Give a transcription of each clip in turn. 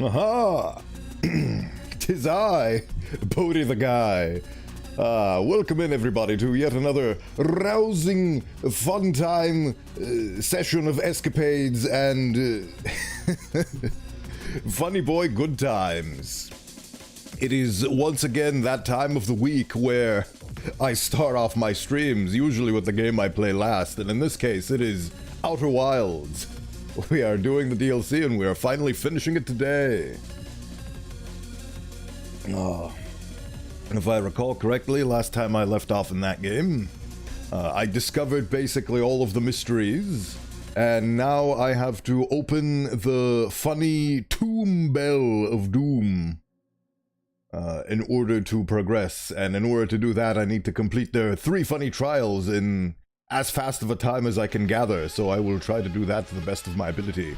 Aha! Tis I, Bodhi the Guy. Welcome in, everybody, to yet another rousing, fun time session of escapades and funny boy good times. It is once again that time of the week where I start off my streams, usually with the game I play last, and in this case it is Outer Wilds. We are doing the DLC and we are finally finishing it today. Oh. And if I recall correctly, last time I left off in that game, I discovered basically all of the mysteries, and now I have to open the funny tomb bell of doom in order to progress. And in order to do that, I need to complete the 3 funny trials in as fast of a time as I can gather, so I will try to do that to the best of my ability.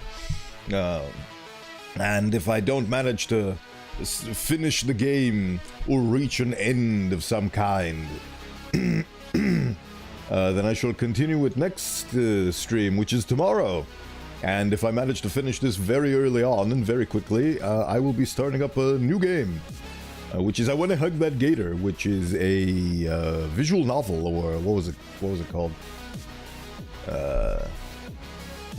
And if I don't manage to finish the game or reach an end of some kind, then I shall continue with next stream, which is tomorrow. And if I manage to finish this very early on and very quickly, I will be starting up a new game, which is I Want to Hug That Gator, which is a visual novel, or what was it called?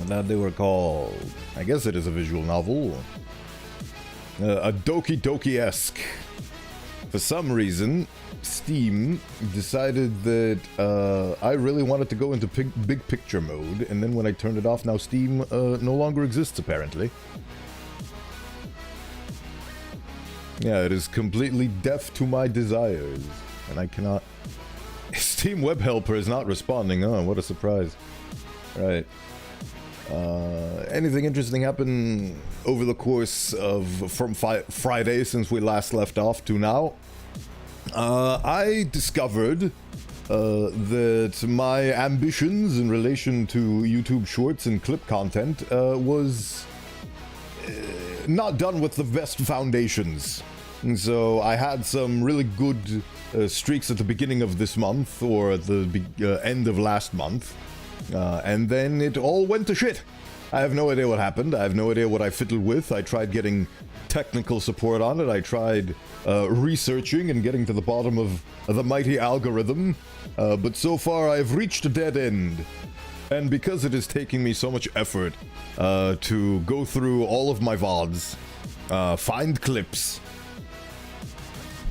That they were called. I guess it is a visual novel. A Doki Doki-esque. For some reason, Steam decided that I really wanted to go into big picture mode, and then when I turned it off, now Steam no longer exists, apparently. Yeah, it is completely deaf to my desires, and I cannot... Steam Web Helper is not responding. Oh, what a surprise. Right. Anything interesting happen over the course of from Friday since we last left off to now? I discovered that my ambitions in relation to YouTube shorts and clip content was not done with the best foundations. And so I had some really good streaks at the beginning of this month, or at the end of last month. And then it all went to shit. I have no idea what happened. I have no idea what I fiddled with. I tried getting technical support on it. I tried researching and getting to the bottom of the mighty algorithm. But so far I've reached a dead end. And because it is taking me so much effort to go through all of my VODs, find clips,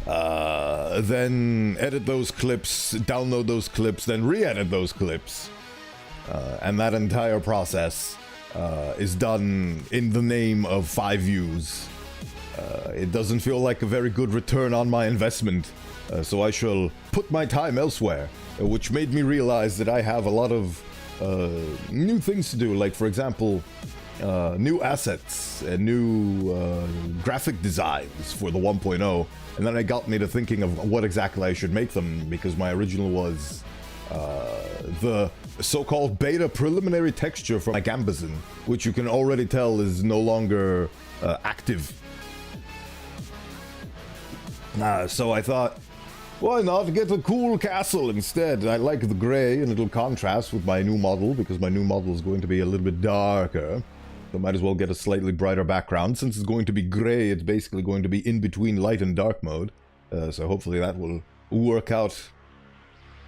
then edit those clips, download those clips, then re-edit those clips, and that entire process is done in the name of 5 views. It doesn't feel like a very good return on my investment, so I shall put my time elsewhere, which made me realize that I have a lot of new things to do, like, for example, new assets and new graphic designs for the 1.0, and then it got me to thinking of what exactly I should make them, because my original was the so-called beta preliminary texture from my Gambazon, which you can already tell is no longer active. So I thought, why not get a cool castle instead? I like the gray, and it'll contrast with my new model, because my new model is going to be a little bit darker. So might as well get a slightly brighter background. Since it's going to be gray, it's basically going to be in between light and dark mode. So hopefully that will work out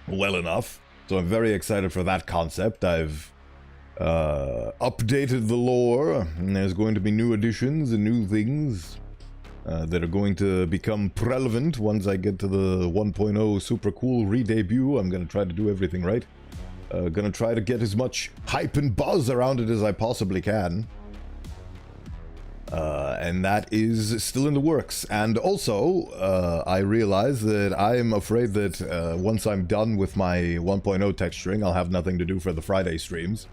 well enough. So I'm very excited for that concept. I've updated the lore, and there's going to be new additions and new things that are going to become relevant once I get to the 1.0 super cool re-debut. I'm going to try to do everything right. Gonna try to get as much hype and buzz around it as I possibly can. And that is still in the works. And also, I realize that I'm afraid that once I'm done with my 1.0 texturing, I'll have nothing to do for the Friday streams.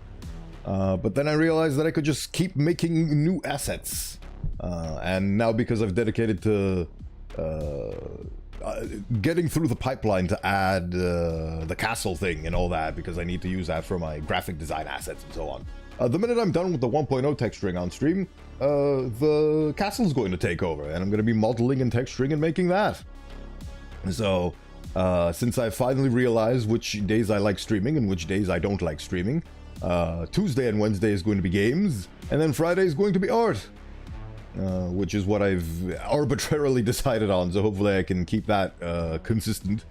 But then I realized that I could just keep making new assets. And now, because I've dedicated to getting through the pipeline to add the castle thing and all that, because I need to use that for my graphic design assets and so on. The minute I'm done with the 1.0 texturing on stream, the castle's going to take over, and I'm going to be modeling and texturing and making that. So, since I finally realized which days I like streaming and which days I don't like streaming, Tuesday and Wednesday is going to be games, and then Friday is going to be art. which is what I've arbitrarily decided on, so hopefully I can keep that consistent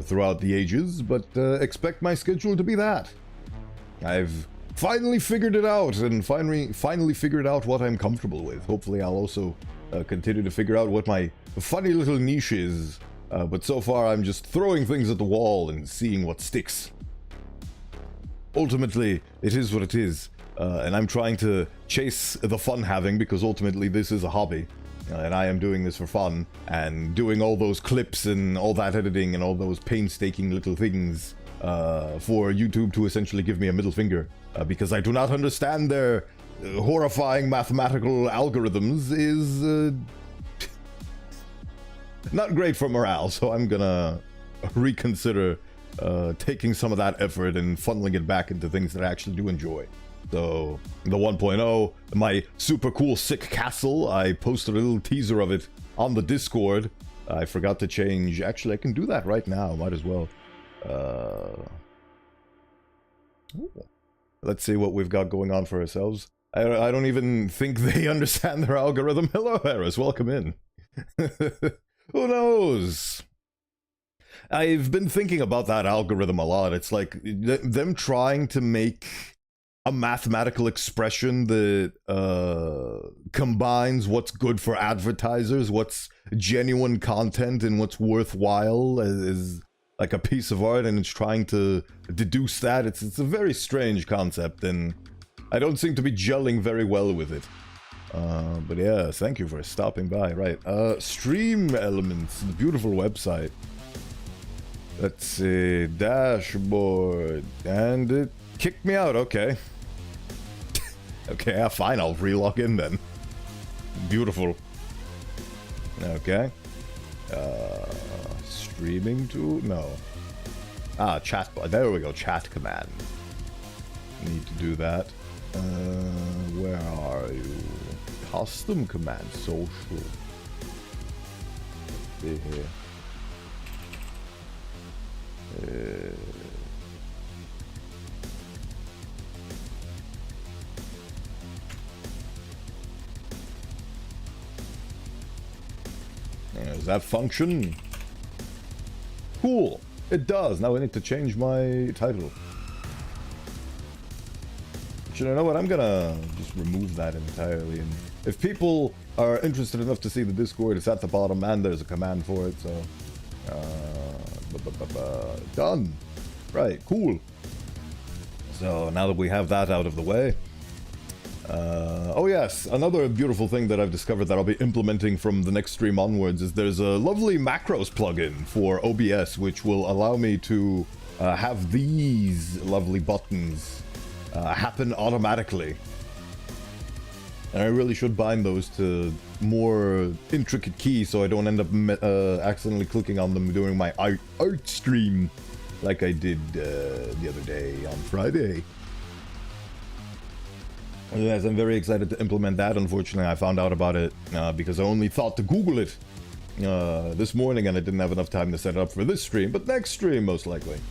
throughout the ages, but expect my schedule to be that. I've finally figured it out, and finally figured out what I'm comfortable with. Hopefully I'll also continue to figure out what my funny little niche is, but so far I'm just throwing things at the wall and seeing what sticks. Ultimately, it is what it is, and I'm trying to chase the fun having, because ultimately this is a hobby, and I am doing this for fun, and doing all those clips and all that editing and all those painstaking little things for YouTube to essentially give me a middle finger, because I do not understand their horrifying mathematical algorithms is not great for morale, so I'm gonna reconsider taking some of that effort and funneling it back into things that I actually do enjoy. So, the 1.0, my super cool sick castle, I posted a little teaser of it on the Discord. I forgot to change. Actually, I can do that right now. Might as well. Let's see what we've got going on for ourselves. I don't even think they understand their algorithm. Hello, Harris. Welcome in. Who knows? I've been thinking about that algorithm a lot. It's like them trying to make a mathematical expression that combines what's good for advertisers, what's genuine content, and what's worthwhile is like a piece of art, and it's trying to deduce that. It's a very strange concept, and I don't seem to be gelling very well with it. But yeah, thank you for stopping by. Right, Stream Elements, the beautiful website. Let's see, dashboard, and it kicked me out. Okay. Okay, yeah, fine, I'll re-log in then. Beautiful. Okay. Streaming to? No. Ah, chat. There we go, chat command. Need to do that. Where are you? Custom command, social. Let's see here. Does that function? Cool. It does. Now I need to change my title. But you know what? I'm gonna just remove that entirely. And if people are interested enough to see the Discord, it's at the bottom, and there's a command for it. So, done. Right. Cool. So now that we have that out of the way. Oh yes, another beautiful thing that I've discovered that I'll be implementing from the next stream onwards is there's a lovely macros plugin for OBS which will allow me to have these lovely buttons happen automatically. And I really should bind those to more intricate keys so I don't end up accidentally clicking on them during my art stream like I did the other day on Friday. Yes, I'm very excited to implement that. Unfortunately, I found out about it because I only thought to Google it this morning, and I didn't have enough time to set it up for this stream, but next stream, most likely.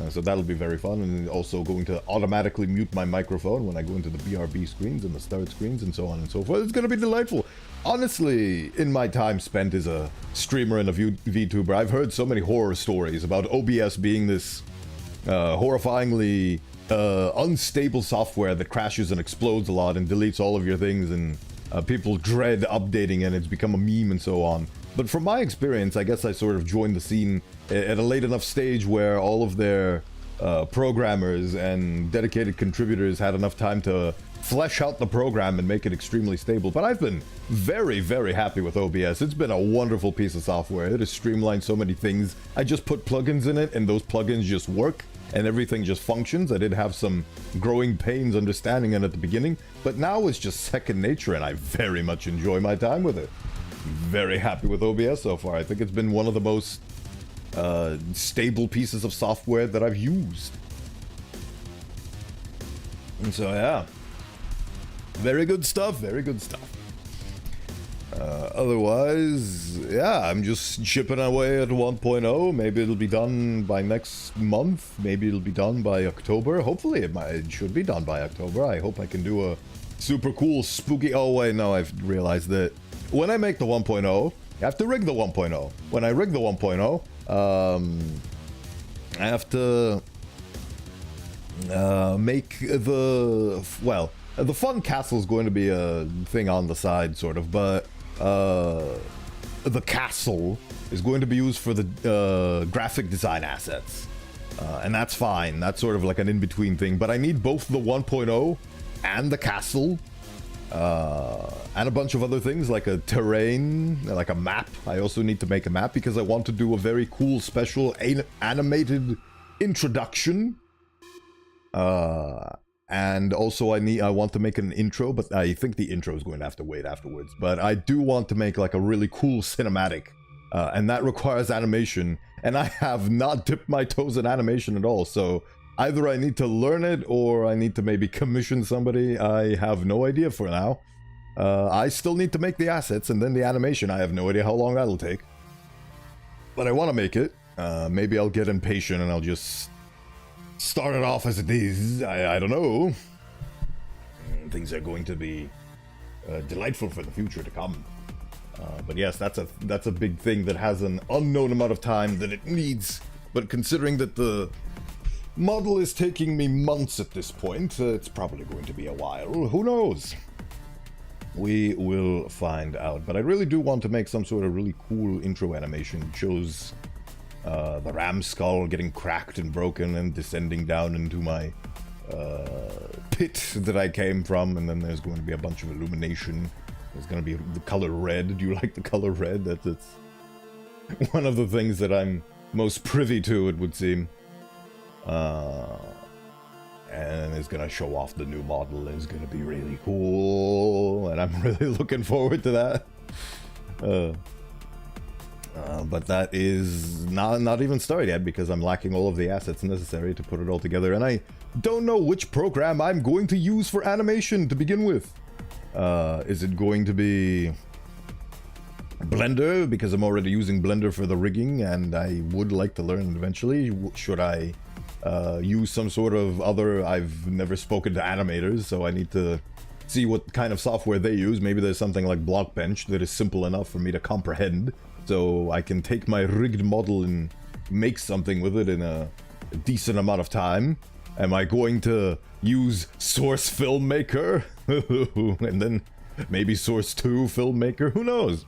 So that'll be very fun, and also going to automatically mute my microphone when I go into the BRB screens and the start screens and so on and so forth. It's going to be delightful. Honestly, in my time spent as a streamer and a VTuber, I've heard so many horror stories about OBS being this horrifyingly unstable software that crashes and explodes a lot and deletes all of your things, and people dread updating, and it's become a meme and so on. But from my experience, I guess I sort of joined the scene at a late enough stage where all of their programmers and dedicated contributors had enough time to flesh out the program and make it extremely stable. But I've been very, very happy with OBS. It's been a wonderful piece of software. It has streamlined so many things. I just put plugins in it, and those plugins just work, and everything just functions. I did have some growing pains understanding it at the beginning, but now it's just second nature, and I very much enjoy my time with it. Very happy with OBS so far. I think it's been one of the most stable pieces of software that I've used. And so, yeah. Very good stuff, very good stuff. Otherwise, yeah, I'm just chipping away at 1.0. Maybe it'll be done by next month. Maybe it'll be done by October. Hopefully it should be done by October. I hope I can do super cool, spooky... Oh, wait, no, I've realized that when I make the 1.0, you have to rig the 1.0. When I rig the 1.0, I have to make the... Well, the fun castle is going to be a thing on the side, sort of, but the castle is going to be used for the graphic design assets. And that's fine. That's sort of like an in-between thing. But I need both the 1.0 and the castle. And a bunch of other things like a terrain, like a map. I also need to make a map because I want to do a very cool special animated introduction. And also I want to make an intro, but I think the intro is going to have to wait afterwards. But I do want to make like a really cool cinematic. And that requires animation, and I have not dipped my toes in animation at all, so either I need to learn it, or I need to maybe commission somebody. I have no idea for now. I still need to make the assets, and then the animation, I have no idea how long that'll take. But I want to make it. Maybe I'll get impatient and I'll just start it off as it is. I don't know. Things are going to be delightful for the future to come. But yes, that's a big thing that has an unknown amount of time that it needs. But considering that the model is taking me months at this point, it's probably going to be a while. Who knows? We will find out. But I really do want to make some sort of really cool intro animation. It shows the ram skull getting cracked and broken and descending down into my pit that I came from. And then there's going to be a bunch of illumination. It's going to be the color red. Do you like the color red? That's one of the things that I'm most privy to, it would seem. And it's going to show off the new model. It's going to be really cool. And I'm really looking forward to that. But that is not even started yet because I'm lacking all of the assets necessary to put it all together. And I don't know which program I'm going to use for animation to begin with. Is it going to be Blender, because I'm already using Blender for the rigging and I would like to learn eventually? Should I use some sort of other... I've never spoken to animators, so I need to see what kind of software they use. Maybe there's something like Blockbench that is simple enough for me to comprehend, so I can take my rigged model and make something with it in a decent amount of time. Am I going to use Source Filmmaker? And then maybe Source 2 Filmmaker? Who knows?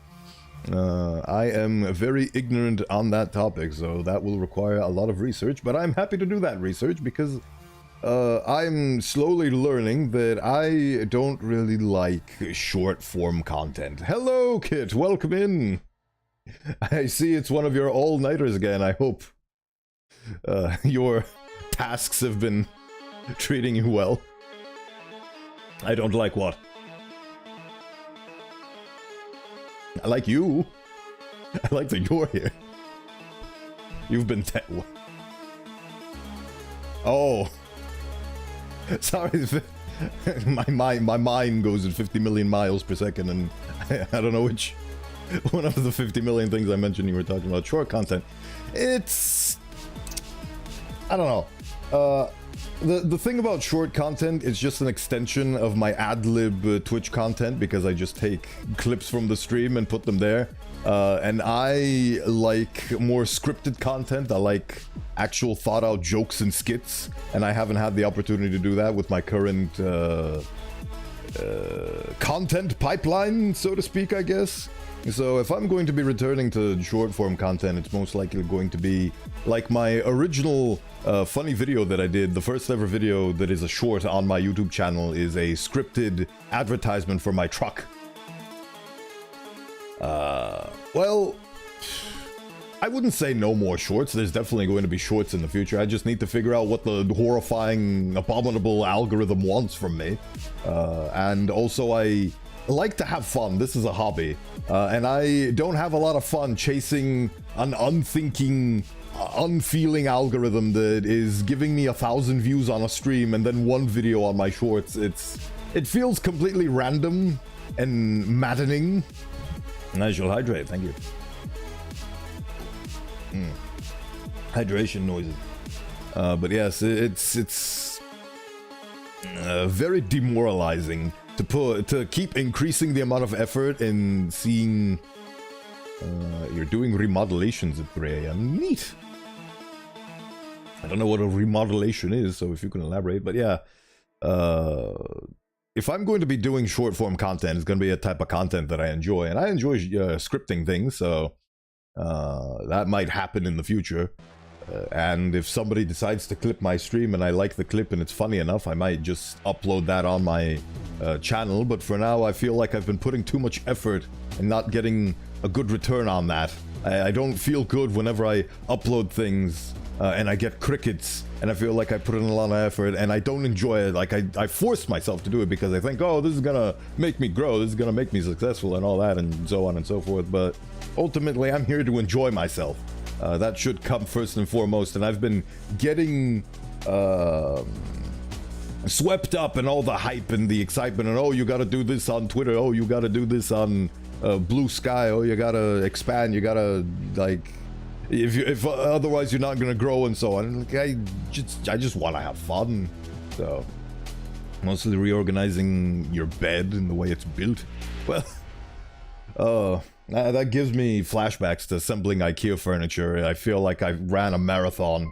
I am very ignorant on that topic, so that will require a lot of research. But I'm happy to do that research because I'm slowly learning that I don't really like short-form content. Hello, Kit! Welcome in! I see it's one of your all-nighters again. I hope your tasks have been treating you well. I don't like what? I like you. I like that you're here. You've been oh. Sorry. my mind goes at 50 million miles per second, and I don't know which one of the 50 million things I mentioned you were talking about. Short content. It's... I don't know. The thing about short content is just an extension of my ad-lib Twitch content, because I just take clips from the stream and put them there. And I like more scripted content. I like actual thought-out jokes and skits, and I haven't had the opportunity to do that with my current content pipeline, so to speak, I guess. So if I'm going to be returning to short-form content, it's most likely going to be like my original funny video that I did. The first ever video that is a short on my YouTube channel is a scripted advertisement for my truck. Well, I wouldn't say no more shorts. There's definitely going to be shorts in the future. I just need to figure out what the horrifying, abominable algorithm wants from me. And also, I like to have fun. This is a hobby. And I don't have a lot of fun chasing an unthinking, unfeeling algorithm that is giving me 1,000 views on a stream and then one video on my shorts. It feels completely random and maddening. Nice, you'll hydrate. Thank you. Hydration noises. But yes, it's very demoralizing to keep increasing the amount of effort in seeing you're doing remodelations at 3 a.m. Neat. I don't know what a remodelation is, so if you can elaborate, but yeah. If I'm going to be doing short form content, it's going to be a type of content that I enjoy, and I enjoy scripting things, so that might happen in the future. And if somebody decides to clip my stream and I like the clip and it's funny enough, I might just upload that on my channel. But for now, I feel like I've been putting too much effort and not getting a good return on that. I don't feel good whenever I upload things and I get crickets, and I feel like I put in a lot of effort and I don't enjoy it. Like I force myself to do it because I think, oh, this is gonna make me grow, this is gonna make me successful and all that and so on and so forth. But ultimately, I'm here to enjoy myself. That should come first and foremost, and I've been getting swept up in all the hype and the excitement, and oh, you gotta do this on Twitter, oh, you gotta do this on Blue Sky, oh, you gotta expand, you gotta, like, if otherwise you're not gonna grow and so on. I just want to have fun, so mostly reorganizing your bed and the way it's built. Well, that gives me flashbacks to assembling IKEA furniture. I feel like I ran a marathon.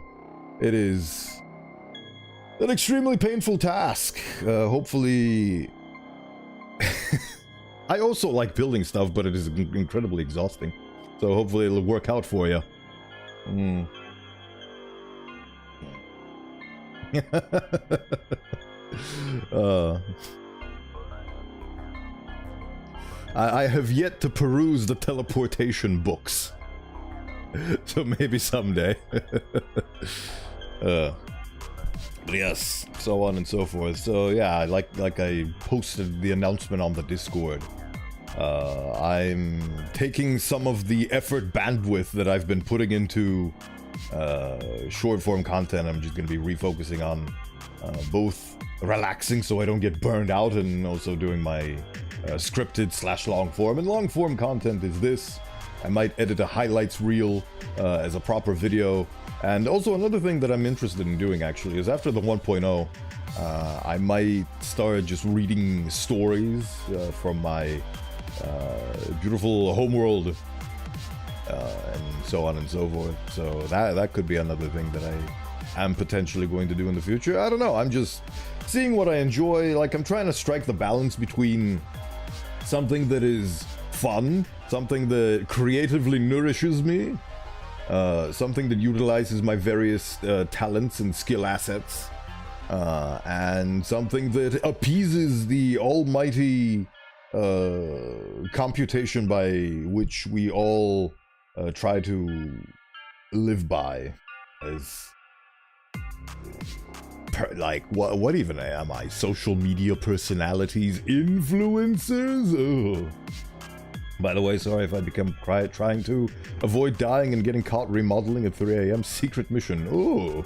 It is an extremely painful task. Hopefully... I also like building stuff, but it is incredibly exhausting. So hopefully it'll work out for you. I have yet to peruse the teleportation books, so maybe someday. But yes, so on and so forth. So yeah, like I posted the announcement on the Discord. I'm taking some of the effort bandwidth that I've been putting into short form content. I'm just going to be refocusing on both relaxing so I don't get burned out, and also doing my scripted / long form. And long form content is this. I might edit a highlights reel as a proper video. And also another thing that I'm interested in doing actually is after the 1.0, I might start just reading stories from my beautiful homeworld and so on and so forth. So that could be another thing that I am potentially going to do in the future. I don't know, I'm just seeing what I enjoy. Like, I'm trying to strike the balance between something that is fun, something that creatively nourishes me, something that utilizes my various talents and skill assets, and something that appeases the almighty computation by which we all try to live by as like what even am I? Social media personalities, influencers? Oh. By the way, sorry if I become trying to avoid dying and getting caught remodeling at 3 a.m. Secret mission. Ooh.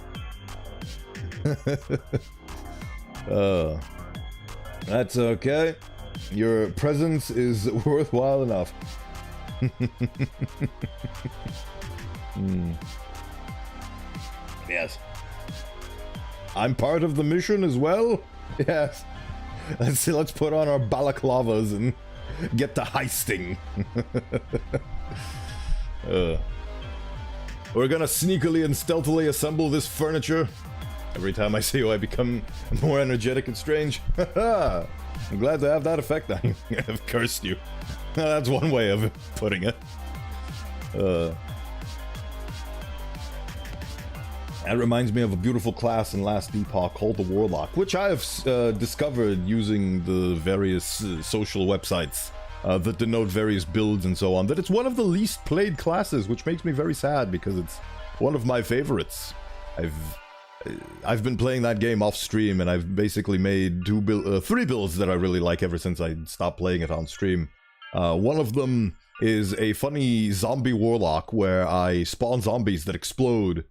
That's okay. Your presence is worthwhile enough. Yes. I'm part of the mission as well? Yes. Let's put on our balaclavas and get to heisting. We're gonna sneakily and stealthily assemble this furniture. Every time I see you, I become more energetic and strange. I'm glad to have that effect. I have cursed you. That's one way of putting it. That reminds me of a beautiful class in Last Epoch called the Warlock, which I have discovered using the various social websites that denote various builds and so on, that it's one of the least played classes, which makes me very sad because it's one of my favorites. I've been playing that game off stream, and I've basically made 3 builds that I really like ever since I stopped playing it on stream. One of them is a funny zombie warlock where I spawn zombies that explode,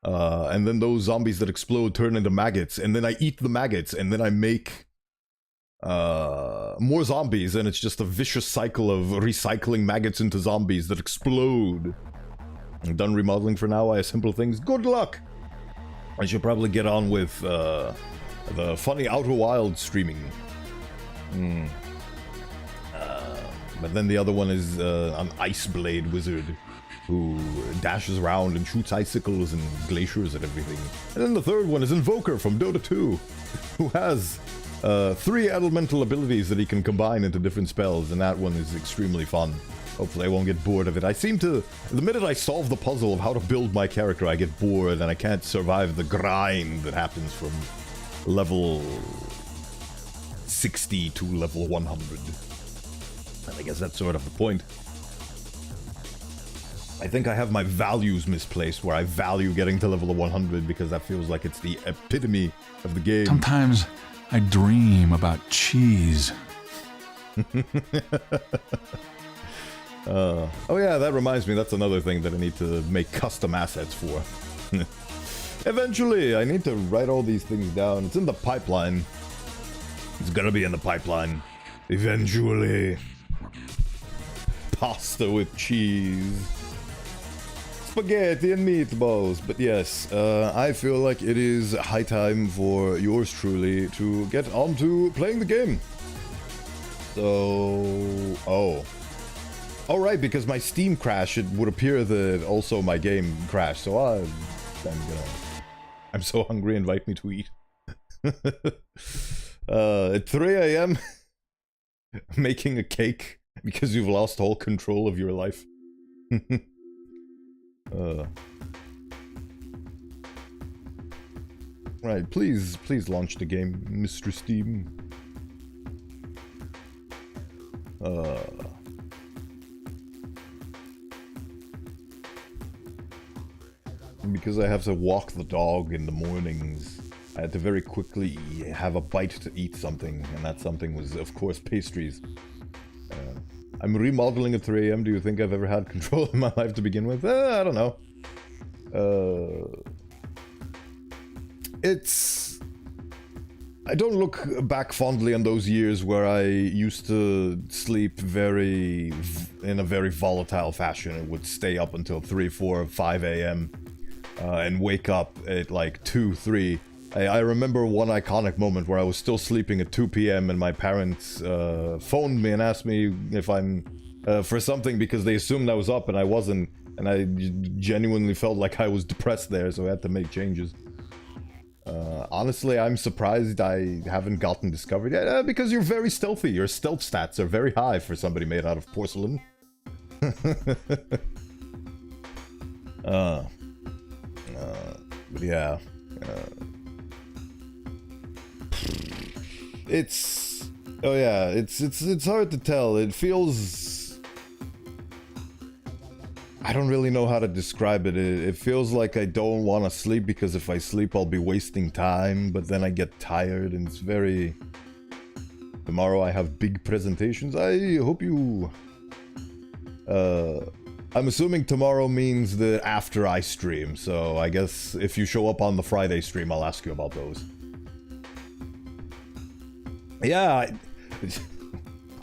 and then those zombies that explode turn into maggots, and then I eat the maggots, and then I make more zombies, and it's just a vicious cycle of recycling maggots into zombies that explode. I'm done remodeling for now. I assemble things. Good luck! I should probably get on with the funny Outer Wilds streaming. But then the other one is an Ice Blade wizard who dashes around and shoots icicles and glaciers and everything. And then the third one is Invoker from Dota 2, who has 3 elemental abilities that he can combine into different spells, and that one is extremely fun. Hopefully I won't get bored of it. I seem to... The minute I solve the puzzle of how to build my character, I get bored and I can't survive the grind that happens from level 60 to level 100. And I guess that's sort of the point. I think I have my values misplaced, where I value getting to level 100 because that feels like it's the epitome of the game. Sometimes I dream about cheese. Oh yeah, that reminds me, that's another thing that I need to make custom assets for. Eventually, I need to write all these things down. It's in the pipeline. It's gonna be in the pipeline. Eventually. Pasta with cheese. Spaghetti and meatballs. But yes, I feel like it is high time for yours truly to get on to playing the game. So... Oh. Alright, because my Steam crashed, it would appear that also my game crashed. So I'm so hungry, invite me to eat. At 3 AM, making a cake because you've lost all control of your life. Right, please launch the game, Mr. Steam. Because I have to walk the dog in the mornings, I had to very quickly have a bite to eat something, and that something was, of course, pastries. I'm remodeling at 3 AM. Do you think I've ever had control of my life to begin with? I don't know. I don't look back fondly on those years where I used to sleep in a very volatile fashion and would stay up until 3, 4, 5 AM and wake up at like 2, 3. I remember one iconic moment where I was still sleeping at 2 PM and my parents phoned me and asked me if I'm for something because they assumed I was up and I wasn't, and I genuinely felt like I was depressed there, so I had to make changes. Honestly, I'm surprised I haven't gotten discovered yet, because you're very stealthy. Your stealth stats are very high for somebody made out of porcelain. But yeah. It's hard to tell. It feels... I don't really know how to describe it. It feels like I don't want to sleep because if I sleep I'll be wasting time, but then I get tired and it's very... Tomorrow I have big presentations. I hope you... I'm assuming tomorrow means the after I stream, so I guess if you show up on the Friday stream I'll ask you about those. Yeah,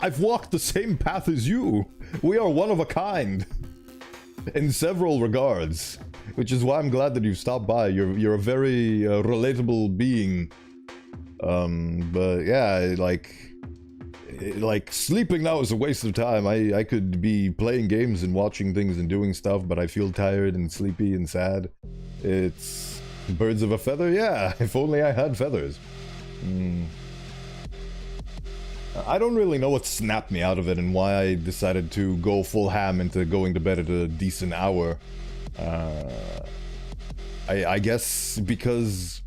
I've walked the same path as you. We are one of a kind. In several regards. Which is why I'm glad that you stopped by. You're a very relatable being. But yeah, like sleeping now is a waste of time. I could be playing games and watching things and doing stuff, but I feel tired and sleepy and sad. It's birds of a feather? Yeah, if only I had feathers. I don't really know what snapped me out of it and why I decided to go full ham into going to bed at a decent hour. I guess because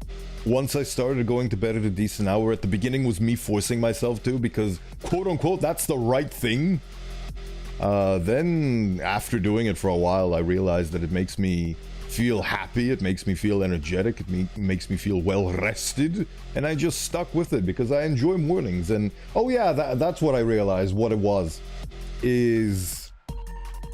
once I started going to bed at a decent hour, at the beginning was me forcing myself to, because quote-unquote that's the right thing. Then after doing it for a while I realized that it makes me feel happy, it makes me feel energetic, it makes me feel well rested, and I just stuck with it because I enjoy mornings. And oh yeah, that's what I realized what it was, is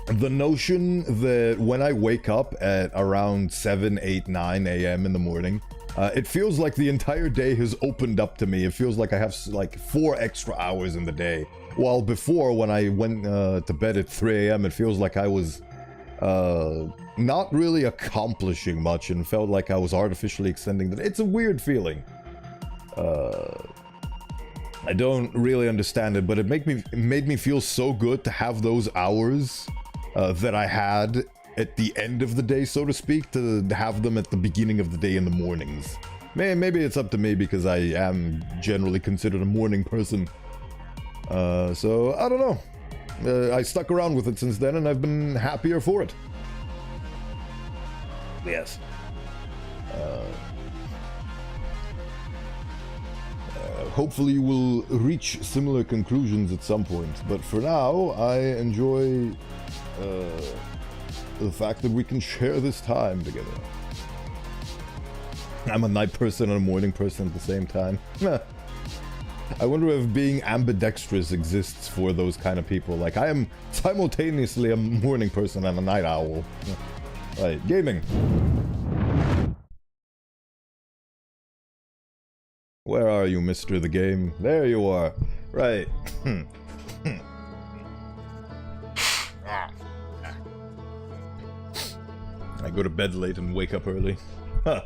the notion that when I wake up at around 7, 8, 9 AM in the morning, it feels like the entire day has opened up to me. It feels like I have like 4 extra hours in the day, while before when I went to bed at 3 AM it feels like I was not really accomplishing much and felt like I was artificially extending the day. It's a weird feeling. I don't really understand it, but it made me feel so good to have those hours that I had at the end of the day, so to speak, to have them at the beginning of the day in the mornings. Maybe it's up to me because I am generally considered a morning person. So, I don't know. I stuck around with it since then, and I've been happier for it. Yes. Hopefully you will reach similar conclusions at some point, but for now, I enjoy the fact that we can share this time together. I'm a night person and a morning person at the same time. I wonder if being ambidextrous exists for those kind of people. Like, I am simultaneously a morning person and a night owl. Right, gaming. Where are you, Mr. The Game? There you are. Right. I go to bed late and wake up early. Huh.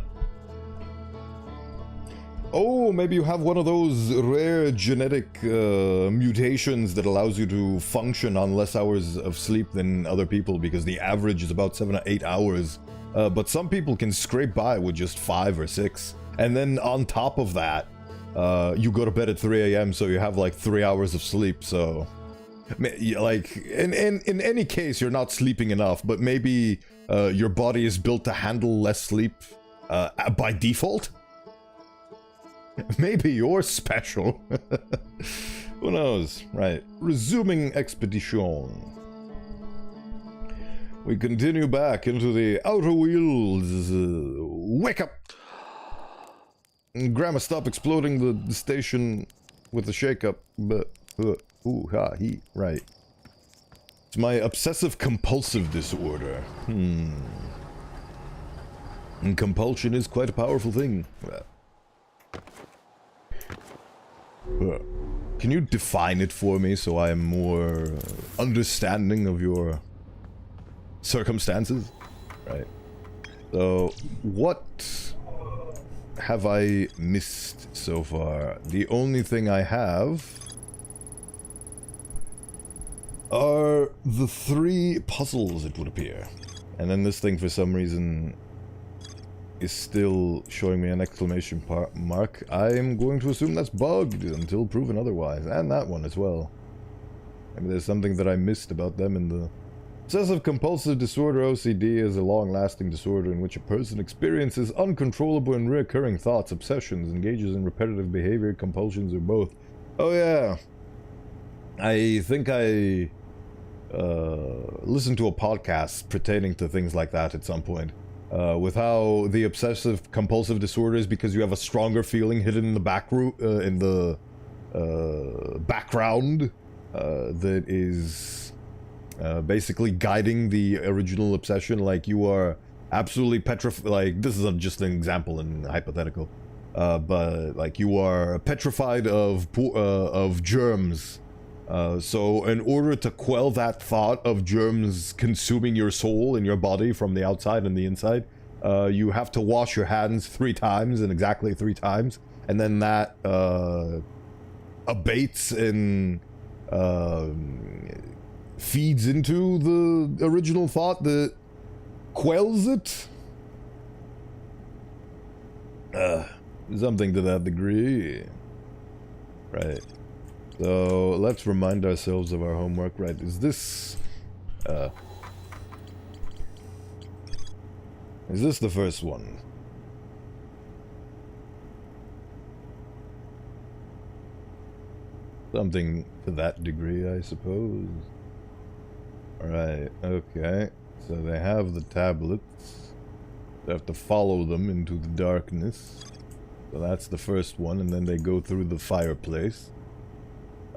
Oh, maybe you have one of those rare genetic mutations that allows you to function on less hours of sleep than other people, because the average is about 7 or 8 hours. But some people can scrape by with just 5 or 6. And then on top of that, you go to bed at 3 a.m. so you have like 3 hours of sleep, so... Like, in any case, you're not sleeping enough, but maybe your body is built to handle less sleep by default? Maybe you're special. Who knows? Right. Resuming expedition. We continue back into the outerwilds. Wake up! Grandma, stop exploding the station with the shake-up. But, right. It's my obsessive-compulsive disorder. And compulsion is quite a powerful thing. Can you define it for me so I am more understanding of your circumstances? Right. So, what have I missed so far? The only thing I have are the 3 puzzles, it would appear. And then this thing, for some reason, is still showing me an exclamation mark. I'm going to assume that's bugged until proven otherwise. And that one as well. Maybe there's something that I missed about them in the... Obsessive-compulsive disorder, OCD, is a long-lasting disorder in which a person experiences uncontrollable and recurring thoughts, obsessions, engages in repetitive behavior, compulsions, or both. Oh yeah. I think I listened to a podcast pertaining to things like that at some point. With how the obsessive-compulsive disorder is because you have a stronger feeling hidden in the background that is basically guiding the original obsession. Like, you are absolutely petrified. Like, this is just an example and hypothetical, but like, you are petrified of germs. So in order to quell that thought of germs consuming your soul and your body from the outside and the inside, you have to wash your hands 3 times, and exactly 3 times, and then that abates and feeds into the original thought that quells it. Something to that degree. Right. So, let's remind ourselves of our homework. Right, is this the first one? Something to that degree, I suppose. Alright, okay. So they have the tablets. They have to follow them into the darkness. So that's the first one, and then they go through the fireplace.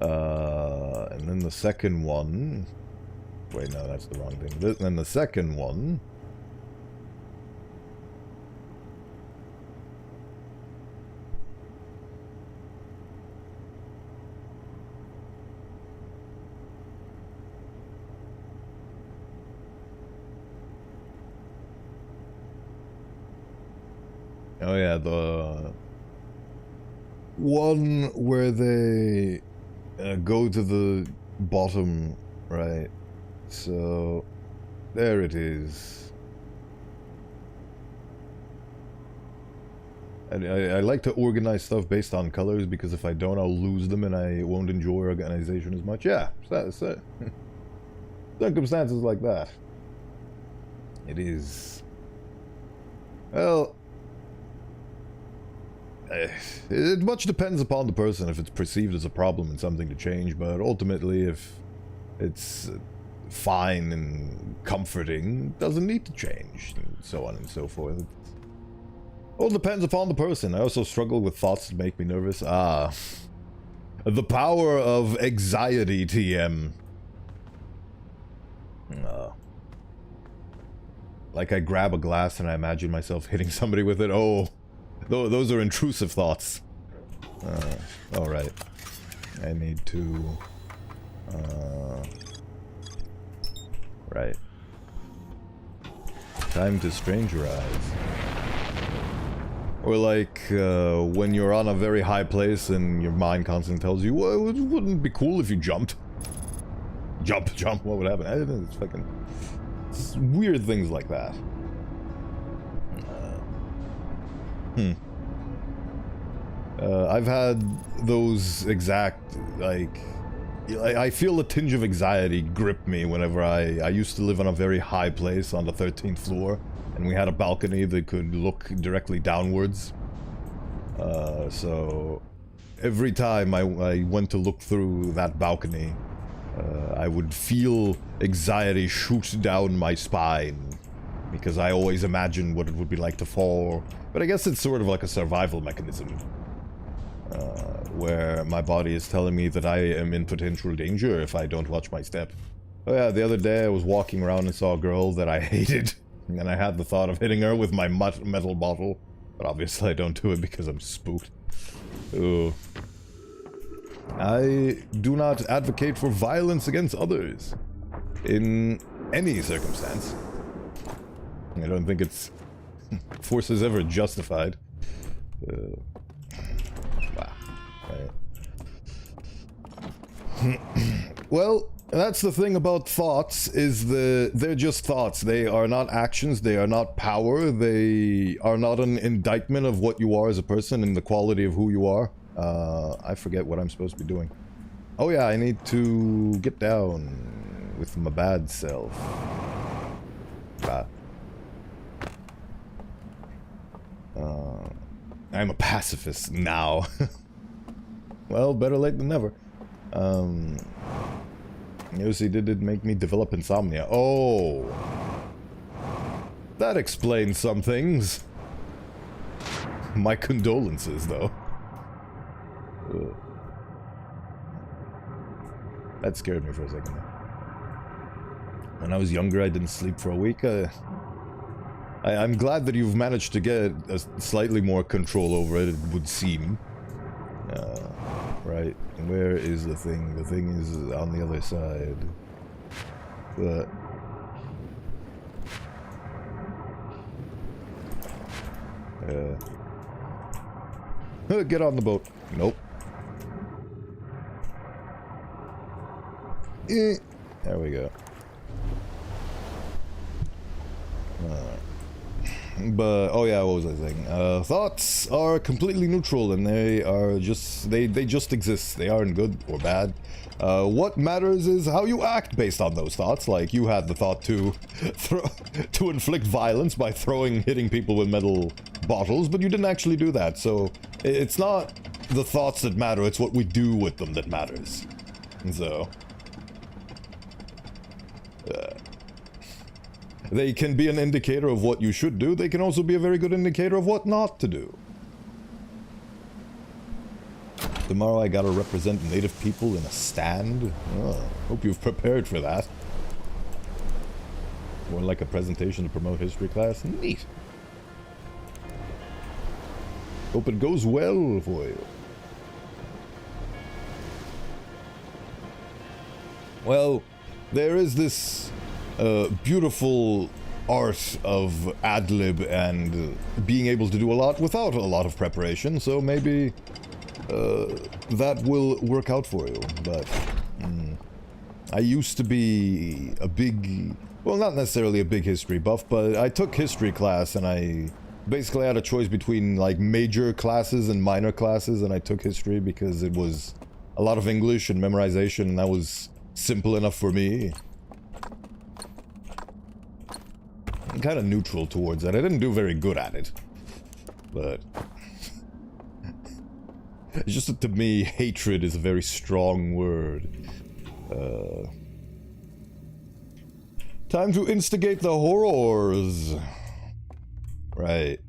And then the second one... Wait, no, that's the wrong thing. Then the second one... Oh yeah, one where they go to the bottom, right? So, there it is. And I like to organize stuff based on colors, because if I don't, I'll lose them and I won't enjoy organization as much. Yeah, circumstances like that. It is. Well, it much depends upon the person if it's perceived as a problem and something to change, but ultimately if it's fine and comforting, it doesn't need to change, and so on and so forth. It all depends upon the person. I also struggle with thoughts that make me nervous. The power of anxiety, TM. Like I grab a glass and I imagine myself hitting somebody with it. Oh, those are intrusive thoughts. Alright. I need to... Right. Time to strangerize. Or like, when you're on a very high place and your mind constantly tells you, well, it wouldn't be cool if you jumped. Jump, what would happen? I don't know, it's fucking... It's weird things like that. I've had those exact, like... I feel a tinge of anxiety grip me whenever I used to live on a very high place on the 13th floor, and we had a balcony that could look directly downwards. So every time I went to look through that balcony, I would feel anxiety shoot down my spine, because I always imagined what it would be like to fall. But I guess it's sort of like a survival mechanism, where my body is telling me that I am in potential danger if I don't watch my step. Oh yeah, the other day I was walking around and saw a girl that I hated, and I had the thought of hitting her with my metal bottle, but obviously I don't do it because I'm spooked. Ooh. I do not advocate for violence against others in any circumstance. I don't think it's force is ever justified. Wow. Right. Well, that's the thing about thoughts, is they're just thoughts. They are not actions, they are not power, they are not an indictment of what you are as a person and the quality of who you are. I forget what I'm supposed to be doing. Oh yeah, I need to get down with my bad self. I'm a pacifist now. Well, better late than never. OCD did make me develop insomnia. Oh! That explains some things. My condolences, though. Ugh. That scared me for a second. When I was younger, I didn't sleep for a week. I'm glad that you've managed to get a slightly more control over it, it would seem. Right. Where is the thing? The thing is on the other side. But... get on the boat. Nope. There we go. But, oh yeah, what was I saying? Thoughts are completely neutral, and they are just, they just exist. They aren't good or bad. What matters is how you act based on those thoughts. Like, you had the thought to inflict violence by hitting people with metal bottles, but you didn't actually do that. So, it's not the thoughts that matter, it's what we do with them that matters. And so... they can be an indicator of what you should do. They can also be a very good indicator of what not to do. Tomorrow I gotta represent native people in a stand. Oh, hope you've prepared for that. More like a presentation to promote history class. Neat. Hope it goes well for you. Well, there is this beautiful art of ad-lib and being able to do a lot without a lot of preparation, so maybe that will work out for you. But I used to be a big, well, not necessarily a big history buff, but I took history class and I basically had a choice between like major classes and minor classes, and I took history because it was a lot of English and memorization, and that was simple enough for me. I'm kind of neutral towards that. I didn't do very good at it, but it's just that to me, hatred is a very strong word. Time to instigate the horrors. Right.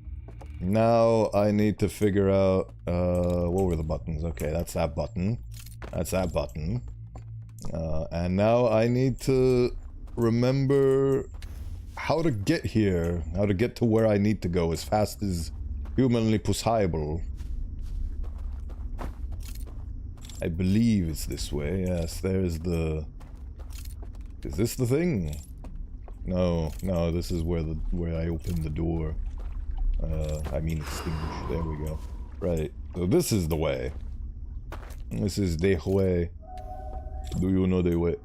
Now I need to figure out, what were the buttons? Okay, that's that button. That's that button. And now I need to remember how to get here. How to get to where I need to go as fast as humanly possible. I believe it's this way. Yes, there's the... Is this the thing? No, no, this is where I opened the door. I mean extinguish. There we go. Right. So this is the way. This is the way. Do you know the way?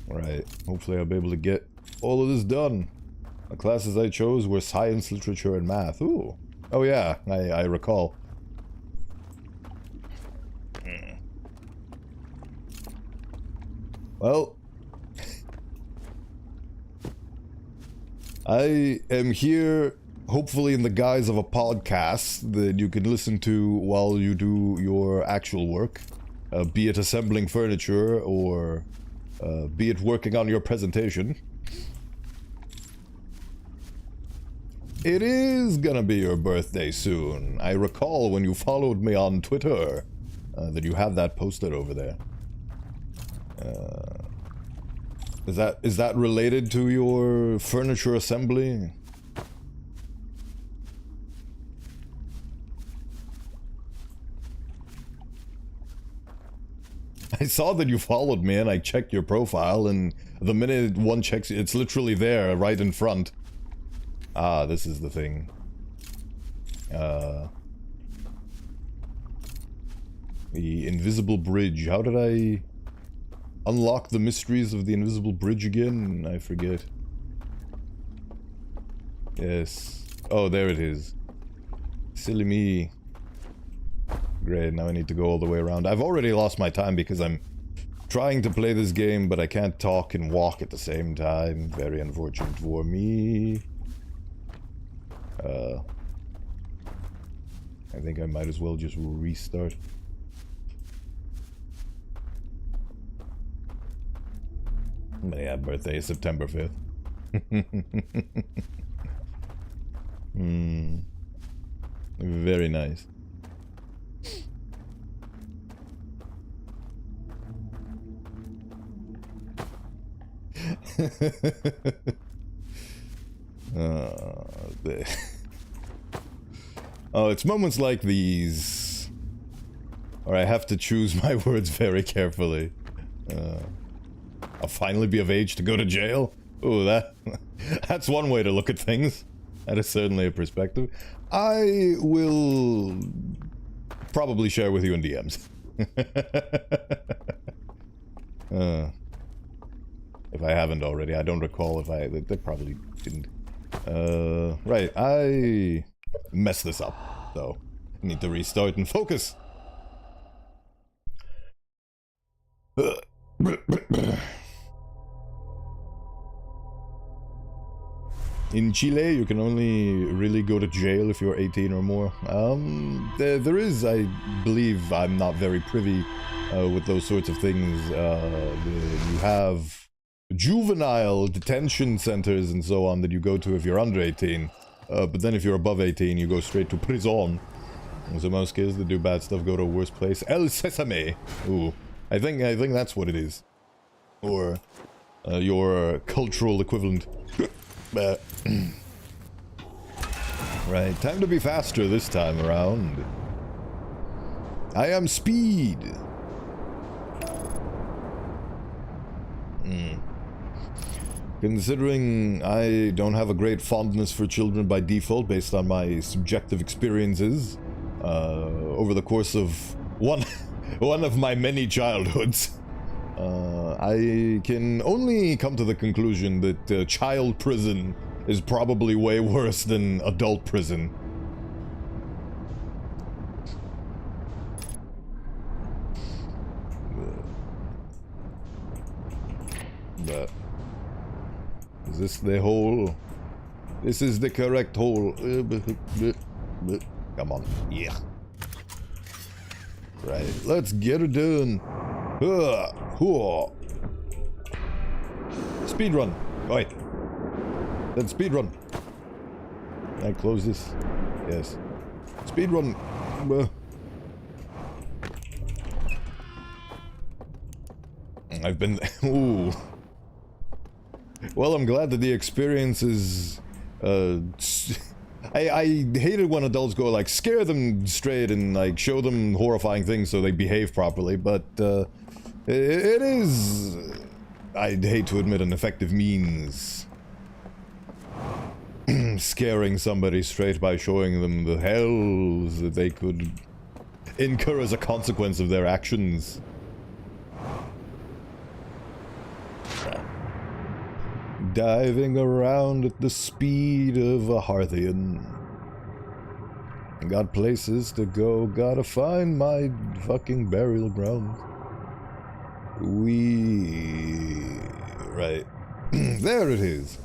Right. Hopefully I'll be able to get all of this done. The classes I chose were science, literature, and math. Ooh. Oh yeah, I recall. Well, I am here, hopefully in the guise of a podcast that you can listen to while you do your actual work, be it assembling furniture or be it working on your presentation. It is gonna be your birthday soon. I recall when you followed me on Twitter that you have that posted over there. Is that related to your furniture assembly? I saw that you followed me and I checked your profile, and the minute one checks, it's literally there, right in front. Ah, this is the thing. The invisible bridge. How did I unlock the mysteries of the invisible bridge again? I forget. Yes. Oh, there it is. Silly me. Great, now I need to go all the way around. I've already lost my time because I'm trying to play this game, but I can't talk and walk at the same time. Very unfortunate for me. I think I might as well just restart. But yeah, birthday is September 5th. Very nice. Oh, it's moments like these where I have to choose my words very carefully. I'll finally be of age to go to jail? Ooh, that's one way to look at things. That is certainly a perspective. I will probably share with you in DMs. If I haven't already. I don't recall if they probably didn't. Right, I messed this up, so I need to restart and focus. In Chile, you can only really go to jail if you're 18 or more. There is, I believe, I'm not very privy with those sorts of things. You have juvenile detention centers and so on that you go to if you're under 18. But then if you're above 18, you go straight to prison. And so most kids that do bad stuff go to a worse place. El Sesame! Ooh, I think that's what it is. Or your cultural equivalent. Right, time to be faster this time around. I am speed. Considering I don't have a great fondness for children by default based on my subjective experiences, over the course of one of my many childhoods. I can only come to the conclusion that child prison is probably way worse than adult prison. But is this the hole? This is the correct hole. Come on. Yeah. Right. Let's get it done. Speed run. Wait. Then speed run. Can I close this? Yes. Speed run. I've been. Ooh. Well, I'm glad that the experience is. I hate it when adults go like scare them straight and like show them horrifying things so they behave properly, but it is, I'd hate to admit, an effective means. Scaring somebody straight by showing them the hells that they could incur as a consequence of their actions. Diving around at the speed of a Hearthian. Got places to go, gotta find my fucking burial ground. Right. There it is.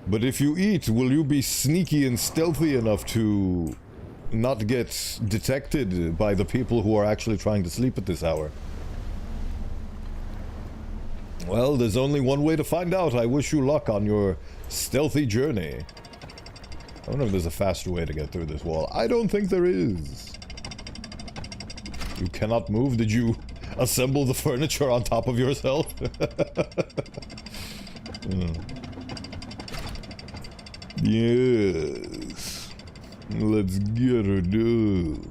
But if you eat, will you be sneaky and stealthy enough to not get detected by the people who are actually trying to sleep at this hour? Well, there's only one way to find out. I wish you luck on your stealthy journey. I wonder if there's a faster way to get through this wall. I don't think there is. You cannot move? Did you assemble the furniture on top of yourself? Yes. Let's get her done.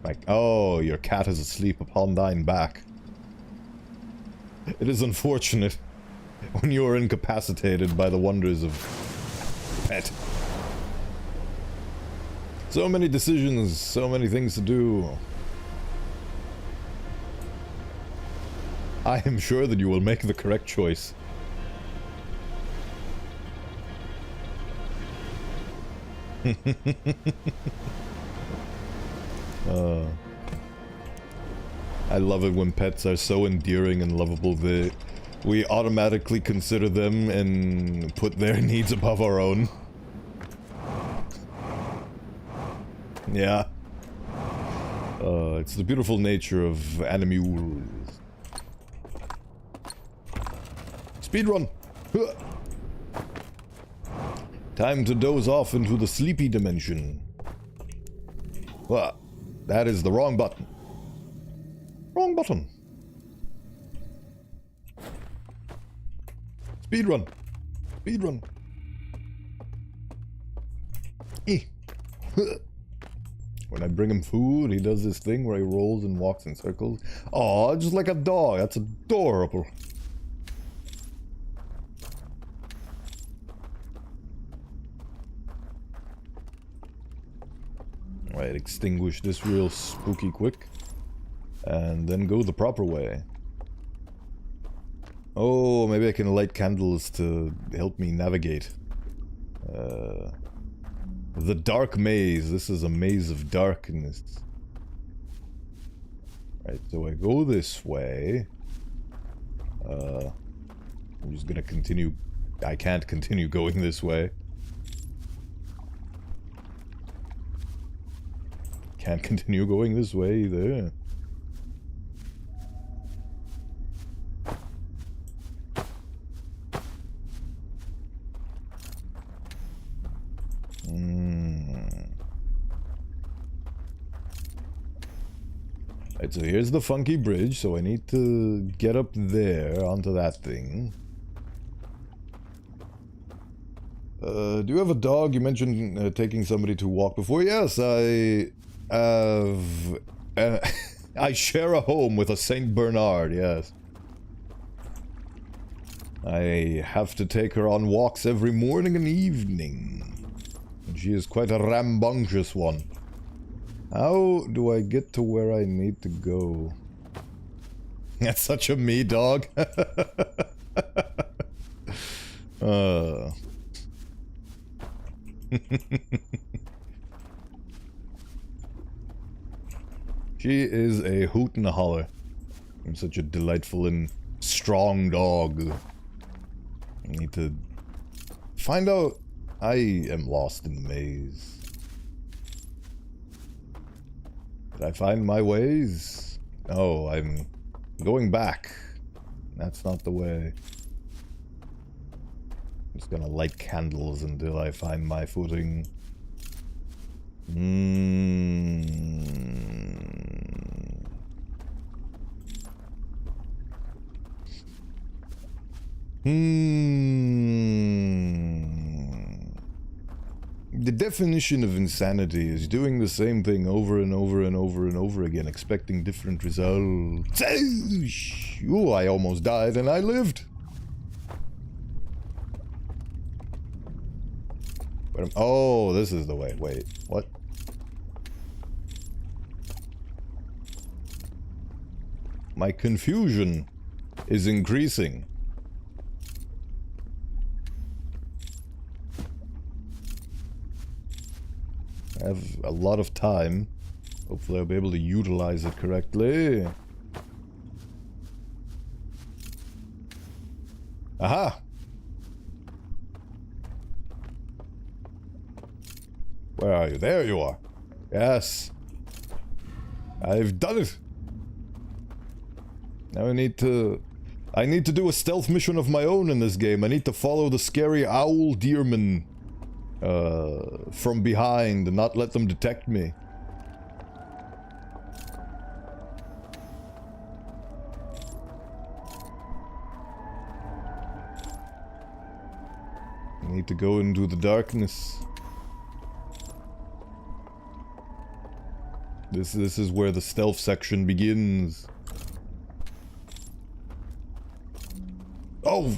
Like, oh, your cat is asleep upon thine back. It is unfortunate when you are incapacitated by the wonders of pet. So many decisions, so many things to do. I am sure that you will make the correct choice. I love it when pets are so endearing and lovable that we automatically consider them and put their needs above our own. Yeah. It's the beautiful nature of animals. Speedrun! Time to doze off into the sleepy dimension. That is the wrong button. Wrong button. Speedrun. Speedrun. When I bring him food, he does this thing where he rolls and walks in circles. Oh, just like a dog. That's adorable. Right, extinguish this real spooky quick. And then go the proper way. Oh, maybe I can light candles to help me navigate. The dark maze. This is a maze of darkness. Right, so I go this way. I'm just gonna continue. I can't continue going this way. Can't continue going this way either. Right, so here's the funky bridge, so I need to get up there onto that thing. Do you have a dog? You mentioned taking somebody to walk before. Yes, I have... I share a home with a Saint Bernard, yes. I have to take her on walks every morning and evening. And she is quite a rambunctious one. How do I get to where I need to go? That's such a me dog. She is a hoot and a holler. I'm such a delightful and strong dog. I need to find out. I am lost in the maze. Did I find my ways? No, I'm going back. That's not the way. I'm just gonna light candles until I find my footing. The definition of insanity is doing the same thing over and over and over and over again, expecting different results. Ooh, I almost died and I lived. Oh, this is the way. Wait, what? My confusion is increasing. I have a lot of time. Hopefully I'll be able to utilize it correctly. Aha! Where are you? There you are. Yes. I've done it. Now I need to do a stealth mission of my own in this game. I need to follow the scary owl deermen from behind and not let them detect me. I need to go into the darkness. This is where the stealth section begins. Oh,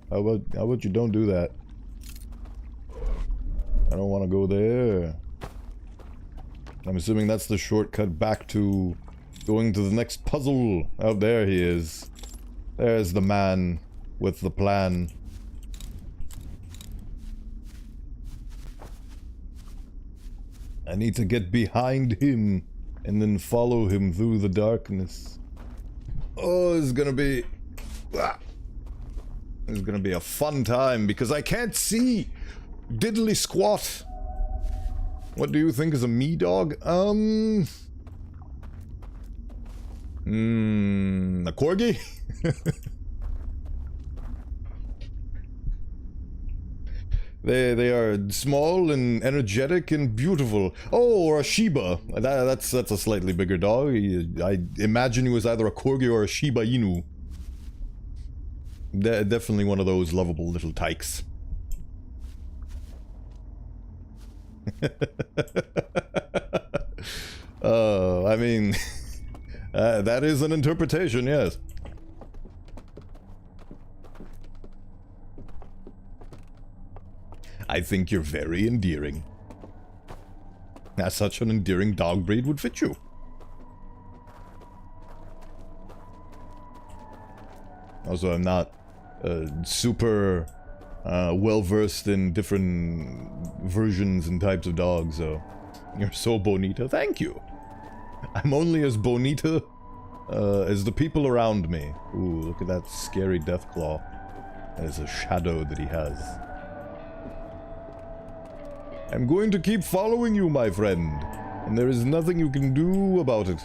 how about you don't do that? I don't want to go there. I'm assuming that's the shortcut back to going to the next puzzle. Oh, there he is. There's the man with the plan. I need to get behind him and then follow him through the darkness. Oh, it's gonna be... It's gonna be a fun time because I can't see diddly squat. What do you think is a me dog? A corgi? They are small and energetic and beautiful. Oh, or a Shiba. That's a slightly bigger dog. I imagine he was either a corgi or a Shiba Inu. Definitely one of those lovable little tykes. I mean, that is an interpretation, yes. I think you're very endearing. As such an endearing dog breed would fit you. Also, I'm not super well-versed in different versions and types of dogs, so... You're so bonita. Thank you! I'm only as bonita as the people around me. Ooh, look at that scary Deathclaw. That is a shadow that he has. I'm going to keep following you, my friend, and there is nothing you can do about it.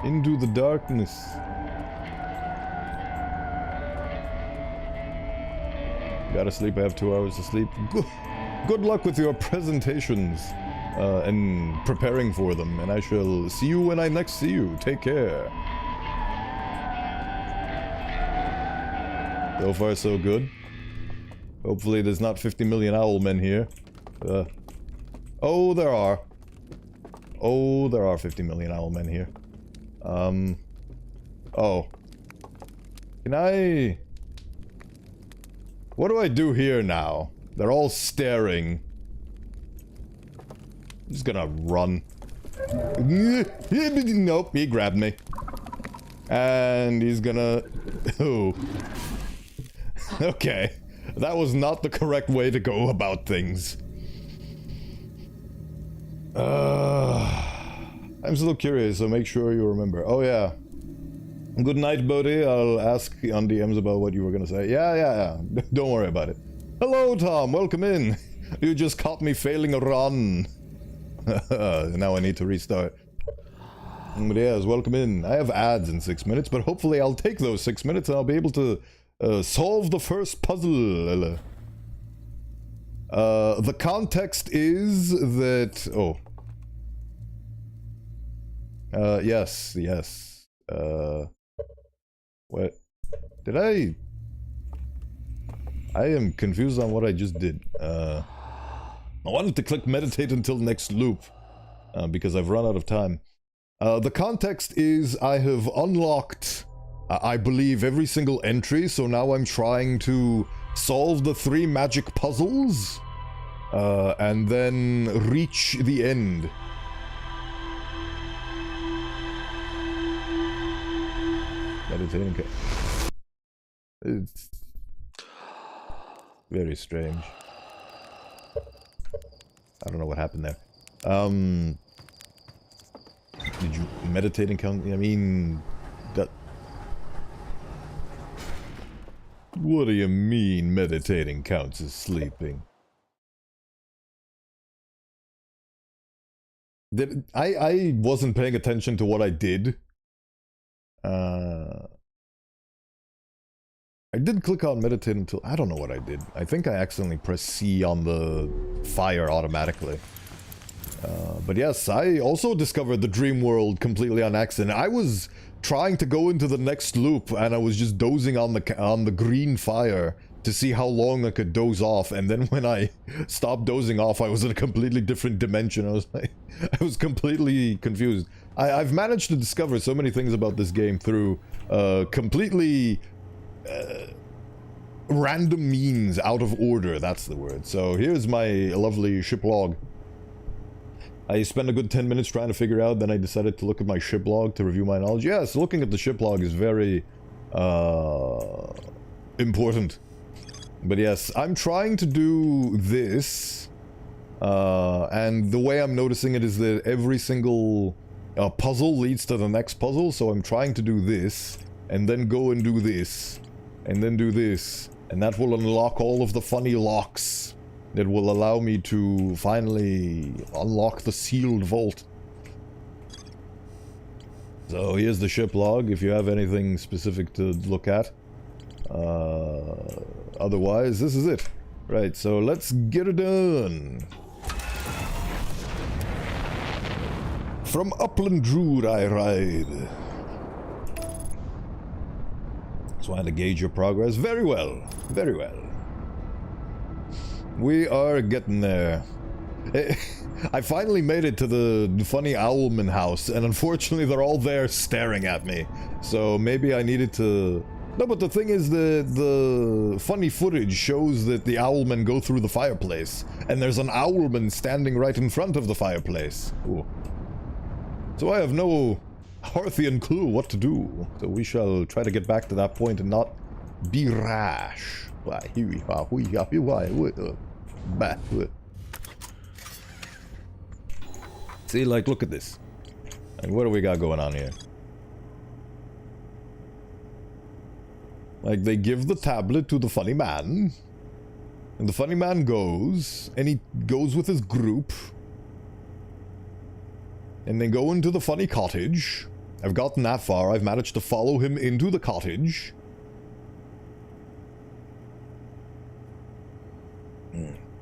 Into the darkness. Gotta sleep, I have 2 hours to sleep. Good luck with your presentations and preparing for them, and I shall see you when I next see you. Take care. So far, so good. Hopefully there's not 50 million owl men here. Oh, there are. Oh, there are 50 million owl men here. Oh. Can I... What do I do here now? They're all staring. I'm just gonna run. Nope, he grabbed me. And he's gonna... Oh. Okay. That was not the correct way to go about things. I'm still curious, so make sure you remember. Oh, yeah. Good night, Bodhi. I'll ask on DMs about what you were gonna say. Yeah. Don't worry about it. Hello, Tom. Welcome in. You just caught me failing a run. Now I need to restart. But yes, welcome in. I have ads in 6 minutes, but hopefully I'll take those 6 minutes and I'll be able to solve the first puzzle. The context is that... Oh. Yes. What? Did I am confused on what I just did. I wanted to click meditate until next loop, because I've run out of time. The context is I have unlocked, I believe, every single entry, so now I'm trying to solve the 3 magic puzzles, and then reach the end. Meditating. It's very strange. I don't know what happened there. Did you meditating count? I mean, that. What do you mean meditating counts as sleeping? I wasn't paying attention to what I did. I did click on meditate until... I don't know what I did. I think I accidentally pressed C on the fire automatically. But yes, I also discovered the dream world completely on accident. I was trying to go into the next loop and I was just dozing on the green fire to see how long I could doze off, and then when I stopped dozing off I was in a completely different dimension. I was completely confused. I've managed to discover so many things about this game through completely random means, out of order, that's the word. So here's my lovely ship log. I spent a good 10 minutes trying to figure out, then I decided to look at my ship log to review my knowledge. Yes, looking at the ship log is very important. But yes, I'm trying to do this, and the way I'm noticing it is that every single puzzle leads to the next puzzle, so I'm trying to do this, and then go and do this, and then do this, and that will unlock all of the funny locks that will allow me to finally unlock the sealed vault. So here's the ship log, if you have anything specific to look at. Otherwise, this is it. Right, so let's get it done. From Upland Druid I ride. Trying to gauge your progress. Very well. Very well. We are getting there. I finally made it to the funny owlman house, and unfortunately they're all there staring at me. So maybe I needed to... No, but the thing is the funny footage shows that the owlmen go through the fireplace, and there's an owlman standing right in front of the fireplace. Ooh. So I have no Harthian clue what to do. So we shall try to get back to that point and not be rash. See, like, look at this. Like, what do we got going on here? Like, they give the tablet to the funny man, and the funny man goes, and he goes with his group, and they go into the funny cottage. I've gotten that far. I've managed to follow him into the cottage.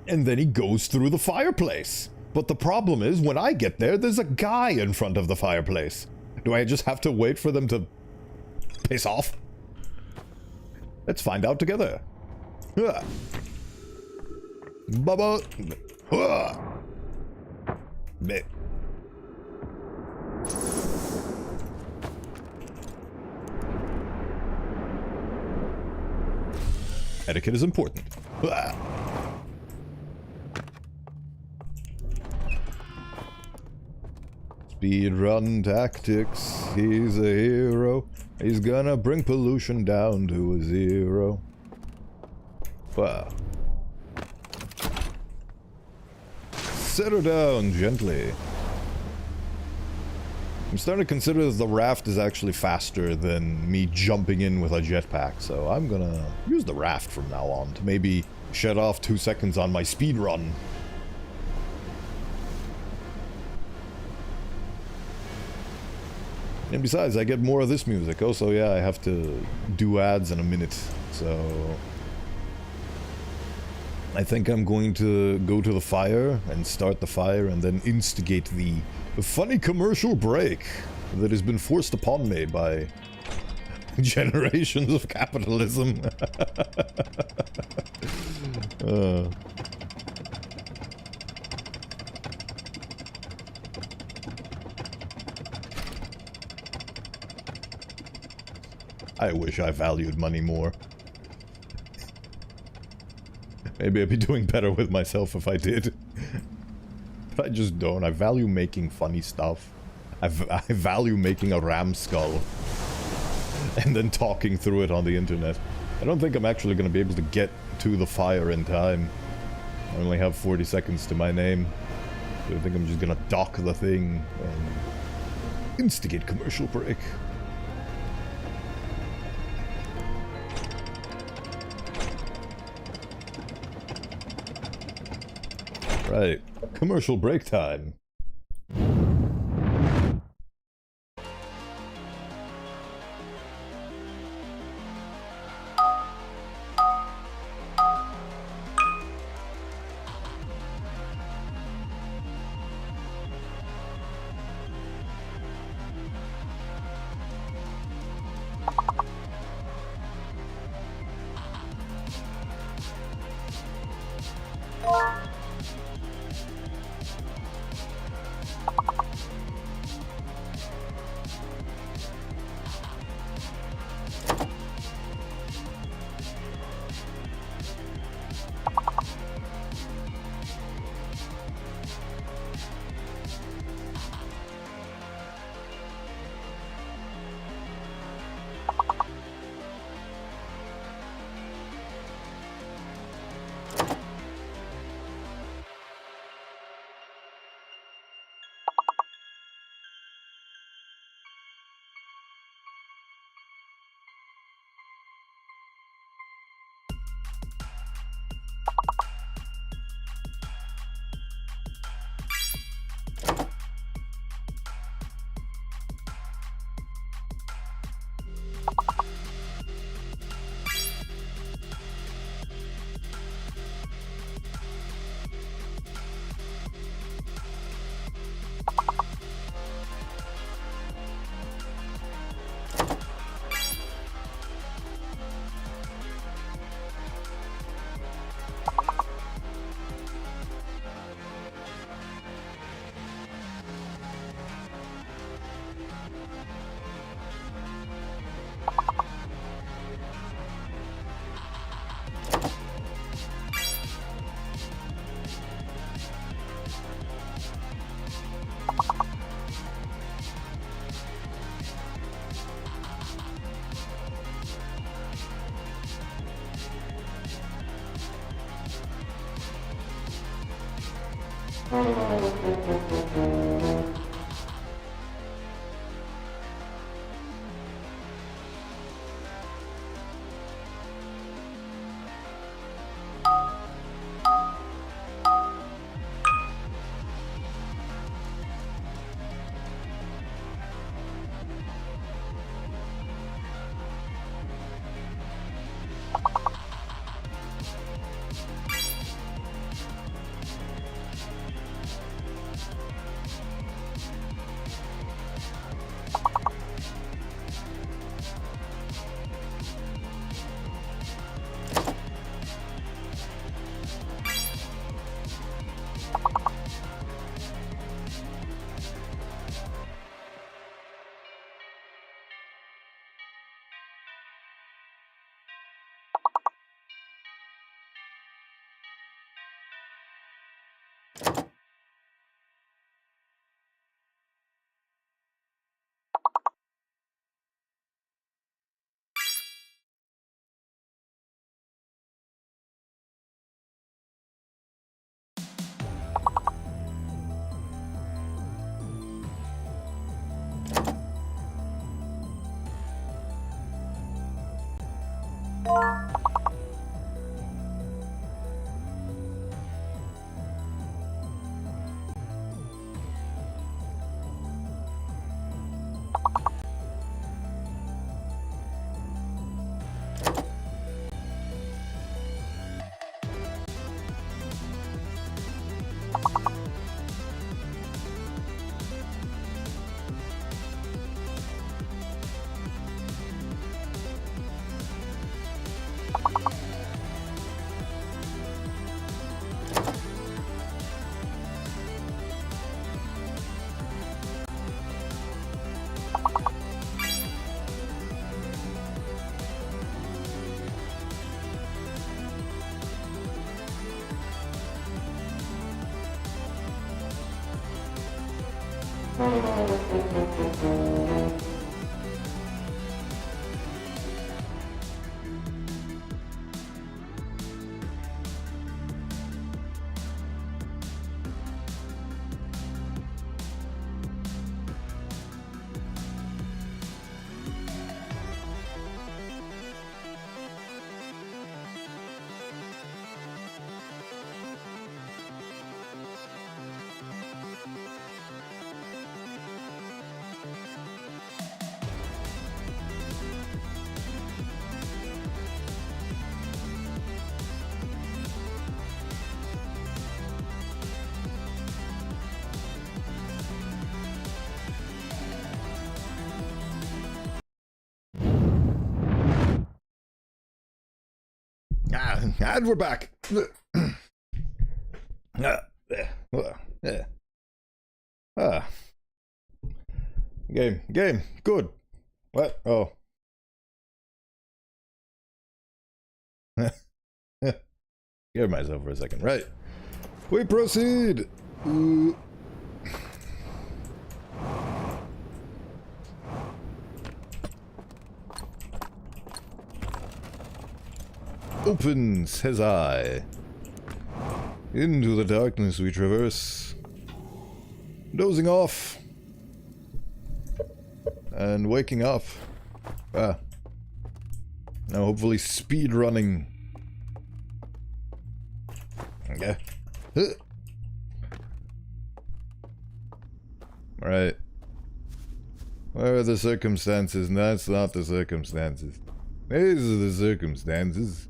And then he goes through the fireplace. But the problem is, when I get there, there's a guy in front of the fireplace. Do I just have to wait for them to piss off? Let's find out together. Bubba. Etiquette is important. Ah. Speedrun tactics, he's a hero. He's gonna bring pollution down to a 0. Wow. Set her down gently. I'm starting to consider the raft is actually faster than me jumping in with a jetpack, so I'm gonna use the raft from now on to maybe shed off 2 seconds on my speed run. And besides, I get more of this music. Oh, so yeah, I have to do ads in a minute, so I think I'm going to go to the fire and start the fire and then instigate the funny commercial break that has been forced upon me by generations of capitalism. I wish I valued money more. Maybe I'd be doing better with myself if I did. But I just don't. I value making funny stuff. I value making a ram skull. And then talking through it on the internet. I don't think I'm actually going to be able to get to the fire in time. I only have 40 seconds to my name. So I think I'm just going to dock the thing and instigate commercial break. Right, commercial break time. And we're back. Game, good. What? Oh. Scared myself for a second. Right. We proceed. Opens his eye. Into the darkness we traverse. Dozing off. And waking up. Now hopefully speed running. Okay. Right. Where are the circumstances? No, that's not the circumstances. These are the circumstances.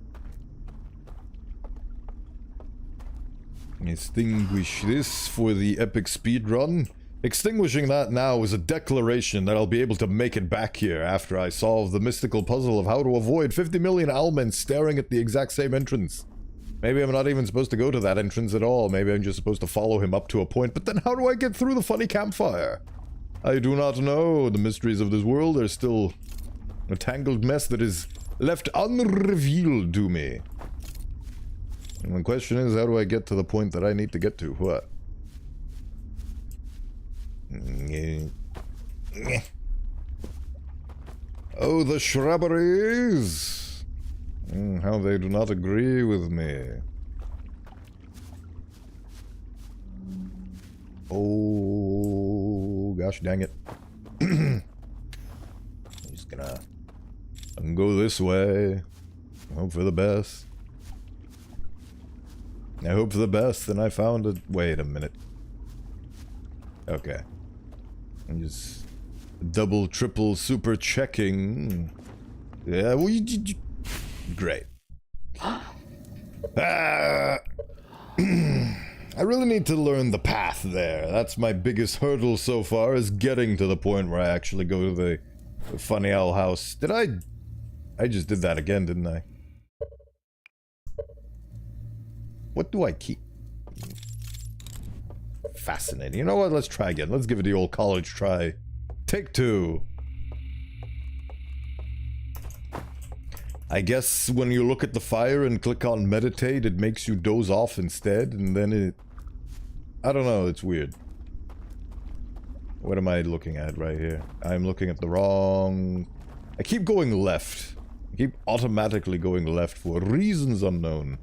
Extinguish this for the epic speed run. Extinguishing that now is a declaration that I'll be able to make it back here after I solve the mystical puzzle of how to avoid 50 million owlmen staring at the exact same entrance. Maybe I'm not even supposed to go to that entrance at all. Maybe I'm just supposed to follow him up to a point. But then how do I get through the funny campfire? I do not know. The mysteries of this world are still a tangled mess that is left unrevealed to me. And the question is, how do I get to the point that I need to get to? What? Oh, the shrubberies! How they do not agree with me. Oh, gosh dang it. I'm just gonna go this way. Hope for the best. I hope for the best, and I found it. Wait a minute. Okay. I'm just double, triple, super checking. Yeah, well, great. I really need to learn the path there. That's my biggest hurdle so far, is getting to the point where I actually go to the funny owl house. Did I just did that again, didn't I? What do I keep? Fascinating. You know what? Let's try again. Let's give it the old college try. Take two. I guess when you look at the fire and click on meditate, it makes you doze off instead, and then it... I don't know, it's weird. What am I looking at right here? I'm looking at the wrong... I keep going left. I keep automatically going left for reasons unknown.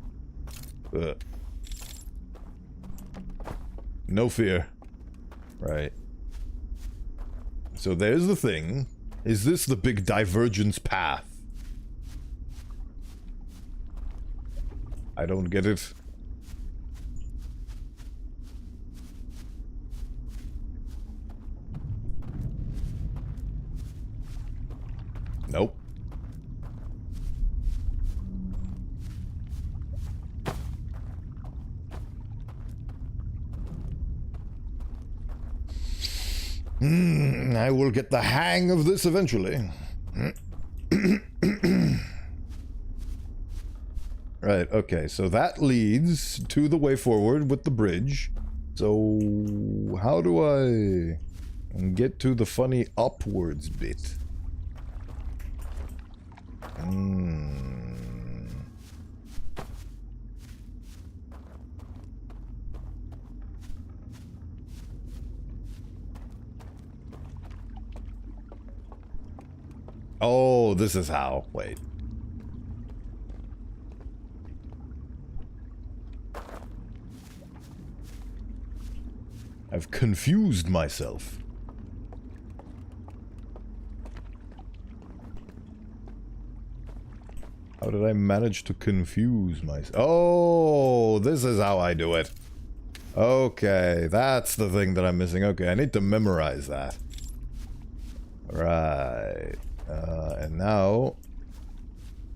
No fear. Right. So there's the thing. Is this the big divergence path? I don't get it. Nope. I will get the hang of this eventually. Right, okay, so that leads to the way forward with the bridge. So, how do I get to the funny upwards bit? Oh, this is how. Wait. I've confused myself. How did I manage to confuse myself? Oh, this is how I do it. Okay, that's the thing that I'm missing. Okay, I need to memorize that. Right. And now,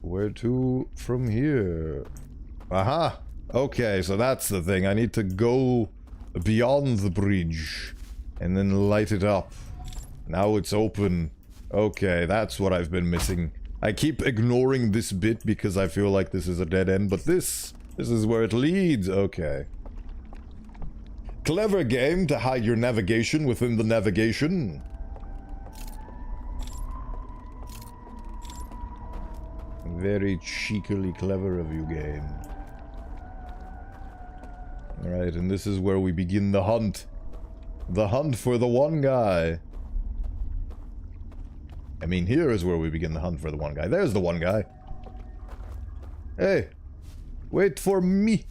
where to from here? Aha! Okay, so that's the thing. I need to go beyond the bridge and then light it up. Now it's open. Okay, that's what I've been missing. I keep ignoring this bit because I feel like this is a dead end, but this is where it leads. Okay. Clever game to hide your navigation within the navigation. Very cheekily clever of you, game. Alright, and this is where we begin the hunt. The hunt for the one guy. I mean, here is where we begin the hunt for the one guy. There's the one guy. Hey, wait for me.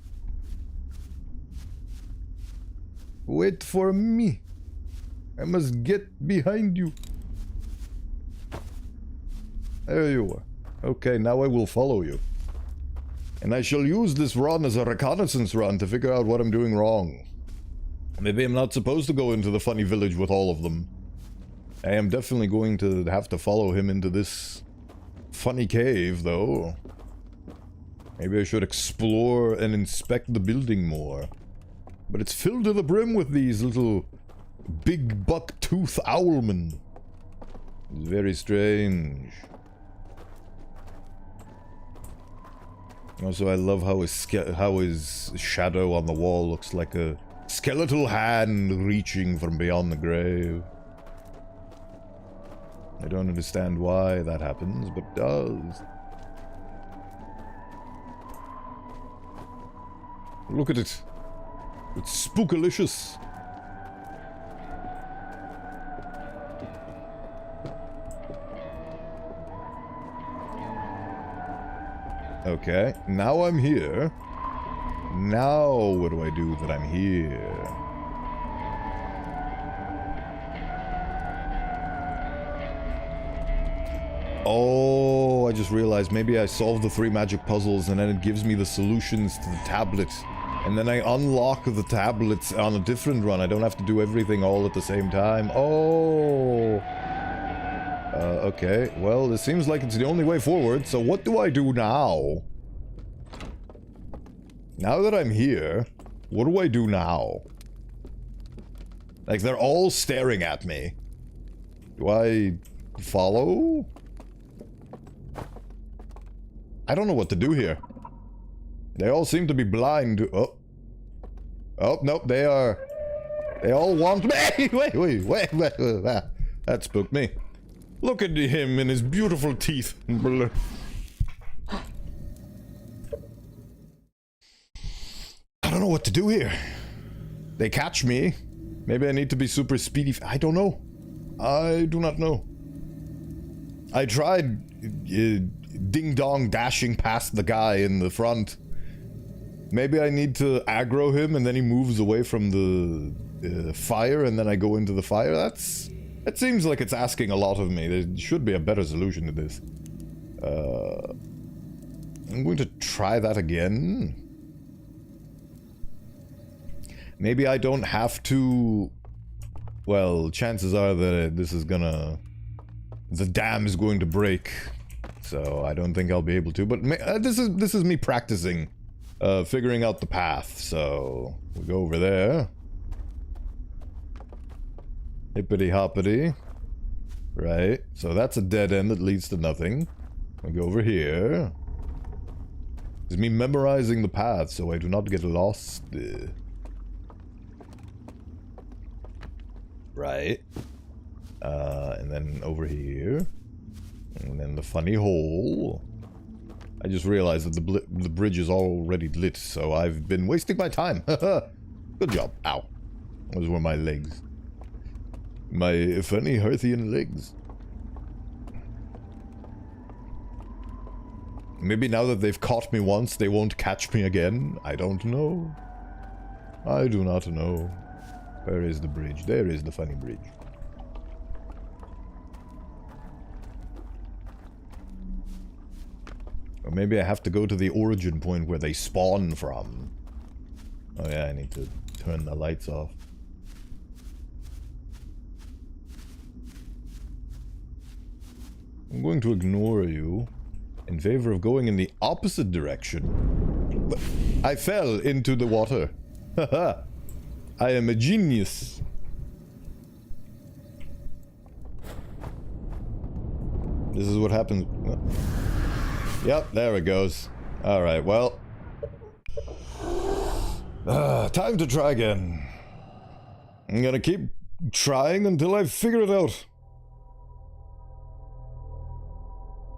Wait for me. I must get behind you. There you are. Okay, now I will follow you. And I shall use this run as a reconnaissance run to figure out what I'm doing wrong. Maybe I'm not supposed to go into the funny village with all of them. I am definitely going to have to follow him into this funny cave, though. Maybe I should explore and inspect the building more. But it's filled to the brim with these little big buck-tooth owlmen. It's very strange. Also, I love how his shadow on the wall looks like a skeletal hand reaching from beyond the grave. I don't understand why that happens, but it does. Look at it. It's spookalicious. Okay, now I'm here. Now what do I do that I'm here? Oh, I just realized maybe I solved the 3 magic puzzles and then it gives me the solutions to the tablet. And then I unlock the tablets on a different run. I don't have to do everything all at the same time. Oh. Okay. Well, it seems like it's the only way forward. So what do I do now? Now that I'm here, what do I do now? Like, they're all staring at me. Do I follow? I don't know what to do here. They all seem to be blind. Oh. Oh, nope, they all want me. Wait. That spooked me. Look at him and his beautiful teeth. I don't know what to do here. They catch me. Maybe I need to be super speedy. I don't know. I do not know. I tried ding-dong dashing past the guy in the front. Maybe I need to aggro him and then he moves away from the fire and then I go into the fire. That seems like it's asking a lot of me. There should be a better solution to this. I'm going to try that again. Maybe I don't have to... Well, chances are that this is gonna... The dam is going to break. So I don't think I'll be able to. But this is me practicing. Figuring out the path. So we go over there. Hippity hoppity. Right. So that's a dead end that leads to nothing. We go over here. It's me memorizing the path so I do not get lost. Right. And then over here. And then the funny hole. I just realized that the bridge is already lit, so I've been wasting my time. Good job. Ow. Those were my legs. My funny Hearthian legs. Maybe now that they've caught me once, they won't catch me again. I don't know. I do not know. Where is the bridge? There is the funny bridge. Or maybe I have to go to the origin point where they spawn from. Oh yeah, I need to turn the lights off. I'm going to ignore you in favor of going in the opposite direction. But I fell into the water. Haha. I am a genius. This is what happens. Yep, there it goes. Alright, well. Time to try again. I'm gonna keep trying until I figure it out.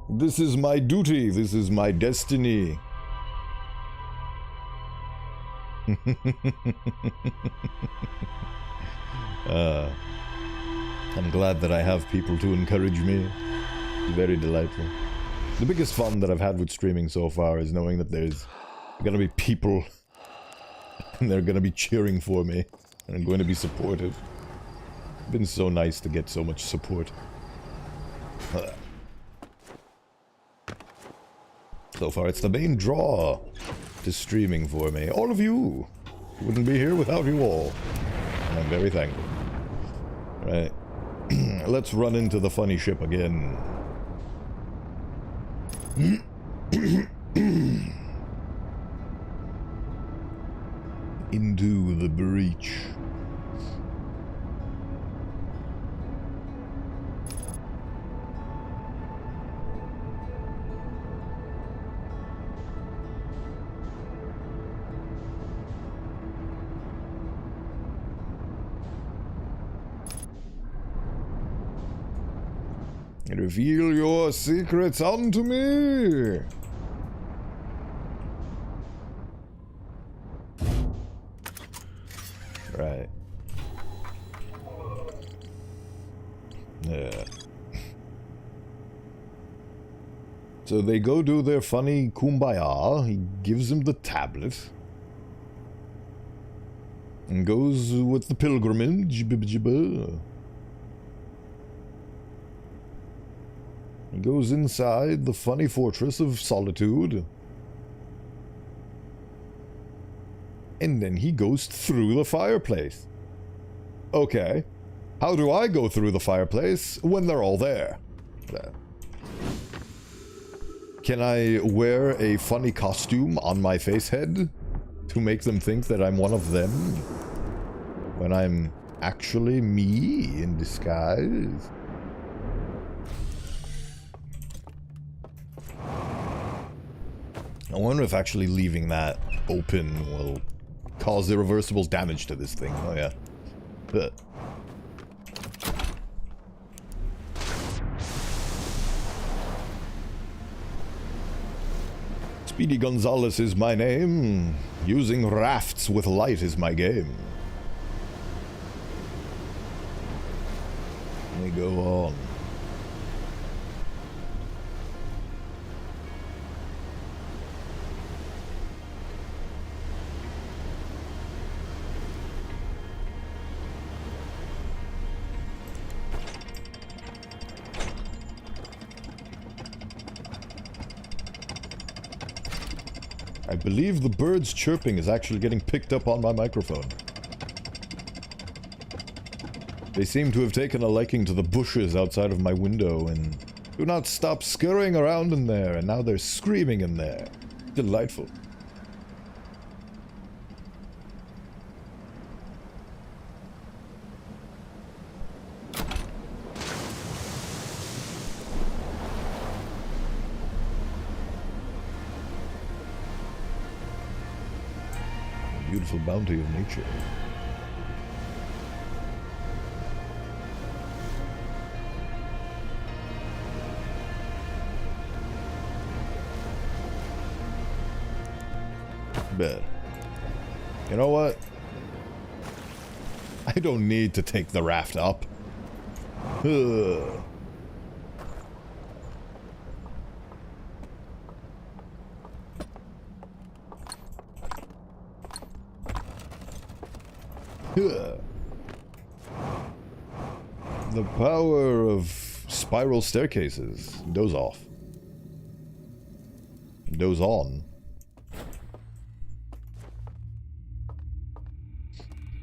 This is my duty. This is my destiny. I'm glad that I have people to encourage me. It's very delightful. The biggest fun that I've had with streaming so far is knowing that there's gonna be people and they're gonna be cheering for me and I'm going to be supportive. It's been so nice to get so much support. So far, it's the main draw to streaming for me. All of you! Wouldn't be here without you all. And I'm very thankful. Right. Let's run into the funny ship again. Into the breach. Reveal your secrets unto me! Right. Yeah. So they go do their funny kumbaya. He gives him the tablet. And goes with the pilgrimage. He goes inside the funny fortress of solitude. And then he goes through the fireplace. Okay. How do I go through the fireplace when they're all there? Can I wear a funny costume on my face head to make them think that I'm one of them when I'm actually me in disguise? I wonder if actually leaving that open will cause irreversible damage to this thing. Oh yeah. But Speedy Gonzales is my name. Using rafts with light is my game. Let me go on. I believe the birds chirping is actually getting picked up on my microphone. They seem to have taken a liking to the bushes outside of my window and do not stop scurrying around in there, and now they're screaming in there. Delightful. Beautiful bounty of nature. But you know what? I don't need to take the raft up. Ugh. The power of spiral staircases. Doze off. Doze on.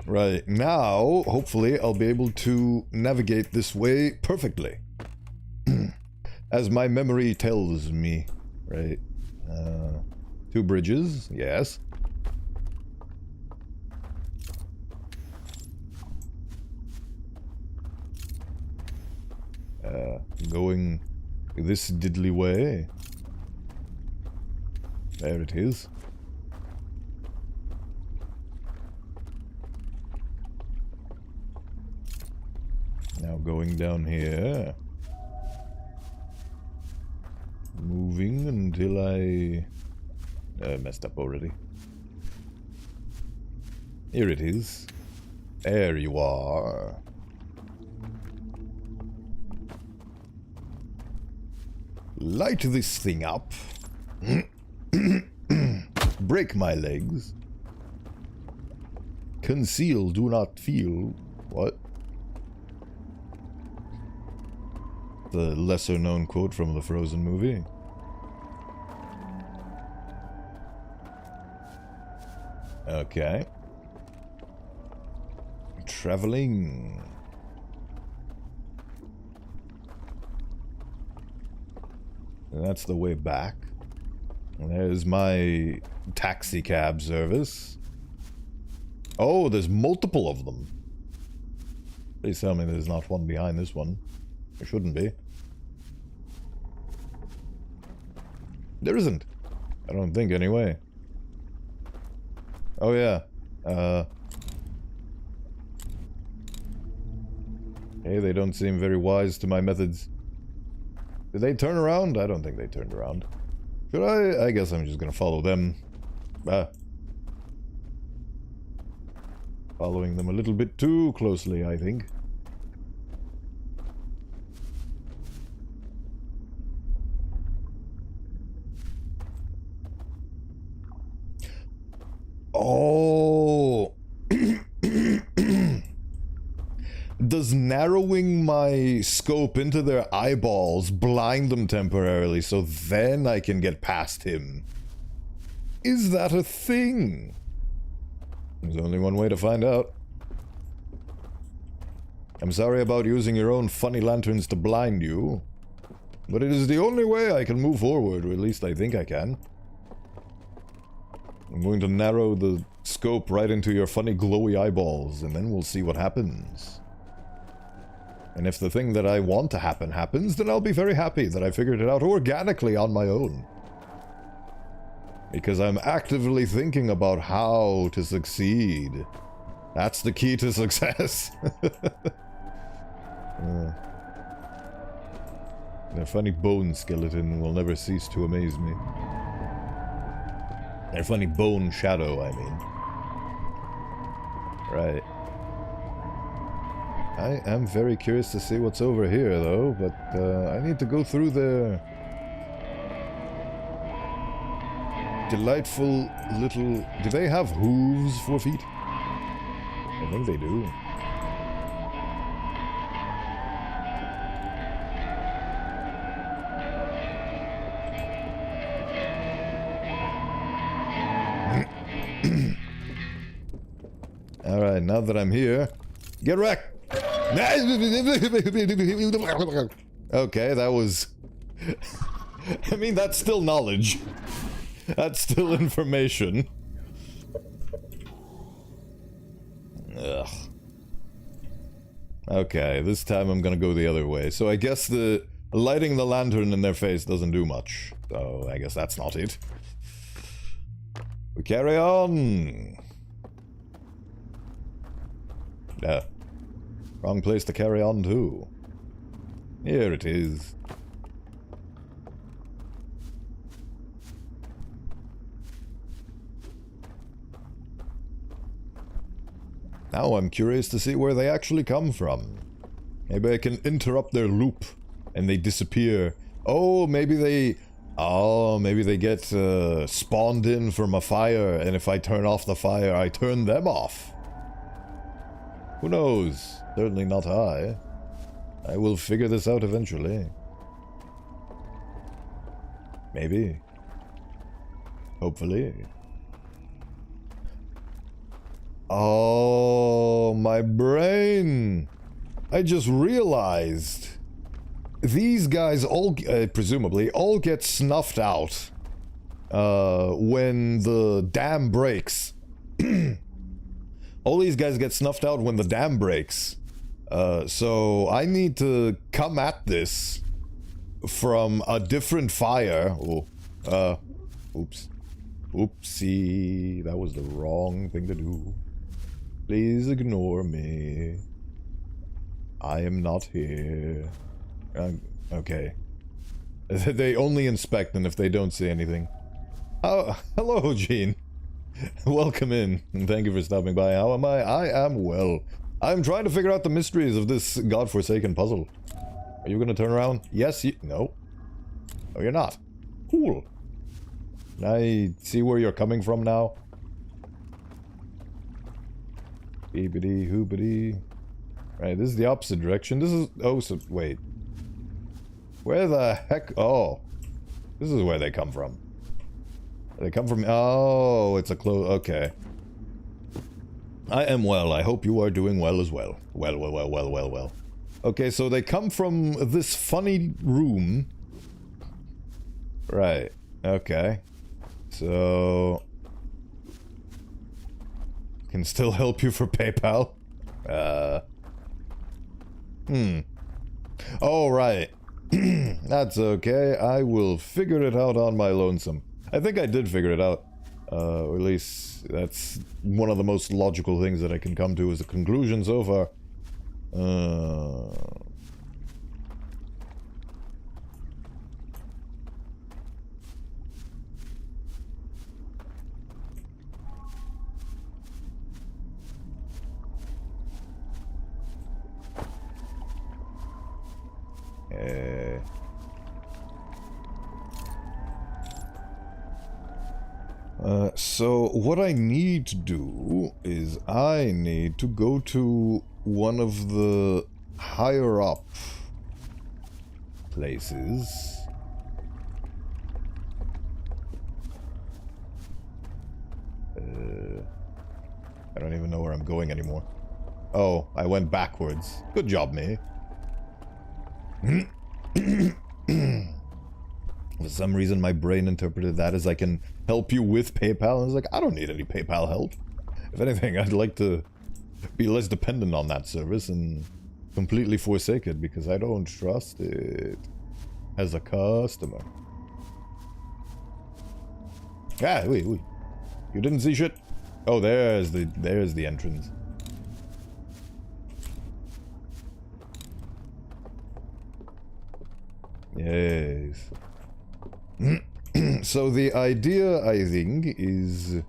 Right, now, hopefully, I'll be able to navigate this way perfectly. As my memory tells me. Right. 2 bridges, yes. Going this diddly way. There it is. Now going down here. Moving until I messed up already. Here it is. There you are. Light this thing up. Break my legs. Conceal, do not feel. What? The lesser known quote from the Frozen movie. Okay. Traveling. That's the way back. There's my taxi cab service. Oh, there's multiple of them. Please tell me there's not one behind this one. There shouldn't be. There isn't. I don't think, anyway. Oh, yeah. Hey, they don't seem very wise to my methods. Did they turn around? I don't think they turned around. Should I? I guess I'm just gonna follow them. Following them a little bit too closely, I think. Oh. Does narrowing my scope into their eyeballs blind them temporarily so then I can get past him? Is that a thing? There's only one way to find out. I'm sorry about using your own funny lanterns to blind you, but it is the only way I can move forward, or at least I think I can. I'm going to narrow the scope right into your funny glowy eyeballs, and then we'll see what happens. And if the thing that I want to happen happens, then I'll be very happy that I figured it out organically on my own. Because I'm actively thinking about how to succeed. That's the key to success. Their funny bone skeleton will never cease to amaze me. Their funny bone shadow, I mean. Right. I am very curious to see what's over here, though, but I need to go through their delightful little... Do they have hooves for feet? I think they do. Alright, now that I'm here, get wrecked! Okay, that was... I mean, that's still knowledge. That's still information. Ugh. Okay, this time I'm gonna go the other way. So I guess the lighting the lantern in their face doesn't do much. So I guess that's not it. We carry on. Wrong place to carry on to. Here it is. Now I'm curious to see where they actually come from. Maybe I can interrupt their loop and they disappear. Oh, maybe they... Oh, maybe they get spawned in from a fire, and if I turn off the fire, I turn them off. Who knows? Certainly not I. I will figure this out eventually. Maybe. Hopefully. Oh, my brain! I just realized these guys all, presumably, all get snuffed out when the dam breaks. All these guys get snuffed out when the dam breaks. So I need to come at this from a different fire. Oh, oops. Oopsie. That was the wrong thing to do. Please ignore me. I am not here. Okay. They only inspect and if they don't see anything. Oh, hello, Gene. Welcome in, and thank you for stopping by. How am I? I am well. I'm trying to figure out the mysteries of this godforsaken puzzle. Are you gonna turn around? Yes, no. Oh, you're not. Cool. Can I see where you're coming from now? Beebity hoobity. Right, this is the opposite direction. This is... Oh, so... Wait. Where the heck... Oh. This is where they come from. They come from... Oh, it's a close... Okay. I am well. I hope you are doing well as well. Well. Okay, so they come from this funny room. Right. Okay. So... Can still help you for PayPal. Oh, right. That's okay. I will figure it out on my lonesome. I think I did figure it out. Or at least that's one of the most logical things that I can come to as a conclusion so far. So what I need to do is I need to go to one of the higher up places. I don't even know where I'm going anymore. Oh, I went backwards. Good job, me. For some reason, my brain interpreted that as I can help you with PayPal. And I was like, I don't need any PayPal help. If anything, I'd like to be less dependent on that service and completely forsake it because I don't trust it as a customer. Ah, wait. You didn't see shit? Oh, there's the entrance. Yes. So the idea, I think, is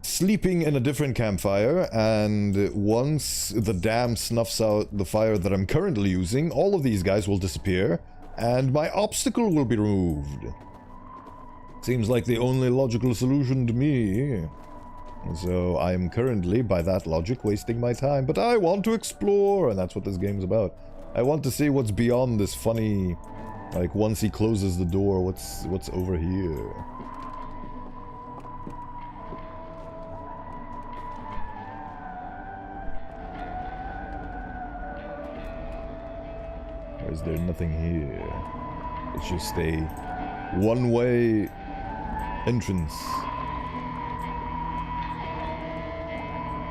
sleeping in a different campfire, and once the dam snuffs out the fire that I'm currently using, all of these guys will disappear, and my obstacle will be removed. Seems like the only logical solution to me. So I'm currently, by that logic, wasting my time, but I want to explore, and that's what this game's about. I want to see what's beyond this funny... Like, once he closes the door, what's over here? Or is there nothing here? It's just a one-way entrance.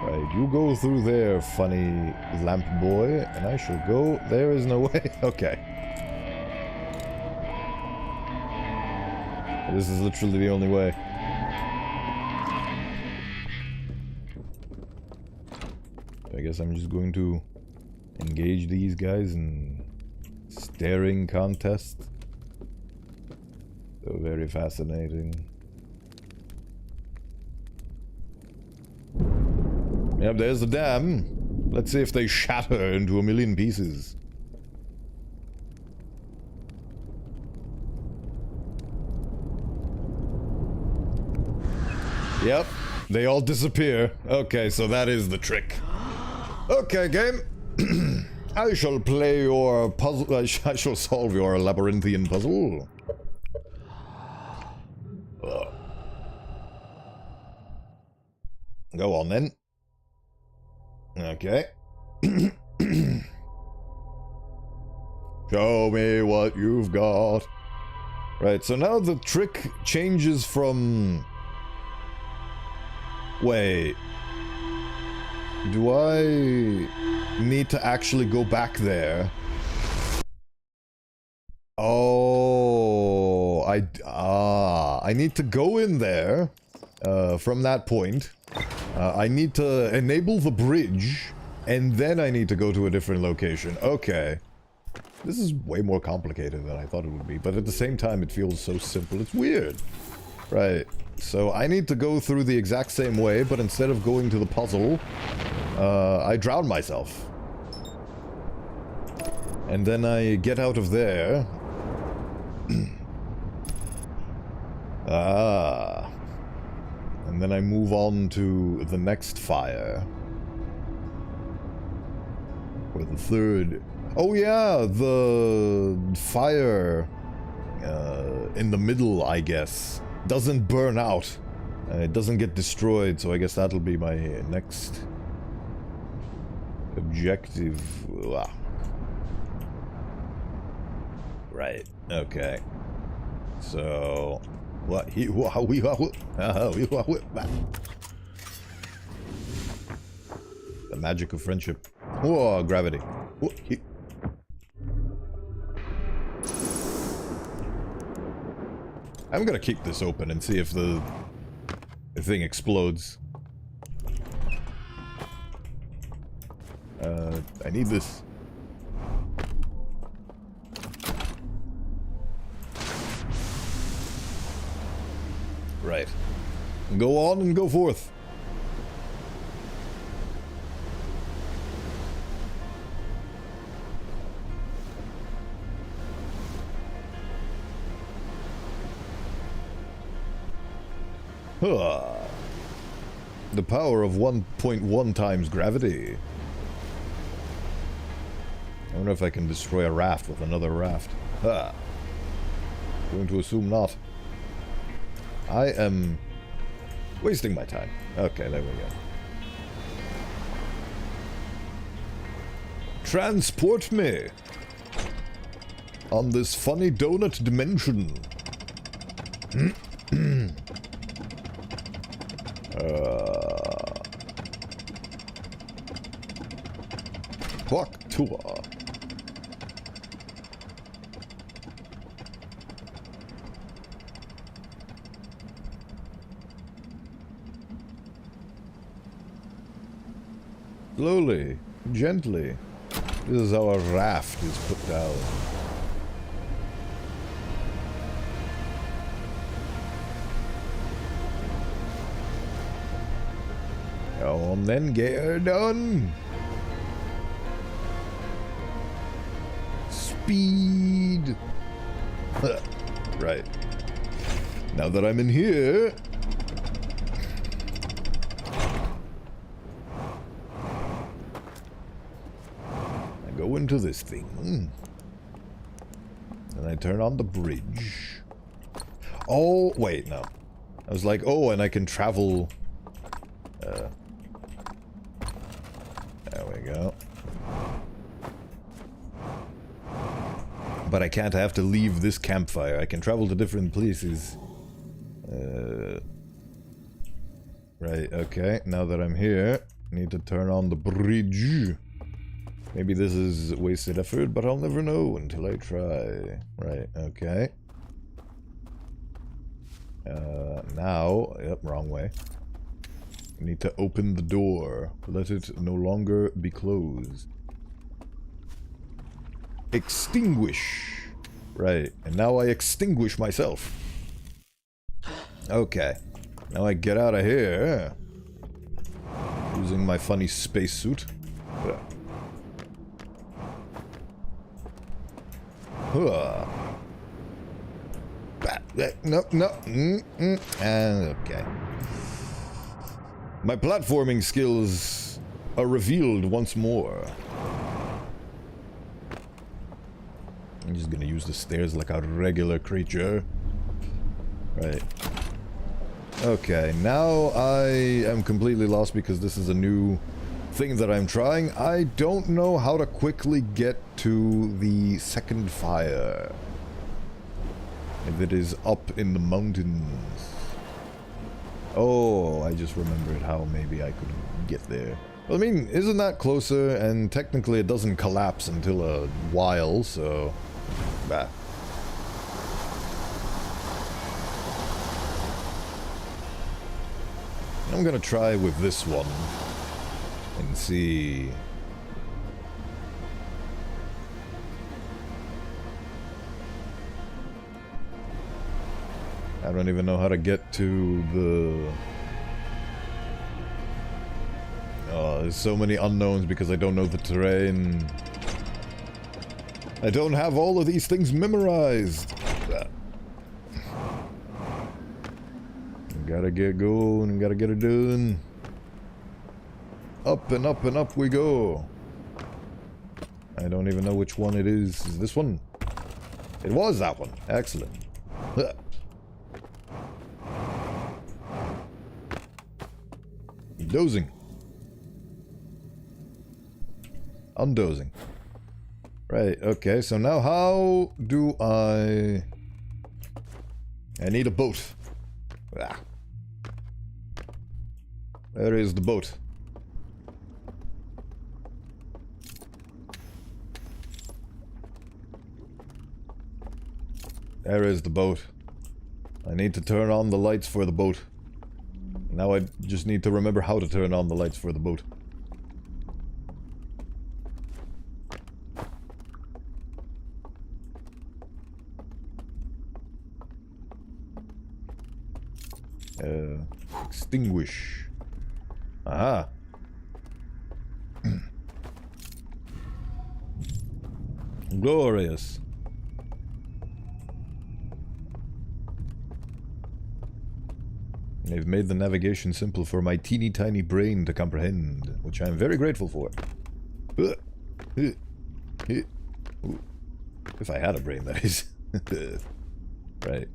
Right, you go through there, funny lamp boy, and I shall go... There is no way. Okay. This is literally the only way. I guess I'm just going to engage these guys in staring contest. So very fascinating. Yep, there's the dam. Let's see if they shatter into a million pieces. Yep, they all disappear. Okay, so that is the trick. Okay, game. I shall play your puzzle. I shall solve your labyrinthian puzzle. Go on then. Okay. Show me what you've got. Right, so now the trick changes from... Wait. Do I need to actually go back there? Oh, I need to go in there from that point. I need to enable the bridge, and then I need to go to a different location. Okay. This is way more complicated than I thought it would be, but at the same time it feels so simple. It's weird. Right. So I need to go through the exact same way, but instead of going to the puzzle, I drown myself. And then I get out of there. And then I move on to the next fire. Or the third. Oh yeah, the fire in the middle, I guess, doesn't burn out. It doesn't get destroyed, so I guess that'll be my next objective. Right, okay. So, what he the magic of friendship. Whoa, gravity. I'm gonna kick this open and see if the thing explodes. I need this. Right. Go on and go forth. The power of 1.1 times gravity. I wonder if I can destroy a raft with another raft. Going to assume not. I am wasting my time. Okay, there we go. Transport me on this funny donut dimension. Walk tour. Slowly, gently. This is how a raft is put down. Come on then, get her done. Speed. Right. Now that I'm in here, I go into this thing, and I turn on the bridge. Oh, wait, no. I was like, oh, and I can travel. There we go. But I can't have to leave this campfire. I can travel to different places. Right, okay. Now that I'm here, I need to turn on the bridge. Maybe this is wasted effort, but I'll never know until I try. Right, okay. Now, yep, wrong way. I need to open the door. Let it no longer be closed. Extinguish. Right, and now I extinguish myself. Okay. Now I get out of here. Using my funny spacesuit. No, no. And okay. My platforming skills are revealed once more. I'm just gonna use the stairs like a regular creature. Right. Okay, now I am completely lost because this is a new thing that I'm trying. I don't know how to quickly get to the second fire. If it is up in the mountains. Oh, I just remembered how maybe I could get there. Well, I mean, isn't that closer? And technically it doesn't collapse until a while, so... Bah. I'm gonna try with this one. And see... I don't even know how to get to the... Oh, there's so many unknowns because I don't know the terrain. I don't have all of these things memorized. Gotta get going, gotta get it done. Up and up and up we go. I don't even know which one it is. Is this one? It was that one. Excellent. Dozing. Undozing. Right, okay, so now how do I need a boat. Ah. Where is the boat? There is the boat. I need to turn on the lights for the boat. Now I just need to remember how to turn on the lights for the boat. Extinguish. Aha. Glorious. They've made the navigation simple for my teeny tiny brain to comprehend, which I'm very grateful for. If I had a brain, that is. Right.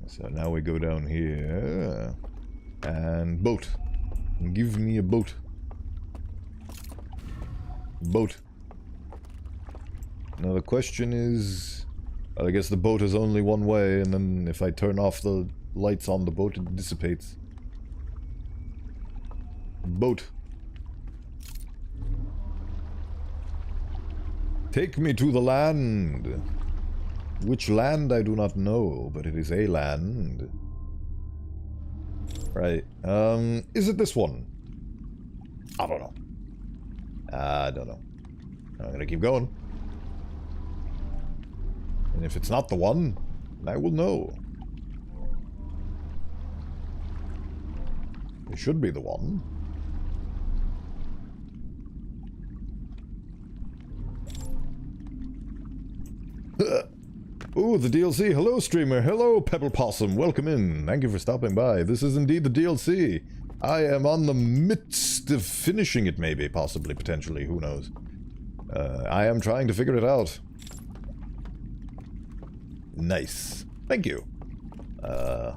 So now we go down here. And boat. Give me a boat. Boat. Now the question is... I guess the boat is only one way, and then if I turn off the lights on the boat, it dissipates. Boat. Take me to the land. Which land I do not know, but it is a land. Right. Is it this one? I don't know. I don't know. I'm gonna keep going. And if it's not the one, I will know. It should be the one. Ooh, the DLC. Hello, streamer. Hello, Pebble Possum. Welcome in. Thank you for stopping by. This is indeed the DLC. I am on the midst of finishing it, maybe, possibly, potentially. Who knows? I am trying to figure it out. Nice. Thank you. Oh,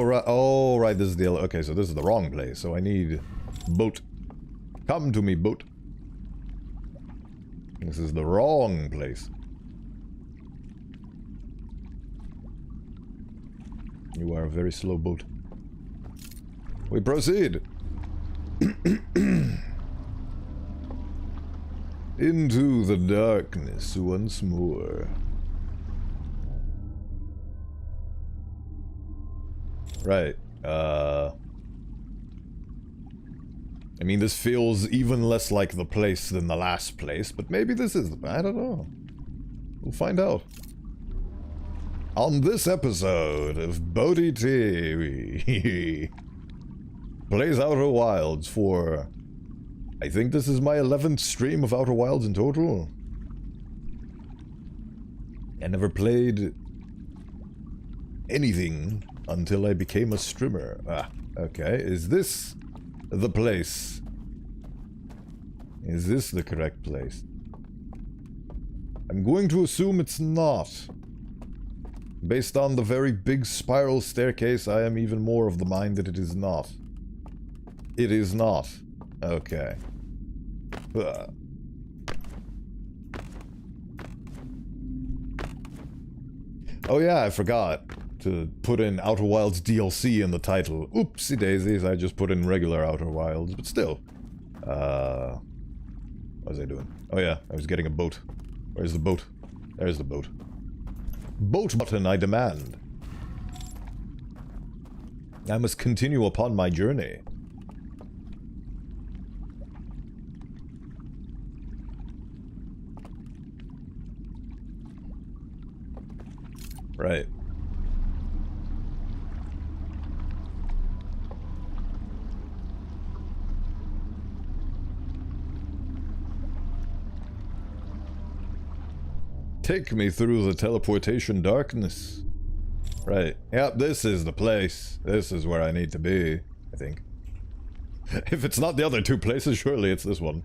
right. Oh, right. This is the... Okay, so this is the wrong place. So I need... boat. Come to me, boat. This is the wrong place. You are a very slow boat. We proceed. Into the darkness once more. Right. I mean, this feels even less like the place than the last place, but maybe this is the... I don't know. We'll find out. On this episode of Bodhi T, plays Outer Wilds for... I think this is my 11th stream of Outer Wilds in total. I never played anything until I became a streamer. Ah, okay. Is this the place? Is this the correct place? I'm going to assume it's not. Based on the very big spiral staircase, I am even more of the mind that it is not. It is not. Okay. Oh yeah, I forgot to put in Outer Wilds DLC in the title. Oopsie daisies, I just put in regular Outer Wilds, but still. What was I doing? Oh yeah, I was getting a boat. Where's the boat? There's the boat. Boat button, I demand. I must continue upon my journey. Right. Take me through the teleportation darkness. Right. Yep, this is the place. This is where I need to be, I think. If it's not the other two places, surely it's this one.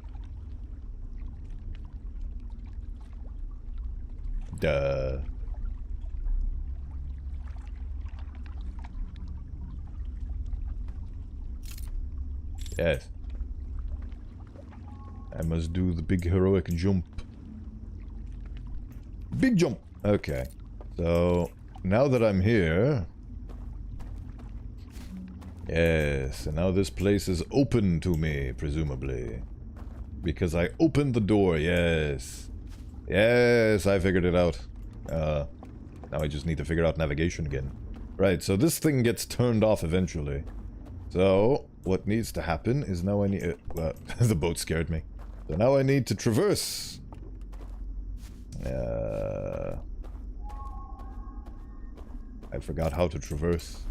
Duh. Yes. I must do the big heroic jump. Big jump! Okay. So, now that I'm here... Yes, and now this place is open to me, presumably. Because I opened the door, yes. Yes, I figured it out. Now I just need to figure out navigation again. Right, so this thing gets turned off eventually. So, what needs to happen is now I need... the boat scared me. So now I need to traverse. I forgot how to traverse.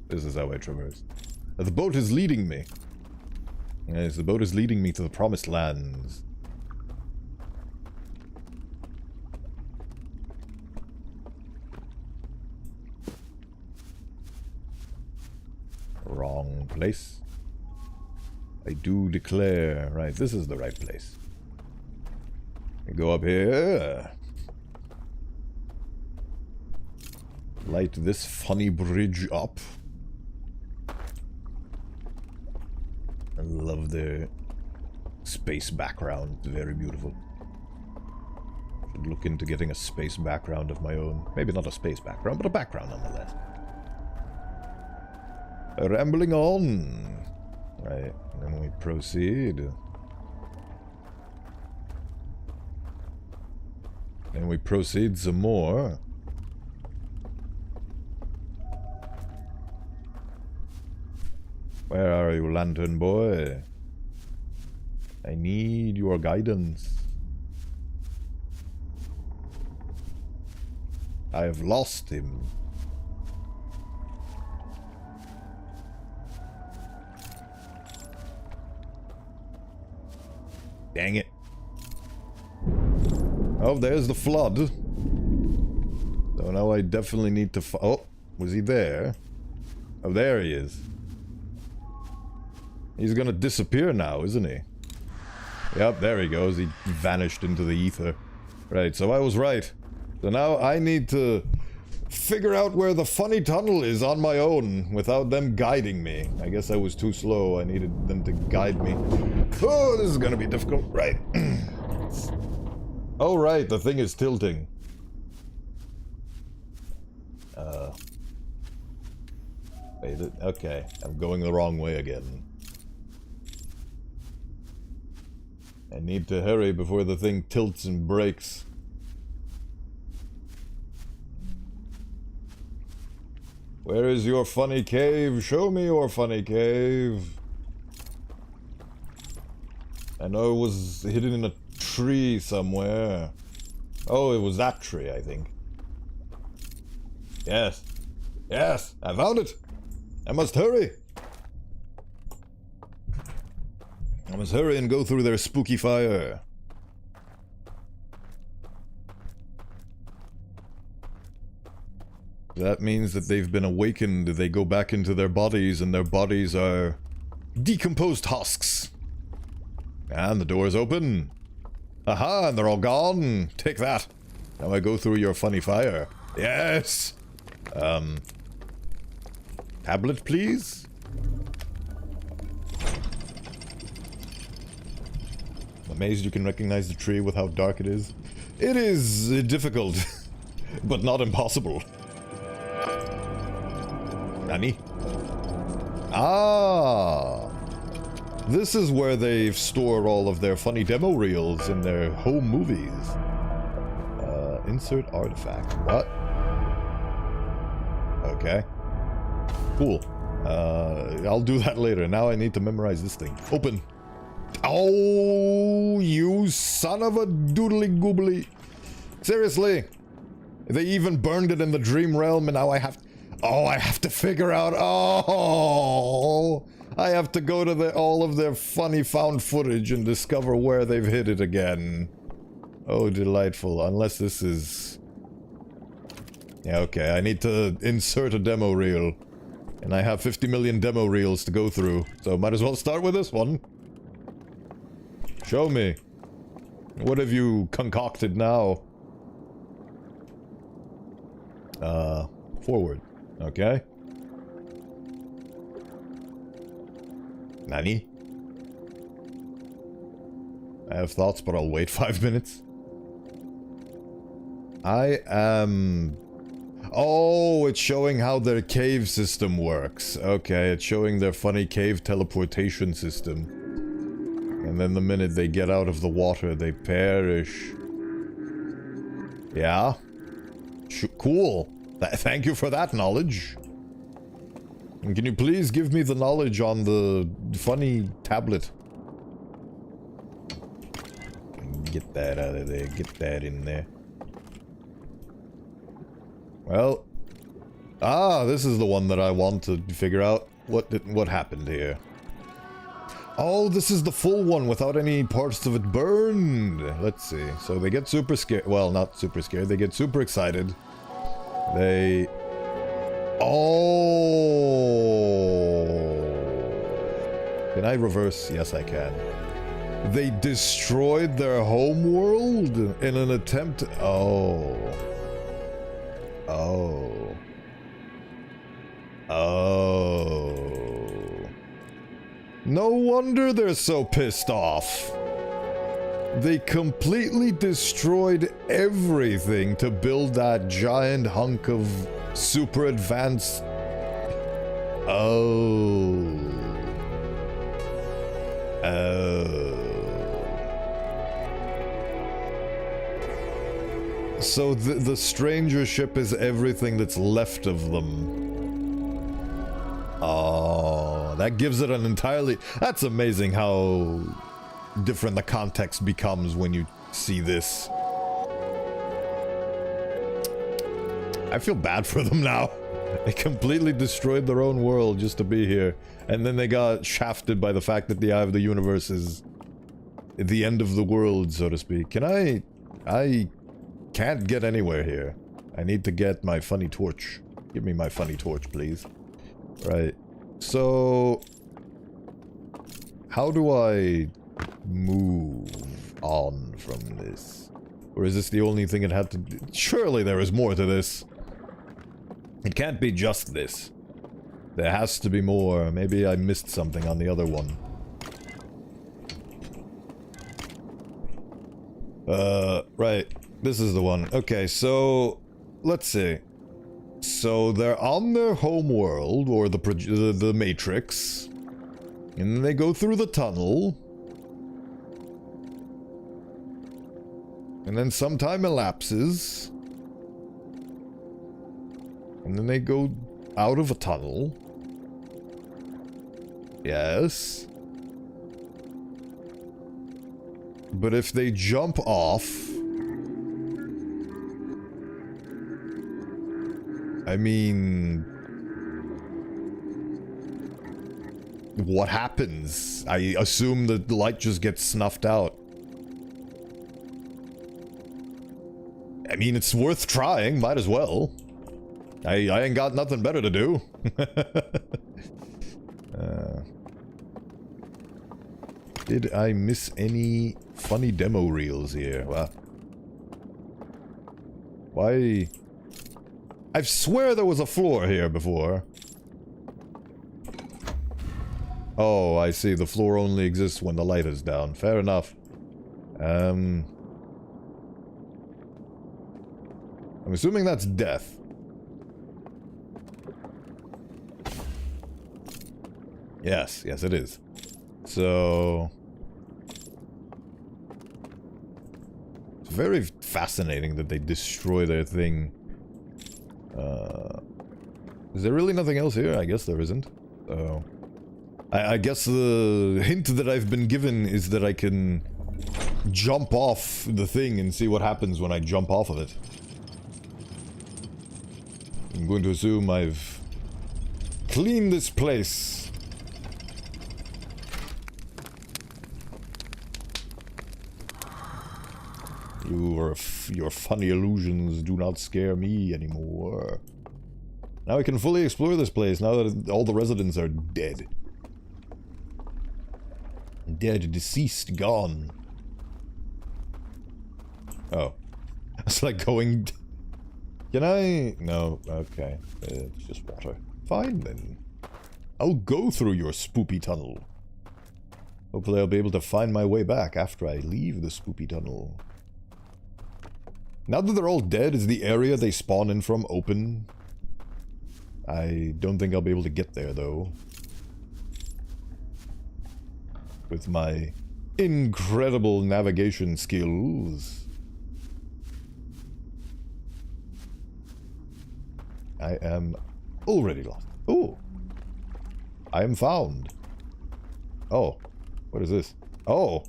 This is how I traverse. The boat is leading me. Yes, the boat is leading me to the promised lands. Wrong place. I do declare. Right, this is the right place. I go up here. Light this funny bridge up. I love the space background. It's very beautiful. Should look into getting a space background of my own. Maybe not a space background, but a background nonetheless. Rambling on. Right, then we proceed. Then we proceed some more. Where are you, lantern boy? I need your guidance. I have lost him. Dang it. Oh, there's the flood. So now I definitely need to... Oh, was he there? Oh, there he is. He's gonna disappear now, isn't he? Yep, there he goes. He vanished into the ether. Right, so I was right. So now I need to figure out where the funny tunnel is on my own without them guiding me. I guess I was too slow. I needed them to guide me. Oh, this is gonna be difficult. Right. Oh, right, the thing is tilting. Wait, okay. I'm going the wrong way again. I need to hurry before the thing tilts and breaks. Where is your funny cave? Show me your funny cave. I know it was hidden in a tree somewhere. Oh, it was that tree, I think. Yes. Yes, I found it. I must hurry. I must hurry and go through their spooky fire. That means that they've been awakened. They go back into their bodies, and their bodies are decomposed husks. And the door is open. Aha, and they're all gone. Take that. Now I go through your funny fire. Yes! Tablet, please? I'm amazed you can recognize the tree with how dark it is. It is difficult, but not impossible. Nani? Ah! This is where they've stored all of their funny demo reels in their home movies. Insert artifact. What? Okay. Cool. I'll do that later. Now I need to memorize this thing. Open. Oh, you son of a doodly goobly. Seriously. They even burned it in the dream realm, and now I have... Oh, I have to figure out... Oh... I have to go to all of their funny found footage and discover where they've hid it again. Oh, delightful. Unless this is... Yeah, okay. I need to insert a demo reel. And I have 50 million demo reels to go through. So might as well start with this one. Show me. What have you concocted now? Forward. Okay. Nani? I have thoughts, but I'll wait 5 minutes. I am... Oh, it's showing how their cave system works. Okay, it's showing their funny cave teleportation system. And then the minute they get out of the water, they perish. Yeah? Cool. Thank you for that knowledge. And can you please give me the knowledge on the funny tablet? Get that out of there. Get that in there. Well. Ah, this is the one that I want to figure out. What happened here? Oh, this is the full one without any parts of it burned. Let's see. So they get super scared. Well, not super scared. They get super excited. They... Oh. Can I reverse? Yes, I can. They destroyed their home world in an attempt... Oh. Oh. Oh. No wonder they're so pissed off. They completely destroyed everything to build that giant hunk of super advanced... Oh. Oh. So the stranger ship is everything that's left of them. Oh, that gives it an entirely... That's amazing how different the context becomes when you see this. I feel bad for them now. They completely destroyed their own world just to be here. And then they got shafted by the fact that the eye of the universe is the end of the world, so to speak. Can I can't get anywhere here. I need to get my funny torch. Give me my funny torch, please. Right. So... how do I move on from this? Or is this the only thing it had to do? Surely there is more to this. It can't be just this. There has to be more. Maybe I missed something on the other one. Right. This is the one. Okay, so... let's see. So they're on their home world, or the Matrix. And then they go through the tunnel. And then some time elapses. And then they go out of a tunnel. Yes. But if they jump off... I mean... what happens? I assume the light just gets snuffed out. I mean, it's worth trying, might as well. I ain't got nothing better to do. Did I miss any funny demo reels here? Well, why? I swear there was a floor here before. Oh, I see. The floor only exists when the light is down. Fair enough. I'm assuming that's death. Yes, yes it is. So... it's very fascinating that they destroy their thing. Is there really nothing else here? I guess there isn't. So... I guess the hint that I've been given is that I can jump off the thing and see what happens when I jump off of it. I'm going to assume I've cleaned this place. Your funny illusions do not scare me anymore. Now I can fully explore this place now that all the residents are dead. Dead, deceased, gone. Oh. It's like going... Can I... No, okay. It's just water. Fine then. I'll go through your spoopy tunnel. Hopefully I'll be able to find my way back after I leave the spoopy tunnel. Now that they're all dead, is the area they spawn in from open? I don't think I'll be able to get there though. With my incredible navigation skills. I am already lost. Oh! I am found. Oh. What is this? Oh!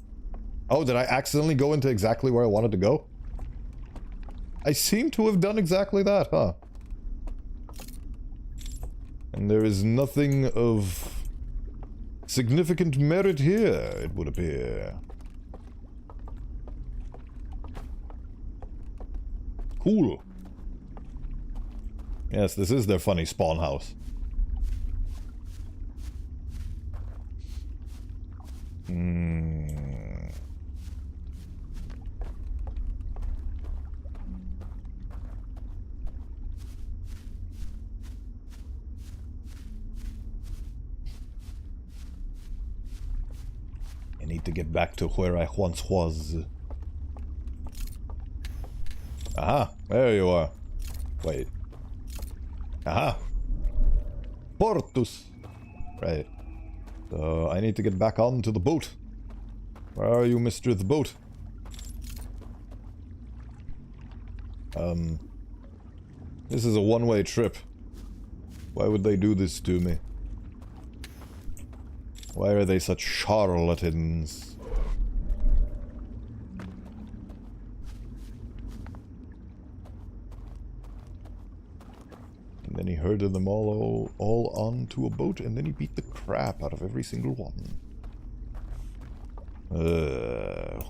Oh, did I accidentally go into exactly where I wanted to go? I seem to have done exactly that, huh? And there is nothing of significant merit here, it would appear. Cool. Yes, this is their funny spawn house. I need to get back to where I once was. Aha, there you are. Wait. Aha! Portus! Right. So, I need to get back onto the boat. Where are you, Mr. the Boat? This is a one-way trip. Why would they do this to me? Why are they such charlatans? And then he herded them all onto a boat, and then he beat the crap out of every single one.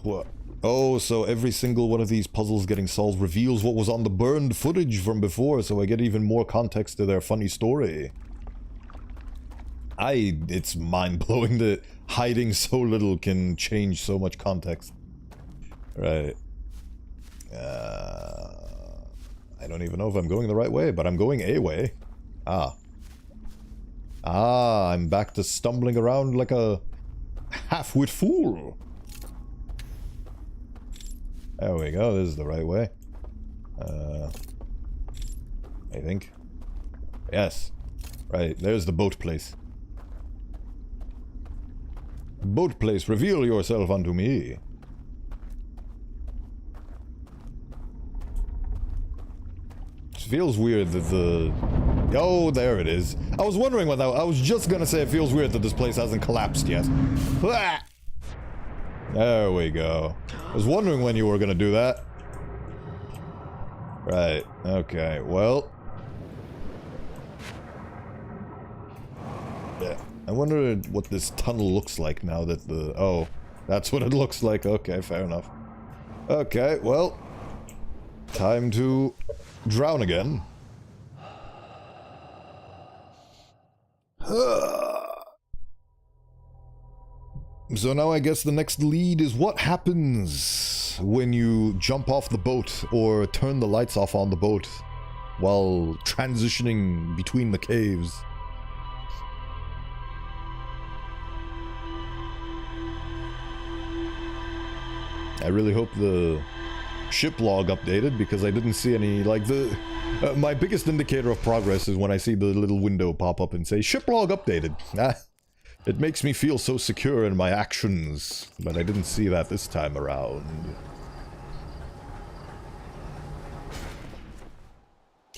What? Oh, so every single one of these puzzles getting solved reveals what was on the burned footage from before, so I get even more context to their funny story. It's mind-blowing that hiding so little can change so much context. Right. I don't even know if I'm going the right way, but I'm going a way. Ah. Ah, I'm back to stumbling around like a half-wit fool. There we go, this is the right way. I think. Yes. Right, there's the boat place. Boat place, reveal yourself unto me. It feels weird that the... Oh, there it is. I was wondering what that... I was just gonna say it feels weird that this place hasn't collapsed yet. Ah! There we go. I was wondering when you were gonna do that. Right, okay, well... Yeah. I wonder what this tunnel looks like now that the... Oh, that's what it looks like. Okay, fair enough. Okay, well... Time to drown again. So now I guess the next lead is what happens when you jump off the boat or turn the lights off on the boat while transitioning between the caves. I really hope the ship log updated, because I didn't see any, like, my biggest indicator of progress is when I see the little window pop up and say, ship log updated. It makes me feel so secure in my actions, but I didn't see that this time around.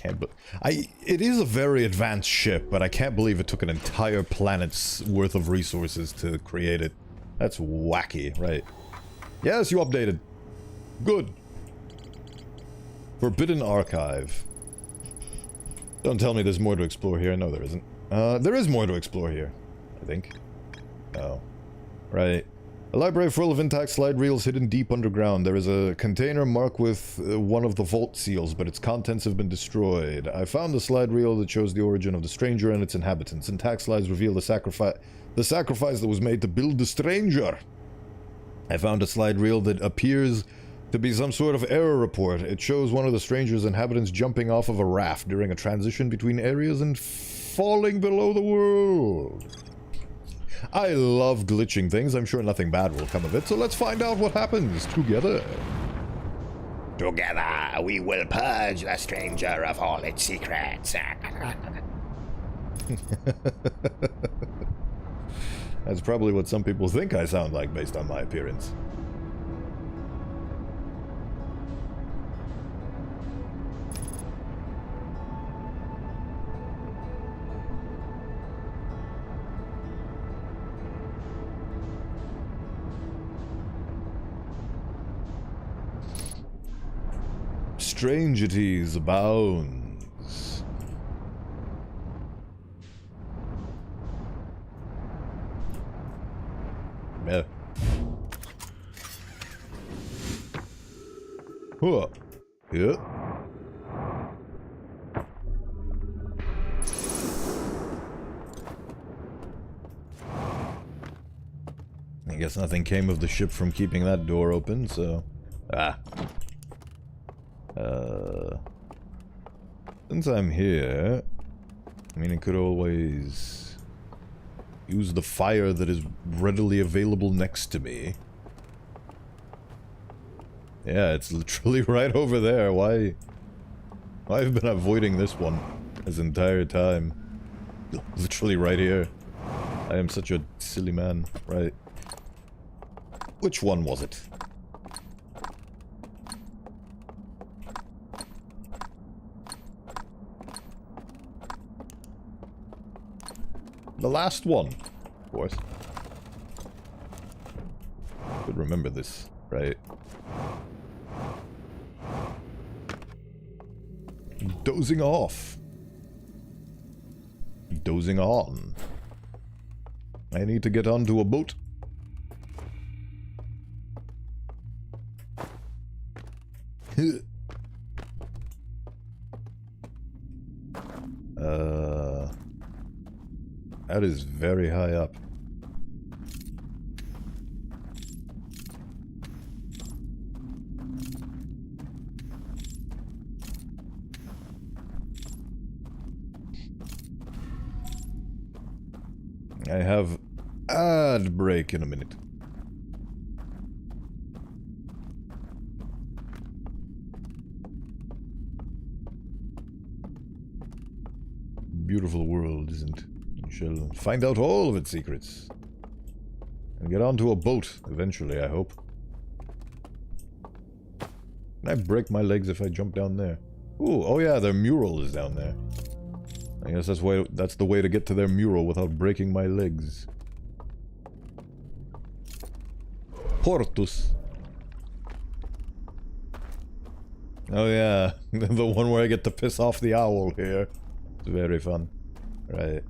It is a very advanced ship, but I can't believe it took an entire planet's worth of resources to create it. That's wacky, right? Yes, you updated. Good. Forbidden Archive. Don't tell me there's more to explore here. No, there isn't. There is more to explore here, I think. Oh. Right. A library full of intact slide reels hidden deep underground. There is a container marked with one of the vault seals, but its contents have been destroyed. I found the slide reel that shows the origin of the stranger and its inhabitants. Intact slides reveal the sacrifice that was made to build the stranger. I found a slide reel that appears to be some sort of error report. It shows one of the stranger's inhabitants jumping off of a raft during a transition between areas and falling below the world. I love glitching things. I'm sure nothing bad will come of it, so let's find out what happens together. Together, we will purge the stranger of all its secrets. That's probably what some people think I sound like based on my appearance. Strangities abounds. Yeah. Huh. Yeah. I guess nothing came of the ship from keeping that door open, so... Since I'm here, I mean, I could always use the fire that is readily available next to me. Yeah, it's literally right over there. Why I've been avoiding this one this entire time. Literally right here. I am such a silly man. Right. Which one was it? The last one, of course. Could remember this, right? Dozing off. Dozing on. I need to get onto a boat. That is very high up. I have ad break in a minute. Beautiful world, isn't it? We shall find out all of its secrets. And get onto a boat, eventually, I hope. Can I break my legs if I jump down there? Ooh, oh yeah, their mural is down there. I guess that's the way to get to their mural without breaking my legs. Portus. Oh yeah, the one where I get to piss off the owl here. It's very fun. Right.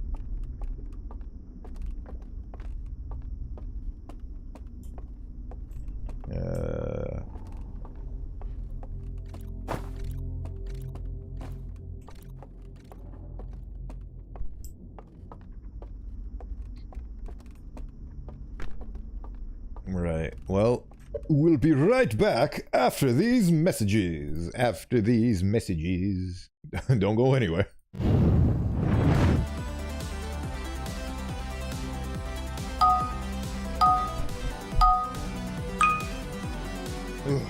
Right. Well, we'll be right back after these messages. After these messages. Don't go anywhere. Ugh.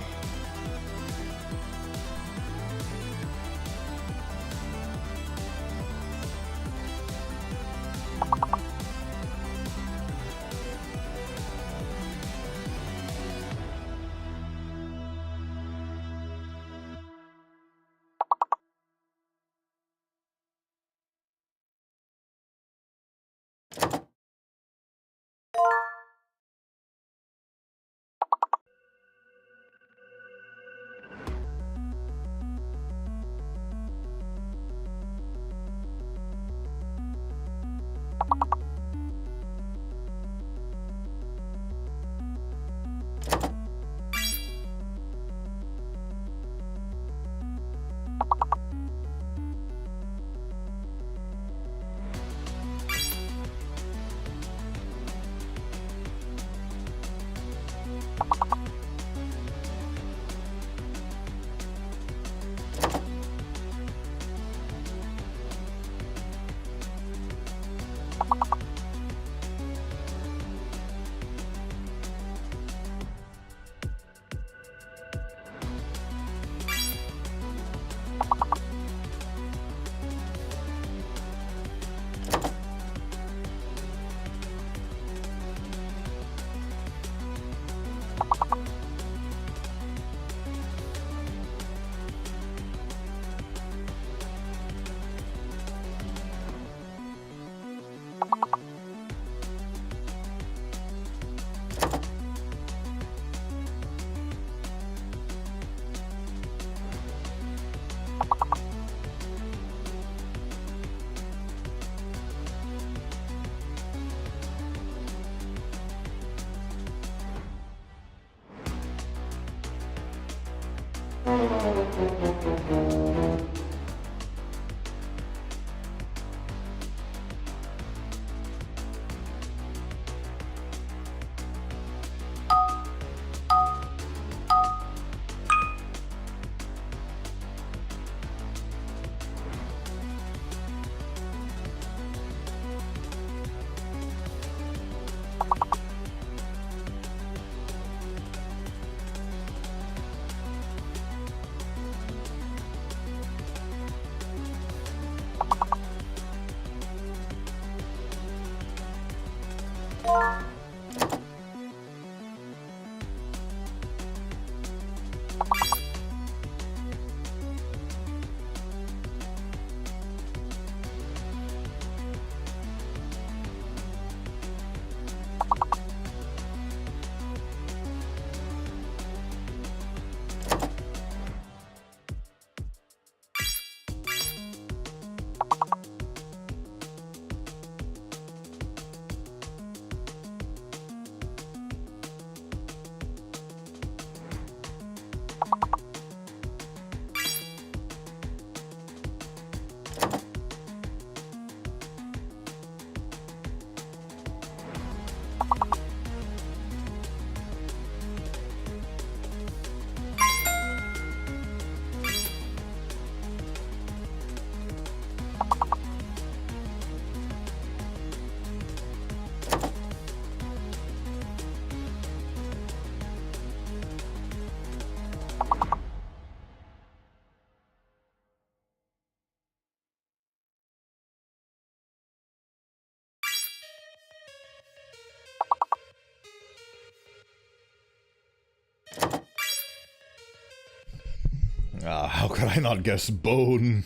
Ah, how could I not guess bone?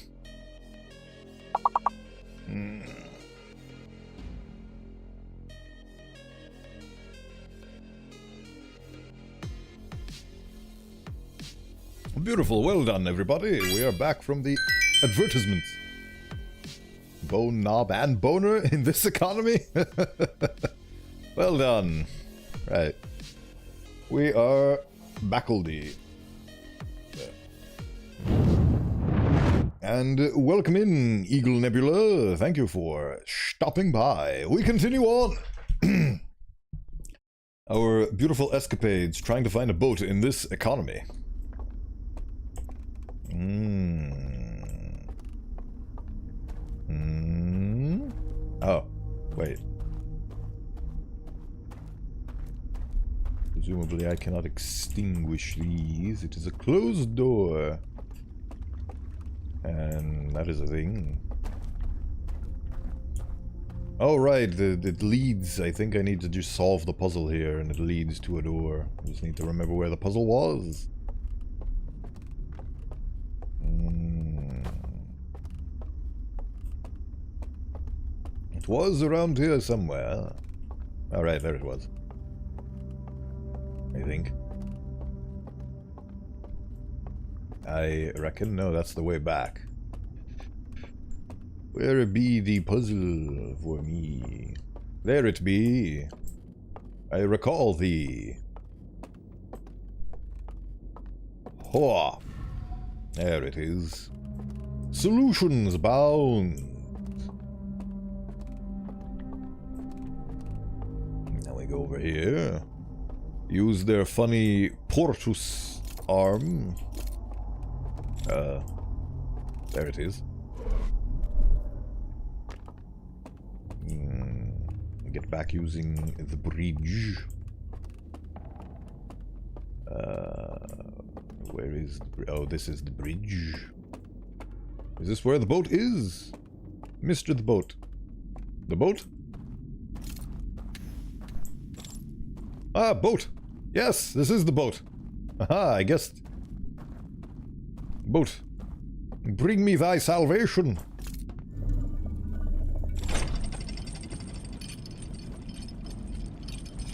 Beautiful, well done everybody. We are back from the advertisements. Bone, knob, and boner in this economy? Well done. Right. We are Backledy. And welcome in, Eagle Nebula. Thank you for stopping by. We continue on. our beautiful escapades trying to find a boat in this economy. Oh, wait. Presumably I cannot extinguish these. It is a closed door. And that is a thing. Oh, right, it leads. I think I need to just solve the puzzle here, and it leads to a door. I just need to remember where the puzzle was. It was around here somewhere. Alright, there it was. I think. I reckon. No, that's the way back. Where be the puzzle for me? There it be. I recall thee. Hoa. There it is. Solutions bound. Now we go over here. Use their funny Portus arm. There it is. Get back using the bridge. Where is the oh, this is the bridge. Is this where the boat is? Mr. the boat. The boat? Ah, boat! Yes, this is the boat. Aha, I guessed. Boat. Bring me thy salvation.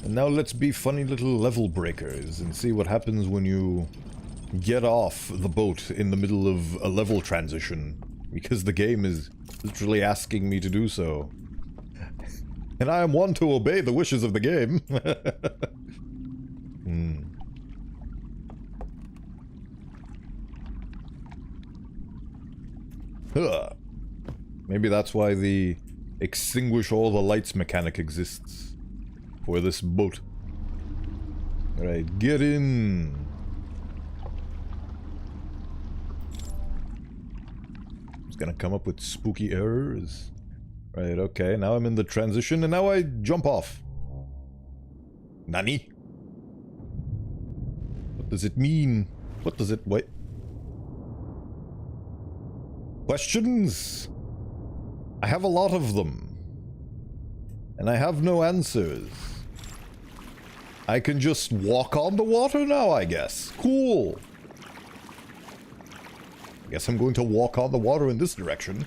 And now let's be funny little level breakers and see what happens when you get off the boat in the middle of a level transition. Because the game is literally asking me to do so. And I am one to obey the wishes of the game. Huh. Maybe that's why the extinguish all the lights mechanic exists. For this boat. Alright, get in. It's gonna come up with spooky errors. Right, okay, now I'm in the transition and now I jump off. Nani? What does it mean? What does it... wait. Questions? I have a lot of them. And I have no answers. I can just walk on the water now, I guess. Cool. I guess I'm going to walk on the water in this direction.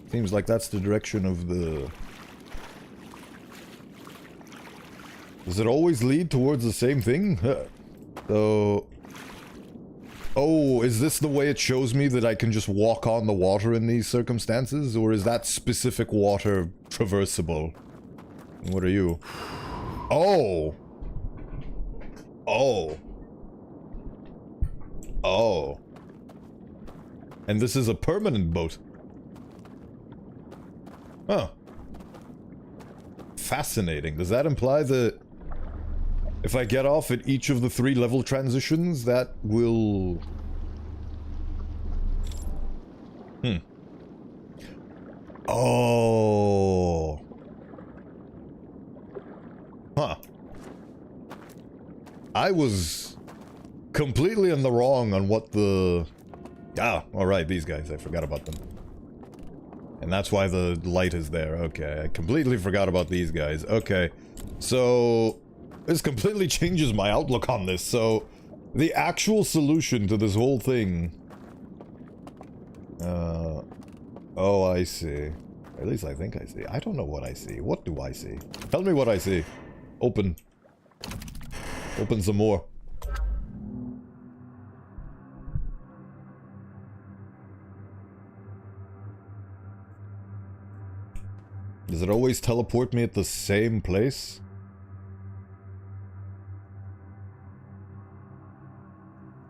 Seems like that's the direction of the... Does it always lead towards the same thing? So... Oh, is this the way it shows me that I can just walk on the water in these circumstances? Or is that specific water traversable? What are you? Oh! Oh! Oh. And this is a permanent boat. Huh. Fascinating. Does that imply that if I get off at each of the 3 level transitions, that will... Oh. Huh. I was completely in the wrong on what the... Ah, alright, these guys. I forgot about them. And that's why the light is there. Okay, I completely forgot about these guys. Okay, so... This completely changes my outlook on this, so... The actual solution to this whole thing... Oh, I see. At least I think I see. I don't know what I see. What do I see? Tell me what I see. Open. Open some more. Does it always teleport me at the same place?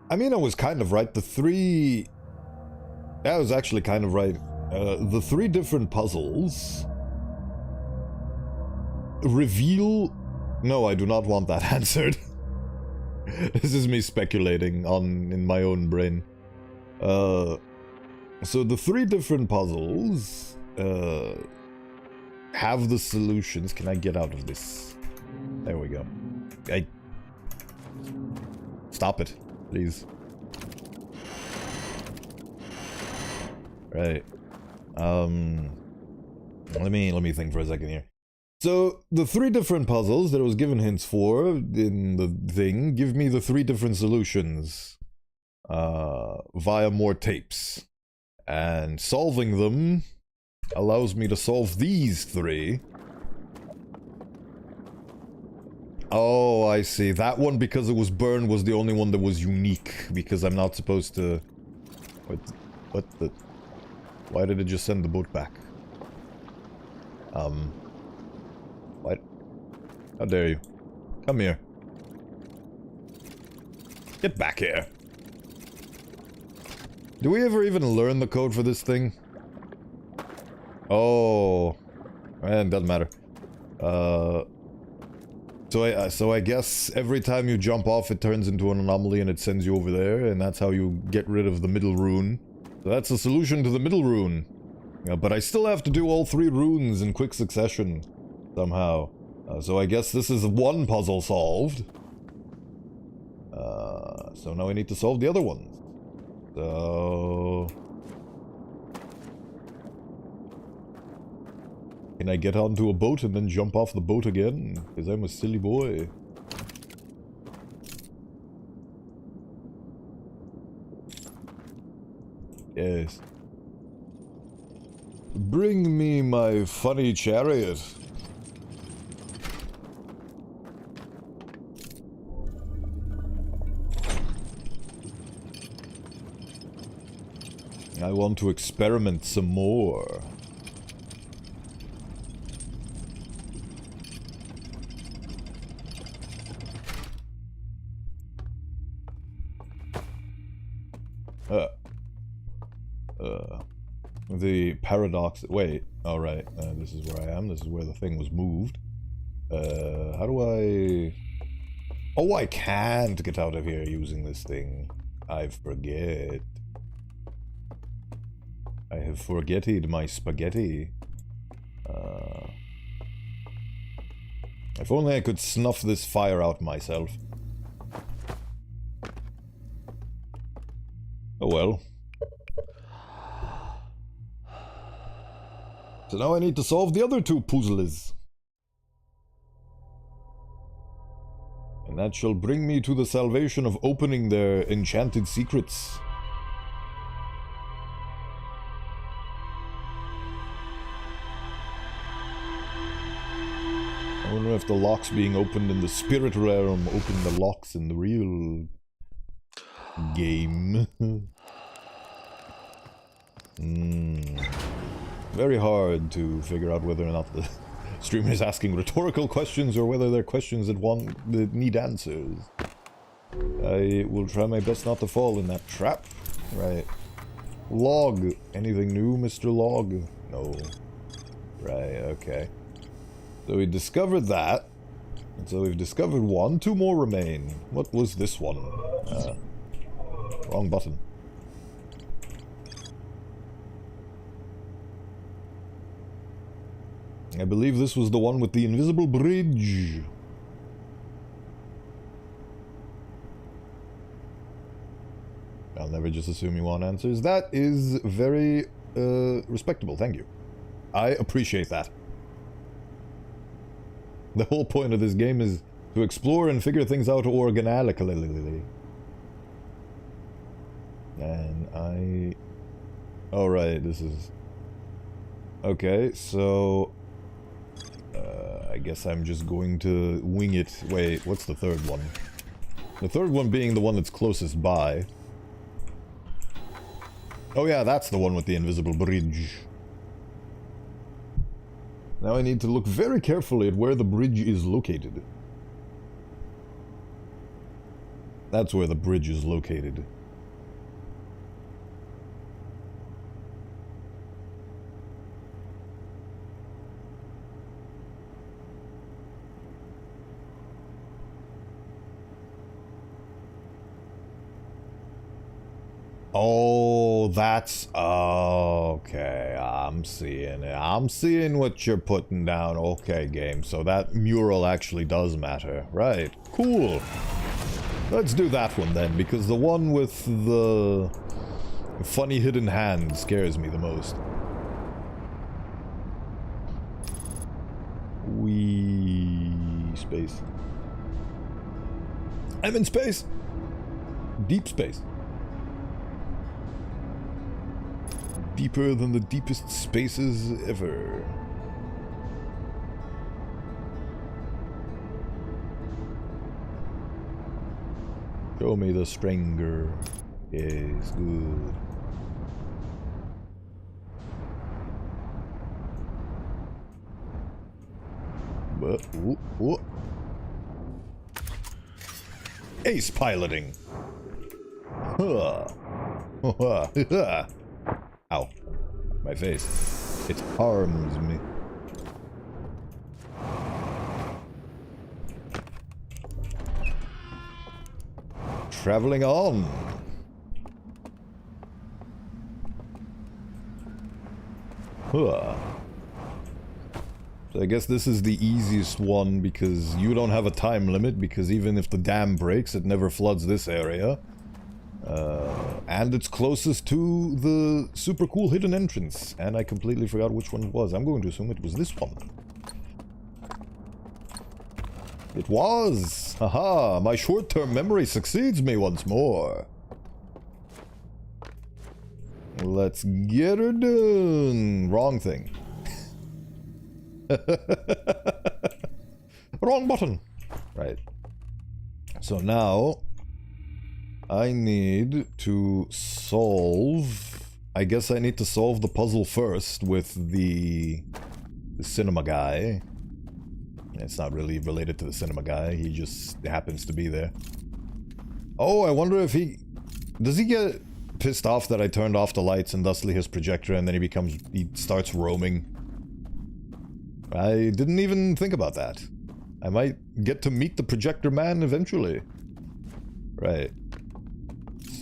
I mean, I was kind of right. The 3... I was actually kind of right. The 3 different puzzles reveal No, I do not want that answered. This is me speculating in my own brain. So the 3 different puzzles have the solutions. Can I get out of this? There we go. Stop it, please. Right. Let me think for a second here. So, the 3 different puzzles that I was given hints for in the thing give me the 3 different solutions via more tapes. And solving them allows me to solve these 3. Oh, I see. That one, because it was burned, was the only one that was unique, because I'm not supposed to... What the... Why did it just send the boat back? What? How dare you? Come here. Get back here. Do we ever even learn the code for this thing? Oh. It doesn't matter. So I guess every time you jump off it turns into an anomaly and it sends you over there, and that's how you get rid of the middle rune. So that's the solution to the middle rune. But I still have to do all 3 runes in quick succession. Somehow. So I guess this is 1 puzzle solved. So now I need to solve the other ones. So... Can I get onto a boat and then jump off the boat again? Because I'm a silly boy. Yes. Bring me my funny chariot. I want to experiment some more. The paradox... Wait. Alright. This is where I am. This is where the thing was moved. How do I... Oh, I can't get out of here using this thing. I forget. I have forgetted my spaghetti. If only I could snuff this fire out myself. Oh well. So now I need to solve the other 2 puzzles. And that shall bring me to the salvation of opening their enchanted secrets. I wonder if the locks being opened in the spirit realm open the locks in the real game. Very hard to figure out whether or not the streamer is asking rhetorical questions or whether they're questions that need answers. I will try my best not to fall in that trap. Right. Log. Anything new, Mr. Log? No. Right, okay. So we discovered that. And so we've discovered 1. 2 more remain. What was this one? Wrong button. I believe this was the one with the invisible bridge. I'll never just assume you want answers. That is very respectable, thank you. I appreciate that. The whole point of this game is to explore and figure things out organically. And I... Alright, this is... Okay, so... I guess I'm just going to wing it. Wait, what's the 3rd one? The 3rd one being the one that's closest by. Oh yeah, that's the one with the invisible bridge. Now I need to look very carefully at where the bridge is located. That's where the bridge is located. Oh, that's... Okay, I'm seeing it. I'm seeing what you're putting down. Okay, game. So that mural actually does matter. Right. Cool. Let's do that one then, because the one with the funny hidden hand scares me the most. Space. I'm in space! Deep space. Deeper than the deepest spaces ever. Show me the stranger. Yes, good. But, ooh. Ace piloting. Ow. My face. It harms me. Traveling on. So I guess this is the easiest one because you don't have a time limit, because even if the dam breaks, it never floods this area. And it's closest to the super cool hidden entrance. And I completely forgot which one it was. I'm going to assume it was this one. It was! Haha, my short-term memory succeeds me once more. Let's get her done. Wrong thing. Wrong button. Right. So now I need to solve... I guess I need to solve the puzzle first with the cinema guy. It's not really related to the cinema guy, he just happens to be there. Oh, I wonder if he... Does he get pissed off that I turned off the lights and thusly his projector, and then he starts roaming? I didn't even think about that. I might get to meet the projector man eventually. Right.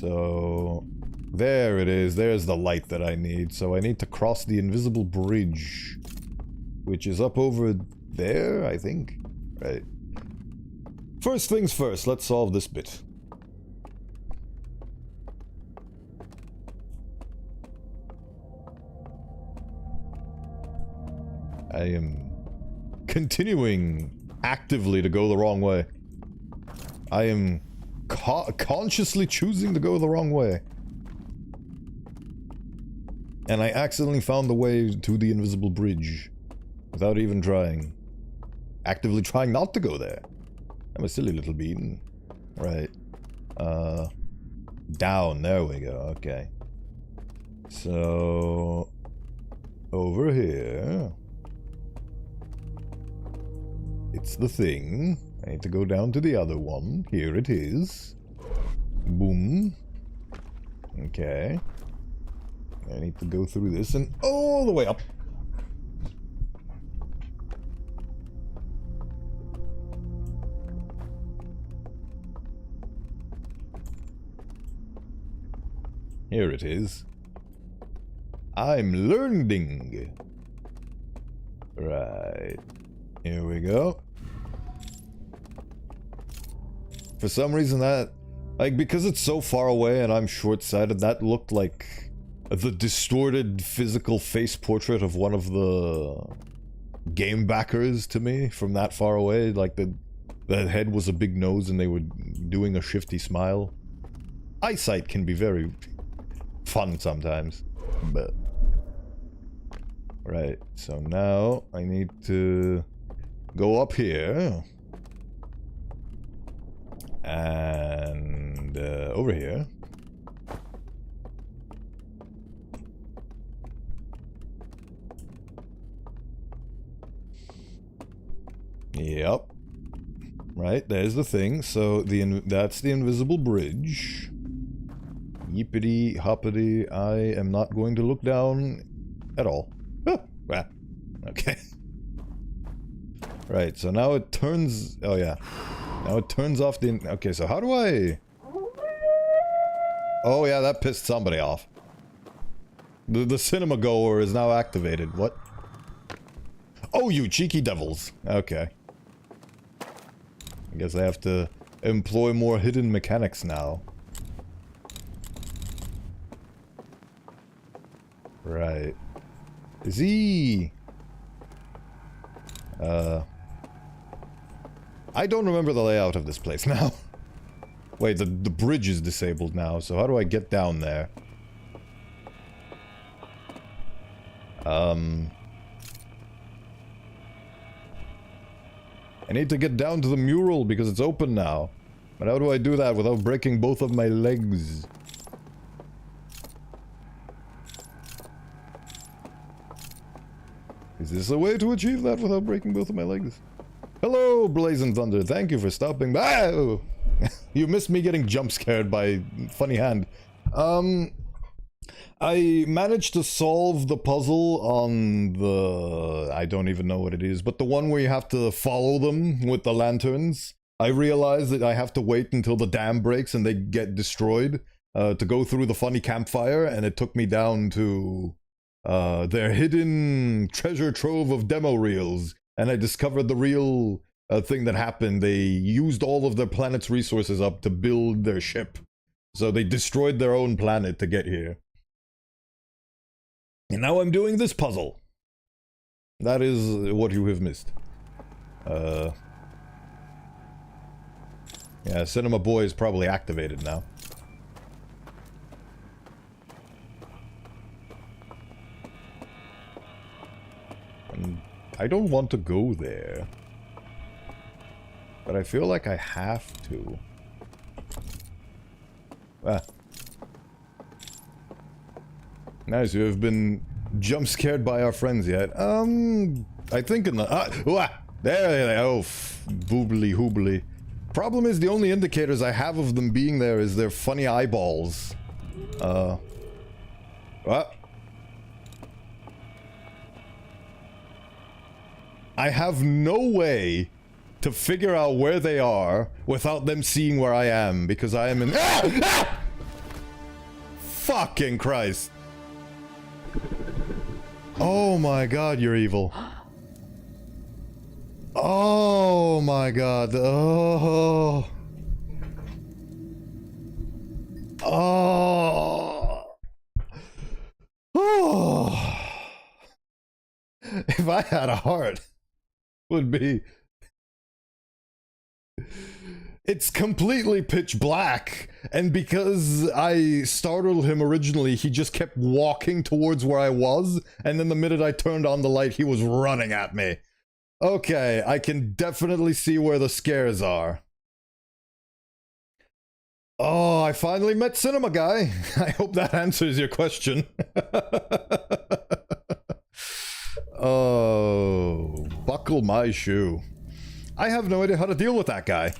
So... there it is. There's the light that I need. So I need to cross the invisible bridge, which is up over there, I think. Right. First things first, let's solve this bit. I am continuing actively to go the wrong way. I am consciously choosing to go the wrong way. And I accidentally found the way to the invisible bridge without even trying. Actively trying not to go there. I'm a silly little bean. Right. Down. There we go. Okay. So... over here... it's the thing. I need to go down to the other one. Here it is. Boom. Okay. I need to go through this and all the way up. Here it is. I'm learning. Right. Here we go. For some reason that, like, because it's so far away and I'm short-sighted, that looked like the distorted physical face portrait of one of the game backers to me from that far away. Like the head was a big nose and they were doing a shifty smile. Eyesight can be very fun sometimes, but... right, so now I need to go up here. And over here. Yep. Right, there's the thing. So that's the invisible bridge. Yippity hoppity. I am not going to look down at all. Oh, ah, okay. Right, so now it turns... oh yeah. Now it turns off the... okay, so how do I... Oh yeah, that pissed somebody off. The cinema goer is now activated. What? Oh, you cheeky devils. Okay. I guess I have to employ more hidden mechanics now. Right. Is he... I don't remember the layout of this place now. Wait, the bridge is disabled now, so how do I get down there? I need to get down to the mural because it's open now. But how do I do that without breaking both of my legs? Is this a way to achieve that without breaking both of my legs? Hello, Blazing Thunder. Thank you for stopping by. Oh. You missed me getting jump scared by funny hand. I managed to solve the puzzle on the... I don't even know what it is, but the one where you have to follow them with the lanterns. I realized that I have to wait until the dam breaks and they get destroyed to go through the funny campfire, and it took me down to their hidden treasure trove of demo reels, and I discovered the real thing that happened. They used all of their planet's resources up to build their ship, so they destroyed their own planet to get here. And now I'm doing this puzzle. That is what you have missed. Yeah, Cinema Boy is probably activated now. And I don't want to go there. But I feel like I have to. Ah. Nice, you have been jump scared by our friends yet? I think in the... there, oh, boobly hoobly. Problem is, the only indicators I have of them being there is their funny eyeballs. What? I have no way to figure out where they are without them seeing where I am, because I am in... Fucking Christ. Oh my god, you're evil. Oh my god. Oh. Oh. Oh. If I had a heart, would be... It's completely pitch black, and because I startled him originally, he just kept walking towards where I was, and then the minute I turned on the light, he was running at me. Okay, I can definitely see where the scares are. Oh, I finally met Cinema Guy. I hope that answers your question. Oh, buckle my shoe. I have no idea how to deal with that guy.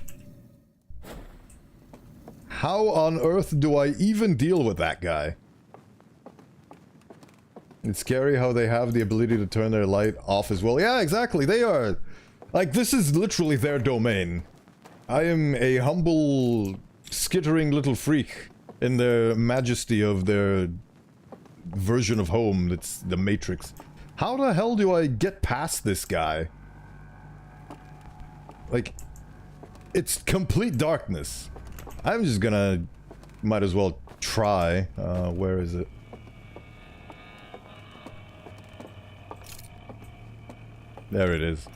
How on earth do I even deal with that guy? It's scary how they have the ability to turn their light off as well. Yeah, exactly. They are... Like, this is literally their domain. I am a humble, skittering little freak in the majesty of their version of home that's the Matrix. How the hell do I get past this guy? Like, it's complete darkness. I'm just gonna... Might as well try. Where is it? There it is.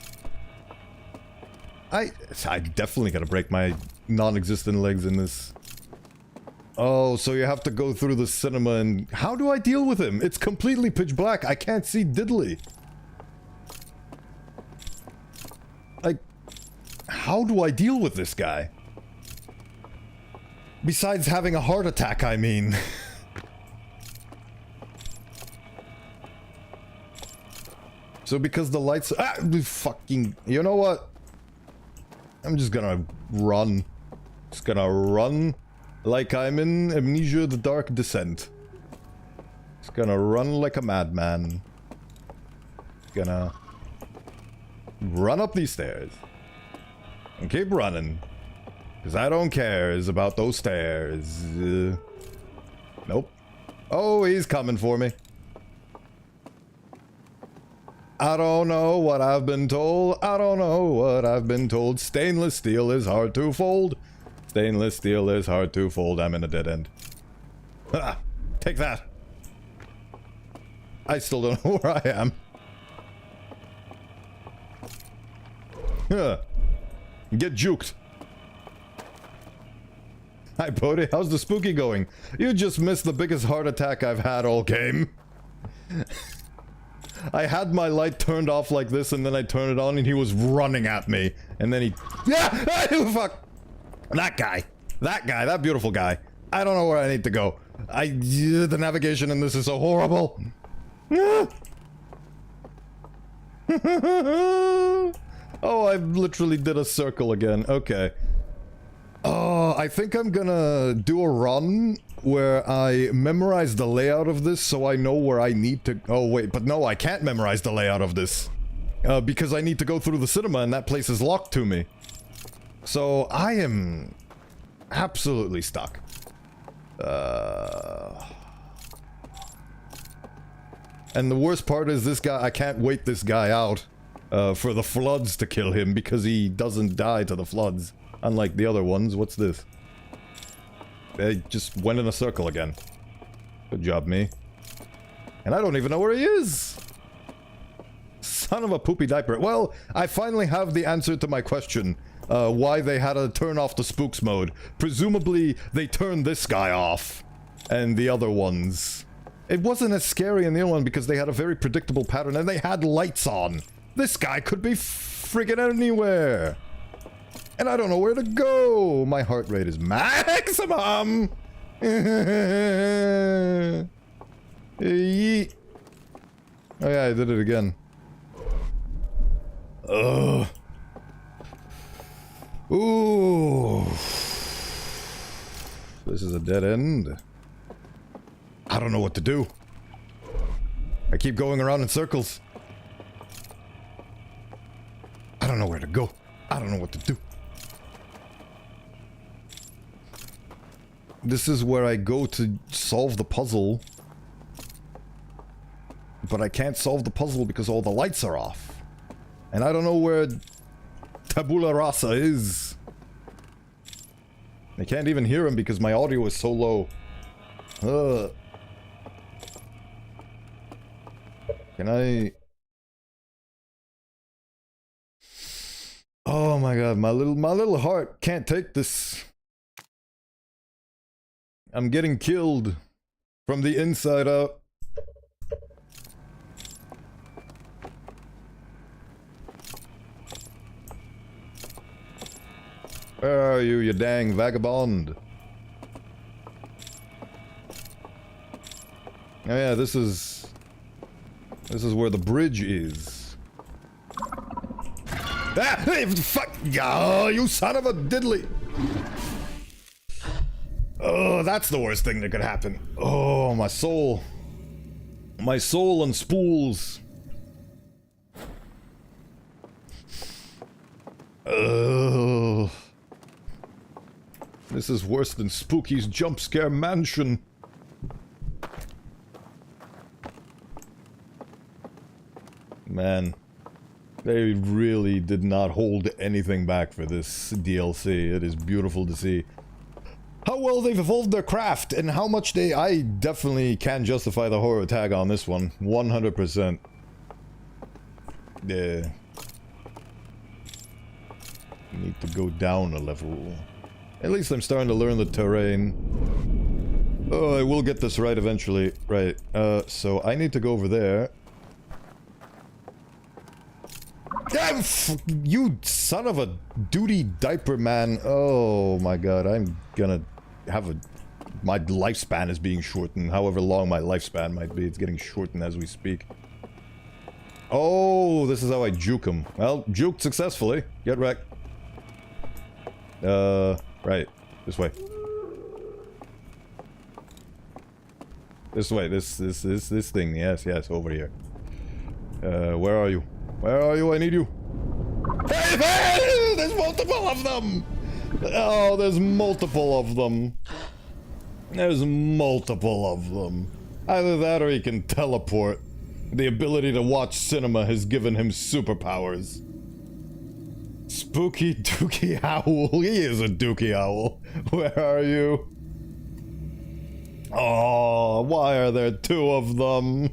I definitely gotta break my non-existent legs in this. Oh, so you have to go through the cinema and... How do I deal with him? It's completely pitch black. I can't see diddly. Like... How do I deal with this guy? Besides having a heart attack, I mean. So because the lights... Ah! Fucking... You know what? I'm just gonna run. Just gonna run like I'm in Amnesia: The Dark Descent. Just gonna run like a madman. Gonna run up these stairs. And keep running. Because I don't care about those stairs. Nope. Oh, he's coming for me. I don't know what I've been told. I don't know what I've been told. Stainless steel is hard to fold. Stainless steel is hard to fold. I'm in a dead end. Ah, take that. I still don't know where I am. Get juked. Hi, Bodhi. How's the spooky going? You just missed the biggest heart attack I've had all game. I had my light turned off like this, and then I turned it on, and he was running at me. And then he... Yeah! Fuck! That guy. That guy. That beautiful guy. I don't know where I need to go. The navigation in this is so horrible. Oh, I literally did a circle again. Okay. Oh, I think I'm gonna do a run where I memorize the layout of this so I know where I need to... Oh, wait, but no, I can't memorize the layout of this. Because I need to go through the cinema and that place is locked to me. So, I am absolutely stuck. And the worst part is this guy, I can't wait this guy out for the floods to kill him because he doesn't die to the floods. Unlike the other ones. What's this? They just went in a circle again. Good job, me. And I don't even know where he is! Son of a poopy diaper. Well, I finally have the answer to my question. Why they had to turn off the spooks mode. Presumably, they turned this guy off. And the other ones. It wasn't as scary in the other one because they had a very predictable pattern and they had lights on. This guy could be friggin' anywhere. And I don't know where to go. My heart rate is maximum. Yeet. Oh yeah, I did it again. Ugh. Ooh. This is a dead end. I don't know what to do. I keep going around in circles. I don't know where to go. I don't know what to do. This is where I go to solve the puzzle. But I can't solve the puzzle because all the lights are off. And I don't know where Tabula Rasa is. I can't even hear him because my audio is so low. Can I... Oh my god, my little heart can't take this. I'm getting killed from the inside out. Where are you, you dang vagabond? Oh yeah, this is where the bridge is. Ah! Hey, fuck! Oh, you son of a diddly! Oh, that's the worst thing that could happen. Oh, my soul. My soul and spools. Oh. This is worse than Spooky's jump scare mansion. Man. They really did not hold anything back for this DLC. It is beautiful to see how well they've evolved their craft and how much I definitely can justify the horror tag on this one. 100%. Yeah. Need to go down a level. At least I'm starting to learn the terrain. Oh, I will get this right eventually. Right. So I need to go over there. Damn, you son of a duty diaper man. Oh my god, I'm gonna have my lifespan is being shortened. However long my lifespan might be, it's getting shortened as we speak. Oh, this is how I juke him. Well, juked successfully. Get wrecked. Right. This way. This way, this thing, yes, over here. Where are you? Where are you? I need you. Hey, hey! There's multiple of them! Oh, there's multiple of them. There's multiple of them. Either that or he can teleport. The ability to watch cinema has given him superpowers. Spooky Dookie Owl. He is a Dookie Owl. Where are you? Oh, why are there two of them?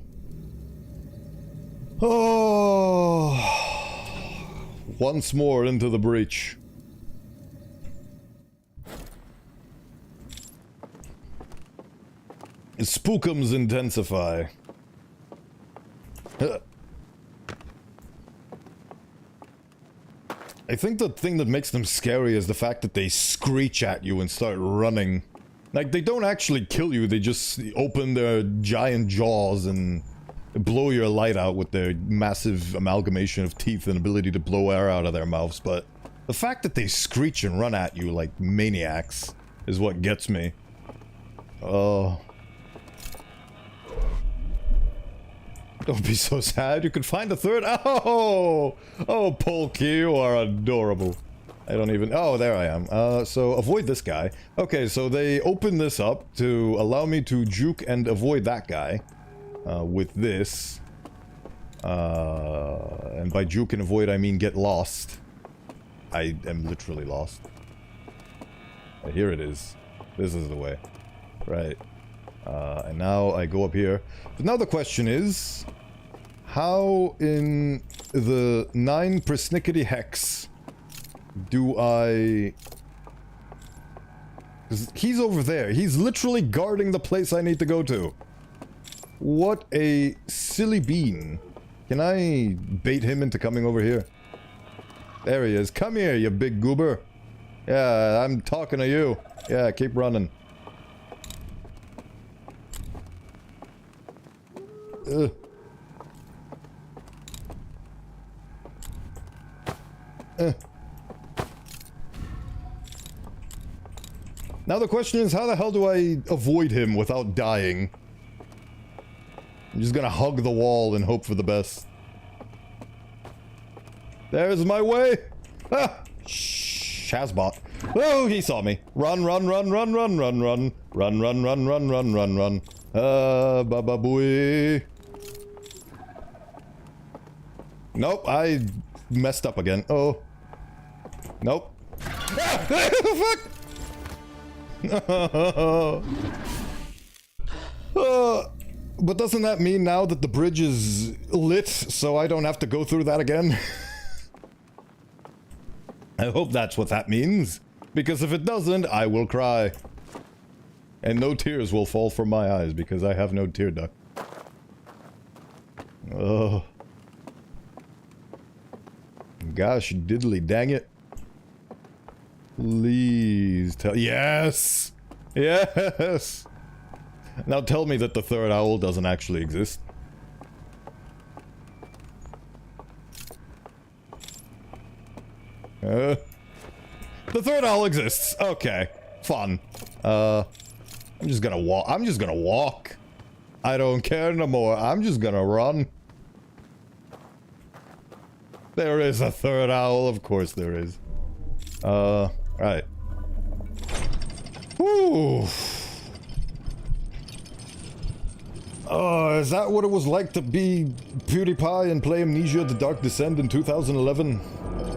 Oh. Once more into the breach. Spookums intensify. I think the thing that makes them scary is the fact that they screech at you and start running. Like, they don't actually kill you, they just open their giant jaws and blow your light out with their massive amalgamation of teeth and ability to blow air out of their mouths, but the fact that they screech and run at you like maniacs is what gets me. Oh. Don't be so sad, you could find a third. Oh! Oh, Polky, you are adorable. I don't even... Oh, there I am. So avoid this guy. Okay, so they open this up to allow me to juke and avoid that guy. With this. And by juke and avoid, I mean get lost. I am literally lost. Here it is. This is the way. Right. And now I go up here. But now the question is... How in the 9 persnickety hex do I... 'Cause he's over there. He's literally guarding the place I need to go to. What a silly bean. Can I bait him into coming over here? There he is. Come here, you big goober. Yeah, I'm talking to you. Yeah, keep running. Ugh. Now the question is, how the hell do I avoid him without dying? I'm just gonna hug the wall and hope for the best. There's my way! Ah! Shazbot. Oh, he saw me. Run, run, run, run, run, run, run. Run, run, run, run, run, run, run. Baba booey. Nope, I messed up again. Oh. Nope. Ah! Fuck! But doesn't that mean now that the bridge is lit, so I don't have to go through that again? I hope that's what that means. Because if it doesn't, I will cry. And no tears will fall from my eyes, because I have no tear duct. Oh. Gosh diddly dang it. Please tell- Yes! Yes! Now tell me that the third owl doesn't actually exist. The third owl exists. Okay. Fun. I'm just gonna walk. I'm just gonna walk. I don't care no more. I'm just gonna run. There is a third owl. Of course there is. Right. Whew. Is that what it was like to be PewDiePie and play Amnesia: The Dark Descent in 2011?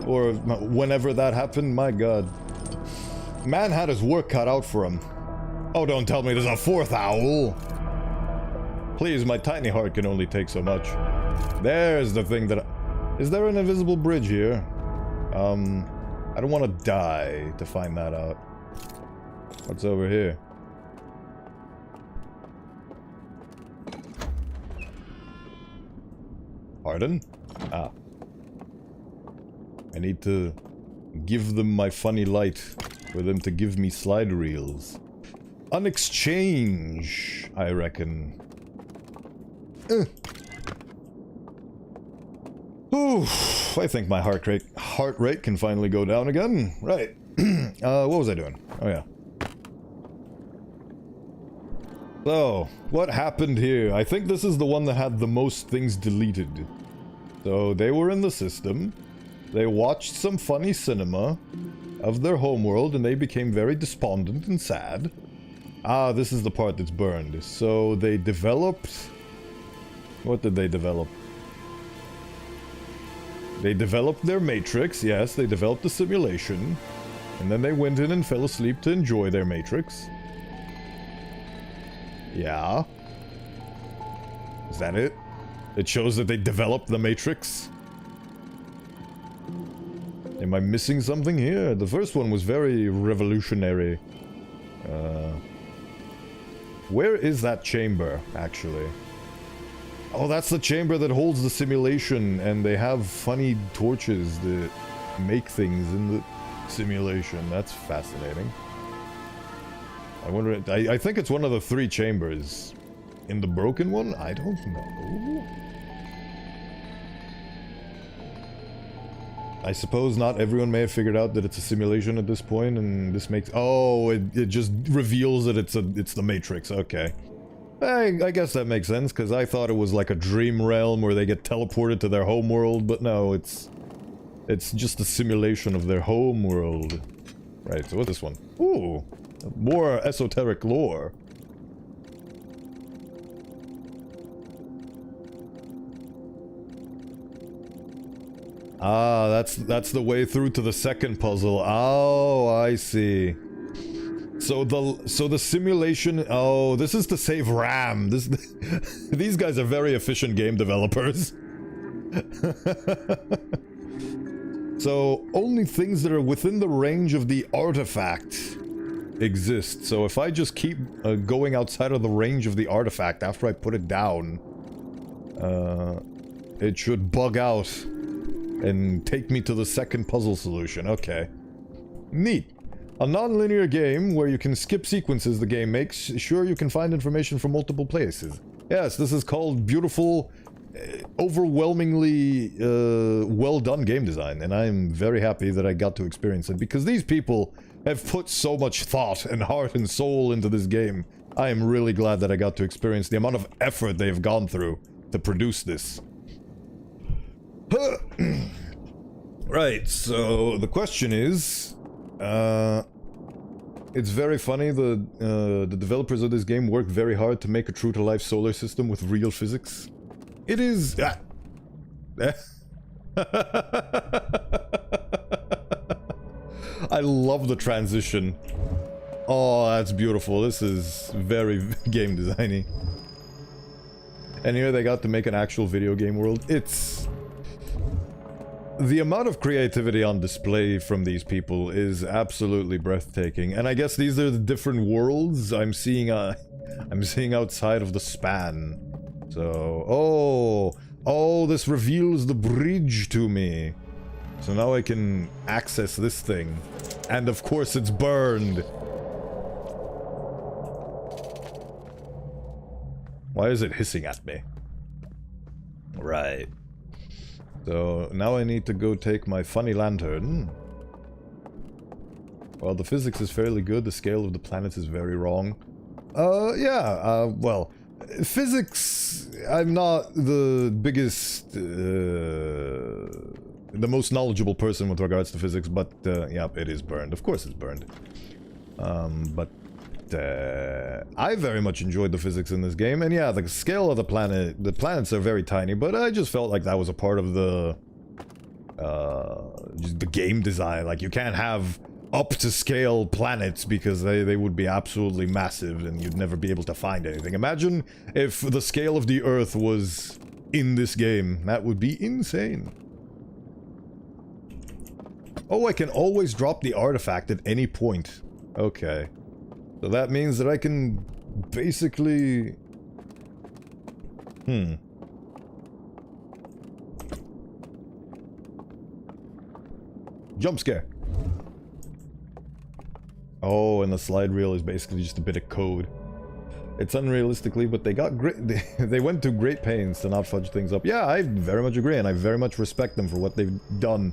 Or whenever that happened? My god. Man had his work cut out for him. Oh, don't tell me there's a fourth owl! Please, my tiny heart can only take so much. There's the thing that... Is there an invisible bridge here? I don't want to die to find that out. What's over here? Pardon? Ah. I need to give them my funny light for them to give me slide reels. An exchange, I reckon. Oof, I think my heart rate can finally go down again. Right. What was I doing? Oh yeah. So, what happened here? I think this is the one that had the most things deleted. So, they were in the system. They watched some funny cinema of their homeworld and they became very despondent and sad. Ah, this is the part that's burned. So they developed... What did they develop? They developed their matrix, yes, they developed the simulation. And then they went in and fell asleep to enjoy their matrix. Yeah. Is that it? It shows that they developed the matrix? Am I missing something here? The first one was very revolutionary. Where is that chamber, actually? Oh, that's the chamber that holds the simulation, and they have funny torches that make things in the simulation. That's fascinating. I wonder... I think it's one of the 3 chambers. In the broken one? I don't know. I suppose not everyone may have figured out that it's a simulation at this point, and this makes... Oh, it just reveals that it's the Matrix. Okay. I guess that makes sense, because I thought it was like a dream realm where they get teleported to their home world, but no, it's just a simulation of their home world. Right, so what's this one? Ooh, more esoteric lore. Ah, that's the way through to the second puzzle. Oh, I see. So the simulation. Oh, this is to save RAM. These guys are very efficient game developers. So only things that are within the range of the artifact exist. So if I just keep going outside of the range of the artifact after I put it down, it should bug out and take me to the second puzzle solution. Okay. Neat. A non-linear game where you can skip sequences the game makes sure you can find information from multiple places. Yes, this is called beautiful, overwhelmingly well-done game design, and I'm very happy that I got to experience it, because these people have put so much thought and heart and soul into this game. I am really glad that I got to experience the amount of effort they've gone through to produce this. Right, so the question is, it's very funny, the developers of this game work very hard to make a true-to-life solar system with real physics. It is... I love the transition. Oh, that's beautiful. This is very game designy. And here they got to make an actual video game world. It's... The amount of creativity on display from these people is absolutely breathtaking. And I guess these are the different worlds I'm seeing outside of the span. So, oh, this reveals the bridge to me. So now I can access this thing. And of course it's burned. Why is it hissing at me? Right. So now I need to go take my funny lantern. Well, the physics is fairly good. The scale of the planets is very wrong. Well, physics, I'm not the biggest, the most knowledgeable person with regards to physics, but, yeah, it is burned. Of course it's burned. I very much enjoyed the physics in this game, and yeah, the scale of the planets are very tiny, but I just felt like that was a part of the, just the game design. Like, you can't have up-to-scale planets because they would be absolutely massive and you'd never be able to find anything. Imagine if the scale of the Earth was in this game. That would be insane. Oh, I can always drop the artifact at any point. Okay. So that means that I can basically... Jump scare. Oh, and the slide reel is basically just a bit of code. It's unrealistically, but they got great... They went to great pains to not fudge things up. Yeah, I very much agree, and I very much respect them for what they've done.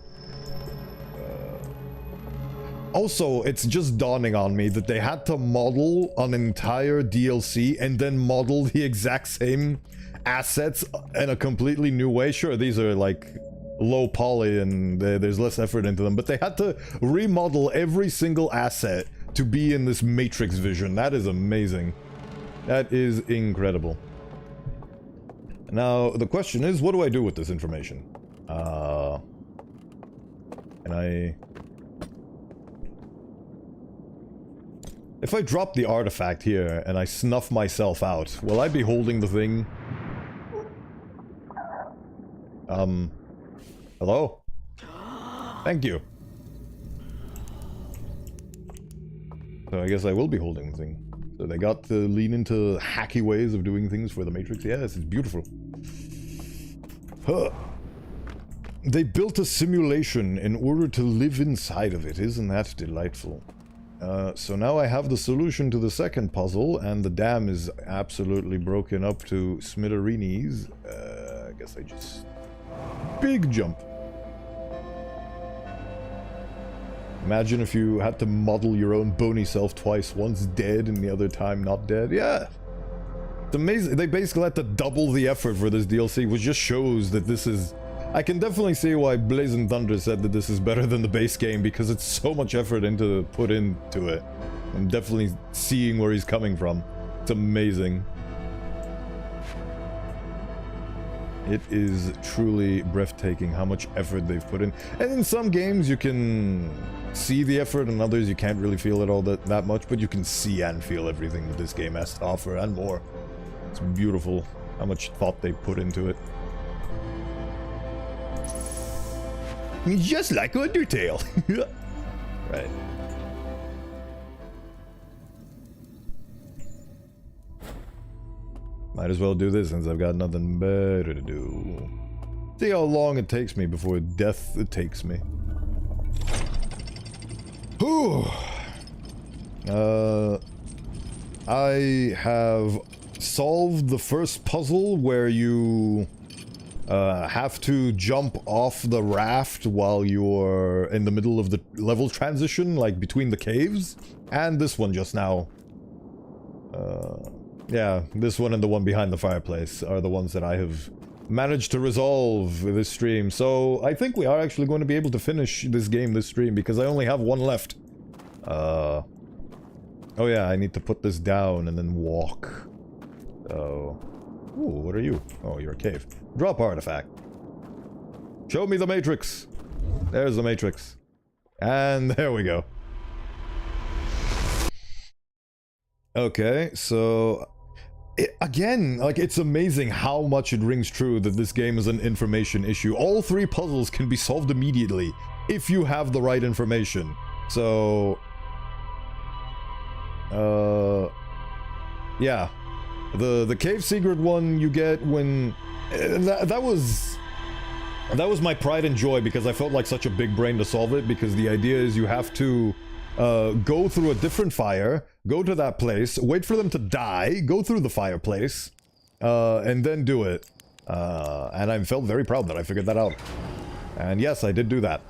Also, it's just dawning on me that they had to model an entire DLC and then model the exact same assets in a completely new way. Sure, these are like low poly and there's less effort into them, but they had to remodel every single asset to be in this Matrix vision. That is amazing. That is incredible. Now, the question is, what do I do with this information? Can I... If I drop the artifact here and I snuff myself out, will I be holding the thing? Hello? Thank you. So I guess I will be holding the thing. So they got to lean into hacky ways of doing things for the Matrix. Yes, it's beautiful. Huh. They built a simulation in order to live inside of it. Isn't that delightful? So now I have the solution to the second puzzle, and the dam is absolutely broken up to smithereens. I guess I just... Big jump. Imagine if you had to model your own bony self twice, once dead and the other time not dead. Yeah. It's amazing. They basically had to double the effort for this DLC, which just shows that this is... I can definitely see why Blazing Thunder said that this is better than the base game, because it's so much effort put into it. I'm definitely seeing where he's coming from. It's amazing. It is truly breathtaking how much effort they've put in. And in some games you can see the effort, and others you can't really feel it all that much, but you can see and feel everything that this game has to offer and more. It's beautiful how much thought they put into it. Just like Undertale. Right. Might as well do this since I've got nothing better to do. See how long it takes me before death takes me. Whew. I have solved the first puzzle where you have to jump off the raft while you're in the middle of the level transition, like between the caves. And this one just now. Yeah, this one and the one behind the fireplace are the ones that I have managed to resolve this stream. So I think we are actually going to be able to finish this game this stream, because I only have one left. Oh yeah, I need to put this down and then walk. So... Ooh, what are you? Oh, you're a cave. Drop artifact. Show me the Matrix. There's the Matrix. And there we go. Okay, so... again, like, it's amazing how much it rings true that this game is an information issue. All three puzzles can be solved immediately if you have the right information. So... yeah. The cave secret one you get when... that was my pride and joy, because I felt like such a big brain to solve it, because the idea is you have to go through a different fire, go to that place, wait for them to die, go through the fireplace, and then do it. And I felt very proud that I figured that out. And yes, I did do that.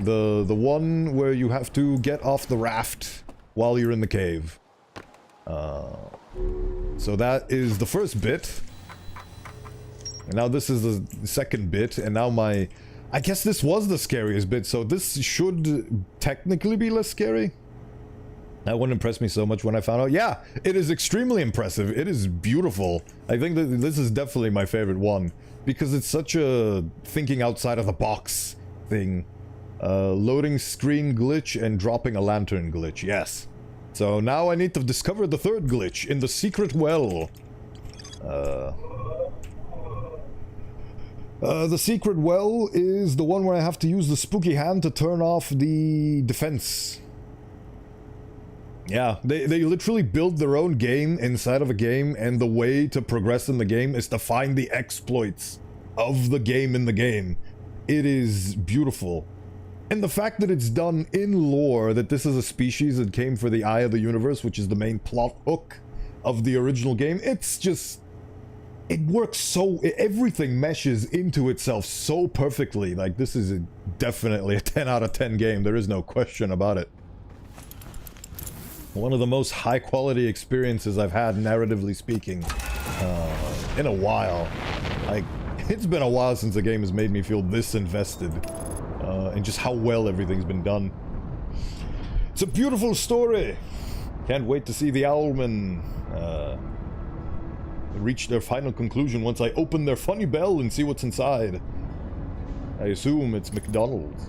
The one where you have to get off the raft while you're in the cave. So that is the first bit. And now this is the second bit, and now my... I guess this was the scariest bit, so this should technically be less scary. That wouldn't impress me so much when I found out. Yeah, it is extremely impressive. It is beautiful. I think that this is definitely my favorite one, because it's such a thinking outside of the box thing. Loading screen glitch and dropping a lantern glitch, yes. So now I need to discover the third glitch in the secret well. The secret well is the one where I have to use the spooky hand to turn off the defense. Yeah, they literally build their own game inside of a game, and the way to progress in the game is to find the exploits of the game in the game. It is beautiful. And the fact that it's done in lore, that this is a species that came for the Eye of the Universe, which is the main plot hook of the original game, it's just... it works so... everything meshes into itself so perfectly. Like, this is definitely a 10 out of 10 game. There is no question about it. One of the most high-quality experiences I've had, narratively speaking, in a while. Like, it's been a while since a game has made me feel this invested. And just how well everything's been done. It's a beautiful story. Can't wait to see the Owlmen reach their final conclusion once I open their funny bell and see what's inside. I assume it's McDonald's.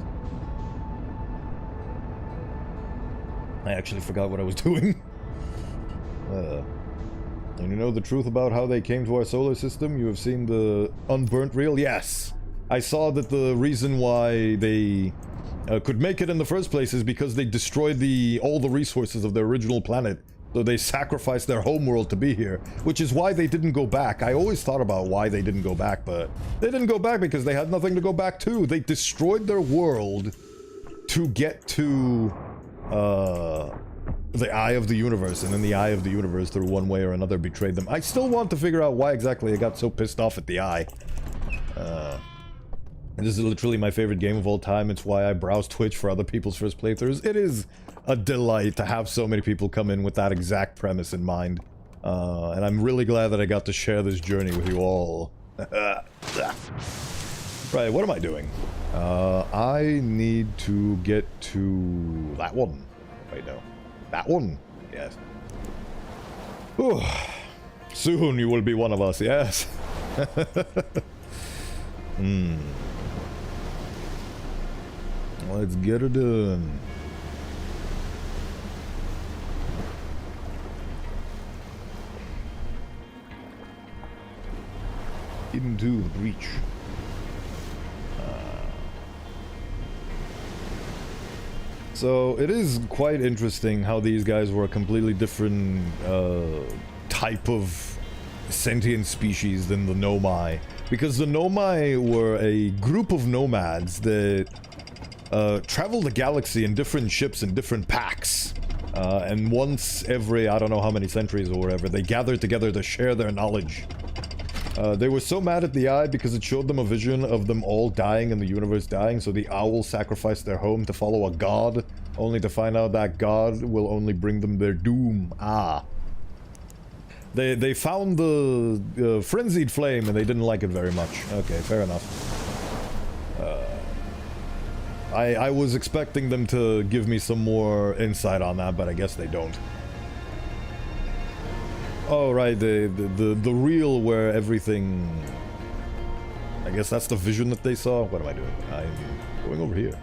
I actually forgot what I was doing. And you know the truth about how they came to our solar system? You have seen the unburnt reel? Yes! I saw that the reason why they could make it in the first place is because they destroyed all the resources of their original planet. So they sacrificed their homeworld to be here, which is why they didn't go back. I always thought about why they didn't go back, but they didn't go back because they had nothing to go back to. They destroyed their world to get to the eye of the universe, and then the eye of the universe, through one way or another, betrayed them. I still want to figure out why exactly I got so pissed off at the eye. This is literally my favorite game of all time. It's why I browse Twitch for other people's first playthroughs. It is a delight to have so many people come in with that exact premise in mind. And I'm really glad that I got to share this journey with you all. Right, what am I doing? I need to get to that one. Wait, no. That one. Yes. Whew. Soon you will be one of us, yes. Let's get it done. Into the breach. So it is quite interesting how these guys were a completely different type of sentient species than the Nomai. Because the Nomai were a group of nomads that traveled the galaxy in different ships and different packs. And once every, I don't know how many centuries or whatever, they gathered together to share their knowledge. They were so mad at the Eye because it showed them a vision of them all dying and the universe dying, so the Owl sacrificed their home to follow a god, only to find out that god will only bring them their doom. They found the frenzied flame and they didn't like it very much. Okay, fair enough. I was expecting them to give me some more insight on that, but I guess they don't. Oh, right, the reel where everything... I guess that's the vision that they saw? What am I doing? I'm going over here.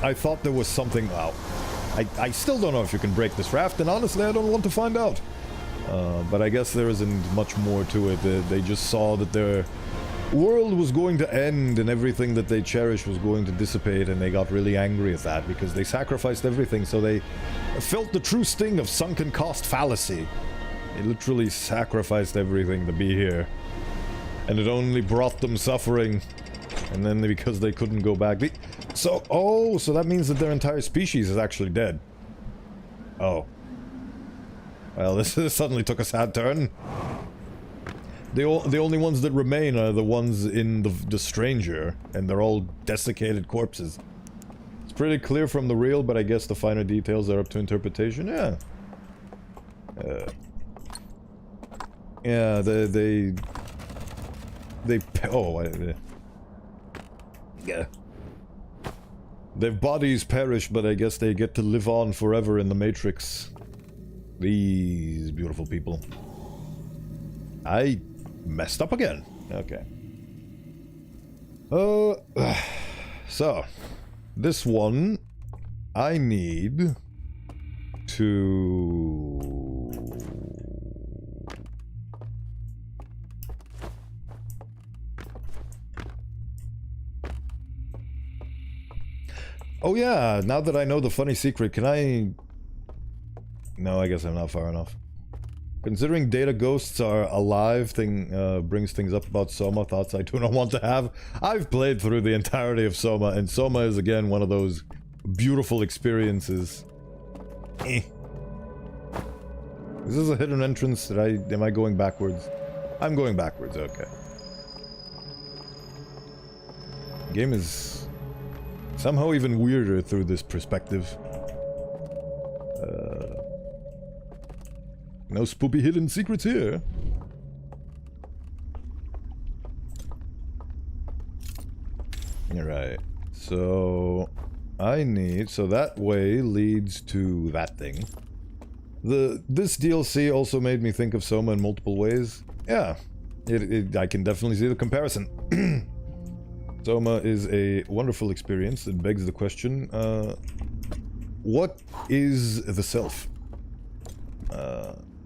I thought there was something... Wow. I still don't know if you can break this raft, and honestly, I don't want to find out. But I guess there isn't much more to it. They just saw that their world was going to end and everything that they cherished was going to dissipate, and they got really angry at that because they sacrificed everything, so they felt the true sting of sunken cost fallacy. They literally sacrificed everything to be here, and it only brought them suffering. And then because they couldn't go back, so that means that their entire species is actually dead. Oh. Well, this suddenly took a sad turn. The only ones that remain are the ones in the stranger, and they're all desiccated corpses. It's pretty clear from the reel, but I guess the finer details are up to interpretation. Yeah. Yeah, yeah. Their bodies perish, but I guess they get to live on forever in the Matrix. These beautiful people. I messed up again. Okay. So, this one, I need to... Oh yeah, now that I know the funny secret, can I... No, I guess I'm not far enough. Considering data ghosts are alive, brings things up about Soma, thoughts I do not want to have. I've played through the entirety of Soma, and Soma is again one of those beautiful experiences. Is this a hidden entrance? Am I going backwards? I'm going backwards, okay. The game is somehow even weirder through this perspective. No spoopy hidden secrets here. Alright. So I need, so that way leads to that thing. This DLC also made me think of Soma in multiple ways. Yeah, I can definitely see the comparison. Soma is a wonderful experience. It begs the question, what is the self?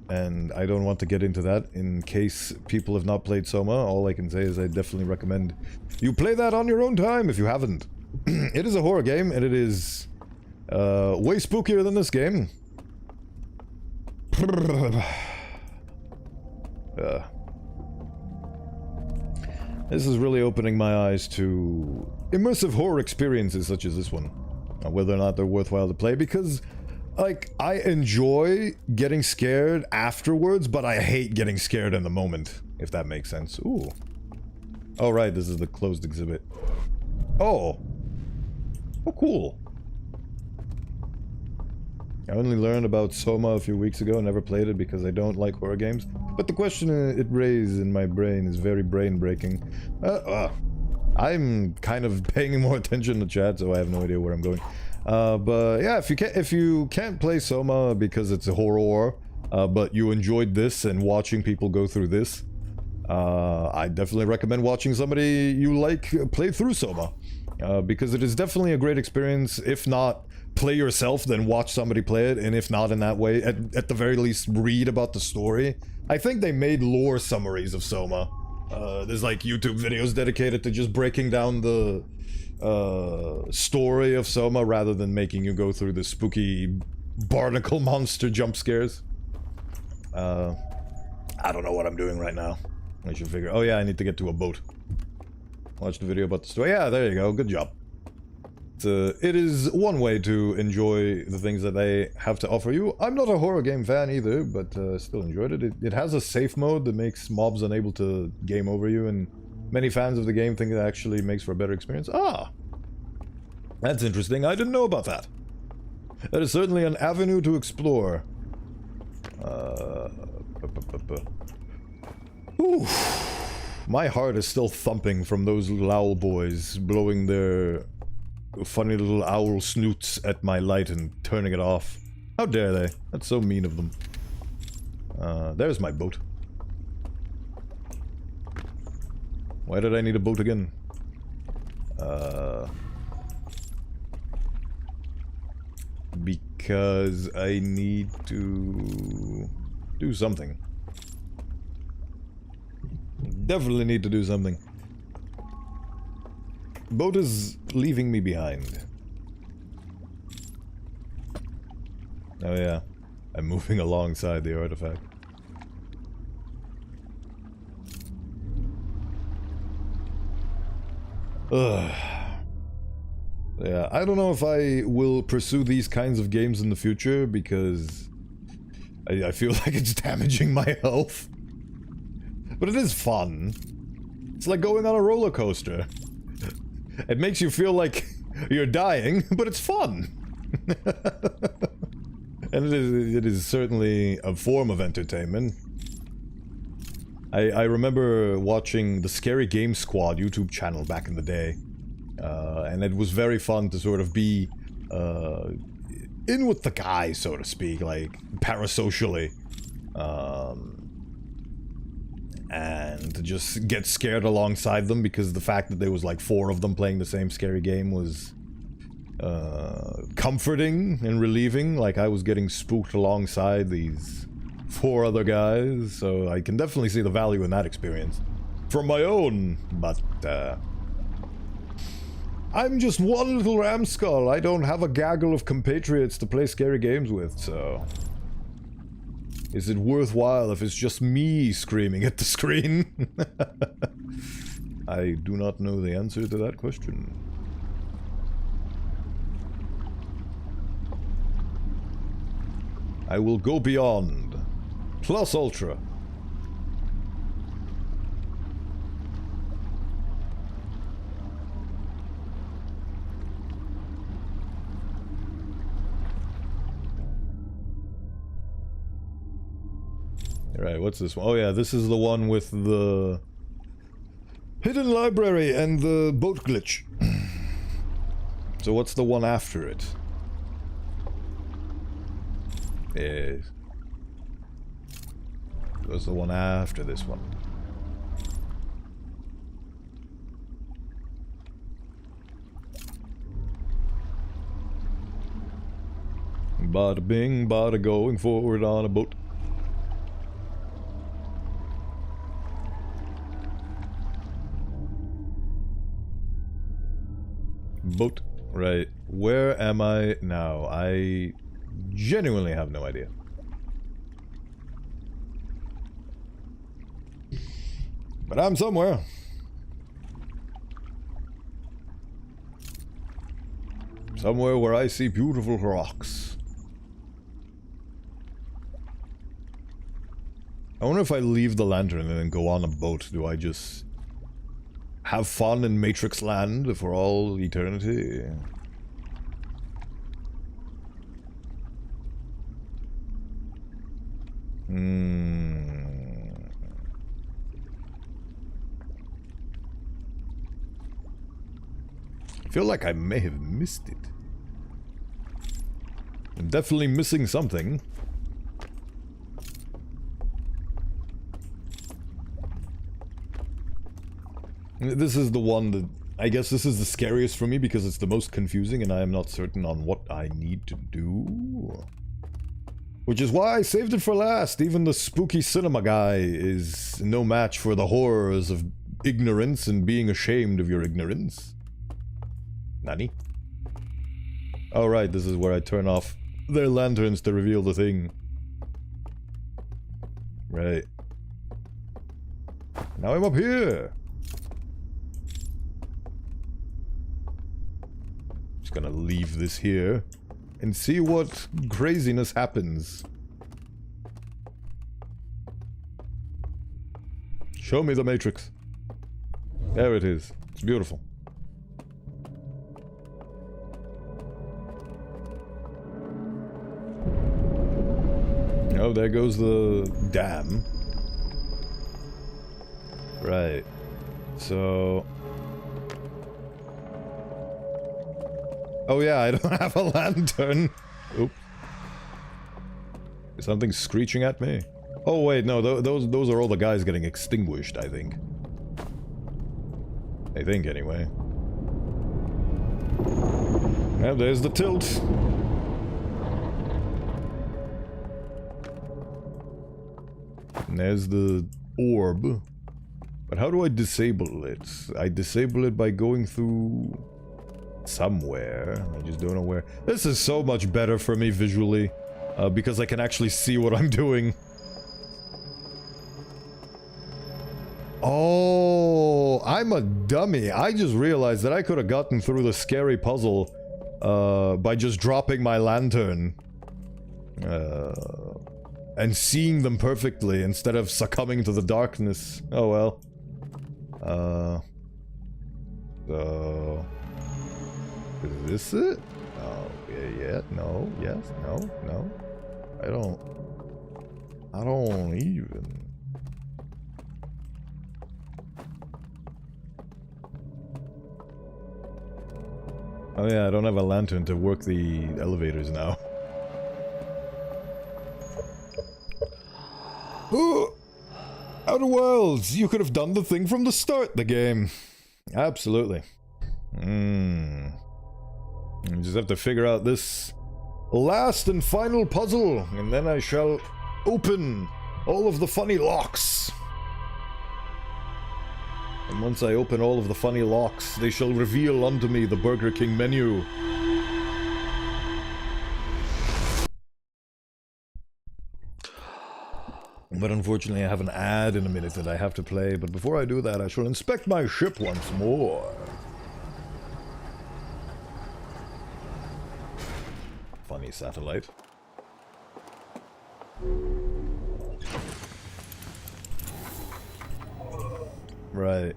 And I don't want to get into that in case people have not played Soma. All I can say is I definitely recommend you play that on your own time if you haven't. It is a horror game, and it is way spookier than this game. This is really opening my eyes to immersive horror experiences such as this one. Whether or not they're worthwhile to play, because, like, I enjoy getting scared afterwards, but I hate getting scared in the moment, if that makes sense. Ooh. Oh, right, this is the closed exhibit. Oh. Oh, cool. I only learned about Soma a few weeks ago, never played it because I don't like horror games. But the question it raised in my brain is very brain-breaking. I'm kind of paying more attention to chat, so I have no idea where I'm going. But yeah, if you can't play Soma because it's a horror, but you enjoyed this and watching people go through this, I definitely recommend watching somebody you like play through Soma. Because it is definitely a great experience. If not play yourself, then watch somebody play it, and if not in that way, at the very least read about the story. I think they made lore summaries of Soma. There's like YouTube videos dedicated to just breaking down the story of Soma rather than making you go through the spooky barnacle monster jump scares. I don't know what I'm doing right now. I should figure. Oh yeah, I need to get to a boat. Watch the video about the story. Yeah, there you go. Good job. It is one way to enjoy the things that they have to offer you. I'm not a horror game fan either, but still enjoyed it. It has a safe mode that makes mobs unable to game over you, and many fans of the game think it actually makes for a better experience. Ah! That's interesting. I didn't know about that. That is certainly an avenue to explore. Ooh. My heart is still thumping from those little owl boys blowing their funny little owl snoots at my light and turning it off. How dare they? That's so mean of them. There's my boat. Why did I need a boat again? Because I need to do something. Definitely need to do something. Boat is leaving me behind. Oh yeah, I'm moving alongside the artifact. Ugh. Yeah, I don't know if I will pursue these kinds of games in the future because I feel like it's damaging my health. But it is fun. It's like going on a roller coaster. It makes you feel like you're dying, but it's fun. And it is certainly a form of entertainment. I remember watching the Scary Game Squad YouTube channel back in the day. And it was very fun to sort of be in with the guys, so to speak, like parasocially. And to just get scared alongside them, because the fact that there was like 4 of them playing the same scary game was comforting and relieving. Like I was getting spooked alongside these 4 other guys, so I can definitely see the value in that experience from my own, but I'm just one little ramskull. I don't have a gaggle of compatriots to play scary games with, so is it worthwhile if it's just me screaming at the screen? I do not know the answer to that question. I will go beyond. Plus ultra. Right, what's this one? Oh yeah, this is the one with the hidden library and the boat glitch. So what's the one after it? Yes. What's the one after this one? Bada bing, bada going forward on a boat. Boat. Right. Where am I now? I genuinely have no idea. But I'm somewhere. Somewhere where I see beautiful rocks. I wonder if I leave the lantern and then go on a boat, do I just have fun in Matrix Land for all eternity? I feel like I may have missed it. I'm definitely missing something. This is the one that... I guess this is the scariest for me because it's the most confusing and I am not certain on what I need to do. Which is why I saved it for last. Even the spooky cinema guy is no match for the horrors of ignorance and being ashamed of your ignorance. Nani? Oh right, this is where I turn off their lanterns to reveal the thing. Right. Now I'm up here. Just gonna leave this here and see what craziness happens. Show me the Matrix. There it is. It's beautiful. Oh, there goes the dam. Right. So... oh yeah, I don't have a lantern. Oop. Is something screeching at me? Oh wait, no, those are all the guys getting extinguished, I think. I think, anyway. Well, there's the tilt. And there's the orb. But how do I disable it? I disable it by going through... somewhere. I just don't know where. This is so much better for me visually. Because I can actually see what I'm doing. Oh, I'm a dummy. I just realized that I could have gotten through the scary puzzle by just dropping my lantern. And seeing them perfectly instead of succumbing to the darkness. Oh well. So... is this it? Oh, yeah, no, yes, no. I don't even... oh yeah, I don't have a lantern to work the elevators now. Oh! Outerwilds! You could have done the thing from the start, the game. Absolutely. You just have to figure out this last and final puzzle, and then I shall open all of the funny locks. And once I open all of the funny locks, they shall reveal unto me the Burger King menu. But unfortunately I have an ad in a minute that I have to play, but before I do that I shall inspect my ship once more. Funny satellite. Right.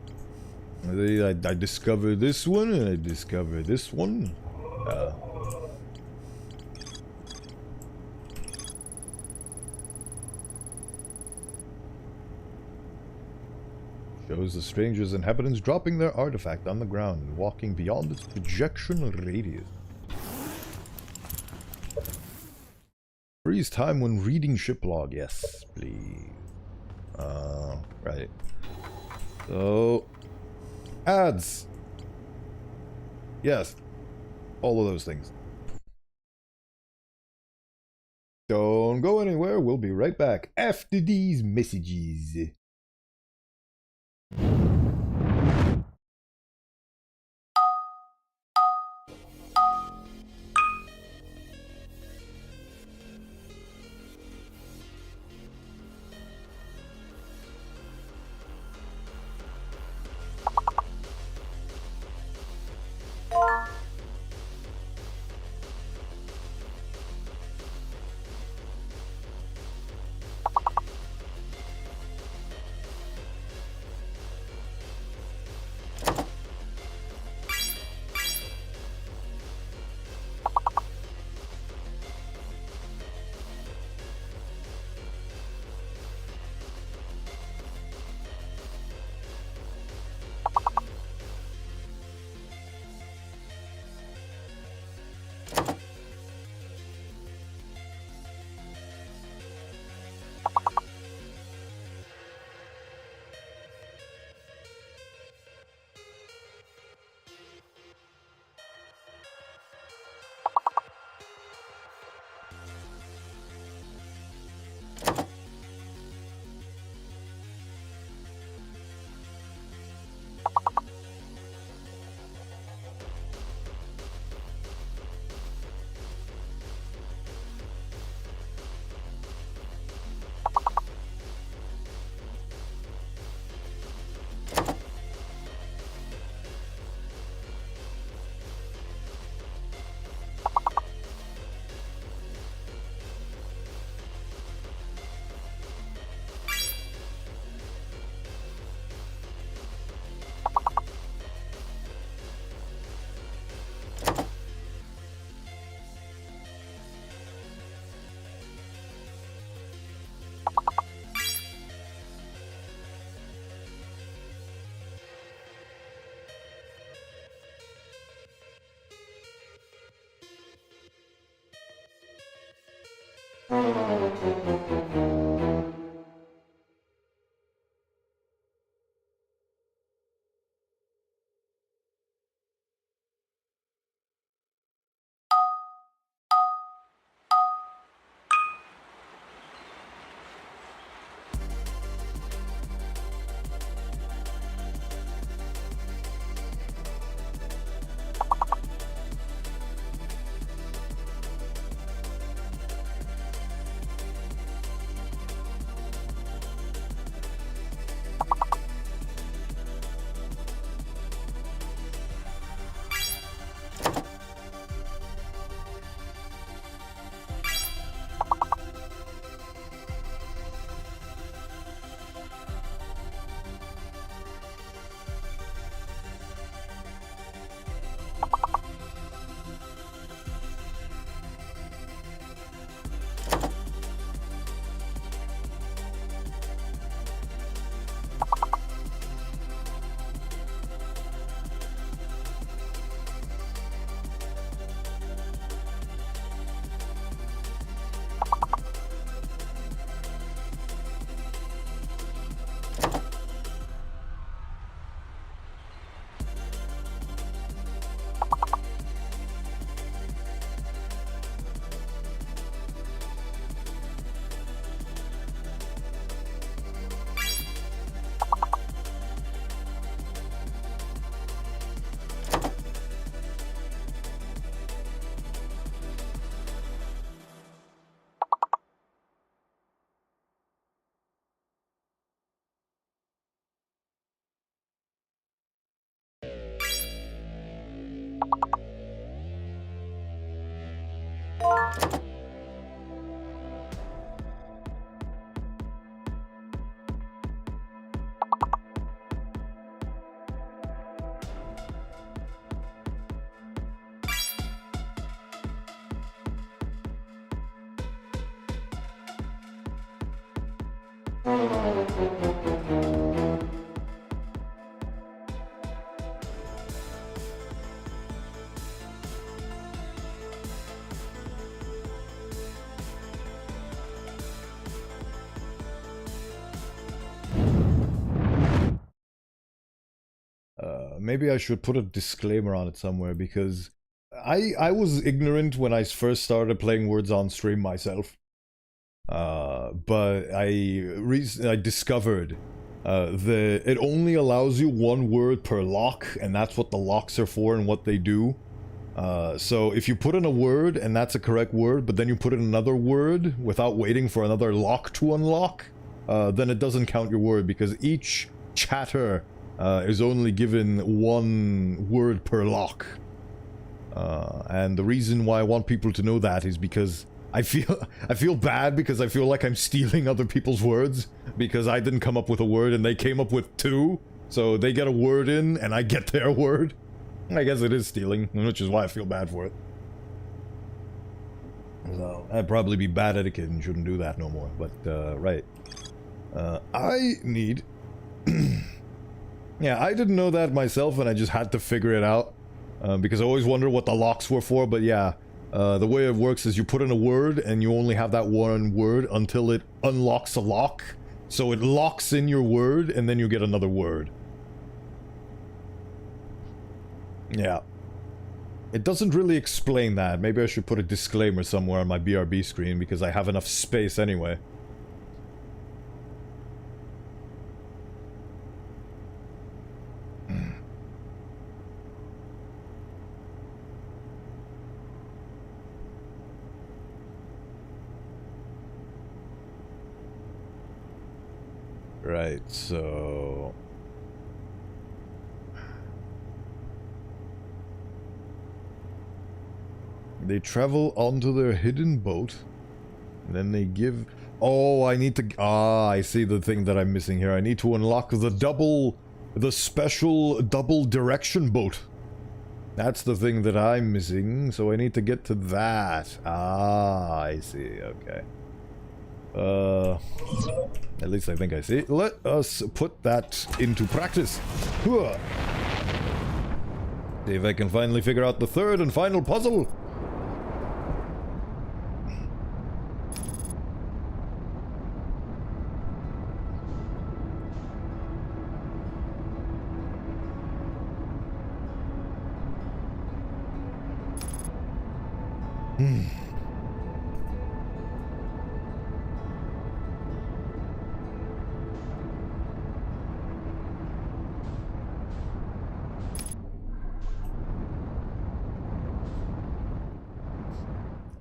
I discovered this one and I discovered this one. Show shows the stranger's inhabitants dropping their artifact on the ground and walking beyond its projection radius. Freeze time when reading ship log. Yes, please. Right. So, ads. Yes. All of those things. Don't go anywhere. We'll be right back after these messages. Maybe I should put a disclaimer on it somewhere, because I was ignorant when I first started playing Words on stream myself. But I discovered that it only allows you one word per lock, and that's what the locks are for and what they do. So if you put in a word and that's a correct word, but then you put in another word without waiting for another lock to unlock, then it doesn't count your word, because each chatter is only given one word per lock. And the reason why I want people to know that is because I feel bad, because I feel like I'm stealing other people's words, because I didn't come up with a word and they came up with two, so they get a word in and I get their word. I guess it is stealing, which is why I feel bad for it. So, that'd probably be bad etiquette and shouldn't do that no more, but, right. I need... Yeah, I didn't know that myself, and I just had to figure it out, because I always wondered what the locks were for, but yeah, the way it works is you put in a word, and you only have that one word until it unlocks a lock, so it locks in your word, and then you get another word. Yeah. It doesn't really explain that. Maybe I should put a disclaimer somewhere on my BRB screen, because I have enough space anyway. Right, so... They travel onto their hidden boat, and then they give... Oh, I need to... Ah, I see the thing that I'm missing here. I need to unlock the special double direction boat. That's the thing that I'm missing, so I need to get to that. Ah, I see, okay. At least I think I see. Let us put that into practice. Hooah. See if I can finally figure out the third and final puzzle.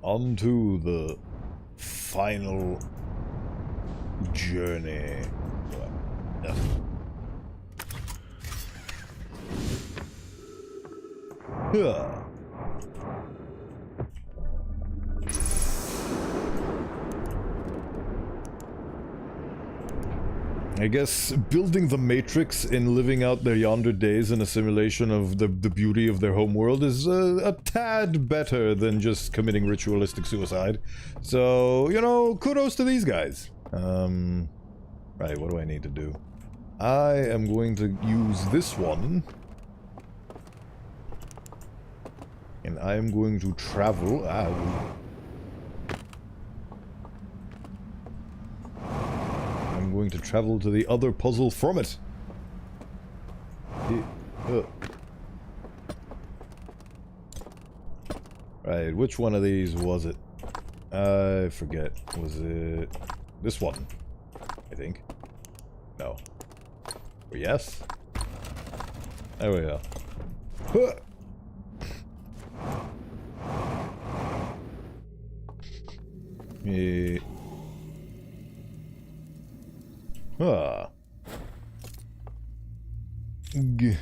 On to the final journey. Yeah. I guess building the Matrix and living out their yonder days in a simulation of the beauty of their home world is a tad better than just committing ritualistic suicide. So, you know, kudos to these guys. Right, what do I need to do? I am going to use this one. And I am going to travel... I'm going to travel to the other puzzle from it. Right, which one of these was it? I forget. Was it this one? I think. No. Or yes? There we go. Yeah. Ah. G.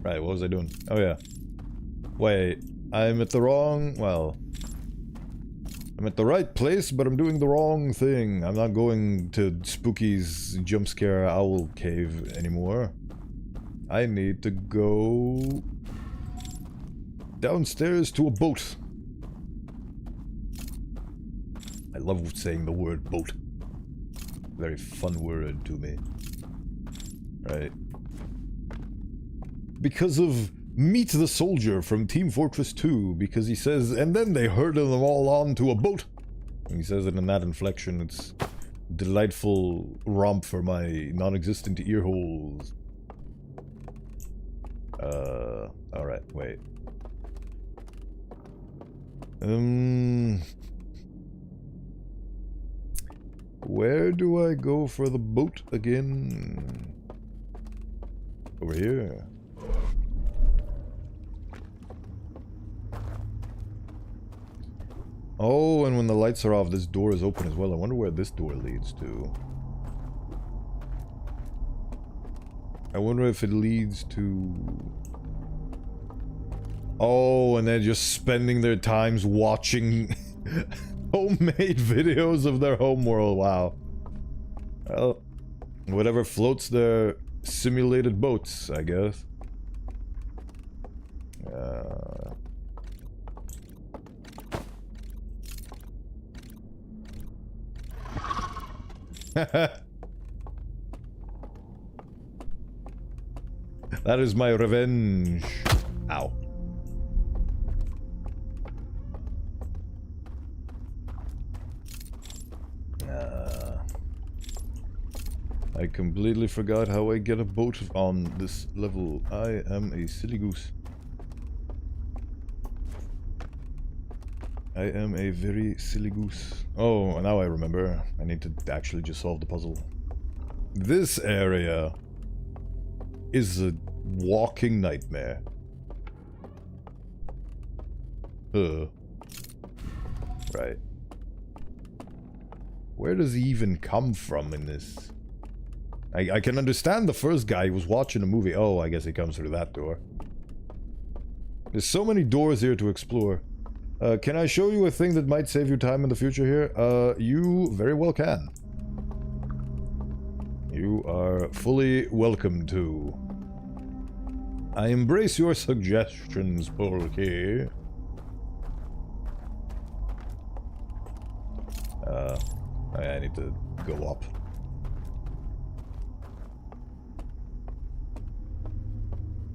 Right, what was I doing? Oh yeah. Wait, I'm at the wrong... well... I'm at the right place, but I'm doing the wrong thing. I'm not going to Spooky's jump scare owl cave anymore. I need to go downstairs to a boat. I love saying the word boat. Very fun word to me. Right. Because of meet the soldier from Team Fortress 2, because he says, and then they herded them all onto a boat. And he says it in that inflection. It's delightful romp for my non-existent ear holes. Alright, wait. Where do I go for the boat again? Over here. Oh, and when the lights are off, this door is open as well. I wonder where this door leads to. I wonder if it leads to... Oh, and they're just spending their times watching homemade videos of their homeworld. Wow. Well, whatever floats their simulated boats, I guess. That is my revenge. Ow. I completely forgot how I get a boat on this level. I am a silly goose. I am a very silly goose. Oh, now I remember. I need to actually just solve the puzzle. This area is a walking nightmare. Right. Where does he even come from in this? I can understand the first guy who was watching a movie. Oh, I guess he comes through that door. There's so many doors here to explore. Can I show you a thing that might save you time in the future here? You very well can. You are fully welcome to. I embrace your suggestions, Polky. I need to go up.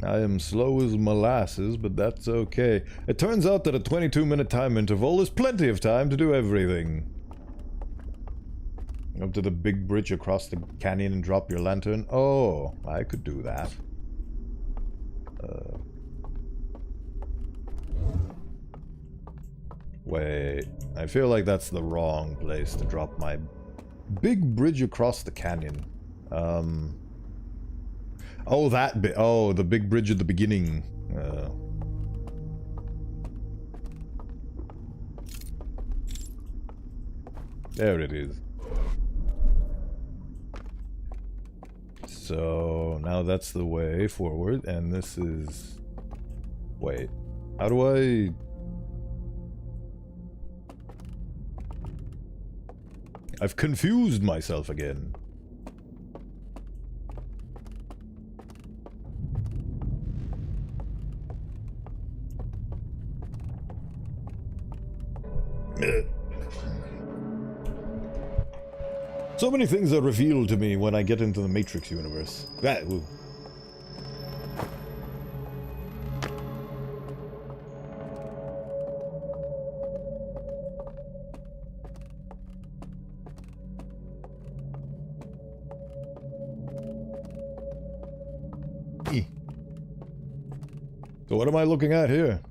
I am slow as molasses, but that's okay. It turns out that a 22-minute time interval is plenty of time to do everything. Up to the big bridge across the canyon and drop your lantern. Oh, I could do that. Wait, I feel like that's the wrong place to drop my big bridge across the canyon. Oh, that bit. Oh, the big bridge at the beginning. There it is. So, now that's the way forward, and this is... Wait, how do I... I've confused myself again. So many things are revealed to me when I get into the Matrix universe. Woo. So what am I looking at here?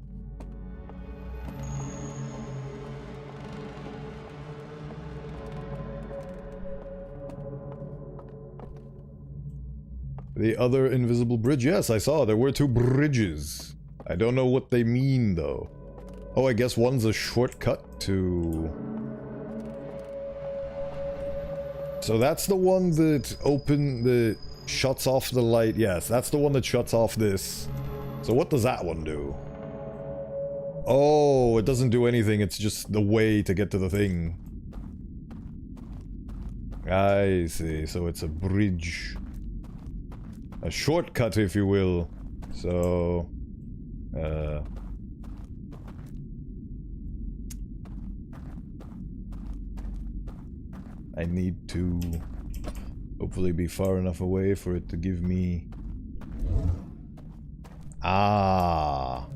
The other invisible bridge? Yes, I saw. There were two bridges. I don't know what they mean, though. Oh, I guess one's a shortcut to... So that's the one that shuts off the light. Yes, that's the one that shuts off this. So what does that one do? Oh, it doesn't do anything. It's just the way to get to the thing. I see. So it's a bridge. A shortcut, if you will. So... I need to hopefully be far enough away for it to give me... Ah.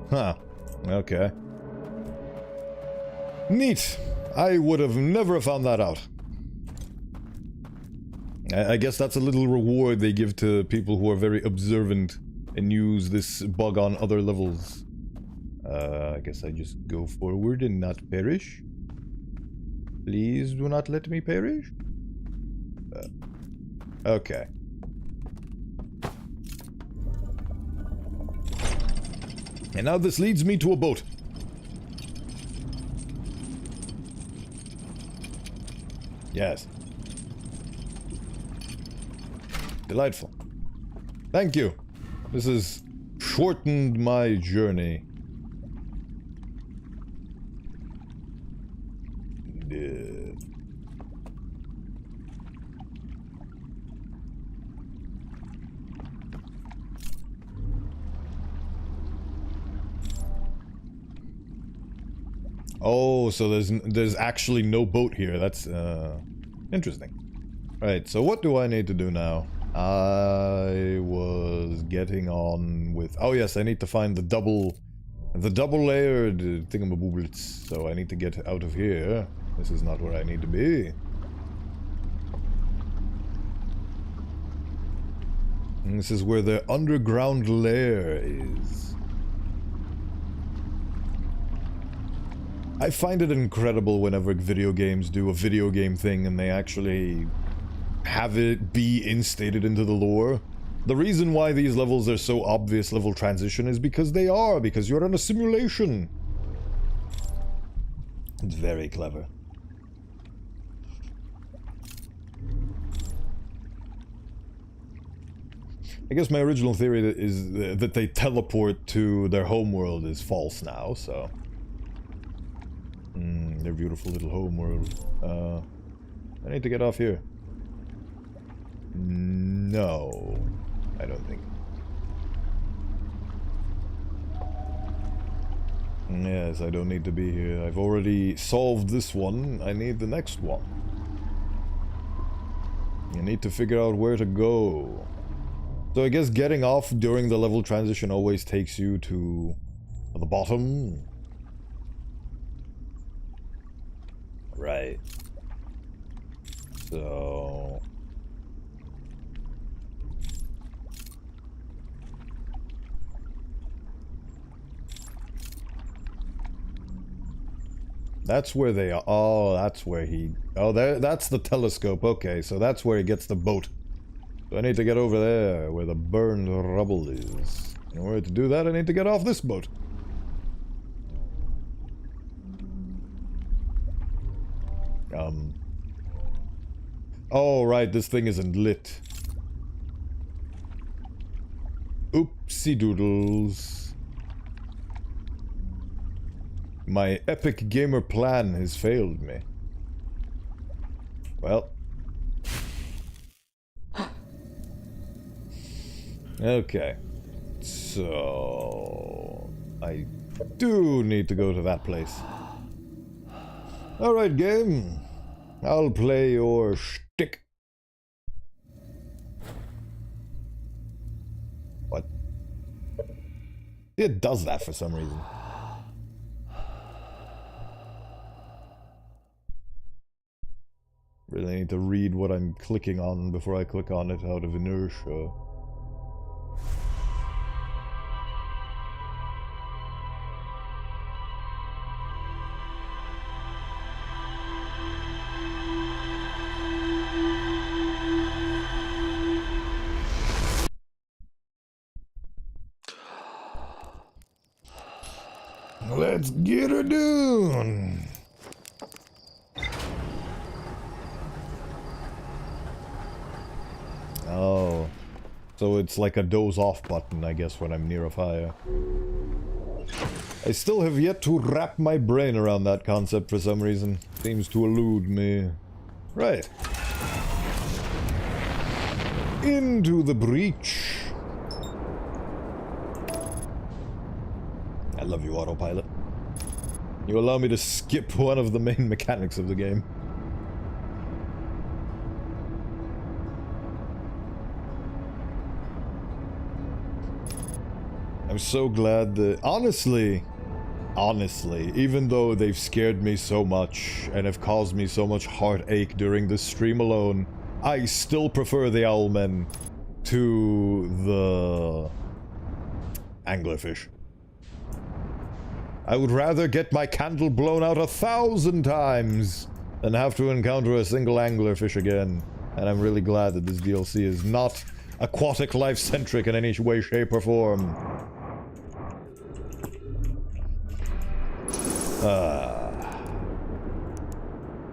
Huh. Okay. Neat. I would have never found that out. I guess that's a little reward they give to people who are very observant and use this bug on other levels. I guess I just go forward and not perish. Please do not let me perish. Okay. And now this leads me to a boat. Yes. Delightful. Thank you. This has shortened my journey. Oh, so there's actually no boat here. That's interesting. Right, so what do I need to do now? I was getting on with... Oh yes, I need to find the double layered thingamabooblets. So I need to get out of here. This is not where I need to be. And this is where the underground lair is. I find it incredible whenever video games do a video game thing and they actually have it be instated into the lore. The reason why these levels are so obvious level transition is because they are, because you're in a simulation. It's very clever. I guess my original theory is that they teleport to their homeworld is false now, so... their beautiful little homeworld. I need to get off here. No, I don't think. Yes, I don't need to be here. I've already solved this one. I need the next one. You need to figure out where to go. So I guess getting off during the level transition always takes you to the bottom. Right. So... That's where they are. Oh, that's where he... Oh, there. That's the telescope. Okay, so that's where he gets the boat. So I need to get over there, where the burned rubble is. In order to do that, I need to get off this boat. Oh, right, this thing isn't lit. Oopsie doodles. My epic gamer plan has failed me. Well. Okay. So... I do need to go to that place. Alright, game. I'll play your shtick. What? It does that for some reason. Really need to read what I'm clicking on before I click on it out of inertia. Let's get her done. Oh, so it's like a doze off button, I guess, when I'm near a fire. I still have yet to wrap my brain around that concept for some reason. Seems to elude me. Right. Into the breach. I love you, autopilot. You allow me to skip one of the main mechanics of the game. I'm so glad that, honestly, even though they've scared me so much and have caused me so much heartache during this stream alone, I still prefer the owlmen to the anglerfish. I would rather get my candle blown out 1,000 times than have to encounter a single anglerfish again. And I'm really glad that this DLC is not aquatic life-centric in any way, shape, or form.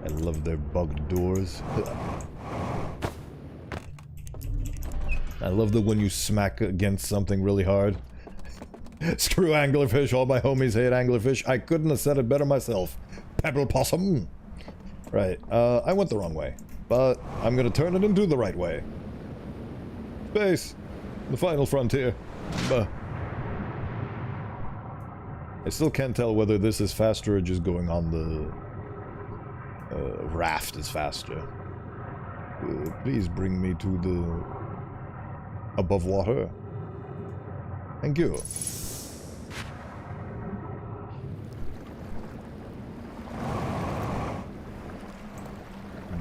I love their bugged doors. I love that when you smack against something really hard. Screw anglerfish, all my homies hate anglerfish. I couldn't have said it better myself. Pebble possum! Right, I went the wrong way. But I'm gonna turn it into the right way. Space! The final frontier. Buh. I still can't tell whether this is faster or just going on the raft is faster. Please bring me to the above water. Thank you.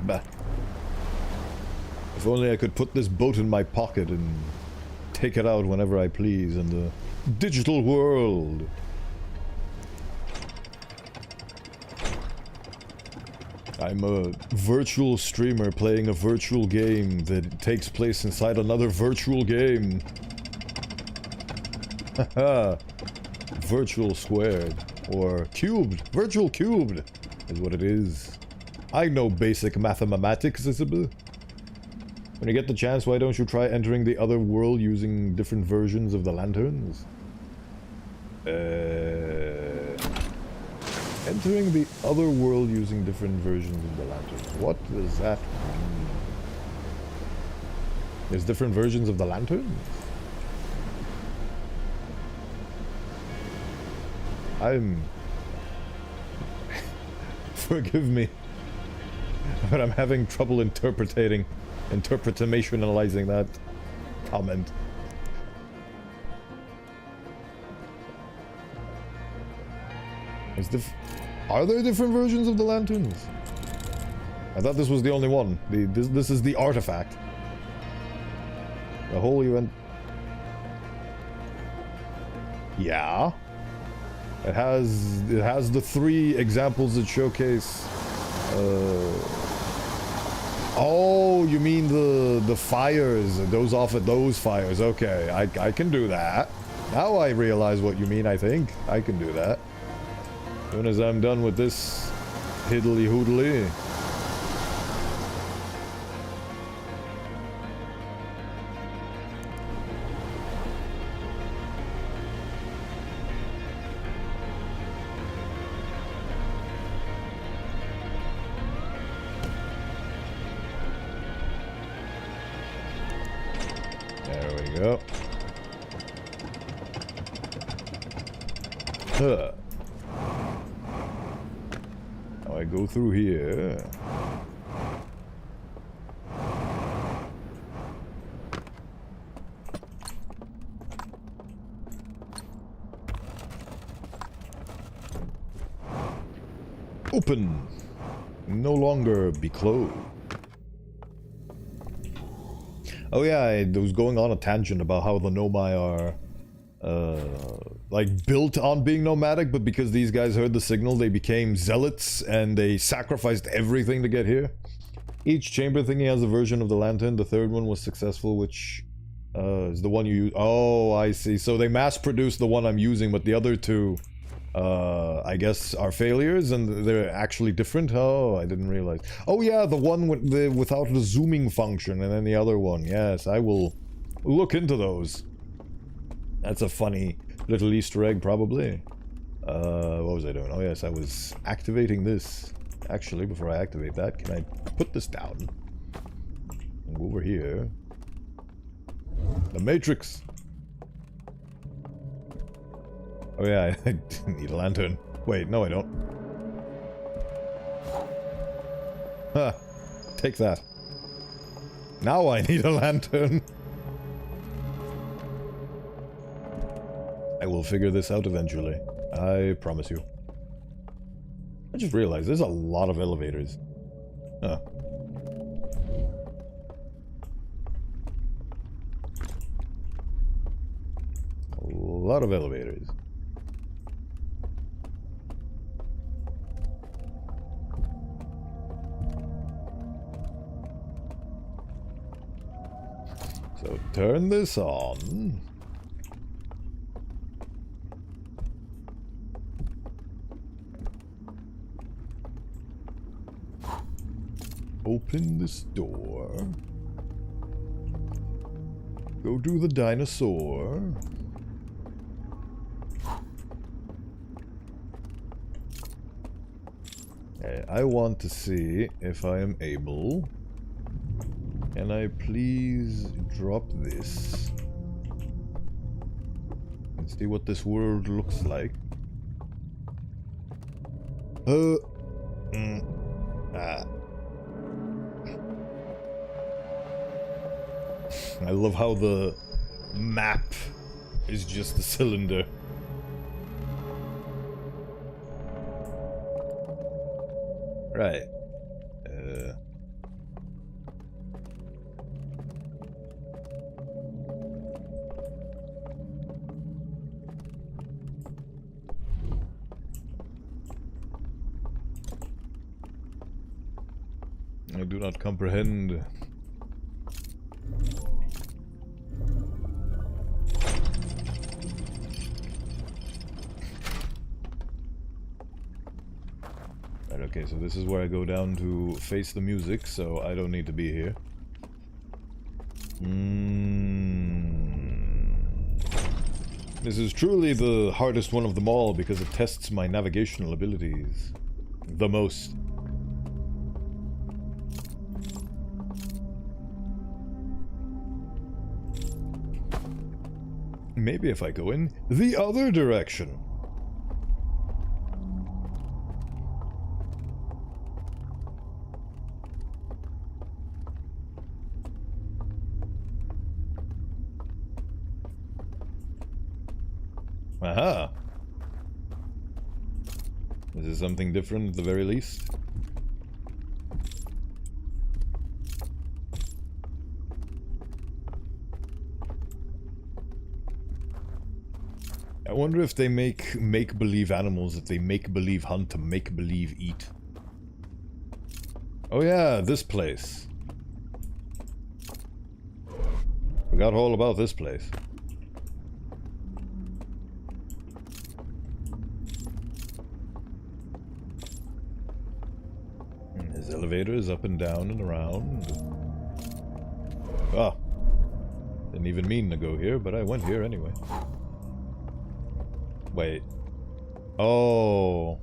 Bah. If only I could put this boat in my pocket and take it out whenever I please in the digital world. I'm a virtual streamer playing a virtual game that takes place inside another virtual game. Haha. Virtual squared. Or cubed. Virtual cubed is what it is. I know basic mathematics, Isabel. When you get the chance, why don't you try entering the other world using different versions of the lanterns? Entering the other world using different versions of the lanterns. What does that mean? There's different versions of the lanterns? Forgive me. But I'm having trouble interpretationalizing that comment. Are there different versions of the lanterns? I thought this was the only one. This is the artifact. The whole event. Yeah. It has the 3 examples that showcase. Oh, you mean the fires? Those off at those fires? Okay, I can do that. Now I realize what you mean. I think I can do that. As soon as I'm done with this hiddly hoodly. There we go. Huh. Now I go through here. Open. No longer be closed. Oh yeah, I was going on a tangent about how the Nomai are, like, built on being nomadic, but because these guys heard the signal, they became zealots, and they sacrificed everything to get here. Each chamber thingy has a version of the lantern. The third one was successful, which, is the one you use. Oh, I see. So they mass-produced the one I'm using, but the other 2, I guess, are failures, and they're actually different? Oh, I didn't realize. Oh yeah, the one without the zooming function, and then the other one. Yes, I will look into those. That's a funny little Easter egg, probably. What was I doing? Oh yes, I was activating this. Actually, before I activate that, can I put this down? And go over here. The Matrix! Oh yeah, I need a lantern. Wait, no I don't. Huh. Take that. Now I need a lantern. I will figure this out eventually. I promise you. I just realized there's a lot of elevators. Huh. A lot of elevators. So turn this on. Open this door. Go do the dinosaur. Okay, I want to see if I am able. Can I please drop this? And see what this world looks like. I love how the map is just a cylinder. Right. I do not comprehend. Right, okay, so this is where I go down to face the music, so I don't need to be here. This is truly the hardest one of them all because it tests my navigational abilities the most. Maybe if I go in the other direction. Aha! This is something different at the very least. I wonder if they make-believe animals, if they make-believe hunt to make-believe eat. Oh yeah, this place. Forgot all about this place. There's elevators up and down and around. Ah. Didn't even mean to go here, but I went here anyway. Wait. Oh.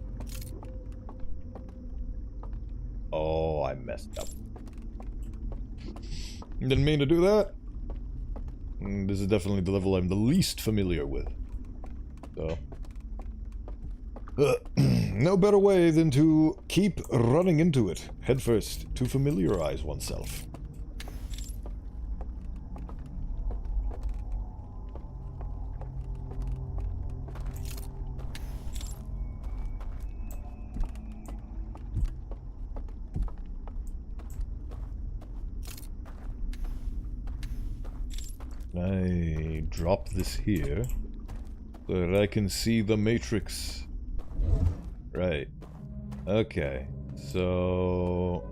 Oh, I messed up. Didn't mean to do that. This is definitely the level I'm the least familiar with. So. No better way than to keep running into it headfirst to familiarize oneself. I drop this here so that I can see the matrix. Right. Okay. So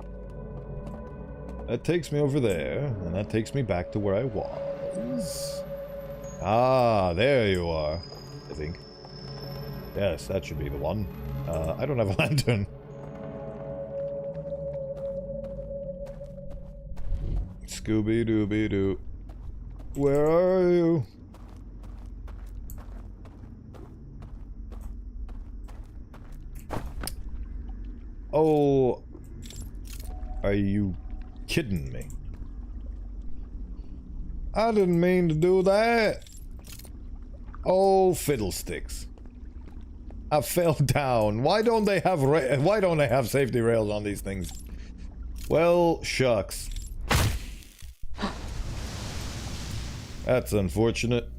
that takes me over there, and that takes me back to where I was. Ah, there you are, I think. Yes, that should be the one. I don't have a lantern. Scooby-Dooby-Doo. Where are you? Oh, are you kidding me? I didn't mean to do that. Oh, fiddlesticks. I fell down. Why don't they have safety rails on these things? Well, shucks. That's unfortunate.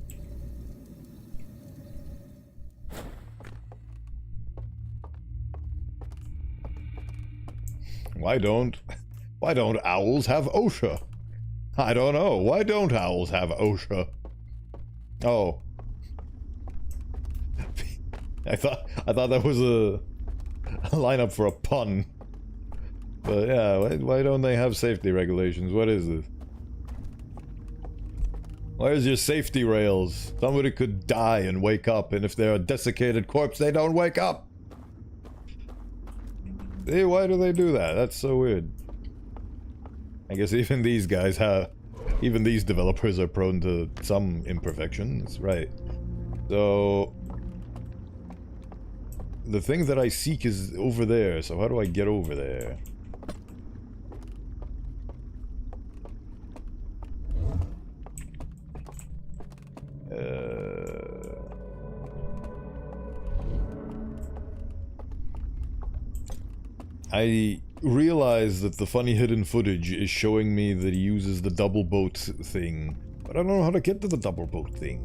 Why don't owls have OSHA? I don't know. Why don't owls have OSHA? Oh. I thought that was a lineup for a pun. But yeah, why don't they have safety regulations? What is this? Where's your safety rails? Somebody could die and wake up, and if they're a desiccated corpse, they don't wake up. See, why do they do that? That's so weird. I guess even these guys even these developers are prone to some imperfections, right? So the thing that I seek is over there, so how do I get over there? I realize that the funny hidden footage is showing me that he uses the double boat thing, but I don't know how to get to the double boat thing.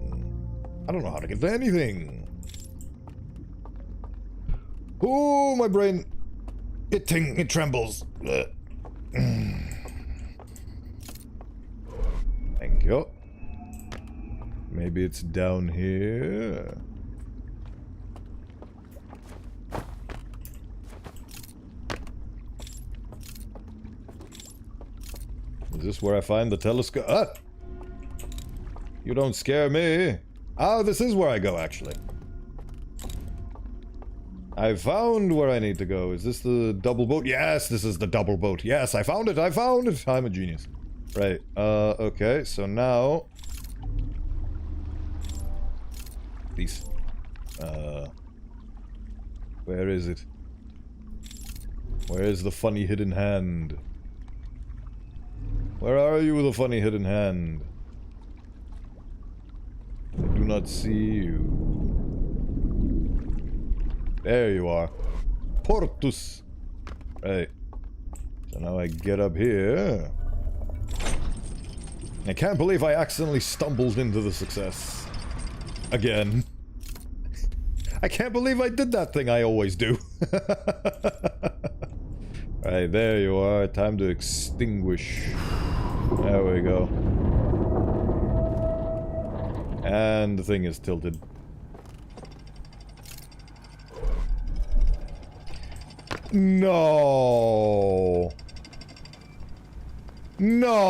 I don't know how to get to anything. Oh, my brain. It trembles. Thank you. Maybe it's down here. Is this where I find the telescope? Ah! You don't scare me. Oh, this is where I go, actually. I found where I need to go. Is this the double boat? Yes, this is the double boat. Yes, I found it. I found it. I'm a genius. Right. Okay. So now... Please. Where is it? Where is the funny hidden hand? Where are you, the funny hidden hand? I do not see you. There you are. Portus. Right. So now I get up here. I can't believe I accidentally stumbled into the success. Again. I can't believe I did that thing I always do. Right, there you are. Time to extinguish. There we go. And the thing is tilted. No. No.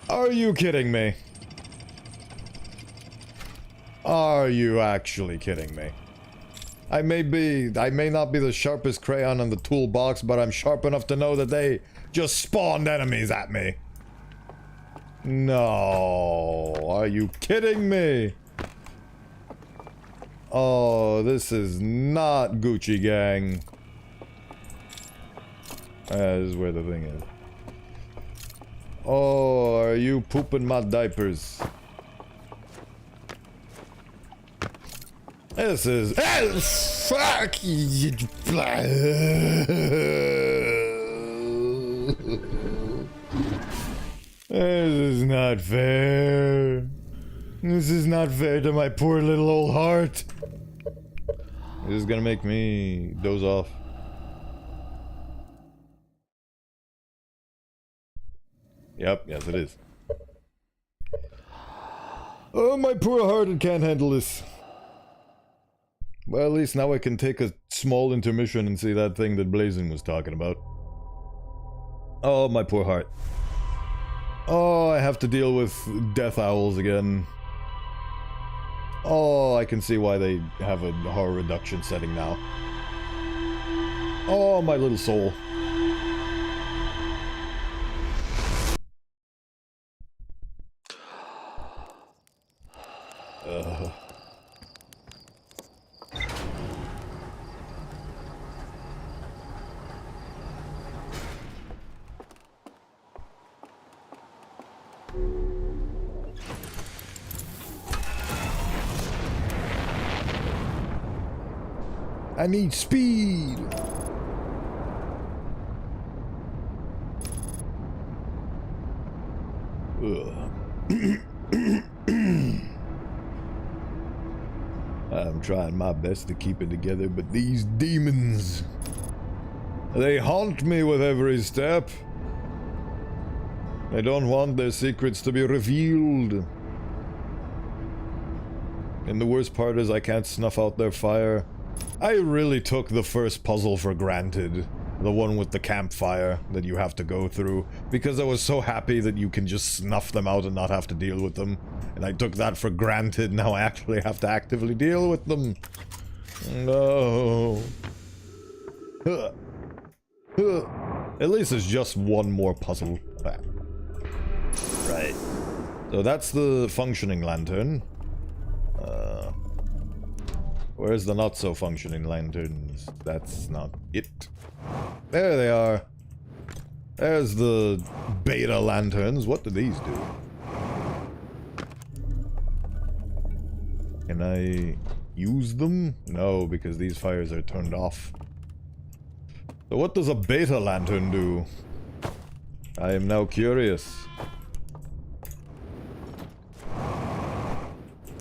Are you kidding me? Are you actually kidding me? I may not be the sharpest crayon in the toolbox, but I'm sharp enough to know that they just spawned enemies at me. No. Are you kidding me? Oh, this is not Gucci gang. This is where the thing is. Oh, are you pooping my diapers? This is... fuck you. This is not fair. This is not fair to my poor little old heart. This is gonna make me doze off. Yep, yes it is. Oh, my poor heart, it can't handle this. Well, at least now I can take a small intermission and see that thing that Blazing was talking about. Oh, my poor heart. Oh, I have to deal with death owls again. Oh, I can see why they have a horror reduction setting now. Oh, my little soul. I need speed! I'm trying my best to keep it together, but these demons, they haunt me with every step. They don't want their secrets to be revealed. And the worst part is I can't snuff out their fire. I really took the first puzzle for granted. The one with the campfire that you have to go through. Because I was so happy that you can just snuff them out and not have to deal with them. And I took that for granted. Now I actually have to actively deal with them. No. At least it's just one more puzzle. Right. So that's the functioning lantern. Where's the not so functioning lanterns? That's not it. There they are. There's the beta lanterns. What do these do? Can I use them? No, because these fires are turned off. So what does a beta lantern do? I am now curious.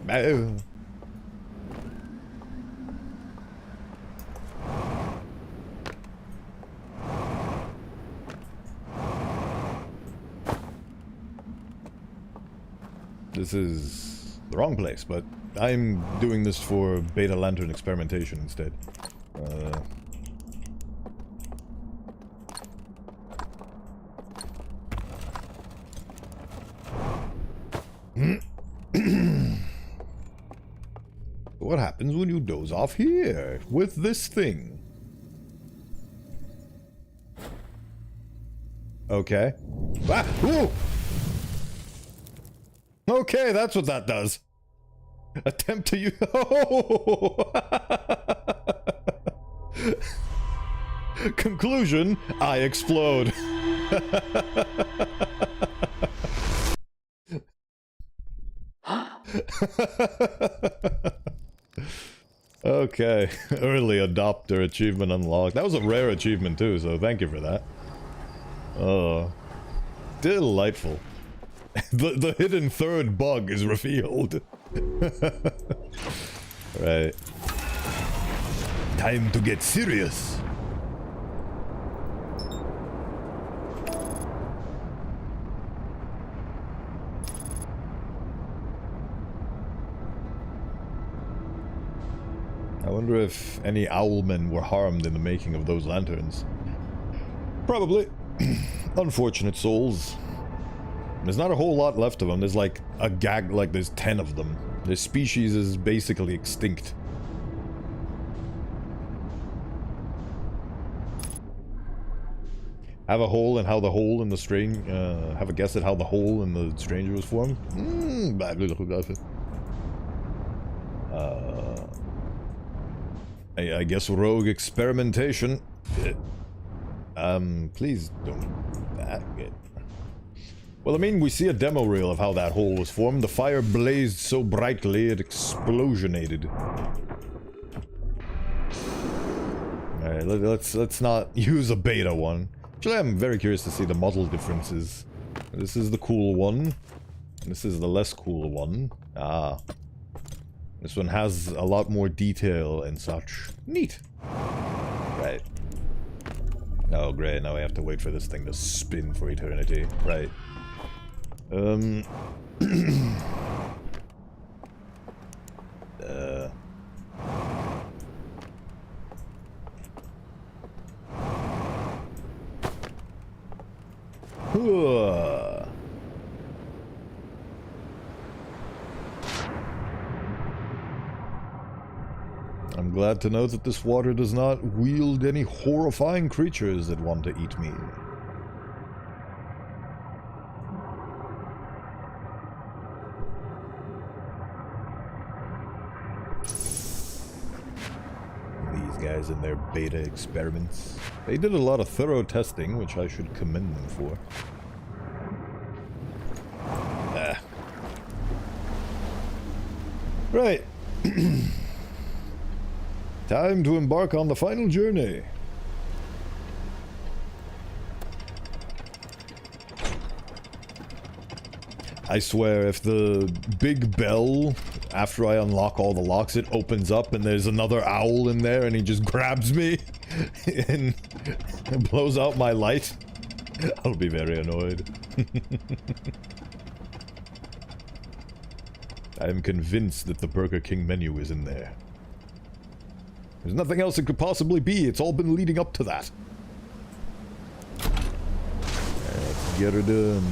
Oh. This is the wrong place, but I'm doing this for beta lantern experimentation instead. What happens when you doze off here with this thing? Okay. Ah! Ooh! Okay, that's what that does. Attempt to use. Oh! Conclusion: I explode. Okay, early adopter achievement unlocked. That was a rare achievement too, so thank you for that. Oh, delightful. The hidden third bug is revealed. Right. Time to get serious. I wonder if any owlmen were harmed in the making of those lanterns. Probably. Unfortunate souls. There's not a whole lot left of them. There's like a gag, like there's 10 of them. Their species is basically extinct. Have a hole in how the hole in the string, have a guess at how the hole in the stranger was formed? I guess rogue experimentation. Please don't that get. Well, I mean, we see a demo reel of how that hole was formed. The fire blazed so brightly it explosionated. Alright, let's not use a beta one. Actually, I'm very curious to see the model differences. This is the cool one. This is the less cool one. Ah. This one has a lot more detail and such. Neat. Right. Oh, great. Now I have to wait for this thing to spin for eternity. Right. I'm glad to know that this water does not wield any horrifying creatures that want to eat me. Guys in their beta experiments. They did a lot of thorough testing, which I should commend them for. Right. Time to embark on the final journey. I swear, if the big bell, after I unlock all the locks, it opens up and there's another owl in there and he just grabs me and blows out my light, I'll be very annoyed. I am convinced that the Burger King menu is in there. There's nothing else it could possibly be. It's all been leading up to that. Let's get her done.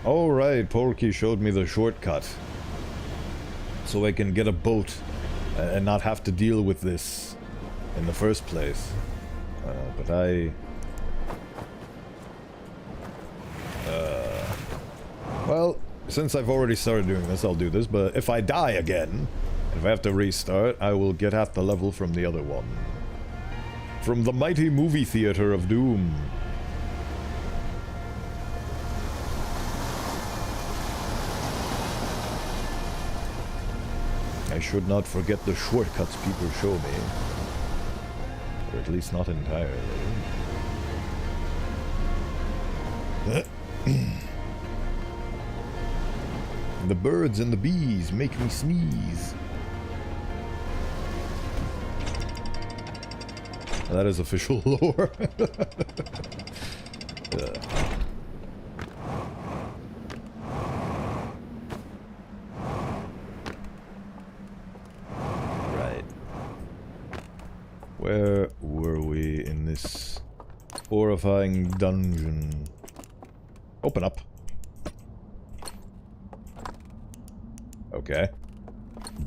Alright, Porky showed me the shortcut. So I can get a boat and not have to deal with this in the first place. But well, since I've already started doing this, I'll do this, but if I die again, if I have to restart, I will get half the level from the other one. From the mighty movie theater of doom. I should not forget the shortcuts people show me. Or at least not entirely. The birds and the bees make me sneeze. That is official lore. Right. Where were we in this horrifying dungeon? Open up. Okay.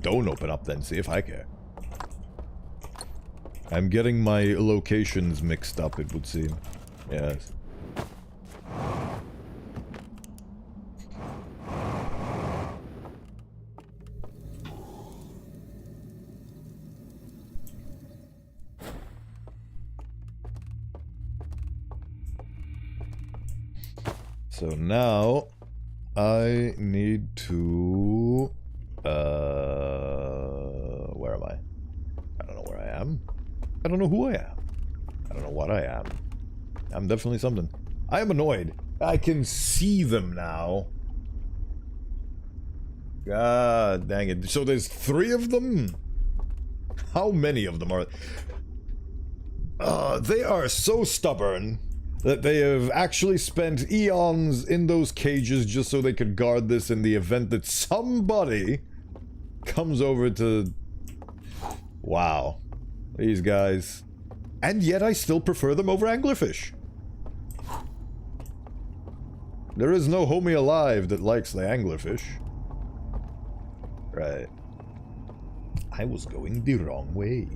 Don't open up then, see if I care. I'm getting my locations mixed up, it would seem. Yes. So now I need to where am I? I don't know where I am. I don't know who I am. I don't know what I am. I'm definitely something. I am annoyed. I can see them now. God dang it. So there's 3 of them? How many of them are... they are so stubborn that they have actually spent eons in those cages just so they could guard this in the event that somebody comes over to... Wow. These guys. And yet I still prefer them over anglerfish. There is no homie alive that likes the anglerfish. Right. I was going the wrong way.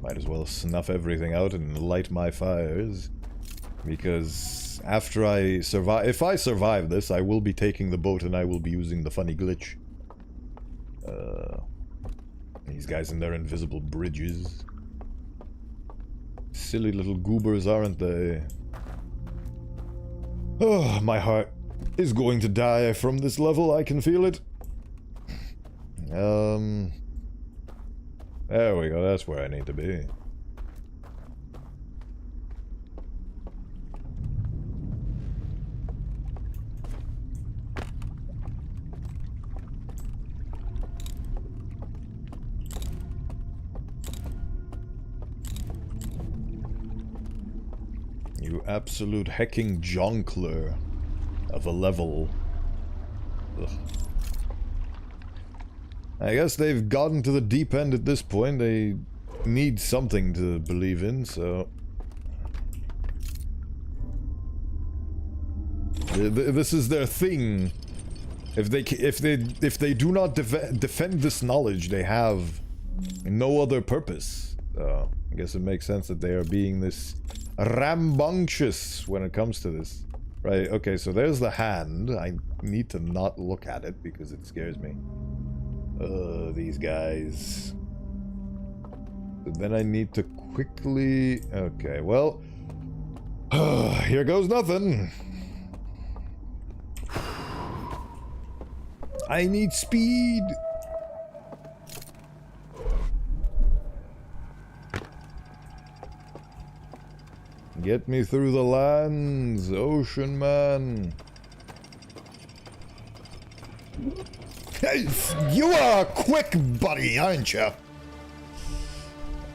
Might as well snuff everything out and light my fires. Because after I survive... If I survive this, I will be taking the boat and I will be using the funny glitch. These guys in their invisible bridges. Silly little goobers, aren't they? Oh, my heart is going to die from this level. I can feel it. There we go. That's where I need to be. You absolute hecking jonkler of a level. Ugh. I guess they've gotten to the deep end at this point. They need something to believe in, so... This is their thing. If they do not defend this knowledge, they have no other purpose. So I guess it makes sense that they are being this rambunctious when it comes to this. Right, okay, so there's the hand. I need to not look at it because it scares me. These guys. But then I need to quickly... Okay, well... here goes nothing. I need speed. Get me through the lands, ocean man. Hey, you are quick, buddy, aren't you?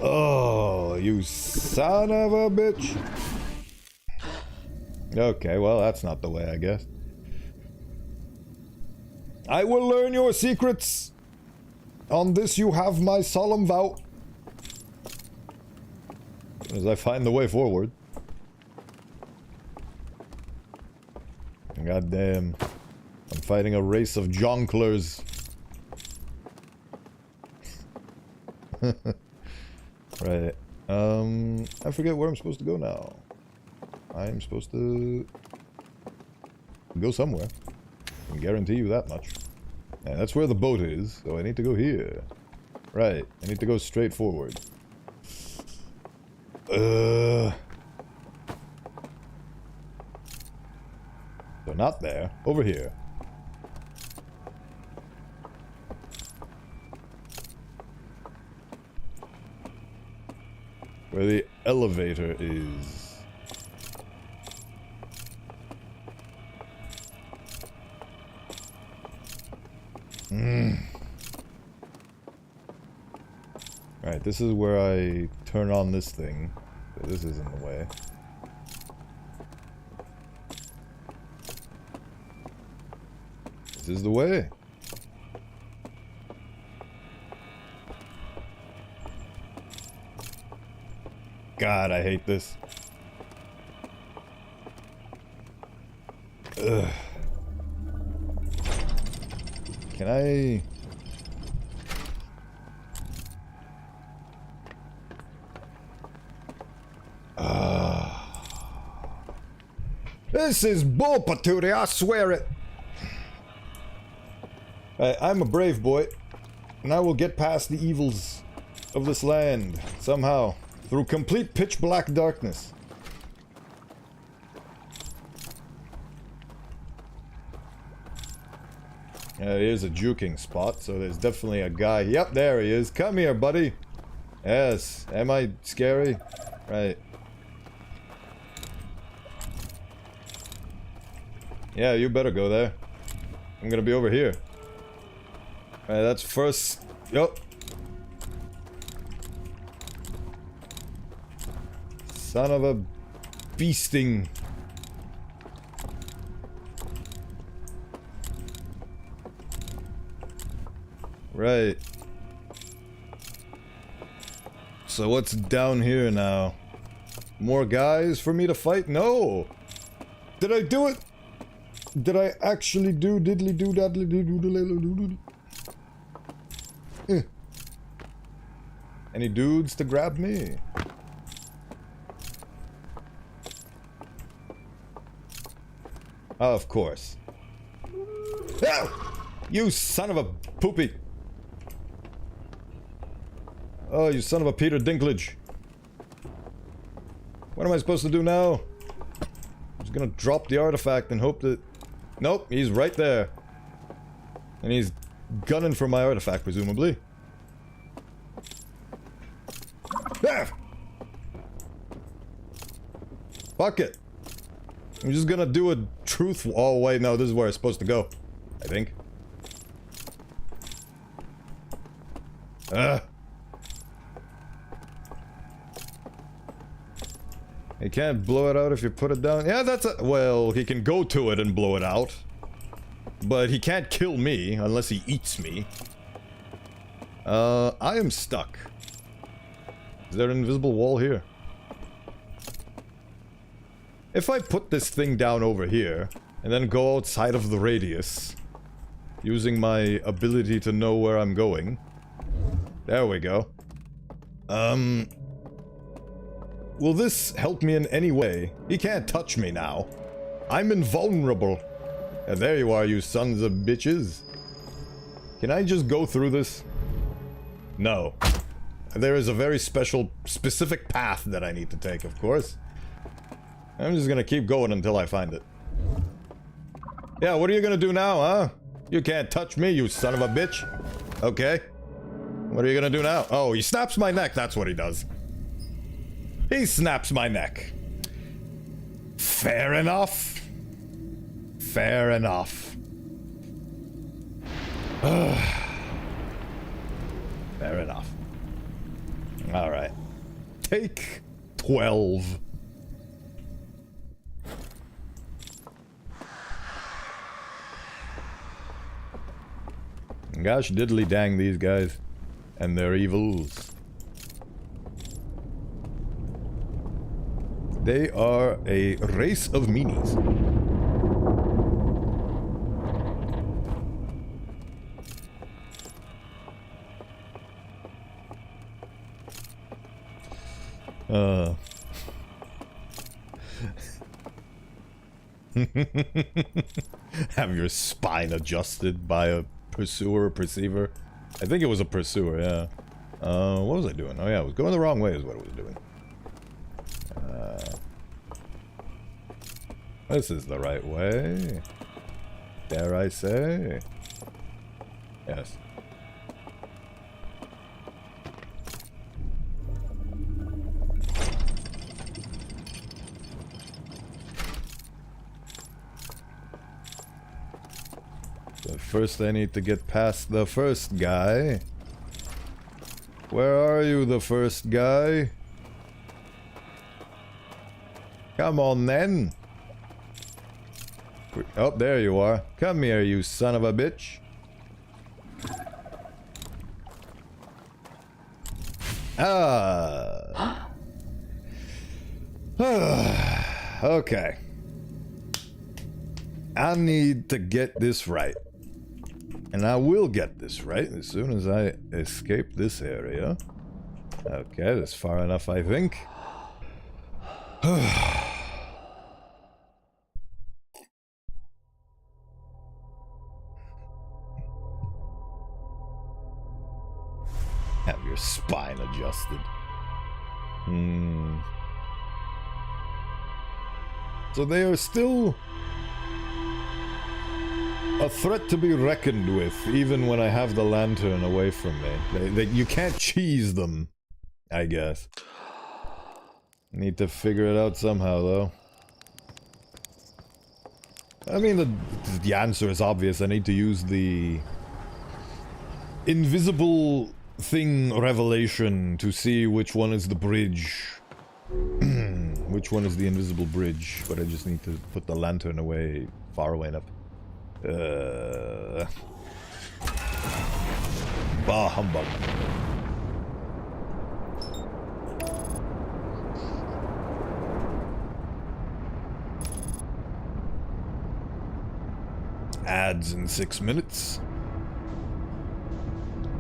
Oh, you son of a bitch. Okay, well, that's not the way, I guess. I will learn your secrets. On this you have my solemn vow. As I find the way forward. God damn. I'm fighting a race of jonglers. Right. I forget where I'm supposed to go now. I'm supposed to go somewhere. I can guarantee you that much. And that's where the boat is, so I need to go here. Right. I need to go straight forward. So not there. Over here. Where the elevator is. Alright, this is where I turn on this thing. So this is in the way. This is the way. God, I hate this. Ugh. Can I... This is bull, Patootie, I swear it. I'm a brave boy, and I will get past the evils of this land, somehow, through complete pitch black darkness. Here's a juking spot, so there's definitely a guy. Yep, there he is. Come here, buddy. Yes. Am I scary? Right. Yeah, you better go there. I'm gonna be over here. Alright, that's first... Yup. Son of a beasting. Right. So what's down here now? More guys for me to fight? No! Did I do it? Did I actually do diddly do daddly do doodly doodly? Any dudes to grab me? Oh, of course. Ah! You son of a poopy! Oh, you son of a Peter Dinklage. What am I supposed to do now? I'm just gonna drop the artifact and hope that... Nope, he's right there. And he's gunning for my artifact, presumably. Ah! Fuck it. I'm just gonna do a truth... Oh, wait, no, this is where I'm supposed to go. I think. He can't blow it out if you put it down. Yeah, that's a... Well, he can go to it and blow it out. But he can't kill me unless he eats me. I am stuck. Is there an invisible wall here? If I put this thing down over here, and then go outside of the radius, using my ability to know where I'm going. There we go. Will this help me in any way? He can't touch me now. I'm invulnerable. And there you are, you sons of bitches. Can I just go through this? No. There is a very specific path that I need to take, of course. I'm just gonna keep going until I find it. Yeah, what are you gonna do now, huh? You can't touch me, you son of a bitch. Okay. What are you gonna do now? Oh, he snaps my neck. That's what he does. He snaps my neck. Fair enough. Fair enough. Fair enough. Alright. Take 12. Gosh diddly dang these guys. And their evils. They are a race of meanies. Have your spine adjusted by a pursuer or perceiver? I think it was a pursuer, yeah. What was I doing? Oh yeah, I was going the wrong way is what I was doing. This is the right way. Dare I say? Yes. So first I need to get past the first guy. Where are you, the first guy? Come on then. Oh, there you are. Come here, you son of a bitch. Ah. Okay. I need to get this right. And I will get this right as soon as I escape this area. Okay, that's far enough, I think. Have your spine adjusted. So they are still a threat to be reckoned with, even when I have the lantern away from me. You can't cheese them, I guess. Need to figure it out somehow, though. I mean, the answer is obvious. I need to use the invisible thing revelation to see which one is the bridge. Which one is the invisible bridge, but I just need to put the lantern away, far away enough. Bah humbug. Ads in 6 minutes.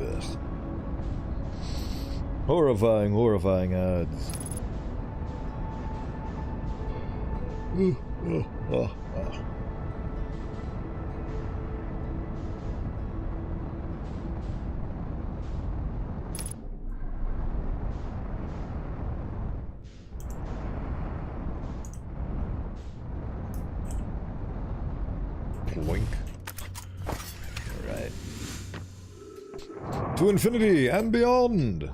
Ugh. Horrifying, horrifying ads. Ploink. Alright. To infinity and beyond!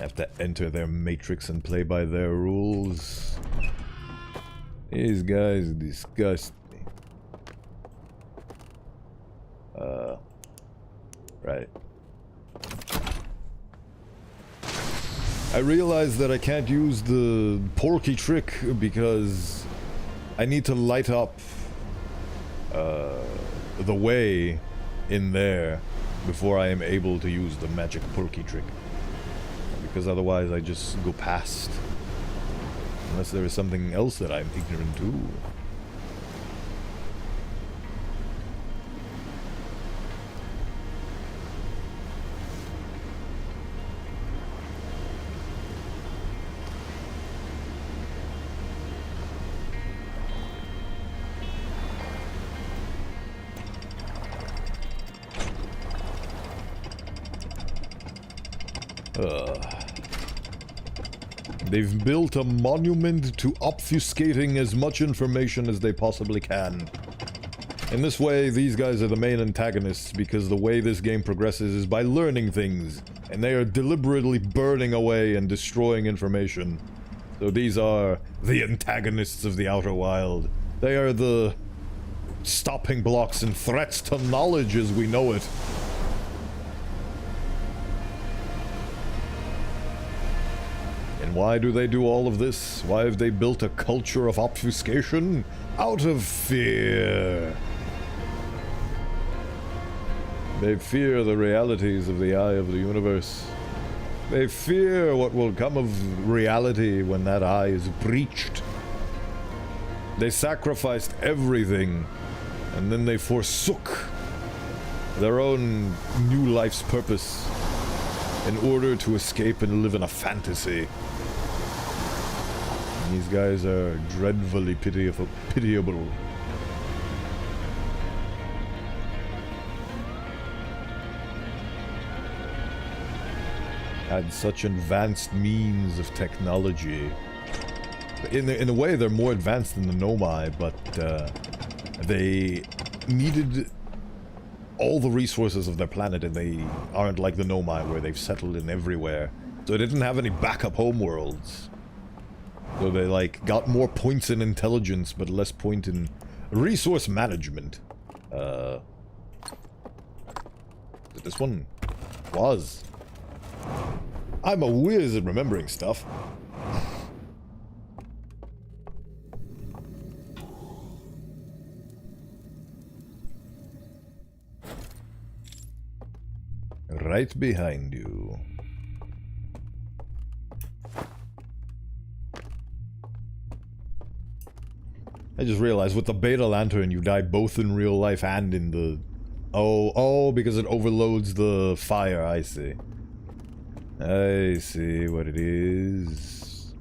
Have to enter their matrix and play by their rules. These guys disgust me. Right. I realize that I can't use the porky trick because I need to light up the way in there before I am able to use the magic porky trick. Because otherwise I just go past. Unless there is something else that I'm ignorant to. They've built a monument to obfuscating as much information as they possibly can. In this way, these guys are the main antagonists because the way this game progresses is by learning things, and they are deliberately burning away and destroying information. So these are the antagonists of the Outer Wild. They are the stopping blocks and threats to knowledge as we know it. And why do they do all of this? Why have they built a culture of obfuscation? Out of fear. They fear the realities of the eye of the universe. They fear what will come of reality when that eye is breached. They sacrificed everything, and then they forsook their own new life's purpose in order to escape and live in a fantasy. And these guys are dreadfully pitiable. Had such advanced means of technology. In a way, they're more advanced than the Nomai, but they needed all the resources of their planet, and they aren't like the Nomai, where they've settled in everywhere. So they didn't have any backup homeworlds. So they, like, got more points in intelligence, but less point in resource management. This one was. I'm a whiz at remembering stuff. Right behind you. I just realized with the beta lantern you die both in real life and in the... Oh, because it overloads the fire, I see. I see what it is.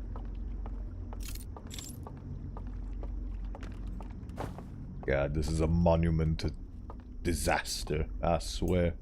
God, this is a monument to disaster, I swear.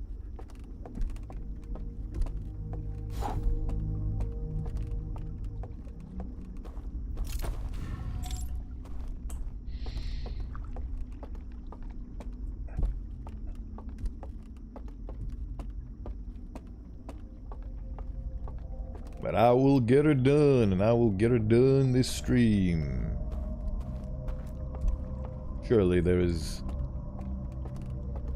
But I will get her done, and I will get her done this stream. Surely there is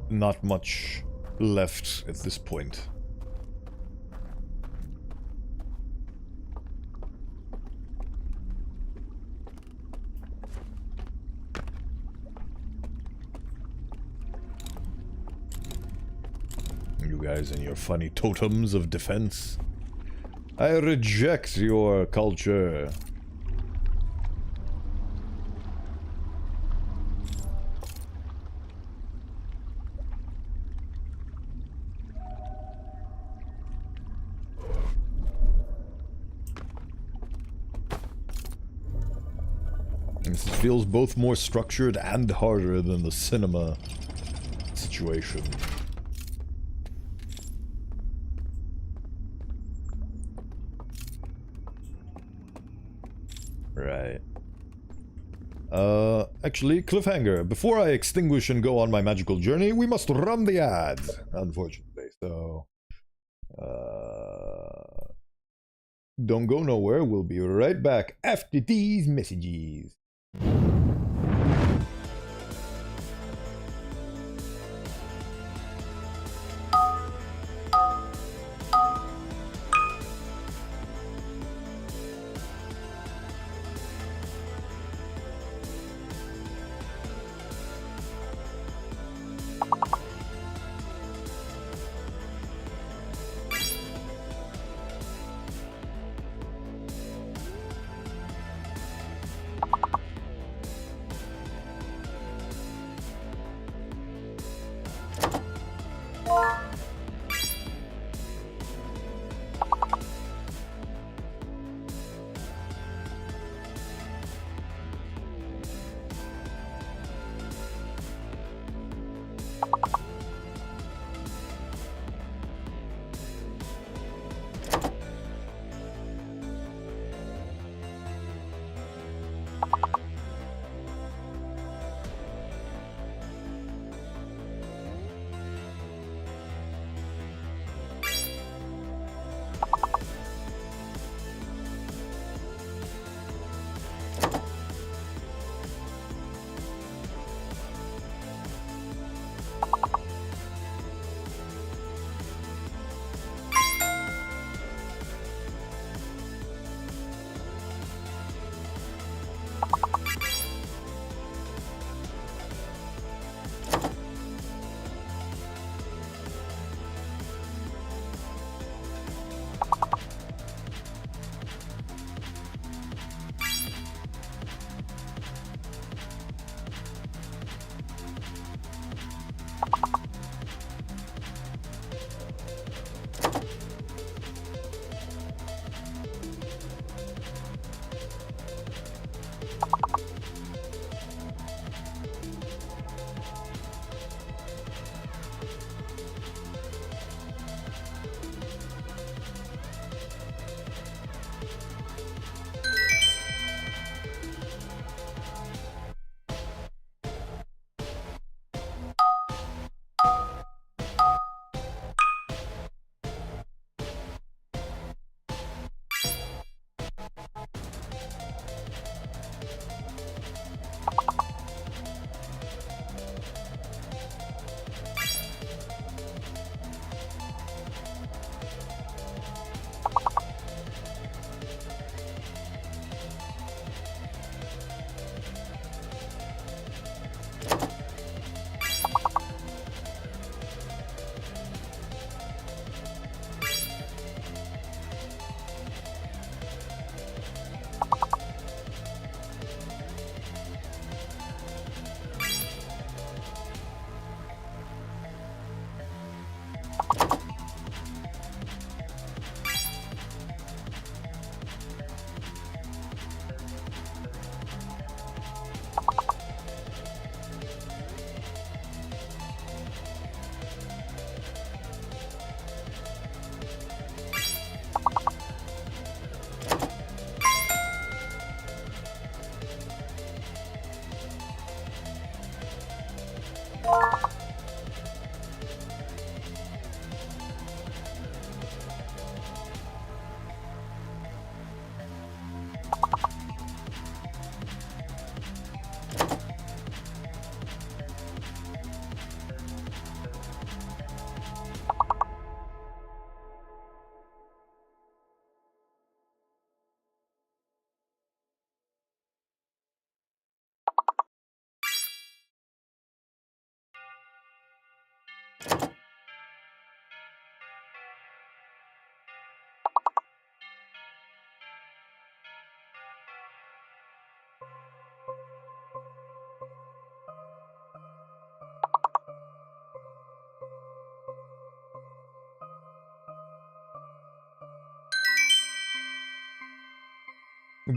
not much left at this point. You guys and your funny totems of defense. I reject your culture. This feels both more structured and harder than the cinema situation. Right. Actually, cliffhanger. Before I extinguish and go on my magical journey, we must run the ads, unfortunately. So, don't go nowhere. We'll be right back after these messages.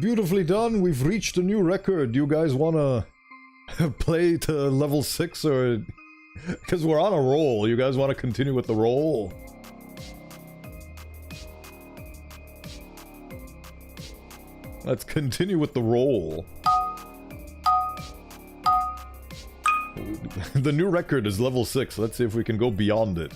Beautifully done. We've reached a new record. You guys wanna play to level 6 or... Because we're on a roll. You guys wanna continue with the roll? Let's continue with the roll. The new record is level 6. Let's see if we can go beyond it.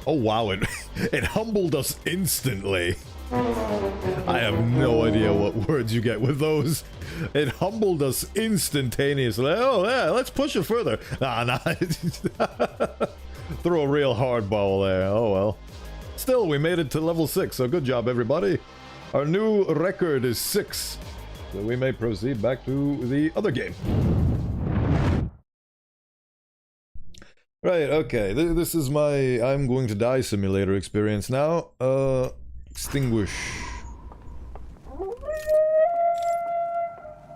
Oh wow, it humbled us instantly. I have no idea what words you get with those. It humbled us instantaneously. Oh yeah, let's push it further. Nah. Throw a real hard ball there. Oh well. Still, we made it to level 6, so good job everybody. Our new record is 6. So we may proceed back to the other game. Right, okay, this is my I'm going to die simulator experience now. Extinguish.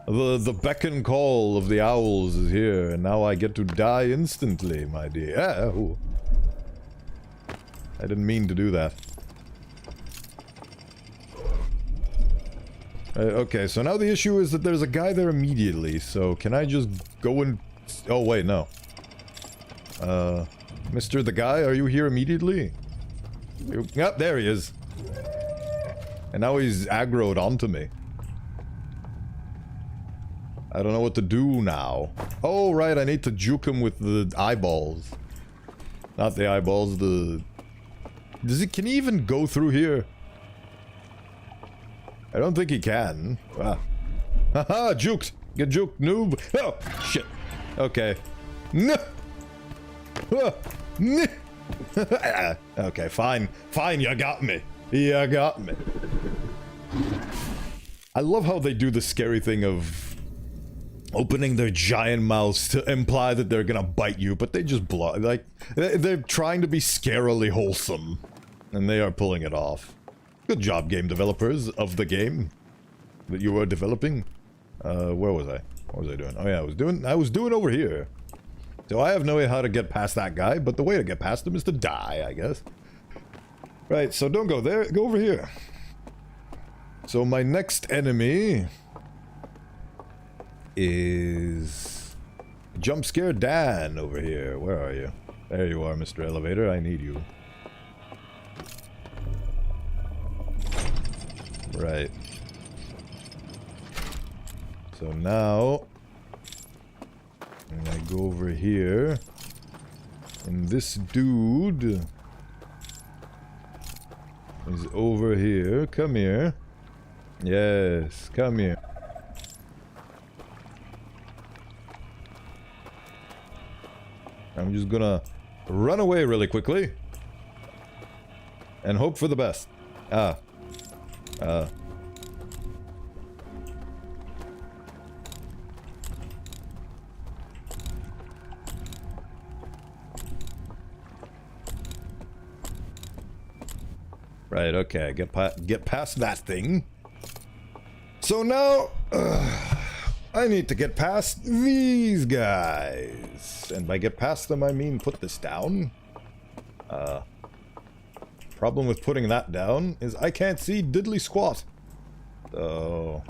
The beck and call of the owls is here, and now I get to die instantly, my dear. Ooh. I didn't mean to do that. Okay, so now the issue is that there's a guy there immediately, so can I just go and... Oh, wait, no. Mr. the guy, are you here immediately? Yep, there he is. And now he's aggroed onto me. I don't know what to do now. Oh, right, I need to juke him with the eyeballs. Not the eyeballs, the... Can he even go through here? I don't think he can. Ah. Haha, juked! Get juked, noob! Oh, shit. Okay. No! Okay, fine. Fine, you got me. You got me. I love how they do the scary thing of opening their giant mouths to imply that they're gonna bite you, but they just block. Like, they're trying to be scarily wholesome. And they are pulling it off. Good job, game developers of the game that you are developing. Where was I? What was I doing? Oh yeah, I was doing over here. So I have no idea how to get past that guy, but the way to get past him is to die, I guess. Right, so don't go there, go over here. So my next enemy is Jump Scare Dan over here. Where are you? There you are, Mr. Elevator. I need you. Right. So now I go over here, and this dude is over here. Come here. Yes, come here. I'm just gonna run away really quickly and hope for the best. Right, okay, get past that thing. So now, I need to get past these guys. And by get past them, I mean put this down. Problem with putting that down is I can't see diddly squat. So...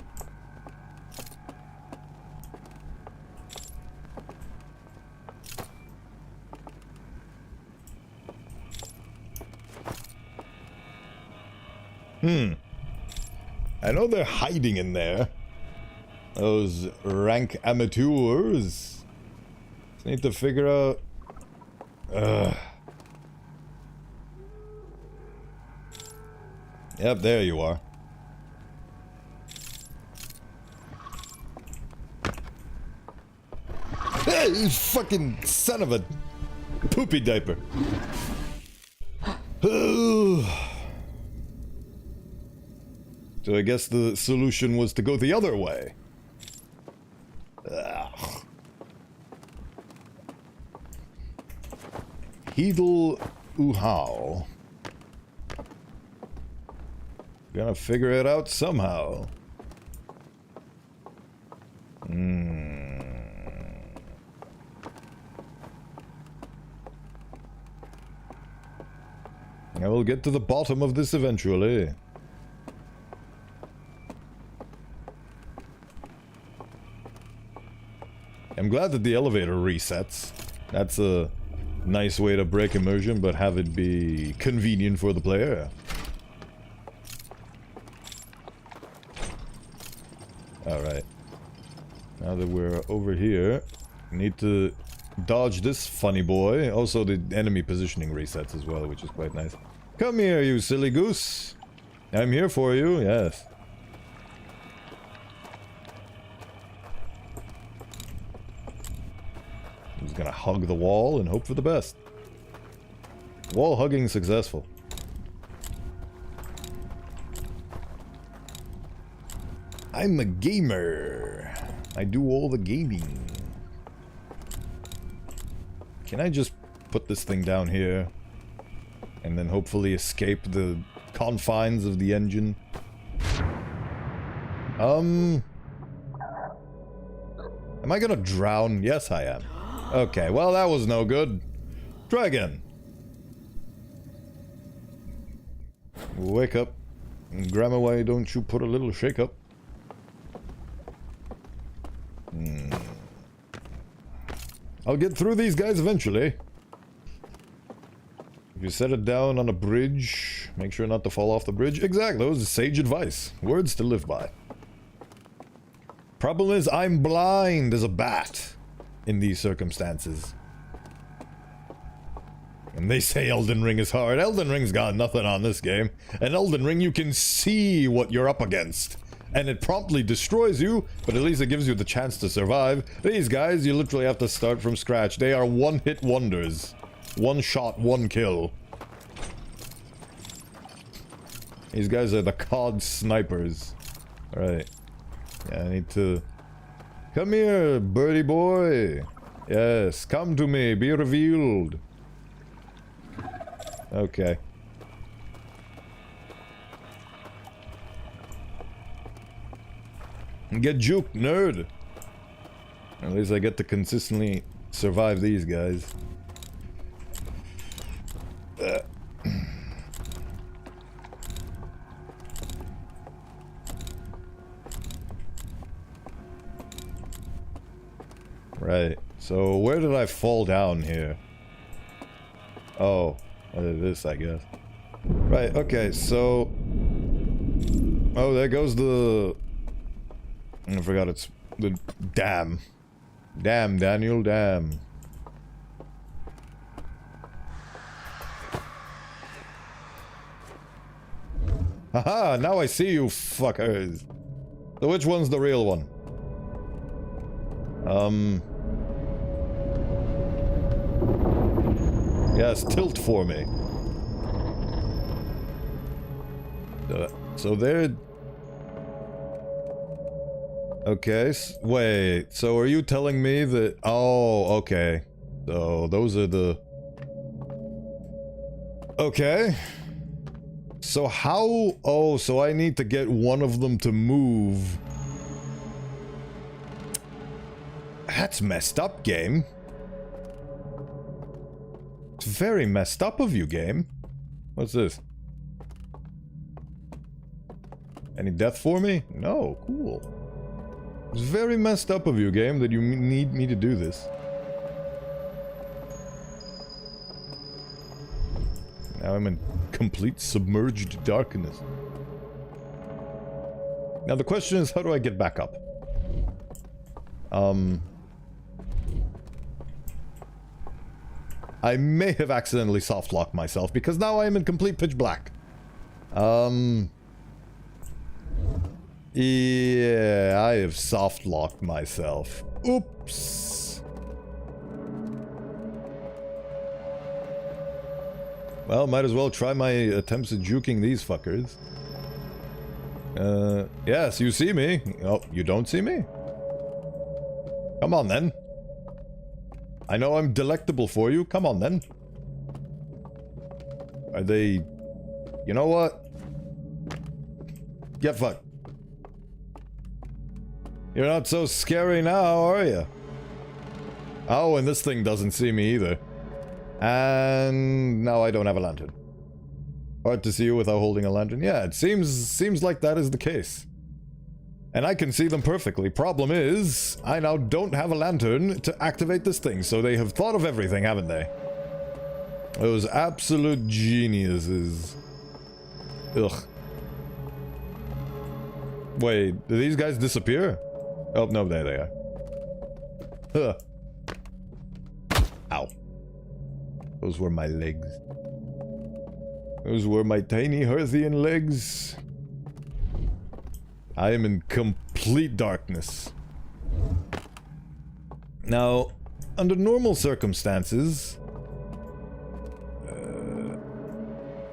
I know they're hiding in there. Those rank amateurs. Just need to figure out... Yep, there you are. Hey, you fucking son of a poopy diaper. So I guess the solution was to go the other way. Heedle Uhao. Gonna figure it out somehow. I will get to the bottom of this eventually. I'm glad that the elevator resets. That's a nice way to break immersion, but have it be convenient for the player. Alright. Now that we're over here, we need to dodge this funny boy. Also, the enemy positioning resets as well, which is quite nice. Come here, you silly goose. I'm here for you, yes. I'm just gonna hug the wall and hope for the best. Wall hugging successful. I'm a gamer. I do all the gaming. Can I just put this thing down here? And then hopefully escape the confines of the engine? Am I gonna drown? Yes, I am. Okay, well that was no good. Try again. Wake up. Grandma, why don't you put a little shake up? I'll get through these guys eventually. If you set it down on a bridge, make sure not to fall off the bridge. Exactly, those are sage advice. Words to live by. Problem is, I'm blind as a bat in these circumstances. And they say Elden Ring is hard. Elden Ring's got nothing on this game. In Elden Ring, you can see what you're up against. And it promptly destroys you, but at least it gives you the chance to survive. These guys, you literally have to start from scratch. They are one-hit wonders. One shot, one kill. These guys are the COD snipers. Alright. Yeah, I need to... Come here, birdie boy. Yes, come to me, be revealed. Okay. Get juked, nerd! At least I get to consistently survive these guys. Right, so where did I fall down here? Oh, this I guess. Right, okay, so... Oh, there goes the... I forgot it's the dam. Damn, Daniel, damn. Haha, now I see you fuckers. So which one's the real one? Yes, tilt for me. So they're... Okay, wait, so are you telling me that... Oh, okay. So those are the... Okay. So how... Oh, so I need to get one of them to move. That's messed up, game. It's very messed up of you, game. What's this? Any death for me? No, cool. It's very messed up of you, game, that you need me to do this. Now I'm in complete submerged darkness. Now the question is, how do I get back up? I may have accidentally soft-locked myself, because now I am in complete pitch black. Yeah, I have soft-locked myself. Oops. Well, might as well try my attempts at juking these fuckers. Yes, you see me. Oh, you don't see me? Come on, then. I know I'm delectable for you. Come on, then. Are they... You know what? Get fucked. You're not so scary now, are you? Oh, and this thing doesn't see me either. And now I don't have a lantern. Hard to see you without holding a lantern. Yeah, it seems like that is the case. And I can see them perfectly. Problem is, I now don't have a lantern to activate this thing, so they have thought of everything, haven't they? Those absolute geniuses. Ugh. Wait, did these guys disappear? Oh, no, there they are. Huh. Ow. Those were my legs. Those were my tiny Herthian legs. I am in complete darkness. Now, under normal circumstances...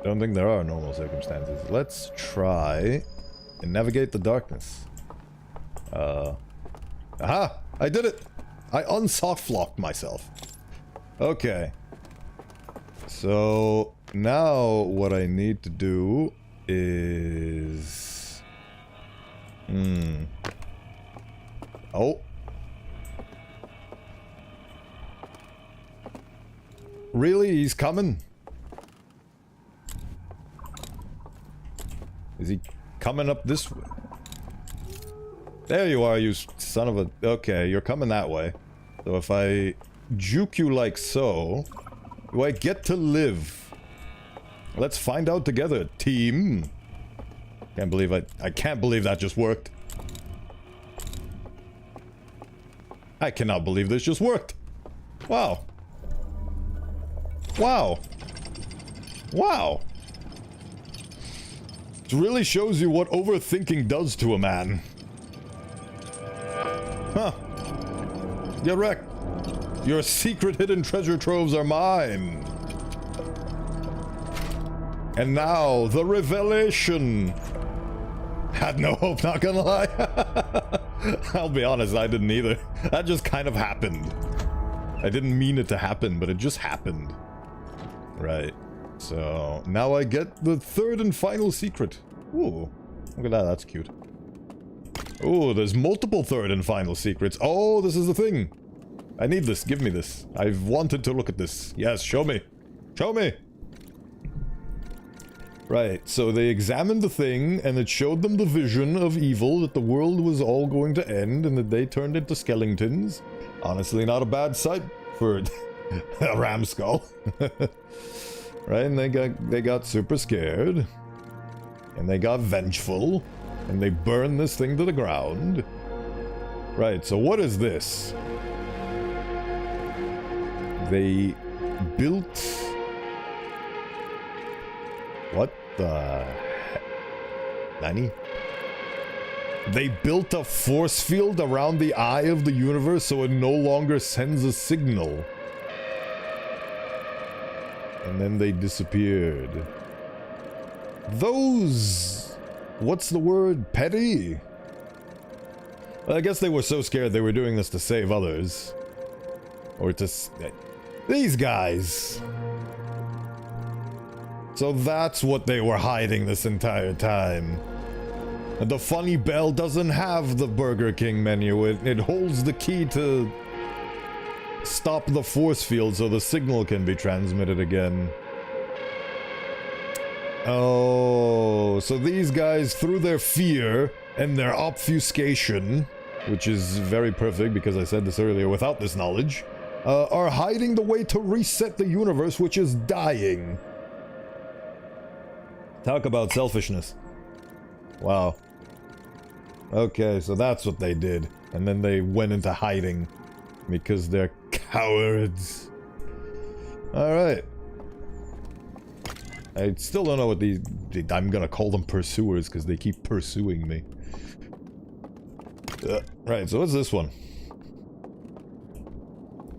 don't think there are normal circumstances. Let's try and navigate the darkness. Aha! I did it! I unsoft-locked myself. Okay. So, now what I need to do is... Oh. Really? He's coming? Is he coming up this way? There you are, you son of a... Okay, you're coming that way. So if I juke you like so... Do I get to live? Let's find out together, team. Can't believe I can't believe that just worked. I cannot believe this just worked. Wow. Wow. Wow. It really shows you what overthinking does to a man. Huh. Get wrecked. Your secret hidden treasure troves are mine. And now, the revelation. Had no hope, not gonna lie. I'll be honest, I didn't either. That just kind of happened. I didn't mean it to happen, but it just happened. Right. So, now I get the third and final secret. Ooh. Look at that, that's cute. Oh, there's multiple third and final secrets. Oh, this is the thing. I need this. Give me this. I've wanted to look at this. Yes, show me. Show me. Right, so they examined the thing, and it showed them the vision of evil, that the world was all going to end, and that they turned into skeletons. Honestly, not a bad sight for a ram skull. Right, and they got super scared. And they got vengeful. And they burned this thing to the ground. Right, so what is this? They built... What the heck? Nani? They built a force field around the eye of the universe so it no longer sends a signal. And then they disappeared. Those... What's the word? Petty? Well, I guess they were so scared they were doing this to save others. Or to... These guys! So that's what they were hiding this entire time. And the funny bell doesn't have the Burger King menu. It holds the key to stop the force field so the signal can be transmitted again. Oh, so these guys, through their fear and their obfuscation, which is very perfect because I said this earlier without this knowledge, are hiding the way to reset the universe, which is dying. Talk about selfishness. Wow. Okay, so that's what they did. And then they went into hiding. Because they're cowards. Alright. I still don't know what these... I'm gonna call them pursuers because they keep pursuing me. Right, so what's this one?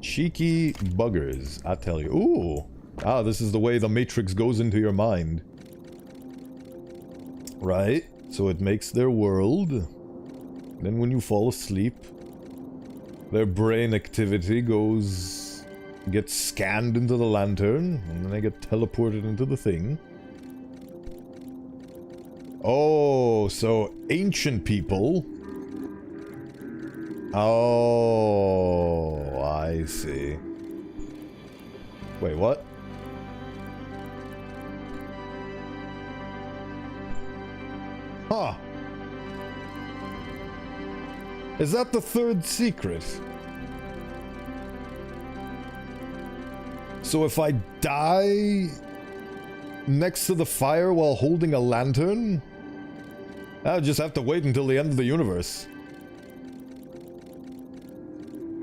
Cheeky buggers, I tell you. Ooh! Ah, this is the way the Matrix goes into your mind. Right, so it makes their world. Then when you fall asleep, their brain activity gets scanned into the lantern, and then they get teleported into the thing. Oh, so ancient people. Oh, I see. Wait, what? Huh. Is that the third secret? So if I die next to the fire while holding a lantern, I'll just have to wait until the end of the universe.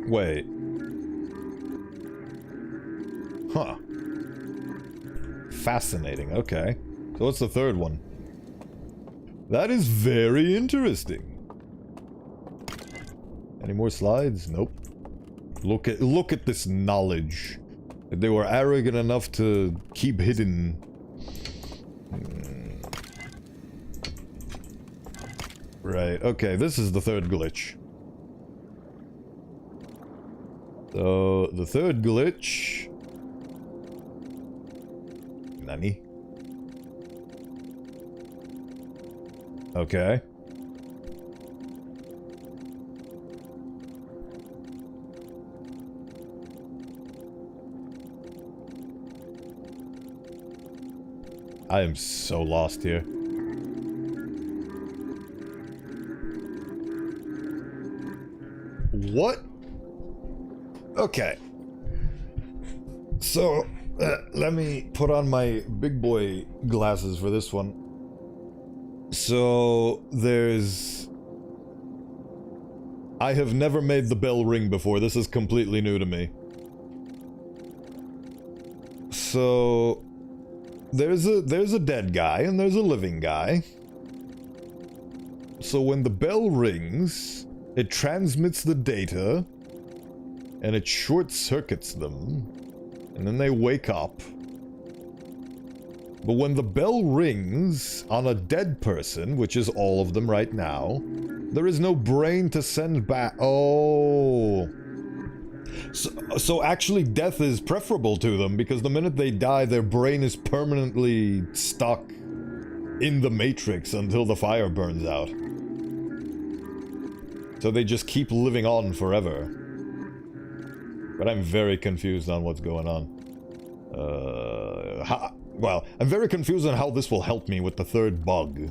Wait. Huh. Fascinating, okay. So what's the third one? That is very interesting. Any more slides? Nope. Look at this knowledge. They were arrogant enough to keep hidden. Right, okay, this is the third glitch. So, the third glitch... Nani? Okay. I am so lost here. What? Okay. So, let me put on my big boy glasses for this one. So, there's... I have never made the bell ring before. This is completely new to me. So... There's a dead guy and there's a living guy. So when the bell rings, it transmits the data and it short circuits them, and then they wake up. But when the bell rings on a dead person, which is all of them right now, there is no brain to send back. Oh. So actually death is preferable to them, because the minute they die, their brain is permanently stuck in the Matrix until the fire burns out. So they just keep living on forever. But I'm very confused on what's going on. Well, I'm very confused on how this will help me with the third bug.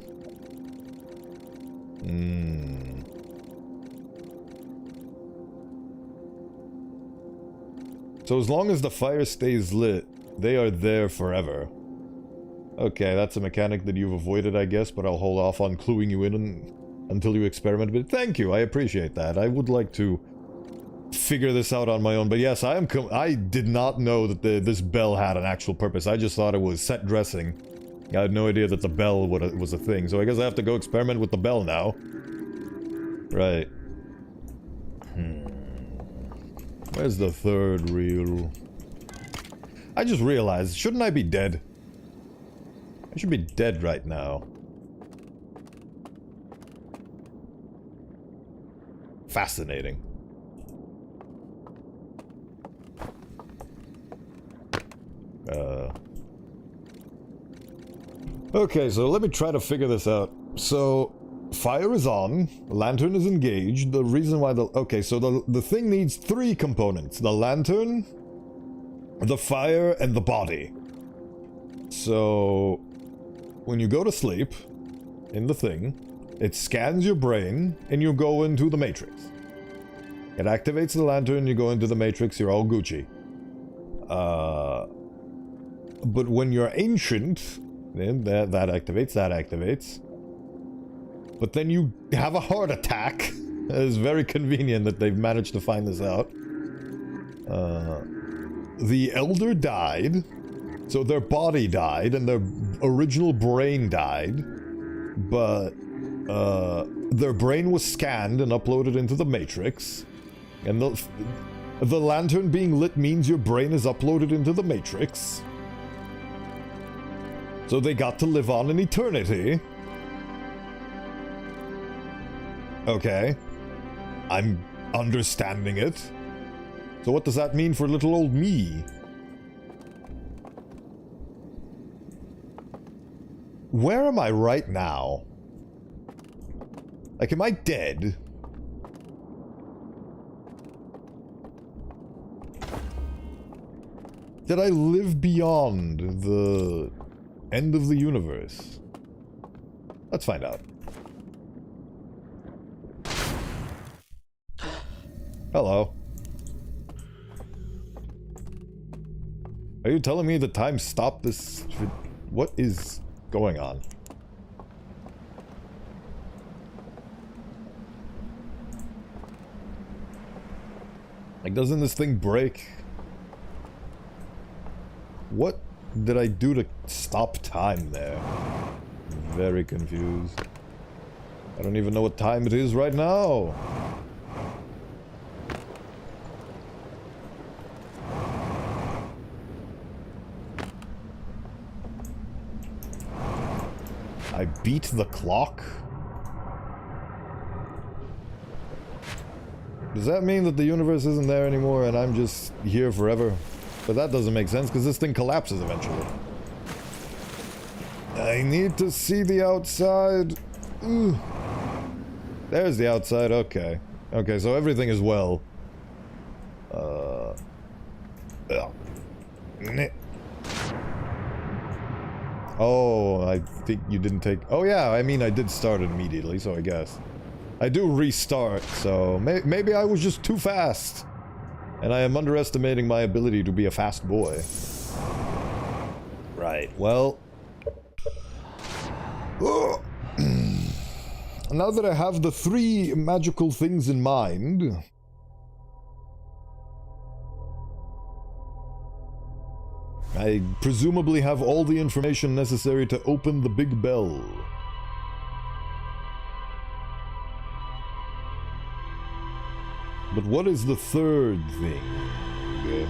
So as long as the fire stays lit, they are there forever. Okay, that's a mechanic that you've avoided, I guess, but I'll hold off on cluing you in until you experiment with it. Thank you, I appreciate that. I would like to figure this out on my own, but yes, I did not know that this bell had an actual purpose. I just thought it was set dressing. I had no idea that the bell was a thing, so I guess I have to go experiment with the bell now. Right. Where's the third reel? I just realized, shouldn't I be dead? I should be dead right now. Fascinating. Okay, so let me try to figure this out. So, fire is on, the lantern is engaged, the reason why okay, so the thing needs 3 components. The lantern, the fire, and the body. So, when you go to sleep, in the thing, it scans your brain, and you go into the Matrix. It activates the lantern, you go into the Matrix, you're all Gucci. But when you're ancient, then that activates. But then you have a heart attack. It's very convenient that they've managed to find this out. The Elder died, so their body died, and their original brain died. But, their brain was scanned and uploaded into the Matrix. And the lantern being lit means your brain is uploaded into the Matrix. So they got to live on in eternity. Okay. I'm understanding it. So what does that mean for little old me? Where am I right now? Like, am I dead? Did I live beyond the end of the universe? Let's find out. Hello. Are you telling me the time stopped this? What is going on? Like, doesn't this thing break? What did I do to stop time there? I'm very confused. I don't even know what time it is right now. I beat the clock? Does that mean that the universe isn't there anymore and I'm just here forever? But that doesn't make sense because this thing collapses eventually. I need to see the outside. Ooh. There's the outside, okay. Okay, so everything is well. Oh, I think you didn't take... Oh yeah, I mean I did start it immediately, so I guess. I do restart, so maybe I was just too fast. And I am underestimating my ability to be a fast boy. Right, well... Now that I have the 3 magical things in mind... I presumably have all the information necessary to open the big bell. But what is the third thing? Okay.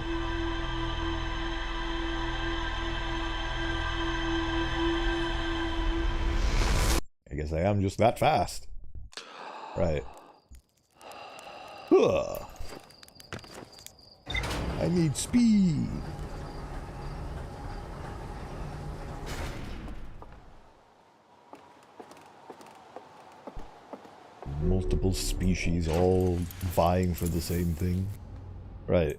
I guess I am just that fast. Right. Huh. I need speed. multiple species all vying for the same thing. Right,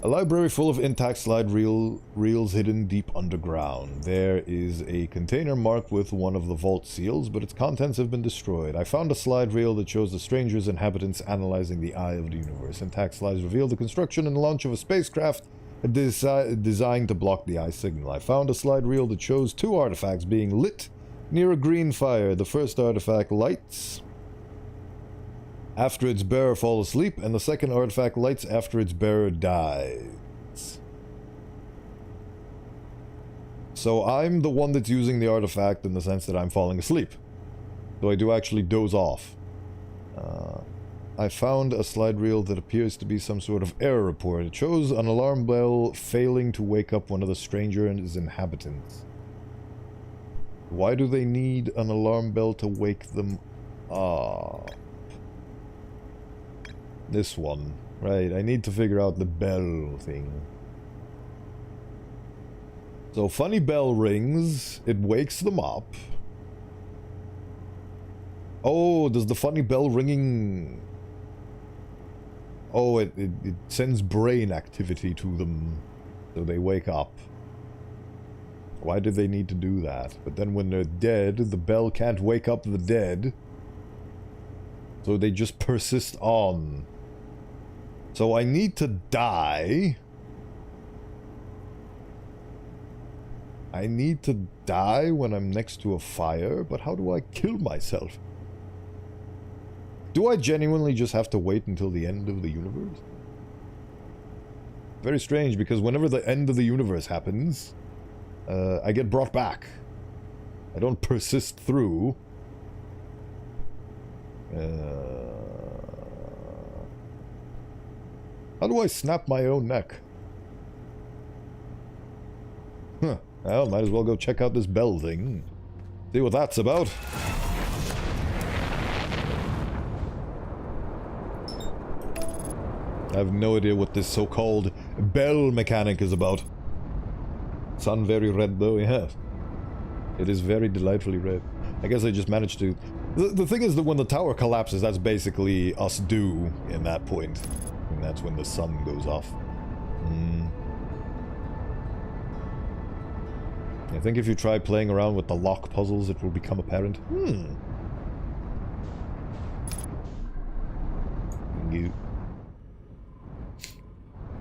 a library full of intact slide reels hidden deep underground. There is a container marked with one of the vault seals, but its contents have been destroyed. I found a slide reel that shows the stranger's inhabitants analyzing the eye of the universe. Intact slides reveal the construction and launch of a spacecraft designed to block the eye signal. I found a slide reel that shows two artifacts being lit near a green fire. The first artifact lights after its bearer falls asleep, and the second artifact lights after its bearer dies. So I'm the one that's using the artifact in the sense that I'm falling asleep. So I do actually doze off. I found a slide reel that appears to be some sort of error report. It shows an alarm bell failing to wake up one of the stranger and his inhabitants. Why do they need an alarm bell to wake them up? This one. Right, I need to figure out the bell thing. So, funny bell rings. It wakes them up. Oh, does the funny bell ringing... Oh, it sends brain activity to them. So they wake up. Why do they need to do that? But then when they're dead, the bell can't wake up the dead. So they just persist on. So I need to die. I need to die when I'm next to a fire, but how do I kill myself? Do I genuinely just have to wait until the end of the universe? Very strange, because whenever the end of the universe happens, I get brought back. I don't persist through. How do I snap my own neck? Huh. Well, might as well go check out this bell thing. See what that's about. I have no idea what this so-called bell mechanic is about. Sun very red though, yeah. It is very delightfully red. I guess I just managed to... The thing is that when the tower collapses, that's basically us due in that point. And that's when the sun goes off. I think if you try playing around with the lock puzzles, it will become apparent.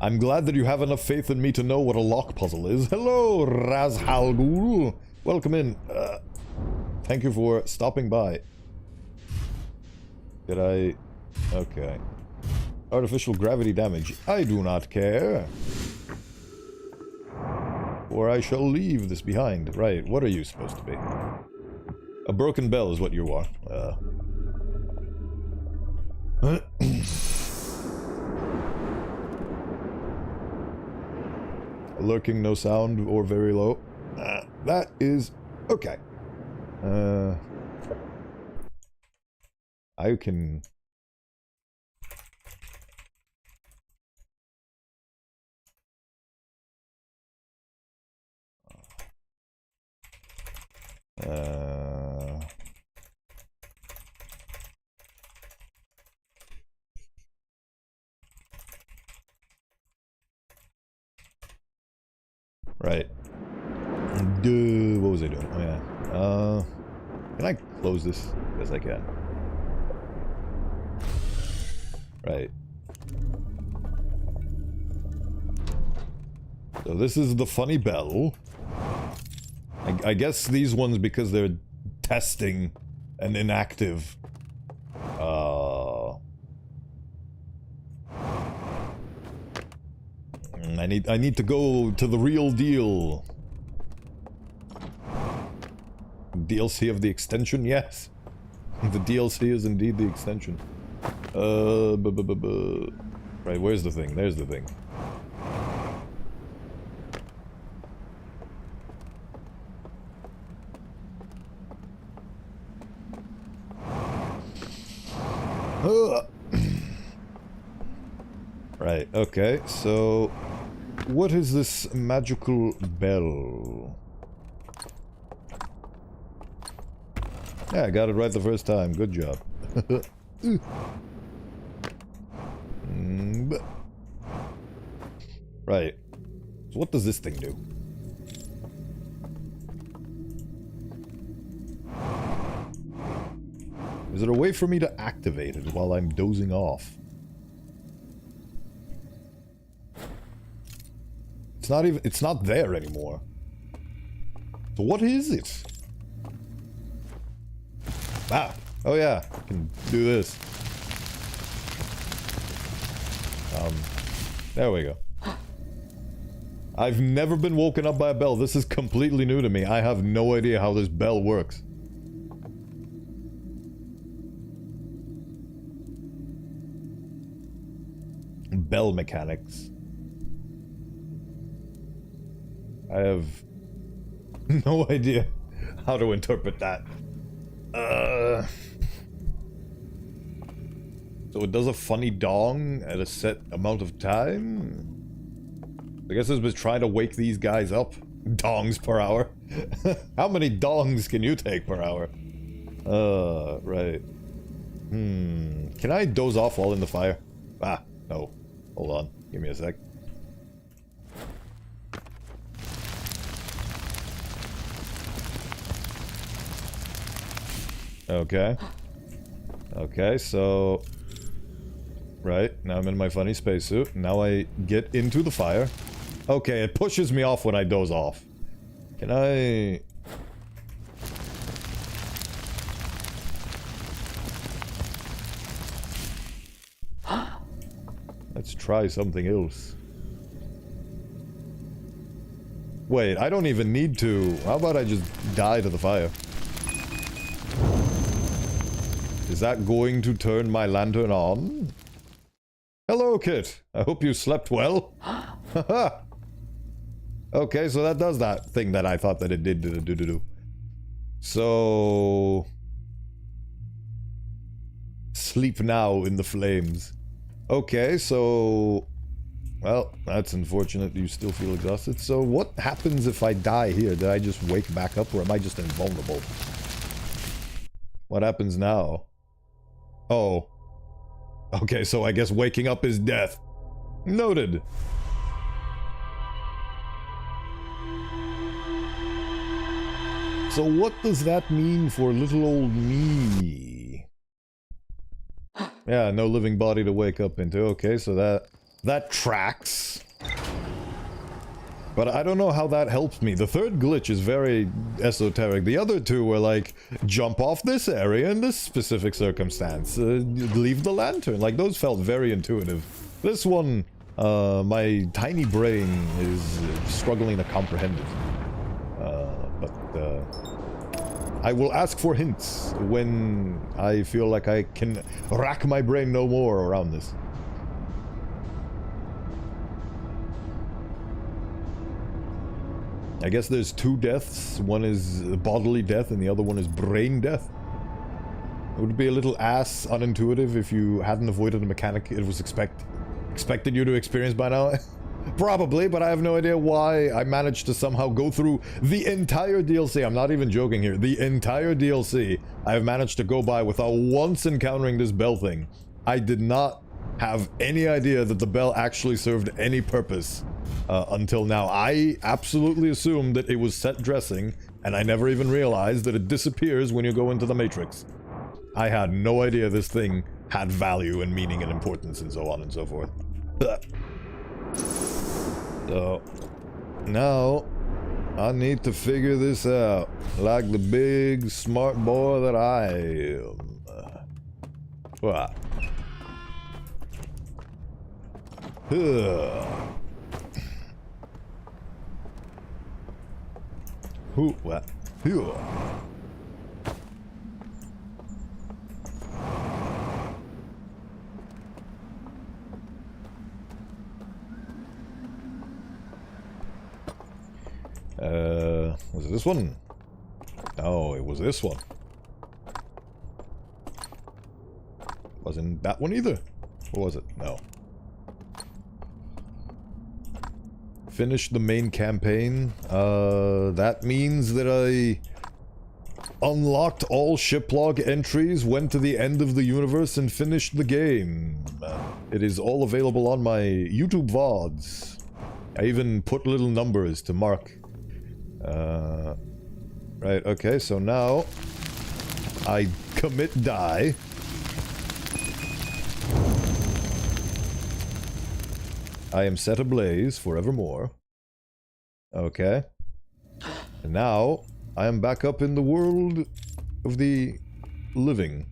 I'm glad that you have enough faith in me to know what a lock puzzle is. Hello, Razhalgul. Welcome in. Thank you for stopping by. Did I... Okay. Artificial gravity damage. I do not care. Or I shall leave this behind. Right, what are you supposed to be? A broken bell is what you are. Lurking, no sound, or very low. That is... okay. I can... Right. What was I doing? Oh yeah. Can I close this? Yes, I can. Right. So this is the funny bell. I guess these ones, because they're testing and inactive. I need to go to the real deal. DLC of the extension? Yes. The DLC is indeed the extension. Right, where's the thing? There's the thing. Right, okay, so... what is this magical bell? Yeah, I got it right the first time. Good job. Right. So what does this thing do? Is there a way for me to activate it while I'm dozing off? It's not there anymore. So what is it? Ah, oh yeah, I can do this. There we go. I've never been woken up by a bell. This is completely new to me. I have no idea how this bell works. Bell mechanics. I have no idea how to interpret that. So it does a funny dong at a set amount of time? I guess it's been trying to wake these guys up. Dongs per hour. How many dongs can you take per hour? Right. Can I doze off while in the fire? Ah, no. Hold on. Give me a sec. Okay. Okay, so... Right, now I'm in my funny spacesuit. Now I get into the fire. Okay, it pushes me off when I doze off. Can I... Let's try something else. Wait, I don't even need to. How about I just die to the fire? Is that going to turn my lantern on? Hello, Kit. I hope you slept well. Haha. Okay, so that does that thing that I thought that it did do. So... Sleep now in the flames. Okay, so... Well, that's unfortunate you still feel exhausted. So what happens if I die here? Did I just wake back up or am I just invulnerable? What happens now? Oh. Okay, so I guess waking up is death. Noted. So what does that mean for little old me? Yeah, no living body to wake up into. Okay, so that tracks. But I don't know how that helps me. The third glitch is very esoteric. The other two were like, jump off this area in this specific circumstance. Leave the lantern. Like, those felt very intuitive. This one, my tiny brain is struggling to comprehend it. I will ask for hints when I feel like I can rack my brain no more around this. I guess there's two deaths. One is bodily death and the other one is brain death. It would be a little ass unintuitive if you hadn't avoided a mechanic it was expected you to experience by now. Probably, but I have no idea why I managed to somehow go through the entire DLC. I'm not even joking here. The entire DLC I have managed to go by without once encountering this bell thing. I did not have any idea that the bell actually served any purpose until now. I absolutely assumed that it was set dressing, and I never even realized that it disappears when you go into the Matrix. I had no idea this thing had value and meaning and importance and so on and so forth. So, now, I need to figure this out, like the big smart boy that I am. What? What? Was it this one? No, it was this one. Wasn't that one either? Or was it? No. Finished the main campaign. That means that I unlocked all ship log entries, went to the end of the universe, and finished the game. It is all available on my YouTube VODs. I even put little numbers to mark. Right, okay, so now I commit die. I am set ablaze forevermore. Okay. And now I am back up in the world of the living.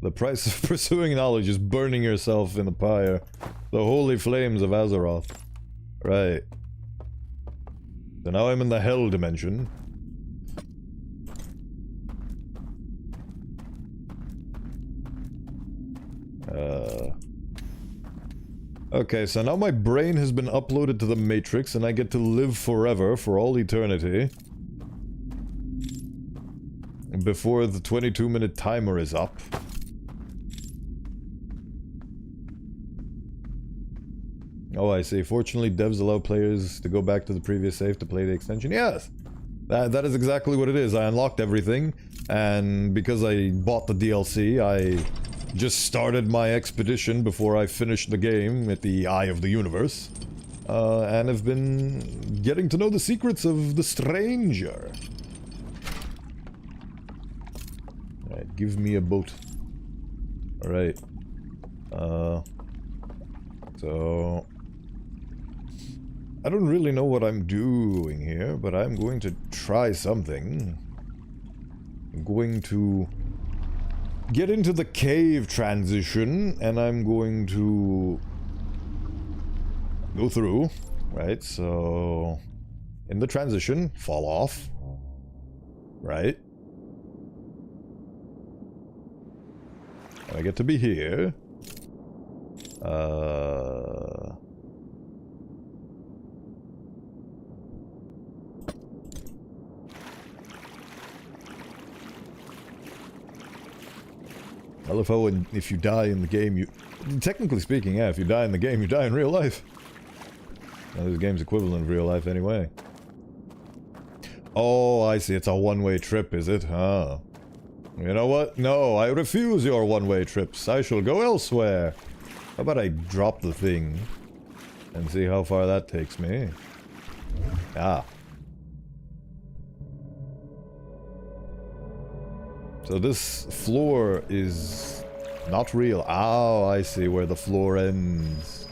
The price of pursuing knowledge is burning yourself in the pyre. The holy flames of Azeroth. Right. So now I'm in the hell dimension. Okay, so now my brain has been uploaded to the Matrix and I get to live forever for all eternity. Before the 22-minute timer is up. Oh, I see. Fortunately, devs allow players to go back to the previous save to play the extension. Yes! That is exactly what it is. I unlocked everything, and because I bought the DLC, I just started my expedition before I finished the game at the Eye of the Universe. And have been getting to know the secrets of the Stranger. Alright, give me a boat. Alright. So... I don't really know what I'm doing here, but I'm going to try something. I'm going to get into the cave transition, and I'm going to go through, right? So, in the transition, fall off, right? I get to be here. I love how if you die in the game, you... Technically speaking, yeah, if you die in the game, you die in real life. Well, this game's equivalent of real life anyway. Oh, I see. It's a one-way trip, is it? Huh. You know what? No, I refuse your one-way trips. I shall go elsewhere. How about I drop the thing and see how far that takes me? Ah. So this floor is not real. Oh, I see where the floor ends.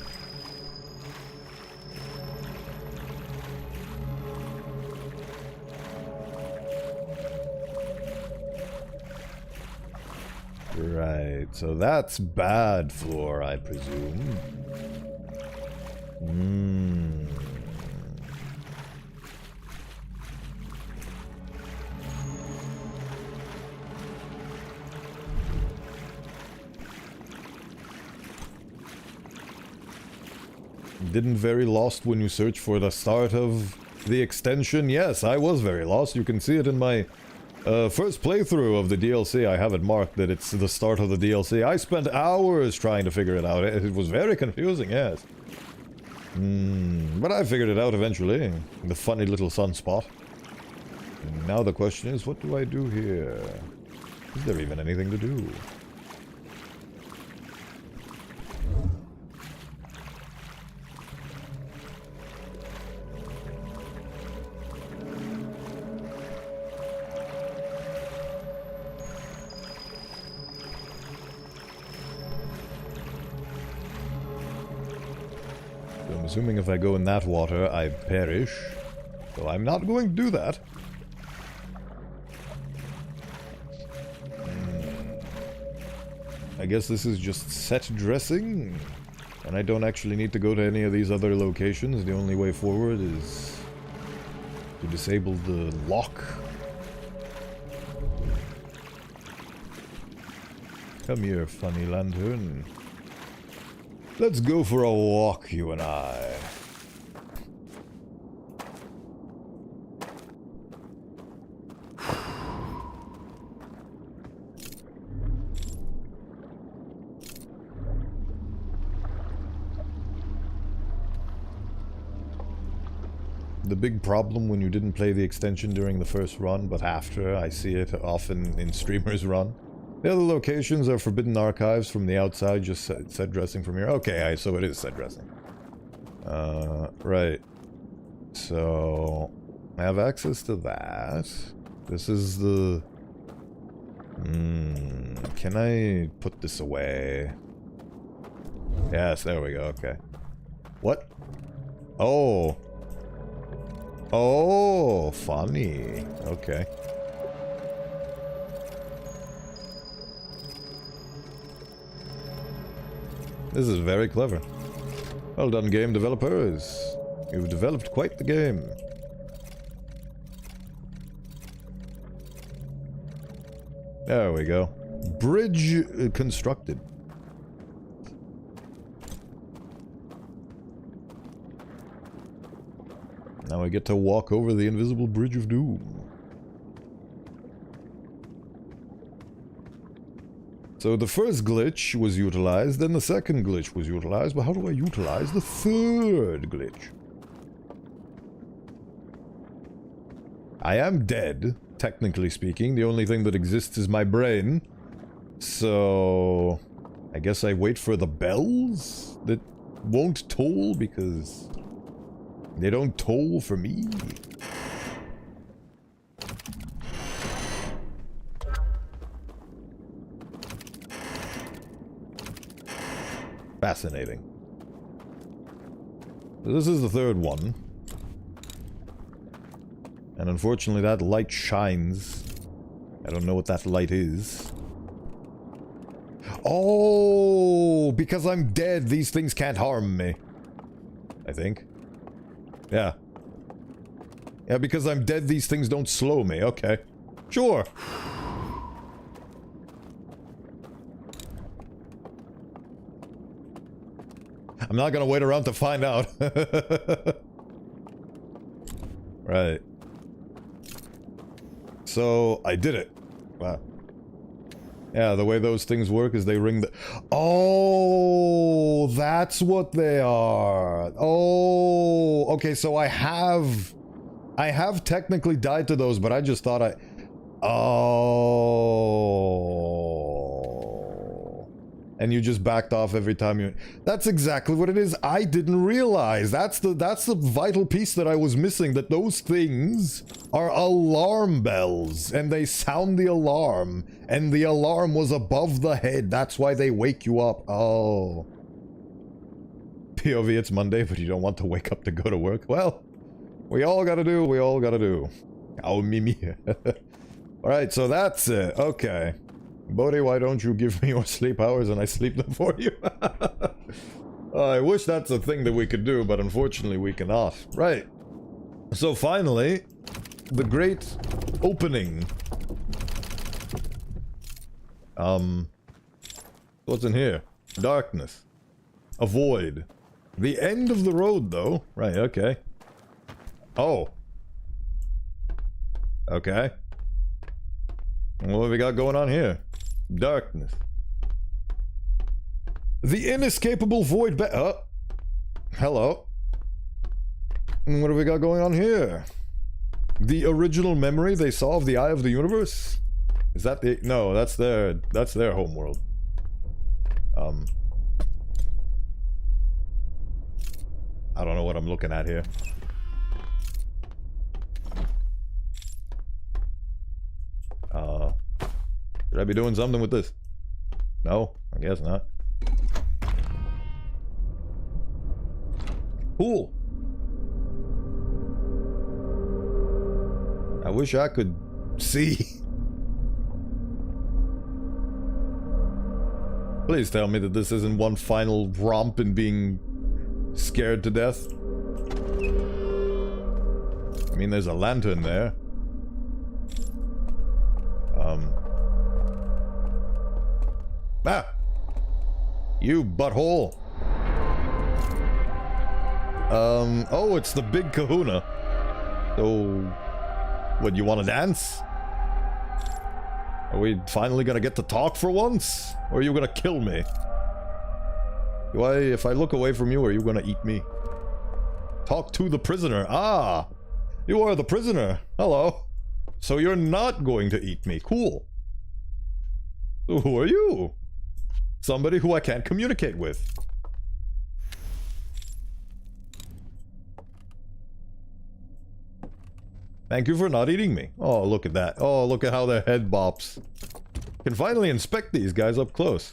Right, so that's bad floor, I presume. Didn't very lost when you search for the start of the extension? Yes, I was very lost. You can see it in my first playthrough of the DLC. I have it marked that it's the start of the DLC. I spent hours trying to figure it out. It was very confusing, yes. But I figured it out eventually. The funny little sunspot. And now the question is, what do I do here? Is there even anything to do? Assuming if I go in that water, I perish. So I'm not going to do that. I guess this is just set dressing. And I don't actually need to go to any of these other locations. The only way forward is to disable the lock. Come here, funny lantern. Let's go for a walk, you and I. the big problem when you didn't play the extension during the first run, but after, I see it often in streamers run. The other locations are forbidden archives from the outside, just set dressing from here. Okay, so it is set dressing. Right. So, I have access to that. This is the... can I put this away? Yes, there we go, okay. What? Oh. Oh, funny. Okay. This is very clever. Well done, game developers. You've developed quite the game. There we go. Bridge constructed. Now I get to walk over the invisible Bridge of Doom. So the first glitch was utilized, then the second glitch was utilized, but how do I utilize the third glitch? I am dead, technically speaking. The only thing that exists is my brain. So... I guess I wait for the bells that won't toll because... they don't toll for me. Fascinating. So this is the third one. And unfortunately that light shines. I don't know what that light is. Oh, because I'm dead, these things can't harm me. I think. Yeah. Yeah, because I'm dead, these things don't slow me. Okay. Sure. I'm not gonna wait around to find out. Right. So, I did it. Wow. Yeah, the way those things work is they ring the... Oh, that's what they are. Oh, okay, so I have technically died to those, but I just thought I... Oh. And you just backed off every time you... That's exactly what it is. I didn't realize. That's the vital piece that I was missing, that those things are alarm bells, and they sound the alarm, and the alarm was above the head. That's why they wake you up. Oh. POV, it's Monday, but you don't want to wake up to go to work. Well, we all gotta do what we all gotta do. Oh, Mimi. Alright, so that's it. Okay. Bodhi, why don't you give me your sleep hours and I sleep them for you? I wish that's a thing that we could do, but unfortunately we cannot. Right. So finally, the great opening. What's in here? Darkness. A void. The end of the road, though. Right, okay. Oh. Okay. What have we got going on here? Darkness. The inescapable void hello. What have we got going on here? The original memory they saw of the Eye of the Universe? Is that the... No, that's their homeworld. I don't know what I'm looking at here. Should I be doing something with this? No, I guess not. Cool. I wish I could see. Please tell me that this isn't one final romp in being scared to death. I mean, there's a lantern there. Ah! You butthole! Oh, it's the big kahuna. So... What, you wanna dance? Are we finally gonna get to talk for once? Or are you gonna kill me? If I look away from you, are you gonna eat me? Talk to the prisoner. Ah, you are the prisoner. Hello. So you're not going to eat me. Cool. Who are you? Somebody who I can't communicate with. Thank you for not eating me. Oh, look at that. Oh, look at how their head bops. Can finally inspect these guys up close.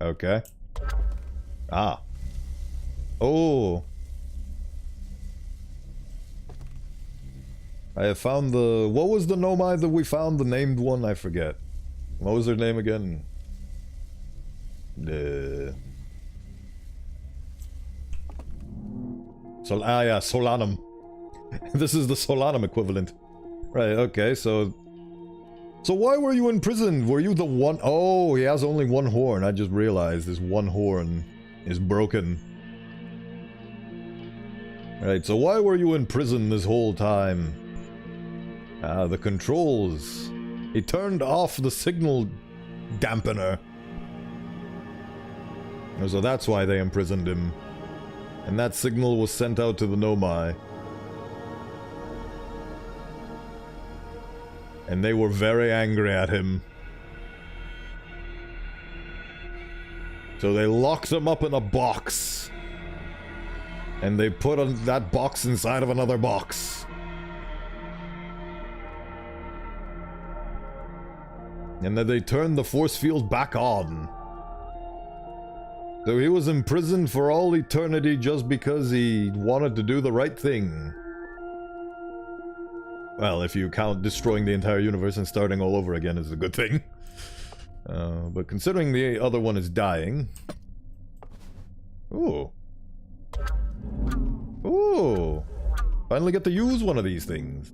Okay. Ah. Oh. I have found the... What was the nomai that we found? The named one? I forget. What was their name again? Yeah, Solanum. This is the Solanum equivalent. Right, okay, so... So why were you in prison? Were you the one... Oh, he has only one horn. I just realized his one horn is broken. Right, so why were you in prison this whole time? Ah, the controls. He turned off the signal dampener. So that's why they imprisoned him. And that signal was sent out to the nomai. And they were very angry at him. So they locked him up in a box. And they put that box inside of another box. And then they turned the force field back on. So he was imprisoned for all eternity just because he wanted to do the right thing. Well, if you count destroying the entire universe and starting all over again is a good thing. But considering the other one is dying... Ooh. Ooh. Finally get to use one of these things.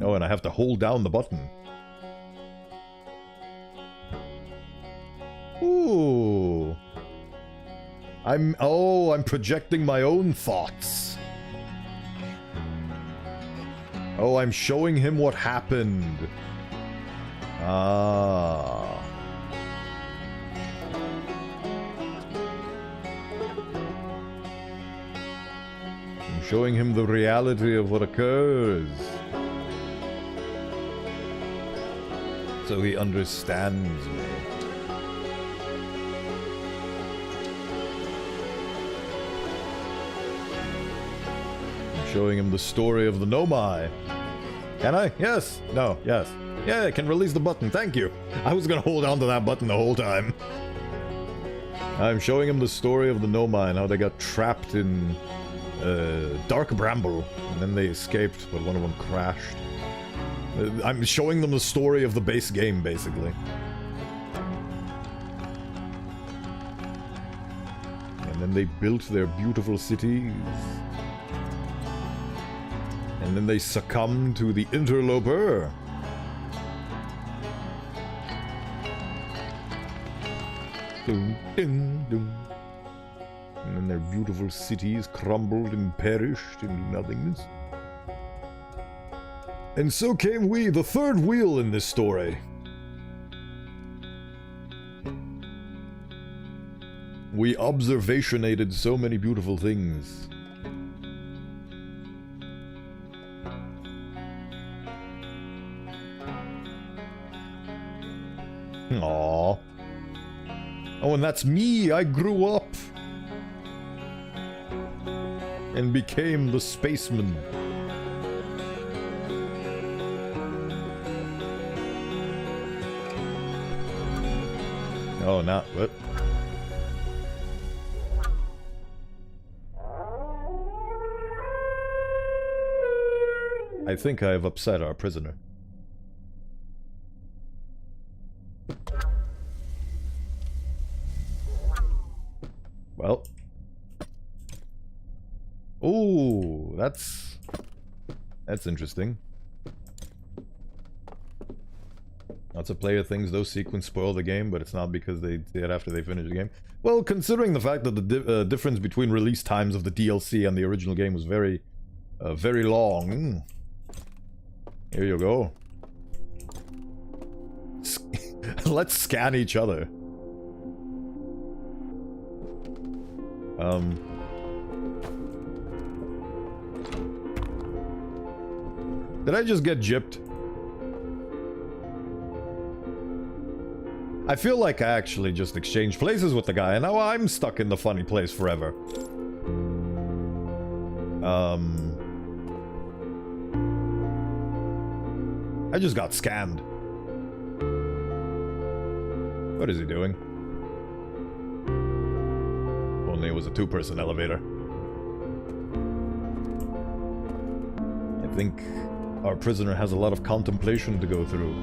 Oh, and I have to hold down the button. Ooh. I'm projecting my own thoughts. Oh, I'm showing him what happened. Ah. I'm showing him the reality of what occurs. So he understands me. Showing him the story of the nomai. Can I? Yes. No. Yes. Yeah, I can release the button. Thank you. I was gonna hold on to that button the whole time. I'm showing him the story of the nomai and how they got trapped in dark bramble. And then they escaped, but one of them crashed. I'm showing them the story of the base game, basically. And then they built their beautiful cities. And then they succumb to the interloper. Dun, dun, dun. And then their beautiful cities crumbled and perished into nothingness. And so came we, the third wheel in this story. We observationated so many beautiful things. Aww. Oh, and that's me! I grew up! And became the spaceman. Oh, not what? I think I have upset our prisoner. Well. Ooh, that's interesting. Lots of player things, those sequences spoil the game, but it's not because they did it after they finish the game. Well, considering the fact that the difference between release times of the DLC and the original game was very long. Here you go. Let's scan each other. Did I just get gypped? I feel like I actually just exchanged places with the guy, and now I'm stuck in the funny place forever. I just got scammed. What is he doing? Only it was a two-person elevator. I think our prisoner has a lot of contemplation to go through.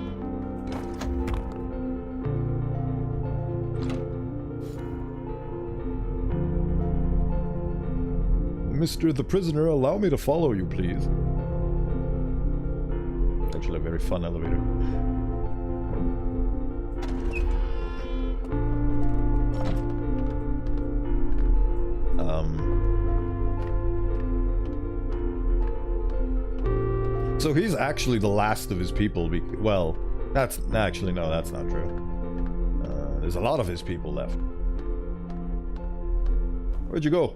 Mr. the Prisoner, allow me to follow you, please. Actually, a very fun elevator. So he's actually the last of his people. Well, that's actually no, that's not true. There's a lot of his people left. Where'd you go?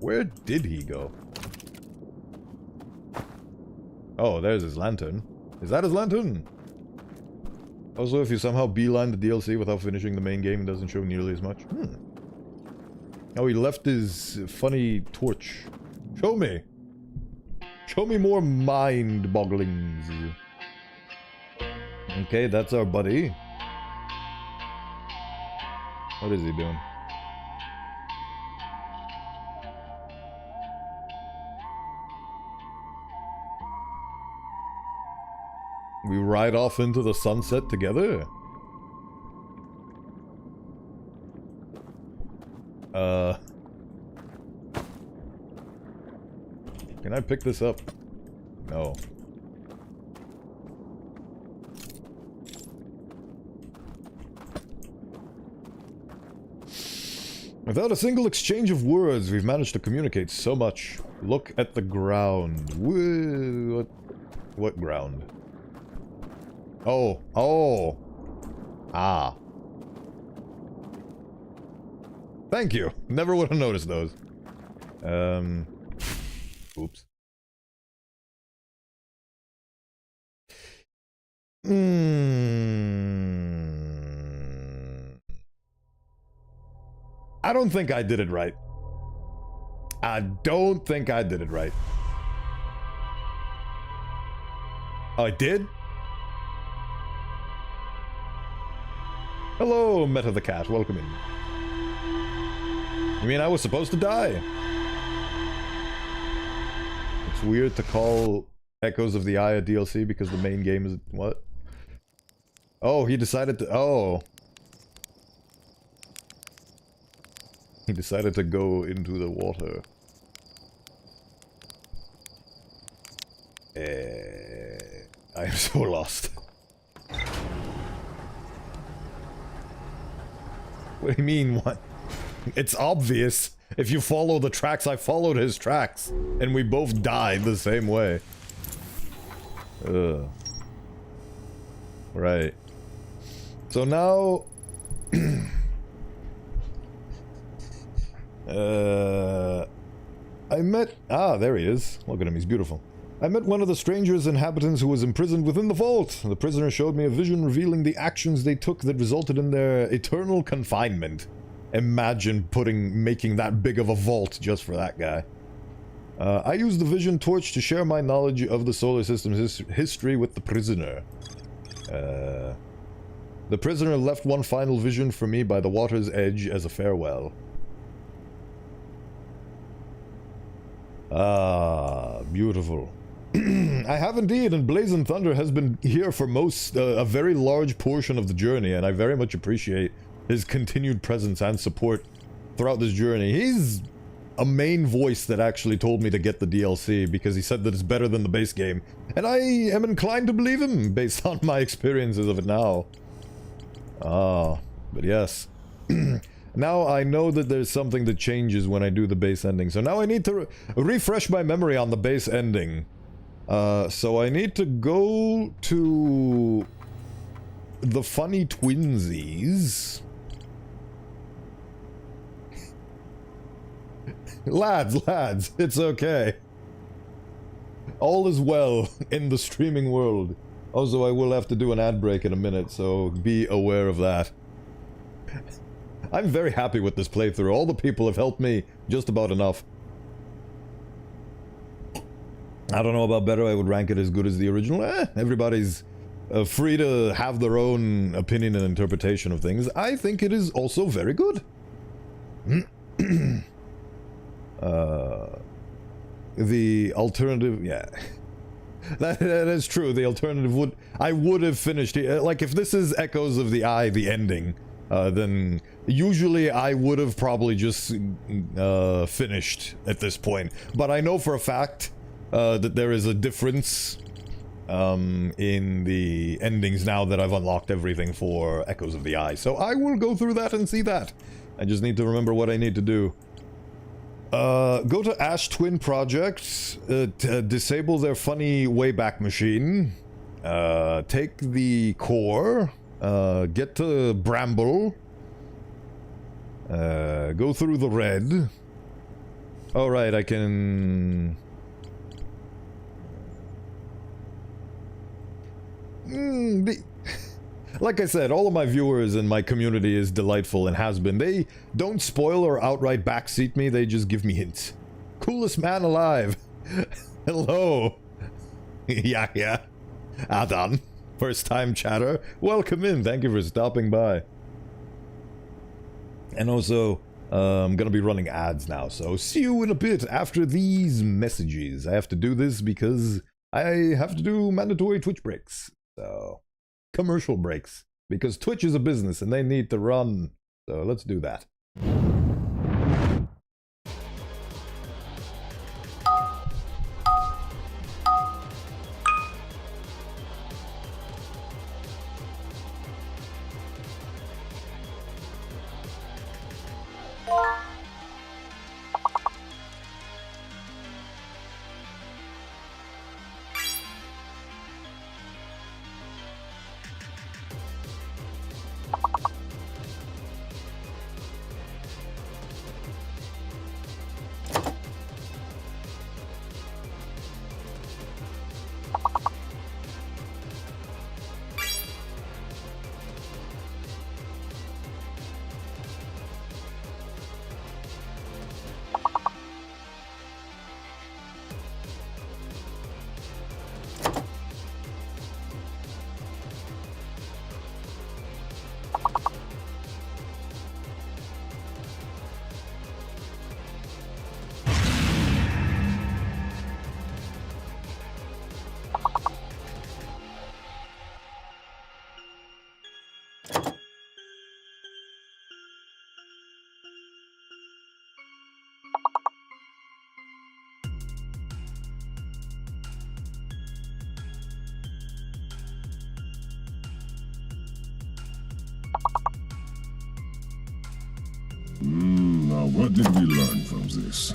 Where did he go? Oh, there's his lantern. Is that his lantern? Also, if you somehow beeline the DLC without finishing the main game, it doesn't show nearly as much. Oh, he left his funny torch. Show me! Show me more mind-bogglings. Okay, that's our buddy. What is he doing? We ride off into the sunset together? Can I pick this up? No. Without a single exchange of words, we've managed to communicate so much. Look at the ground. Whoa, what ground? Oh, oh. Ah. Thank you. Never would have noticed those. Oops. I don't think I did it right. I don't think I did it right. Oh, I did? Hello, Meta the Cat. Welcome in. You mean I was supposed to die? It's weird to call Echoes of the Eye a DLC because the main game is... What? Oh, he decided to... Oh. He decided to go into the water. I am so lost. What do you mean, what? It's obvious. If you follow the tracks, I followed his tracks. And we both died the same way. Ugh. Right. So now... I met... Ah, there he is. Look at him, he's beautiful. I met one of the strangers inhabitants who was imprisoned within the vault. The prisoner showed me a vision revealing the actions they took that resulted in their eternal confinement. Imagine making that big of a vault just for that guy. I used the vision torch to share my knowledge of the solar system's history with the prisoner. The prisoner left one final vision for me by the water's edge as a farewell. Ah, beautiful. I have indeed, and Blazing Thunder has been here for a very large portion of the journey, and I very much appreciate his continued presence and support throughout this journey. He's a main voice that actually told me to get the DLC, because he said that it's better than the base game, and I am inclined to believe him, based on my experiences of it now. Ah, but yes. Now I know that there's something that changes when I do the base ending. So now I need to refresh my memory on the base ending. So I need to go to the funny twinsies. Lads, it's okay. All is well in the streaming world. Also, I will have to do an ad break in a minute, so be aware of that. I'm very happy with this playthrough. All the people have helped me just about enough. I don't know about better. I would rank it as good as the original. Everybody's free to have their own opinion and interpretation of things. I think it is also very good. The alternative, yeah. That is true. The alternative I would have finished, like if this is Echoes of the Eye, the ending, then usually I would have probably just finished at this point. But I know for a fact that there is a difference in the endings now that I've unlocked everything for Echoes of the Eye. So I will go through that and see that. I just need to remember what I need to do. Go to Ash Twin Project, disable their funny Wayback Machine, take the core, get to Bramble, go through the red. Alright, I can... Like I said, all of my viewers and my community is delightful and has been. They don't spoil or outright backseat me, they just give me hints. Coolest man alive. Hello. Yeah. Adan. First time chatter. Welcome in, thank you for stopping by. And also, I'm gonna be running ads now, so see you in a bit after these messages. I have to do this because I have to do mandatory Twitch breaks. So... commercial breaks, because Twitch is a business and they need to run. So let's do that. Now what did we learn from this?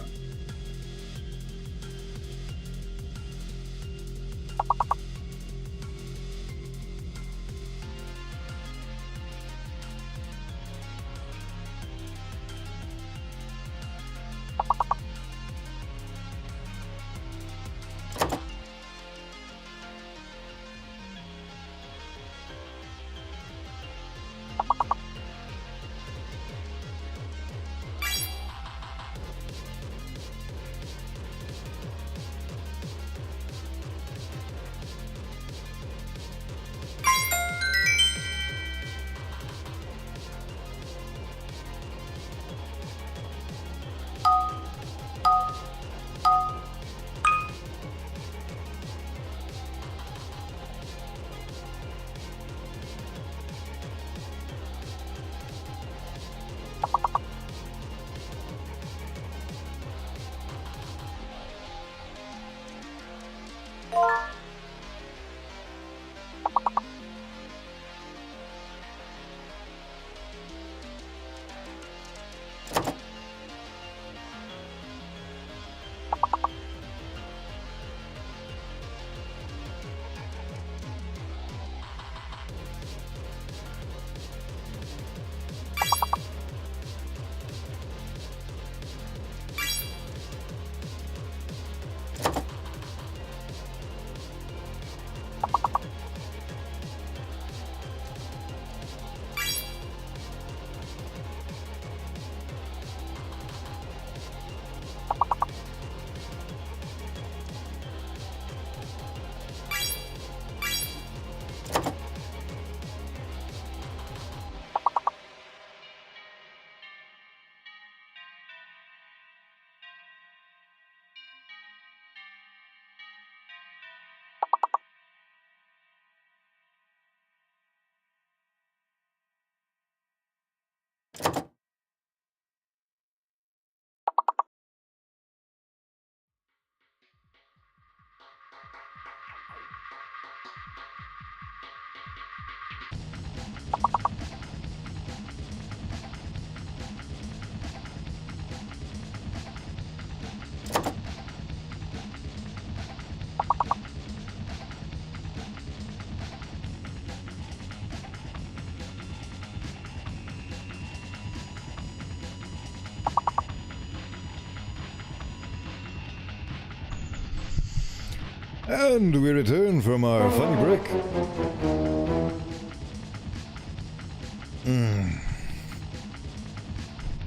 And we return from our funny break.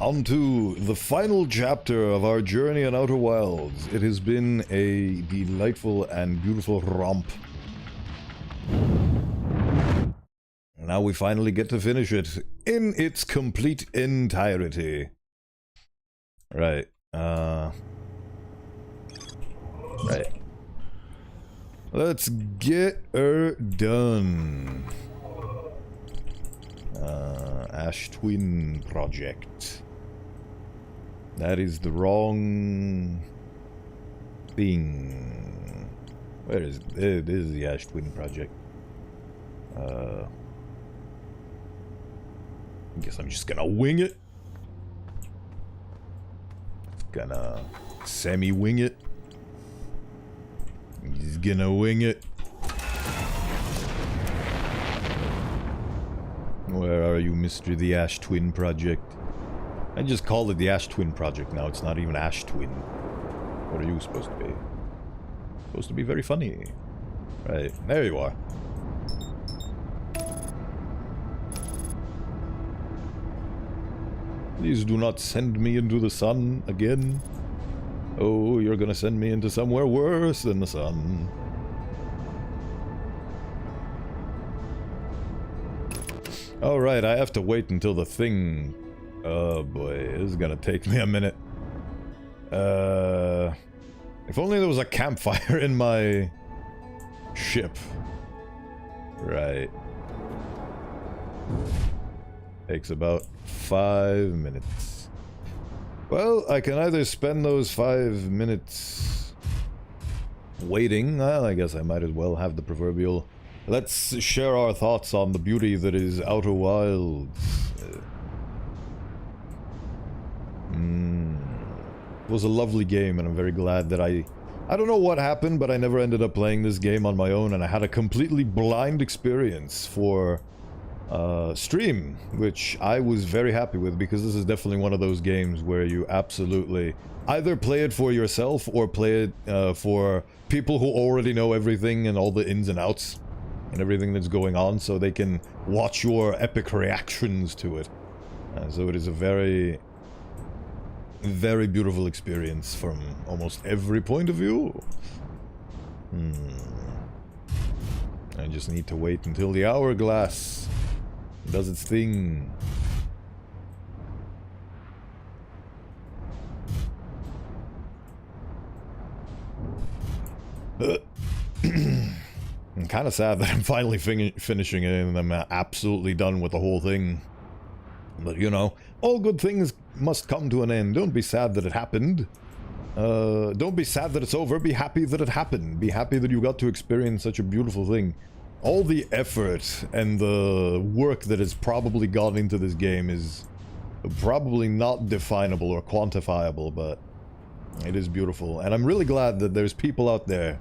On to the final chapter of our journey on Outer Wilds. It has been a delightful and beautiful romp. Now we finally get to finish it in its complete entirety. Right. Right. Let's get her done. Ash Twin Project. That is the wrong thing. Where is it? It is the Ash Twin Project. I guess I'm just gonna wing it. Gonna semi-wing it. He's gonna wing it. Where are you, Mr. The Ash Twin Project? I just call it the Ash Twin Project now. It's not even Ash Twin. What are you supposed to be? Supposed to be very funny. Right, there you are. Please do not send me into the sun again. Oh, you're gonna send me into somewhere worse than the sun. Alright, I have to wait until the thing... Oh boy, this is gonna take me a minute. If only there was a campfire in my... ship. Right. Takes about 5 minutes. Well, I can either spend those 5 minutes... waiting. Well, I guess I might as well have the proverbial... Let's share our thoughts on the beauty that is Outer Wilds. It was a lovely game, and I'm very glad that I don't know what happened, but I never ended up playing this game on my own, and I had a completely blind experience for stream, which I was very happy with, because this is definitely one of those games where you absolutely either play it for yourself or play it for people who already know everything and all the ins and outs and everything that's going on, so they can watch your epic reactions to it. So it is a very, very beautiful experience from almost every point of view. I just need to wait until the hourglass does its thing. I'm kind of sad that I'm finally finishing it and I'm absolutely done with the whole thing. But, you know, all good things must come to an end. Don't be sad that it happened. Don't be sad that it's over. Be happy that it happened. Be happy that you got to experience such a beautiful thing. All the effort and the work that has probably gone into this game is probably not definable or quantifiable, but it is beautiful. And I'm really glad that there's people out there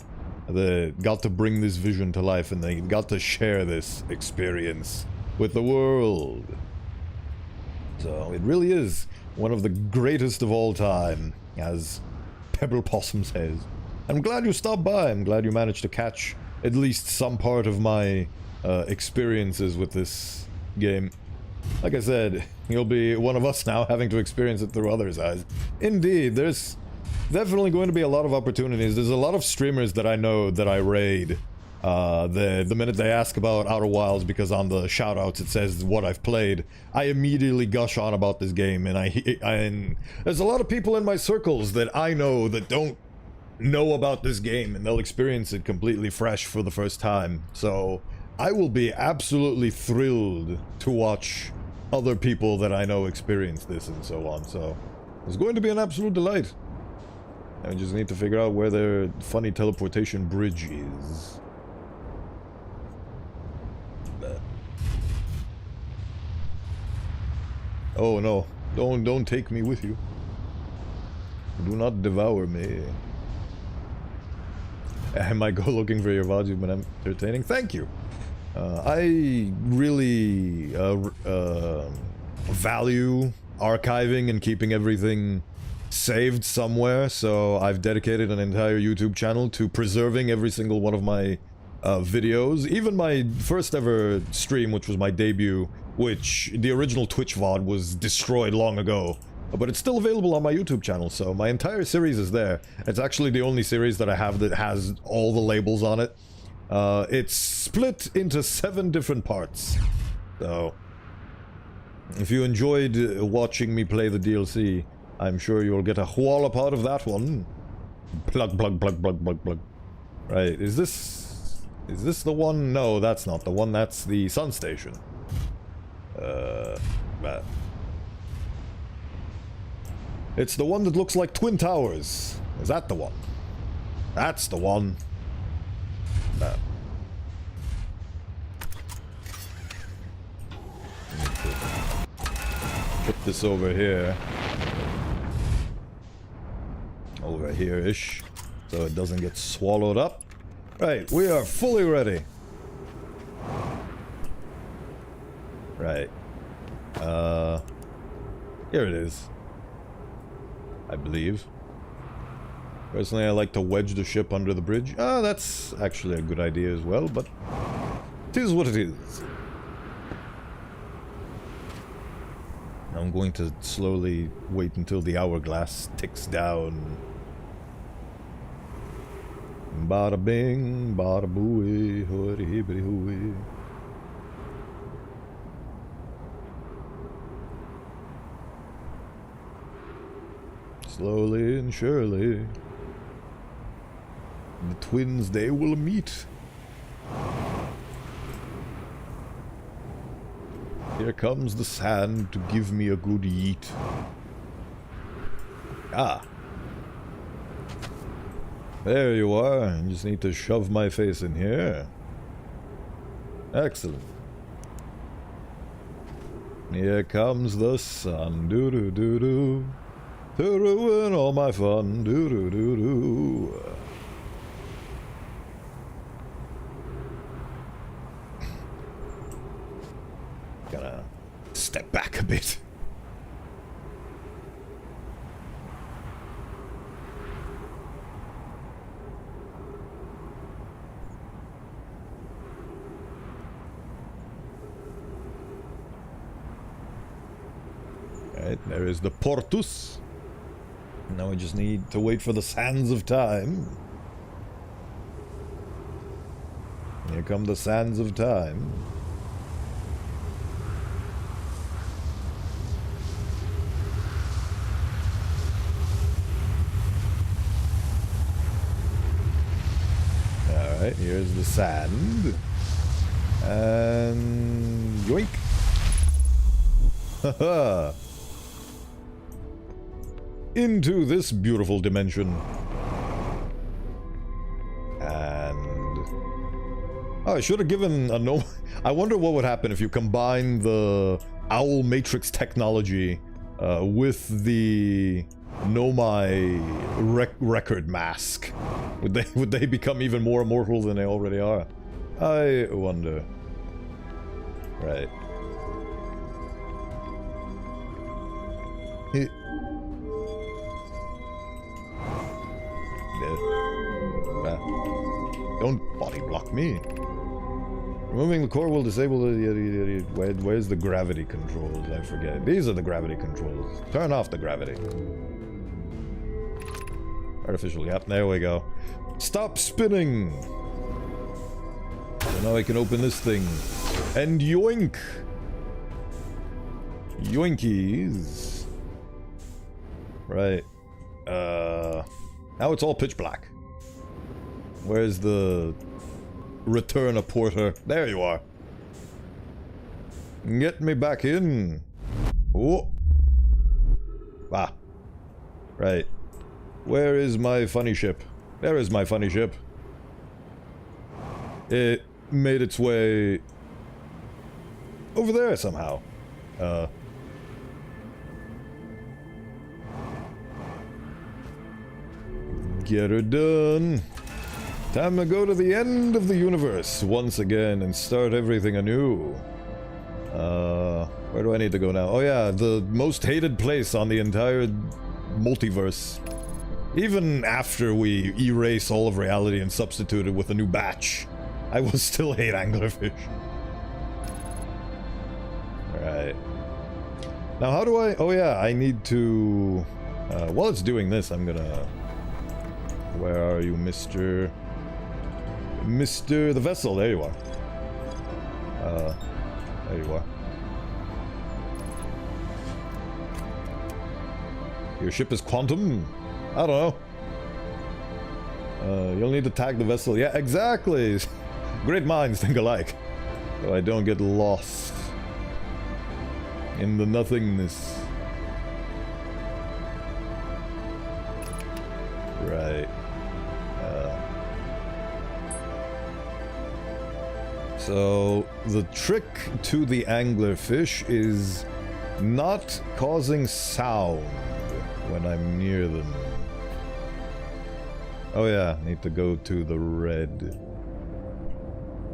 that got to bring this vision to life and they got to share this experience with the world. So it really is one of the greatest of all time, as Pebble Possum says. I'm glad you stopped by. I'm glad you managed to catch at least some part of my experiences with this game. Like I said, you'll be one of us now, having to experience it through others' eyes. Indeed, there's definitely going to be a lot of opportunities. There's a lot of streamers that I know that I raid the minute they ask about Outer Wilds, because on the shoutouts it says what I've played. I immediately gush on about this game, and there's a lot of people in my circles that I know that don't know about this game, and they'll experience it completely fresh for the first time. So I will be absolutely thrilled to watch other people that I know experience this and so on. So it's going to be an absolute delight. I just need to figure out where their funny teleportation bridge is. Oh no, don't take me with you. Do not devour me. I might go looking for your VODs, but I'm entertaining. Thank you. I really value archiving and keeping everything saved somewhere, so I've dedicated an entire YouTube channel to preserving every single one of my videos. Even my first ever stream, which was my debut, which the original Twitch VOD was destroyed long ago. But it's still available on my YouTube channel, so my entire series is there. It's actually the only series that I have that has all the labels on it. It's split into 7 different parts. So, if you enjoyed watching me play the DLC, I'm sure you'll get a wallop out of that one. Plug, plug, plug, plug, plug, plug. Right, is this the one? No, that's not the one, that's the sun station. It's the one that looks like Twin Towers. Is that the one? That's the one. Put this over here. Over here-ish. So it doesn't get swallowed up. Right, we are fully ready. Right. Here it is. I believe. Personally, I like to wedge the ship under the bridge. Ah, that's actually a good idea as well, but it is what it is. I'm going to slowly wait until the hourglass ticks down. Bada bing, bada booey, hoody hibbity hooey. Slowly and surely, the twins, they will meet. Here comes the sand to give me a good yeet. Ah. There you are. I just need to shove my face in here. Excellent. Here comes the sun. Doo-doo-doo-doo. To ruin all my fun. Doo-doo-doo-doo. Gonna step back a bit. Alright, there is the Portus. Now we just need to wait for the sands of time. Here come the sands of time. Alright, here's the sand. And yoink. Haha. Into this beautiful dimension. And oh, I should have given a no. I wonder what would happen if you combine the Owl Matrix technology with the Nomai record mask. Would they become even more immortal than they already are? I wonder. Right. Don't body block me. Removing the core will disable the... Where's the gravity controls? I forget. These are the gravity controls. Turn off the gravity. Artificial, yep, there we go. Stop spinning! So now I can open this thing. And yoink! Yoinkies. Right. Now it's all pitch black. Where's the return a porter? There you are. Get me back in. Oh. Ah. Right. Where is my funny ship? There is my funny ship. It made its way over there somehow. Get her done. Time to go to the end of the universe once again and start everything anew. Where do I need to go now? Oh yeah, the most hated place on the entire multiverse. Even after we erase all of reality and substitute it with a new batch, I will still hate anglerfish. Alright. Now how do I... Oh yeah, I need to... while it's doing this, I'm gonna... Where are you, Mr. the vessel? There you are. There you are. Your ship is quantum? I don't know. You'll need to tag the vessel. Yeah, exactly! Great minds think alike. So I don't get lost in the nothingness. Right. So the trick to the anglerfish is not causing sound when I'm near them. Oh yeah, need to go to the red.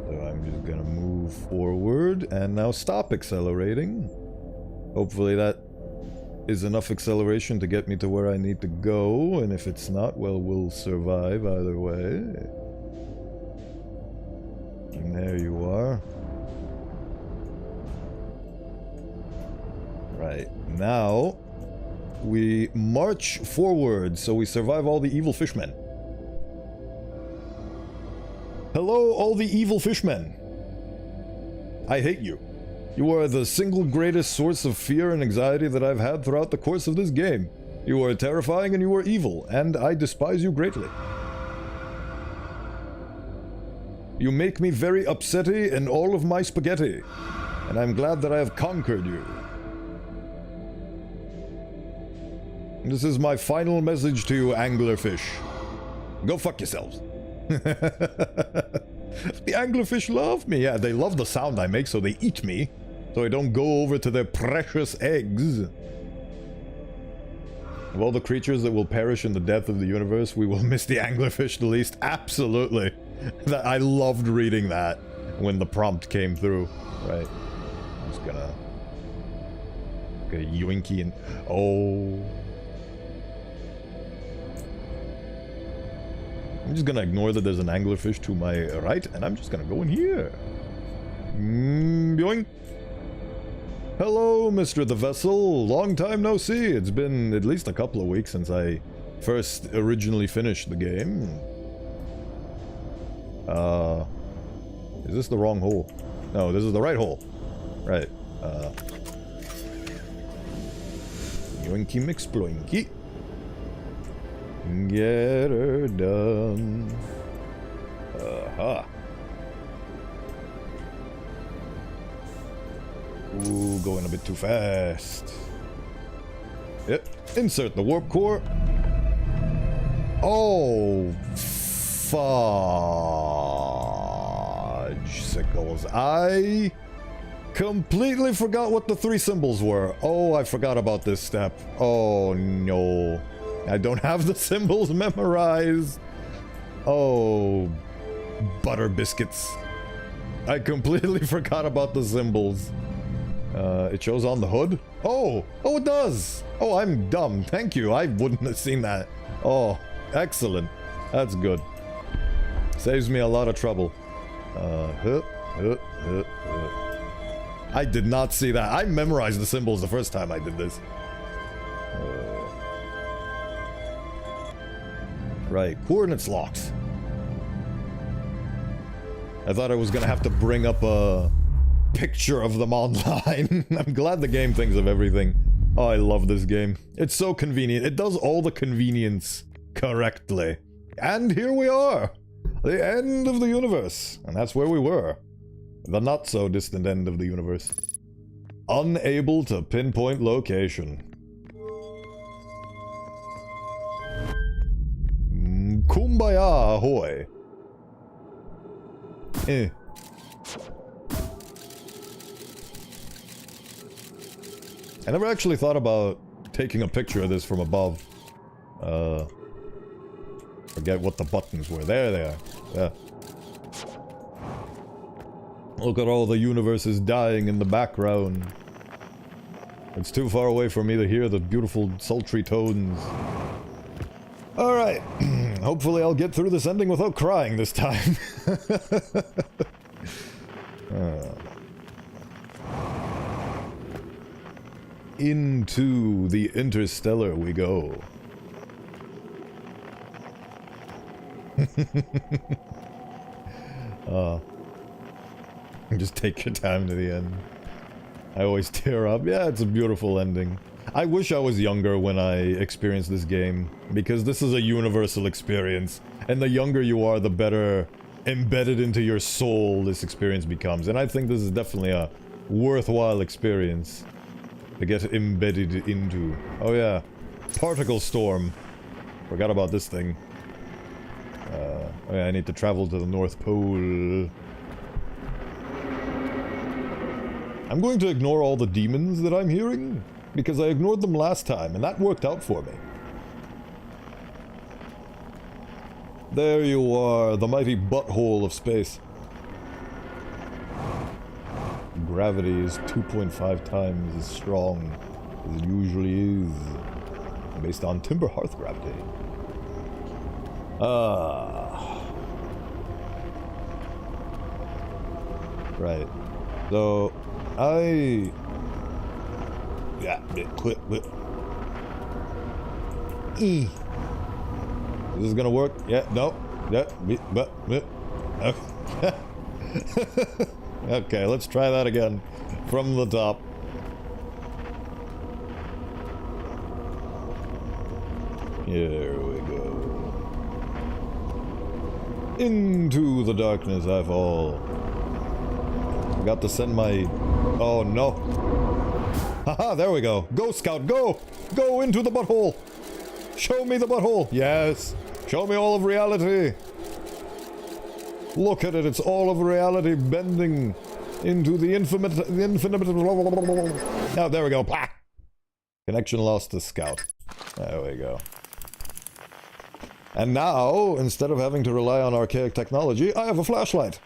So I'm just gonna move forward and now stop accelerating. Hopefully that is enough acceleration to get me to where I need to go, and if it's not, well, we'll survive either way. And there you are. Right, now we march forward so we survive all the evil fishmen. Hello, all the evil fishmen. I hate you. You are the single greatest source of fear and anxiety that I've had throughout the course of this game. You are terrifying and you are evil, and I despise you greatly. You make me very upsetty in all of my spaghetti, and I'm glad that I have conquered you. This is my final message to you, anglerfish. Go fuck yourselves. The anglerfish love me. Yeah, they love the sound I make, so they eat me. So I don't go over to their precious eggs. Of all the creatures that will perish in the death of the universe, we will miss the anglerfish the least. Absolutely. I loved reading that when the prompt came through. Right. I'm just gonna... Okay, yoinky and... Oh... I'm just gonna ignore that there's an anglerfish to my right, and I'm just gonna go in here. Yoink. Hello, Mr. the Vessel. Long time no see. It's been at least a couple of weeks since I first originally finished the game. Is this the wrong hole? No, this is the right hole. Right. Yoinky mixploinky. Get her done. Ooh, going a bit too fast. Yep. Insert the warp core. Oh, fudge sickles. I completely forgot what the 3 symbols were. Oh, I forgot about this step. Oh, no. I don't have the symbols memorized. Oh, butter biscuits. I completely forgot about the symbols. It shows on the hood. Oh, it does. Oh, I'm dumb. Thank you. I wouldn't have seen that. Oh, excellent. That's good. Saves me a lot of trouble. I did not see that. I memorized the symbols the first time I did this. Right, coordinates locks. I thought I was gonna have to bring up a picture of them online. I'm glad the game thinks of everything. Oh, I love this game. It's so convenient. It does all the convenience correctly. And here we are. The end of the universe. And that's where we were. The not so distant end of the universe. Unable to pinpoint location. Kumbaya ahoy. I never actually thought about taking a picture of this from above. Forget what the buttons were. There they are. Yeah. Look at all the universes dying in the background. It's too far away for me to hear the beautiful sultry tones. Alright. Hopefully I'll get through this ending without crying this time. Into the interstellar we go. Just take your time to the end. I always tear up. Yeah, it's a beautiful ending. I wish I was younger when I experienced this game, because this is a universal experience, and the younger you are, the better embedded into your soul this experience becomes, and I think this is definitely a worthwhile experience to get embedded into. Oh yeah, particle storm. Forgot about this thing. Oh yeah, I need to travel to the North Pole. I'm going to ignore all the demons that I'm hearing, because I ignored them last time, and that worked out for me. There you are, the mighty butthole of space. Gravity is 2.5 times as strong as it usually is, based on Timber Hearth gravity. Right. So, yeah, quit. This is gonna work. Yeah, no. Yeah, okay, let's try that again. From the top. Here we go. Into the darkness I fall. I got to send my... Oh no. Haha, there we go. Go, Scout, go! Go into the butthole! Show me the butthole! Yes! Show me all of reality! Look at it, it's all of reality bending into the infinite... Oh, there we go. Blah. Connection lost to Scout. There we go. And now, instead of having to rely on archaic technology, I have a flashlight.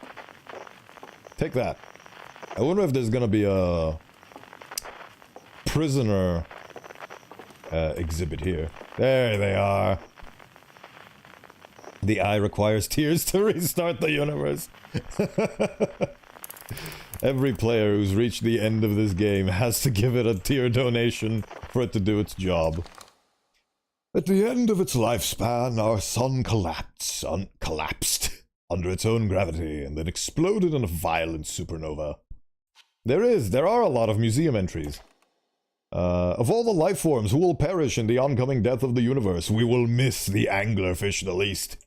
Take that. I wonder if there's gonna be a... prisoner exhibit here. There they are. The eye requires tears to restart the universe. Every player who's reached the end of this game has to give it a tear donation for it to do its job. At the end of its lifespan, our sun collapsed under its own gravity and then exploded in a violent supernova. There are a lot of museum entries. Of all the life forms who will perish in the oncoming death of the universe, we will miss the anglerfish the least.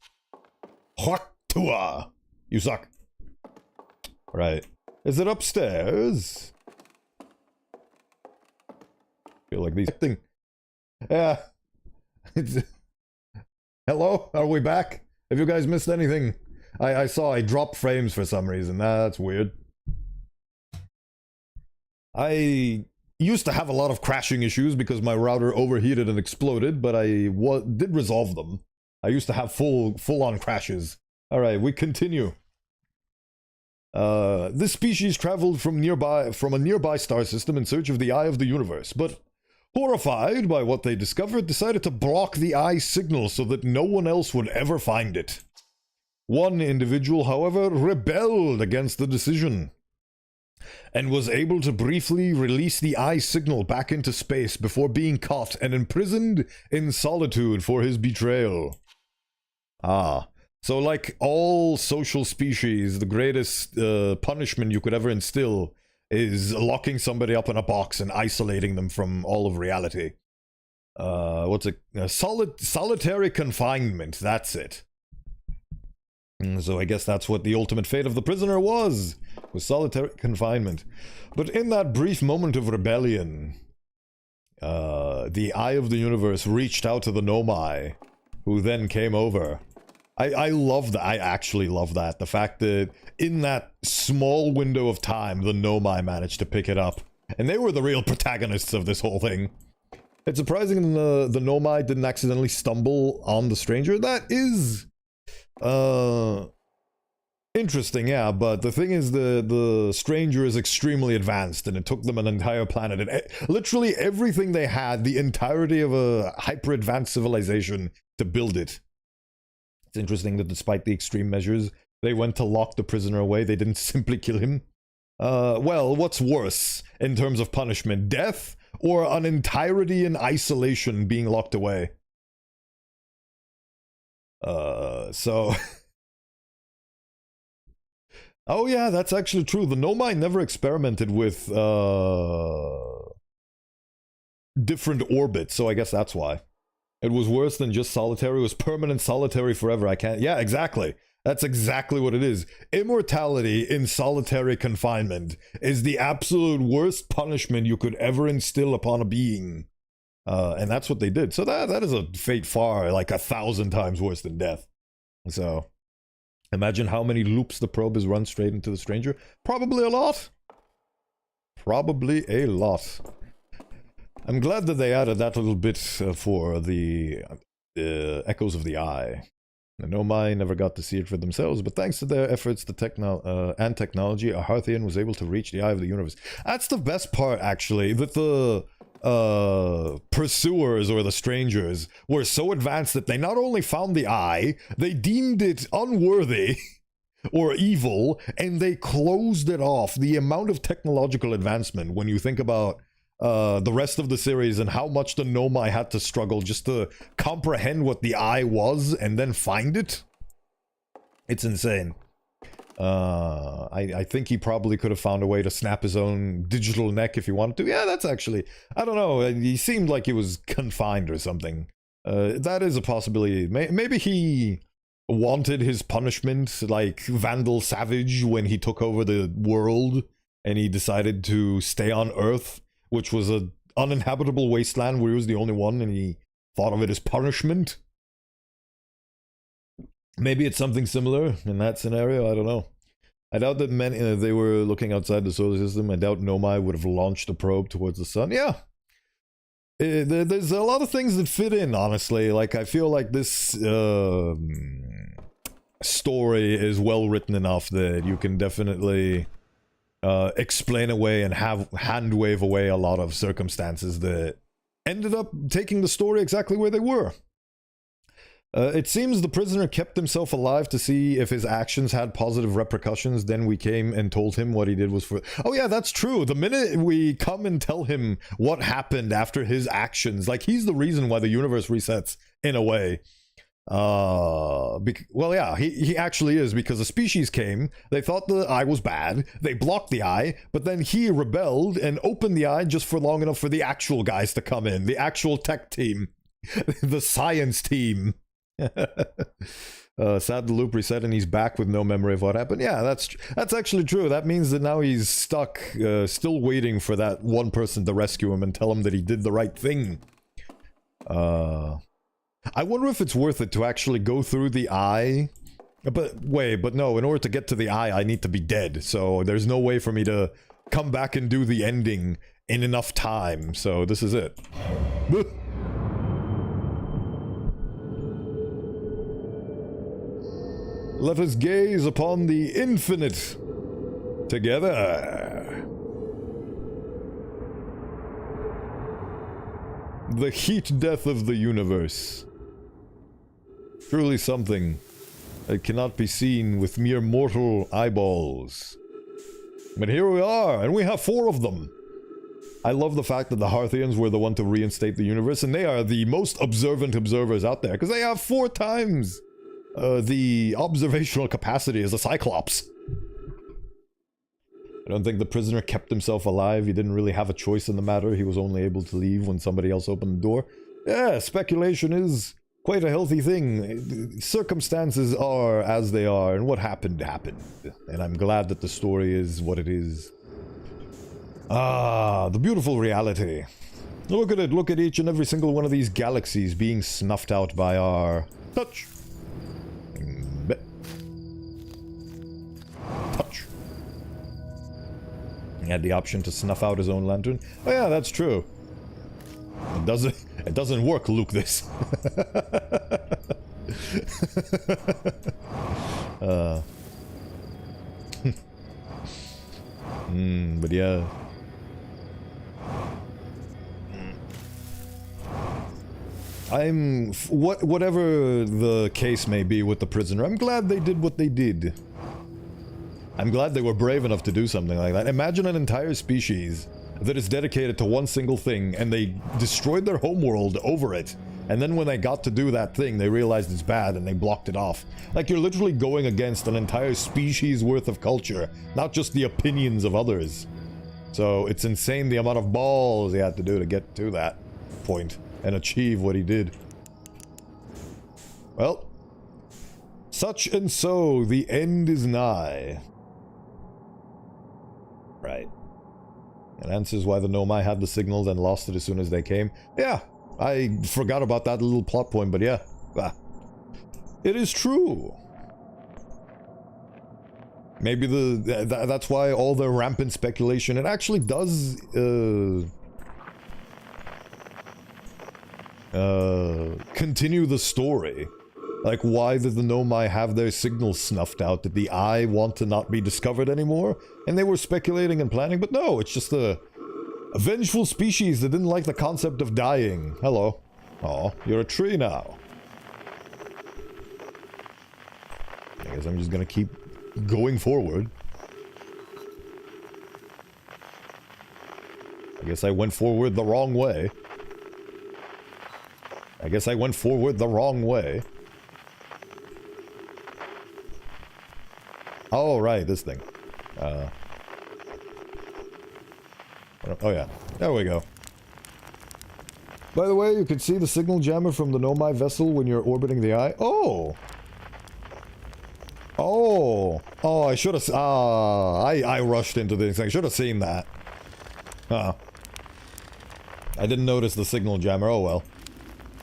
Hot-tua! You suck. Right. Is it upstairs? Feel like these thing. Yeah. Hello? Are we back? Have you guys missed anything? I saw I dropped frames for some reason. That's weird. I used to have a lot of crashing issues because my router overheated and exploded, but I did resolve them. I used to have full-on crashes. Alright, we continue. This species traveled from a nearby star system in search of the eye of the universe, but horrified by what they discovered, decided to block the eye signal so that no one else would ever find it. One individual, however, rebelled against the decision, and was able to briefly release the eye signal back into space before being caught and imprisoned in solitude for his betrayal. Ah, so like all social species, the greatest punishment you could ever instill is locking somebody up in a box and isolating them from all of reality. What's it? Solitary confinement, that's it. So I guess that's what the ultimate fate of the prisoner was solitary confinement. But in that brief moment of rebellion, the Eye of the Universe reached out to the Nomai, who then came over. I love that. I actually love that. The fact that in that small window of time, the Nomai managed to pick it up. And they were the real protagonists of this whole thing. It's surprising the Nomai didn't accidentally stumble on the stranger. That is... Interesting, yeah, but the thing is the stranger is extremely advanced and it took them an entire planet and literally everything they had, the entirety of a hyper-advanced civilization to build it. It's interesting that despite the extreme measures, they went to lock the prisoner away, they didn't simply kill him. Well, what's worse in terms of punishment, death or an entirety in isolation being locked away? So... Oh yeah, that's actually true. The Nomai never experimented with different orbits, so I guess that's why. It was worse than just solitary. It was permanent solitary forever. I can't... Yeah, exactly. That's exactly what it is. Immortality in solitary confinement is the absolute worst punishment you could ever instill upon a being. And that's what they did. So that is a fate far, like 1,000 times worse than death. So... Imagine how many loops the probe has run straight into the stranger. Probably a lot. Probably a lot. I'm glad that they added that little bit for the Echoes of the Eye. The Nomai never got to see it for themselves, but thanks to their efforts and technology, a Harthian was able to reach the Eye of the Universe. That's the best part, actually, that the pursuers or the strangers were so advanced that they not only found the eye, they deemed it unworthy or evil, and they closed it off. The amount of technological advancement when you think about the rest of the series and how much the Nomai had to struggle just to comprehend what the eye was and then find it, it's insane. I think he probably could have found a way to snap his own digital neck if he wanted to. Yeah, that's actually... I don't know. He seemed like he was confined or something. That is a possibility. Maybe he wanted his punishment like Vandal Savage when he took over the world and he decided to stay on Earth, which was an uninhabitable wasteland where he was the only one and he thought of it as punishment. Maybe it's something similar in that scenario, I don't know. I doubt that they were looking outside the solar system. I doubt Nomai would have launched a probe towards the sun. Yeah. There's a lot of things that fit in, honestly. Like, I feel like this story is well written enough that you can definitely explain away and hand wave away a lot of circumstances that ended up taking the story exactly where they were. It seems the prisoner kept himself alive to see if his actions had positive repercussions. Then we came and told him what he did was for... Oh yeah, that's true. The minute we come and tell him what happened after his actions, like, he's the reason why the universe resets, in a way. Well, yeah, he actually is, because a species came, they thought the eye was bad, they blocked the eye, but then he rebelled and opened the eye just for long enough for the actual guys to come in, the actual tech team, the science team. Sad the loop reset and he's back with no memory of what happened. Yeah, that's actually true. That means that now he's stuck, still waiting for that one person to rescue him and tell him that he did the right thing. I wonder if it's worth it to actually go through the eye. But wait, but no, in order to get to the eye, I need to be dead. So there's no way for me to come back and do the ending in enough time. So this is it. Let us gaze upon the infinite together. The heat death of the universe. Truly something that cannot be seen with mere mortal eyeballs. But here we are, and we have 4 of them. I love the fact that the Harthians were the one to reinstate the universe, and they are the most observant observers out there, because they have 4 times the observational capacity as a Cyclops. I don't think the prisoner kept himself alive. He didn't really have a choice in the matter. He was only able to leave when somebody else opened the door. Yeah, speculation is quite a healthy thing. Circumstances are as they are, and what happened, happened. And I'm glad that the story is what it is. Ah, the beautiful reality. Look at it. Look at each and every single one of these galaxies being snuffed out by our touch. Touch. He had the option to snuff out his own lantern. Oh yeah, that's true. It doesn't work, Luke, this. whatever the case may be with the prisoner, I'm glad they did what they did. I'm glad they were brave enough to do something like that. Imagine an entire species that is dedicated to one single thing, and they destroyed their homeworld over it. And then when they got to do that thing, they realized it's bad and they blocked it off. Like, you're literally going against an entire species worth of culture, not just the opinions of others. So it's insane the amount of balls he had to do to get to that point and achieve what he did. Well, such and so, the end is nigh. Right. It answers why the Nomai had the signals and lost it as soon as they came. Yeah, I forgot about that little plot point, but yeah. It is true. Maybe that's why all the rampant speculation, it actually does continue the story. Like, why did the Nomai have their signals snuffed out? Did the Eye want to not be discovered anymore? And they were speculating and planning, but no, it's just a vengeful species that didn't like the concept of dying. Hello. Oh, you're a tree now. I guess I'm just gonna keep going forward. I guess I went forward the wrong way. Oh, right, this thing. Oh yeah, there we go. By the way, you can see the signal jammer from the Nomai vessel when you're orbiting the Eye. Oh! Oh, I should have... I rushed into this. I should have seen that. I didn't notice the signal jammer. Oh well.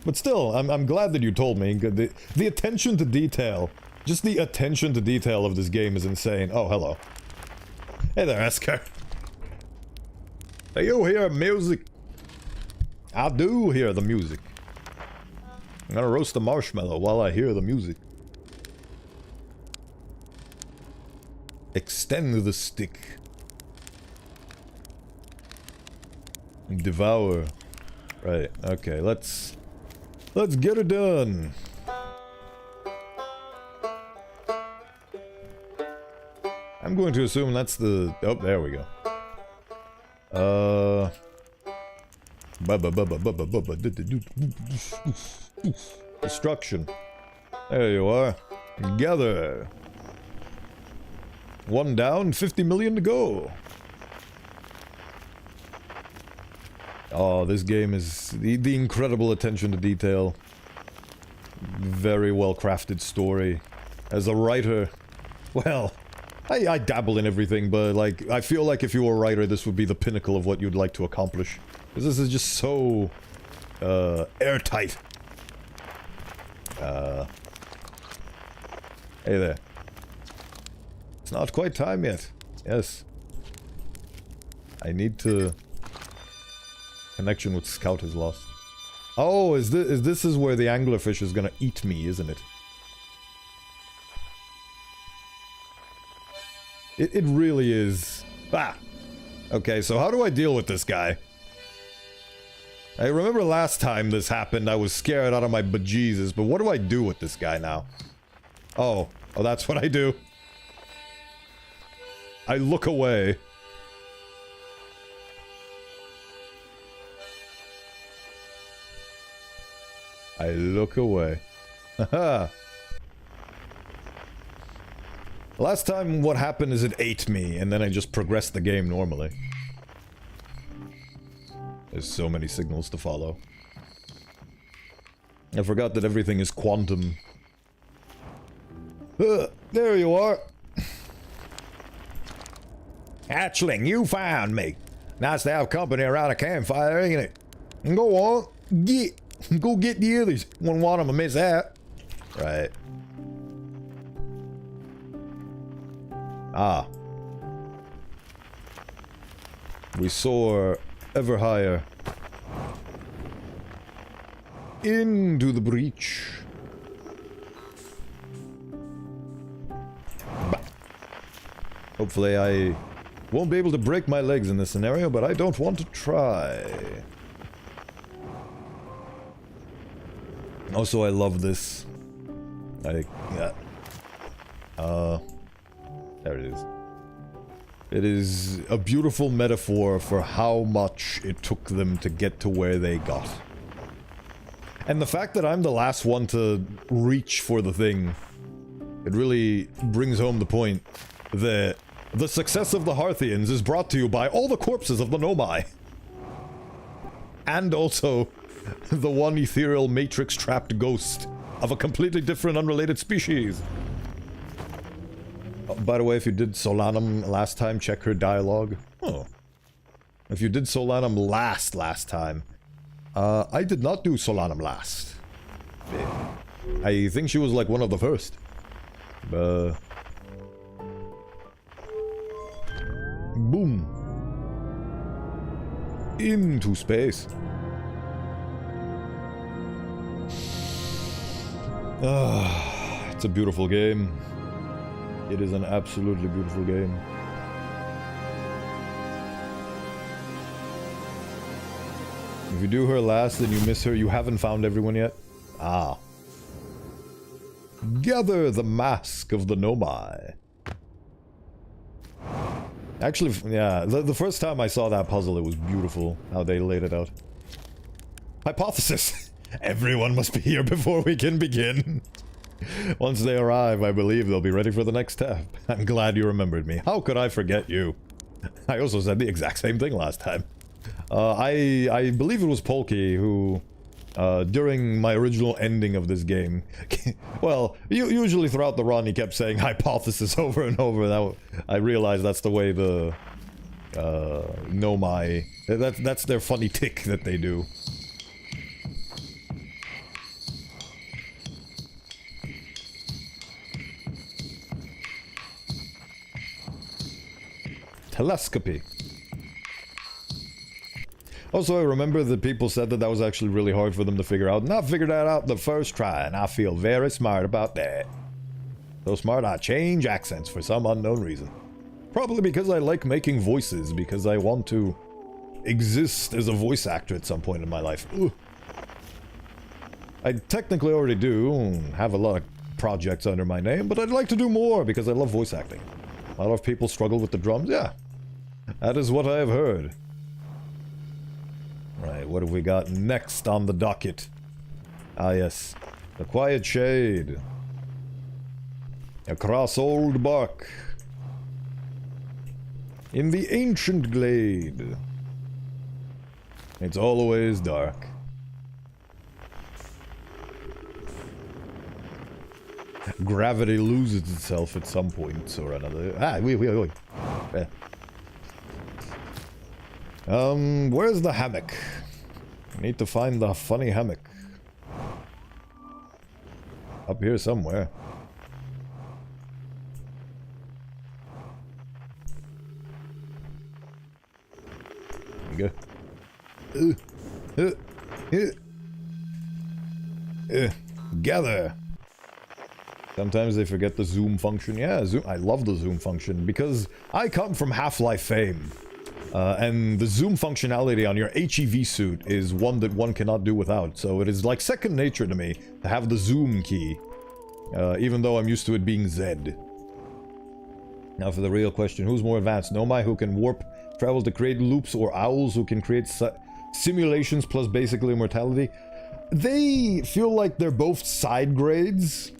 But still, I'm glad that you told me. The attention to detail... Just the attention to detail of this game is insane. Oh, hello. Hey there, Esker. Do you hear music? I do hear the music. I'm gonna roast a marshmallow while I hear the music. Extend the stick. Devour. Right, okay, let's get it done. I'm going to assume that's the... Oh, there we go. Destruction. There you are. Gather. One down, 50 million to go. Oh, this game is... The incredible attention to detail. Very well crafted story. As a writer, well... I dabble in everything, but, like, I feel like if you were a writer, this would be the pinnacle of what you'd like to accomplish. Because this is just so... airtight. Hey there. It's not quite time yet. Yes. I need to... Connection with Scout is lost. Oh, is this is where the anglerfish is gonna eat me, isn't it? It really is. Ah! Okay, so how do I deal with this guy? I remember last time this happened, I was scared out of my bejesus, but what do I do with this guy now? Oh, that's what I do. I look away. I look away. Haha. Last time what happened is it ate me, and then I just progressed the game normally. There's so many signals to follow. I forgot that everything is quantum. There you are. Hatchling, you found me. Nice to have company around a campfire, ain't it? Go on, go get the others. Wouldn't want them to miss out. Right. Ah. We soar ever higher. Into the breach. Bah. Hopefully I won't be able to break my legs in this scenario, but I don't want to try. Also, I love this. Yeah. There it is. It is a beautiful metaphor for how much it took them to get to where they got. And the fact that I'm the last one to reach for the thing, it really brings home the point that the success of the Hearthians is brought to you by all the corpses of the Nomai. And also, the one ethereal matrix-trapped ghost of a completely different, unrelated species. Oh, by the way, if you did Solanum last time, check her dialogue. Oh. If you did Solanum last time, I did not do Solanum last. I think she was like one of the first. Boom. Into space. It's a beautiful game. It is an absolutely beautiful game. If you do her last and you miss her, you haven't found everyone yet? Ah. Gather the mask of the Nomai. Actually, yeah, the first time I saw that puzzle, it was beautiful how they laid it out. Hypothesis! Everyone must be here before we can begin. Once they arrive, I believe they'll be ready for the next step. I'm glad you remembered me. How could I forget you? I also said the exact same thing last time. I believe it was Polky who, during my original ending of this game, well, usually throughout the run he kept saying hypothesis over and over. I realized that's the way the, Nomai, that's their funny tick that they do. Telescopy. Also, I remember that people said that was actually really hard for them to figure out, and I figured that out the first try, and I feel very smart about that. So smart I change accents for some unknown reason. Probably because I like making voices, because I want to exist as a voice actor at some point in my life. Ugh. I technically already do have a lot of projects under my name, but I'd like to do more because I love voice acting. A lot of people struggle with the drums, yeah. That is what I have heard. Right, what have we got next on the docket? Ah, yes. The Quiet Shade. Across old bark. In the ancient glade. It's always dark. Gravity loses itself at some point or another. Ah, wait. Yeah. Where's the hammock? I need to find the funny hammock. Up here somewhere. There you go. Gather. Sometimes they forget the zoom function. Yeah, zoom. I love the zoom function because I come from Half-Life fame. And the zoom functionality on your HEV suit is one that one cannot do without. So it is like second nature to me to have the zoom key. Even though I'm used to it being Z. Now for the real question, who's more advanced? Nomai who can warp travel to create loops, or owls who can create simulations plus basically immortality? They feel like they're both side grades.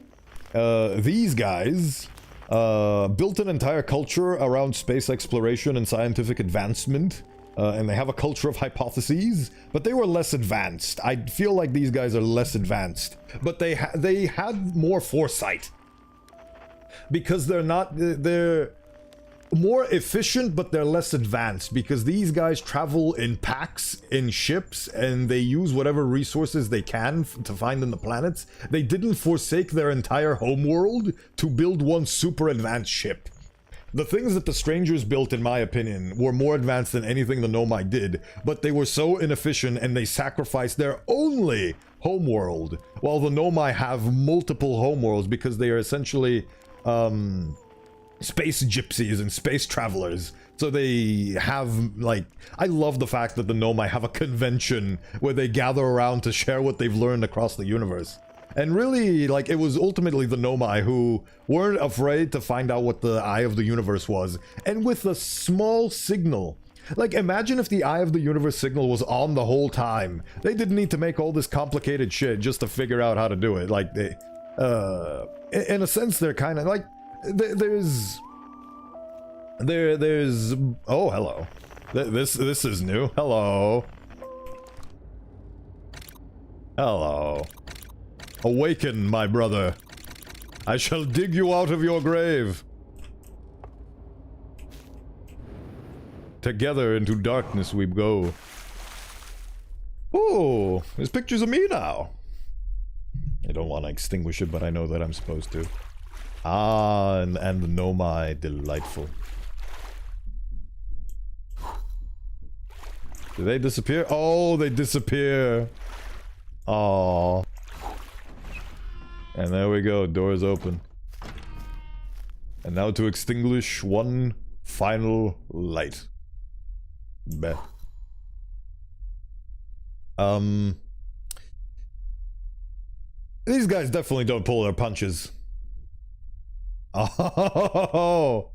These guys built an entire culture around space exploration and scientific advancement, and they have a culture of hypotheses, but they were less advanced. I feel like these guys are less advanced, but they had more foresight. Because they're more efficient, but they're less advanced, because these guys travel in packs, in ships, and they use whatever resources they can to find in the planets. They didn't forsake their entire homeworld to build one super advanced ship. The things that the strangers built, in my opinion, were more advanced than anything the Nomai did, but they were so inefficient and they sacrificed their only homeworld, while the Nomai have multiple homeworlds because they are essentially, space gypsies and space travelers. So they have, like, I love the fact that the Nomai have a convention where they gather around to share what they've learned across the universe. And really, like, it was ultimately the Nomai who weren't afraid to find out what the Eye of the Universe was. And with a small signal, like, imagine if the Eye of the Universe signal was on the whole time. They didn't need to make all this complicated shit just to figure out how to do it. Like, they, in a sense, they're kind of, like, there's, oh, hello. This is new. Hello. Hello. Awaken, my brother. I shall dig you out of your grave. Together into darkness we go. Oh, there's pictures of me now. I don't want to extinguish it, but I know that I'm supposed to. Ah, and the Nomai, delightful. Do they disappear? Oh, they disappear. Oh. And there we go, doors open. And now to extinguish one final light. Beh. These guys definitely don't pull their punches. Oh.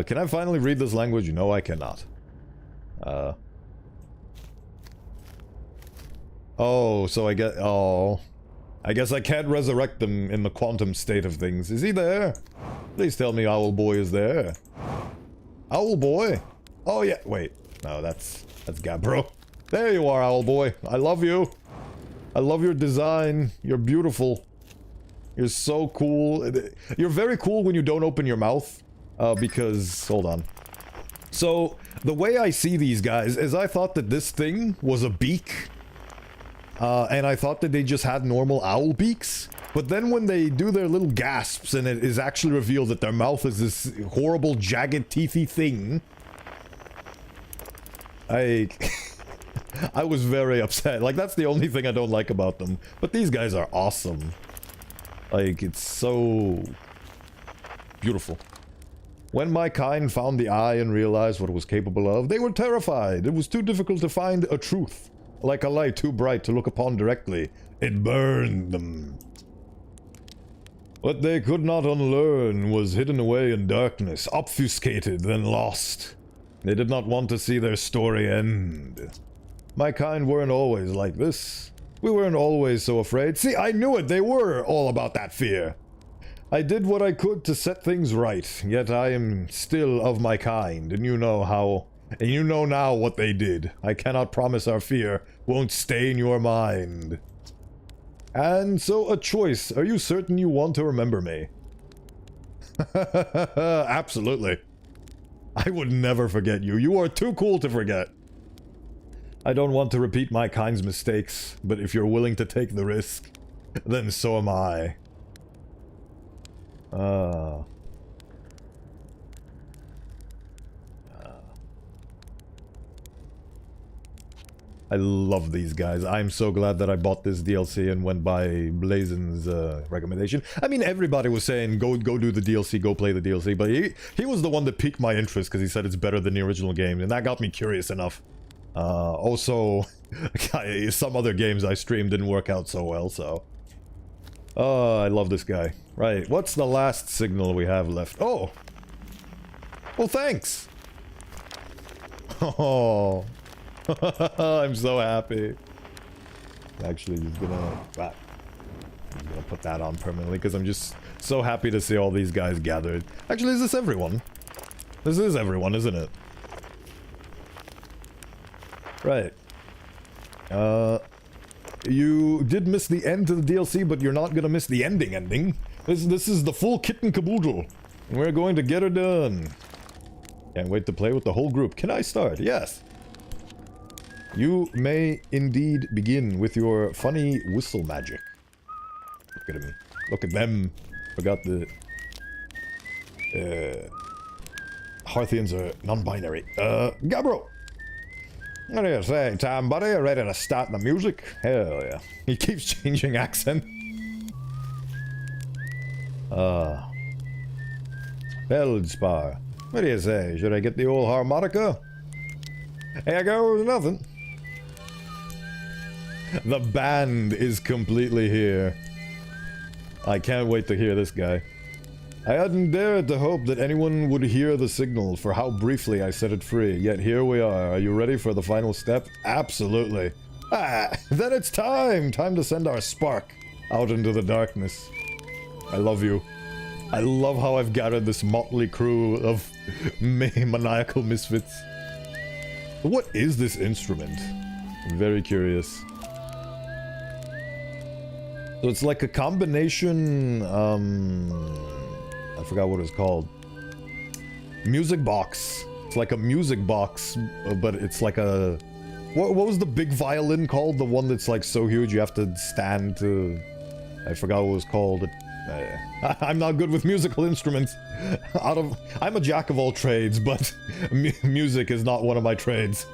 Can I finally read this language? No, I cannot. Oh, so I get... Oh. I guess I can't resurrect them in the quantum state of things. Is he there? Please tell me Owl Boy is there. Owl Boy? Oh, yeah. Wait. No, that's Gabbro. There you are, Owl Boy. I love you. I love your design. You're beautiful. You're so cool. You're very cool when you don't open your mouth. Because... Hold on. So, the way I see these guys is I thought that this thing was a beak. And I thought that they just had normal owl beaks. But then when they do their little gasps and it is actually revealed that their mouth is this horrible, jagged, teethy thing. I was very upset. Like, that's the only thing I don't like about them. But these guys are awesome. Like, it's so beautiful. When my kind found the eye and realized what it was capable of, they were terrified. It was too difficult to find a truth. Like a light too bright to look upon directly. It burned them. What they could not unlearn was hidden away in darkness, obfuscated, then lost. They did not want to see their story end. My kind weren't always like this. We weren't always so afraid. See, I knew it! They were all about that fear. I did what I could to set things right, yet I am still of my kind, and you know how... And you know now what they did. I cannot promise our fear won't stay in your mind. And so a choice. Are you certain you want to remember me? Absolutely. I would never forget you. You are too cool to forget. I don't want to repeat my kind's mistakes, but if you're willing to take the risk, then so am I. I love these guys. I'm so glad that I bought this DLC and went by Blazen's recommendation. I mean, everybody was saying, go do the DLC, go play the DLC, but he was the one that piqued my interest because he said it's better than the original game, and that got me curious enough. Also, some other games I streamed didn't work out so well, so... Oh, I love this guy. Right, what's the last signal we have left? Oh! Well, thanks! Oh... I'm so happy. Actually, he's gonna put that on permanently because I'm just so happy to see all these guys gathered. Actually, is this everyone? This is everyone, isn't it? Right. You did miss the end to the DLC, but you're not gonna miss the ending. This is the full kit and caboodle. And we're going to get her done. Can't wait to play with the whole group. Can I start? Yes. You may indeed begin with your funny whistle magic. Look at me. Look at them. Forgot the... Hearthians are non-binary. Gabbro! What do you say, Tom, buddy? You ready to start the music? Hell yeah. He keeps changing accent. Feldspar. What do you say? Should I get the old harmonica? Here goes nothing. The band is completely here. I can't wait to hear this guy. I hadn't dared to hope that anyone would hear the signal for how briefly I set it free, yet here we are. Are you ready for the final step? Absolutely. Then it's time! Time to send our spark out into the darkness. I love you. I love how I've gathered this motley crew of maniacal misfits. What is this instrument? I'm very curious. So it's like a combination, I forgot what it's called. Music box. It's like a music box, but it's like a... What was the big violin called? The one that's like so huge you have to stand to... I forgot what it was called. I'm not good with musical instruments. I'm a jack of all trades, but music is not one of my trades.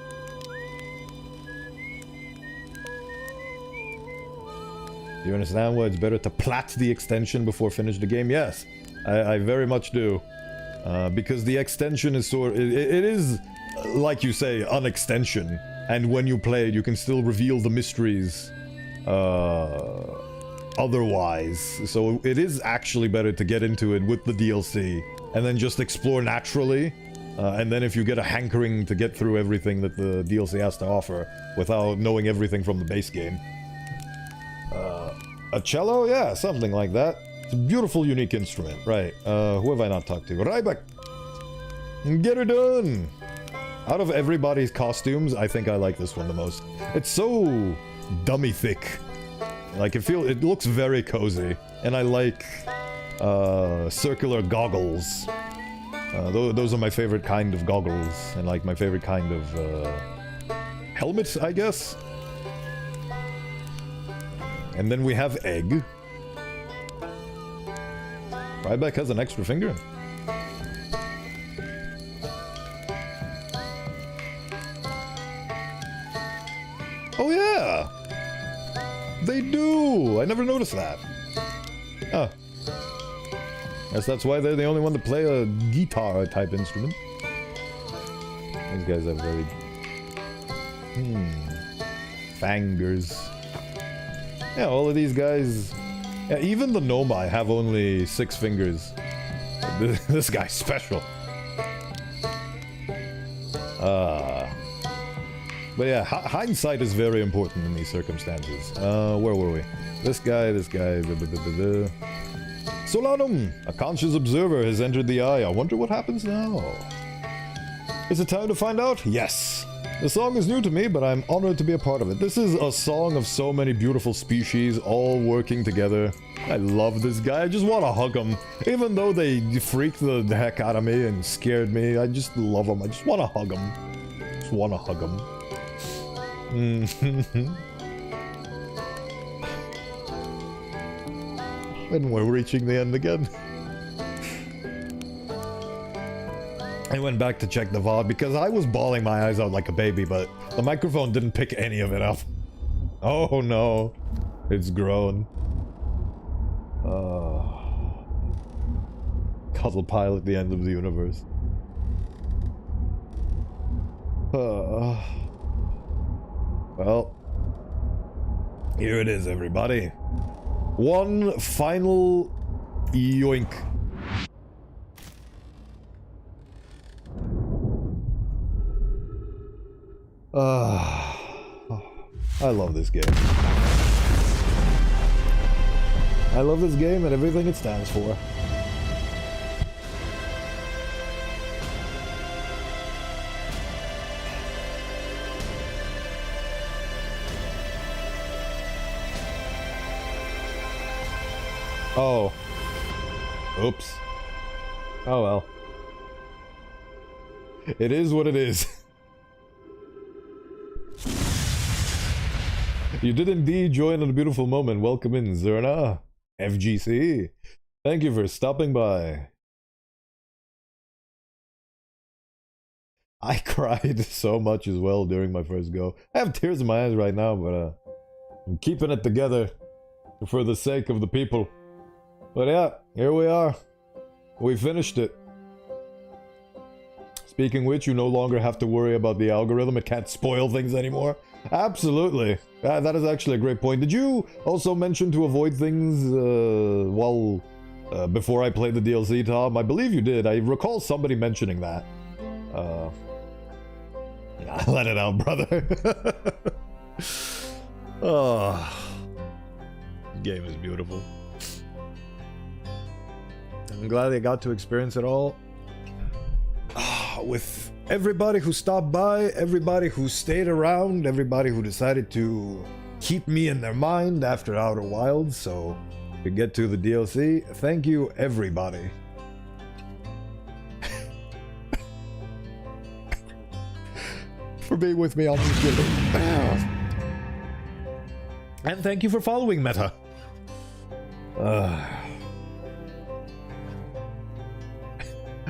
Do you understand why it's better to plat the extension before finish the game? Yes, I very much do. Because the extension is it is, like you say, an extension. And when you play it, you can still reveal the mysteries otherwise. So it is actually better to get into it with the DLC and then just explore naturally. And then if you get a hankering to get through everything that the DLC has to offer without knowing everything from the base game. A cello? Yeah, something like that. It's a beautiful, unique instrument. Right, who have I not talked to? Ryback! Get her done! Out of everybody's costumes, I think I like this one the most. It's so dummy thick. Like, it looks very cozy. And I like, circular goggles. Those are my favorite kind of goggles. And like my favorite kind of, helmet, I guess? And then we have Egg. Ryback has an extra finger. Oh yeah! They do! I never noticed that. Oh. Guess that's why they're the only one to play a guitar type instrument. These guys have very... fingers. Yeah, all of these guys... Yeah, even the Nomai have only 6 fingers. This guy's special. But yeah, hindsight is very important in these circumstances. Where were we? This guy... Solanum! A conscious observer has entered the eye. I wonder what happens now. Is it time to find out? Yes! The song is new to me, but I'm honored to be a part of it. This is a song of so many beautiful species all working together. I love this guy. I just want to hug him. Even though they freaked the heck out of me and scared me, I just love him. I just want to hug him. Just want to hug him. And we're reaching the end again. I went back to check the VOD because I was bawling my eyes out like a baby, but the microphone didn't pick any of it up. Oh no. It's grown. Cuddle pile at the end of the universe. Well, here it is, everybody. One final yoink. I love this game. I love this game and everything it stands for. Oh. Oops. Oh well. It is what it is. You did indeed join at a beautiful moment. Welcome in, Zerna. FGC. Thank you for stopping by. I cried so much as well during my first go. I have tears in my eyes right now, but I'm keeping it together for the sake of the people. But yeah, here we are. We finished it. Speaking which, you no longer have to worry about the algorithm. It can't spoil things anymore. Absolutely. That is actually a great point. Did you also mention to avoid things before I played the DLC, Tom? I believe you did. I recall somebody mentioning that. Yeah, let it out, brother. Oh, this game is beautiful. I'm glad I got to experience it all. With everybody who stopped by, everybody who stayed around, everybody who decided to keep me in their mind after Outer Wilds, so to get to the DLC. Thank you, everybody. For being with me on this journey. And thank you for following, Meta.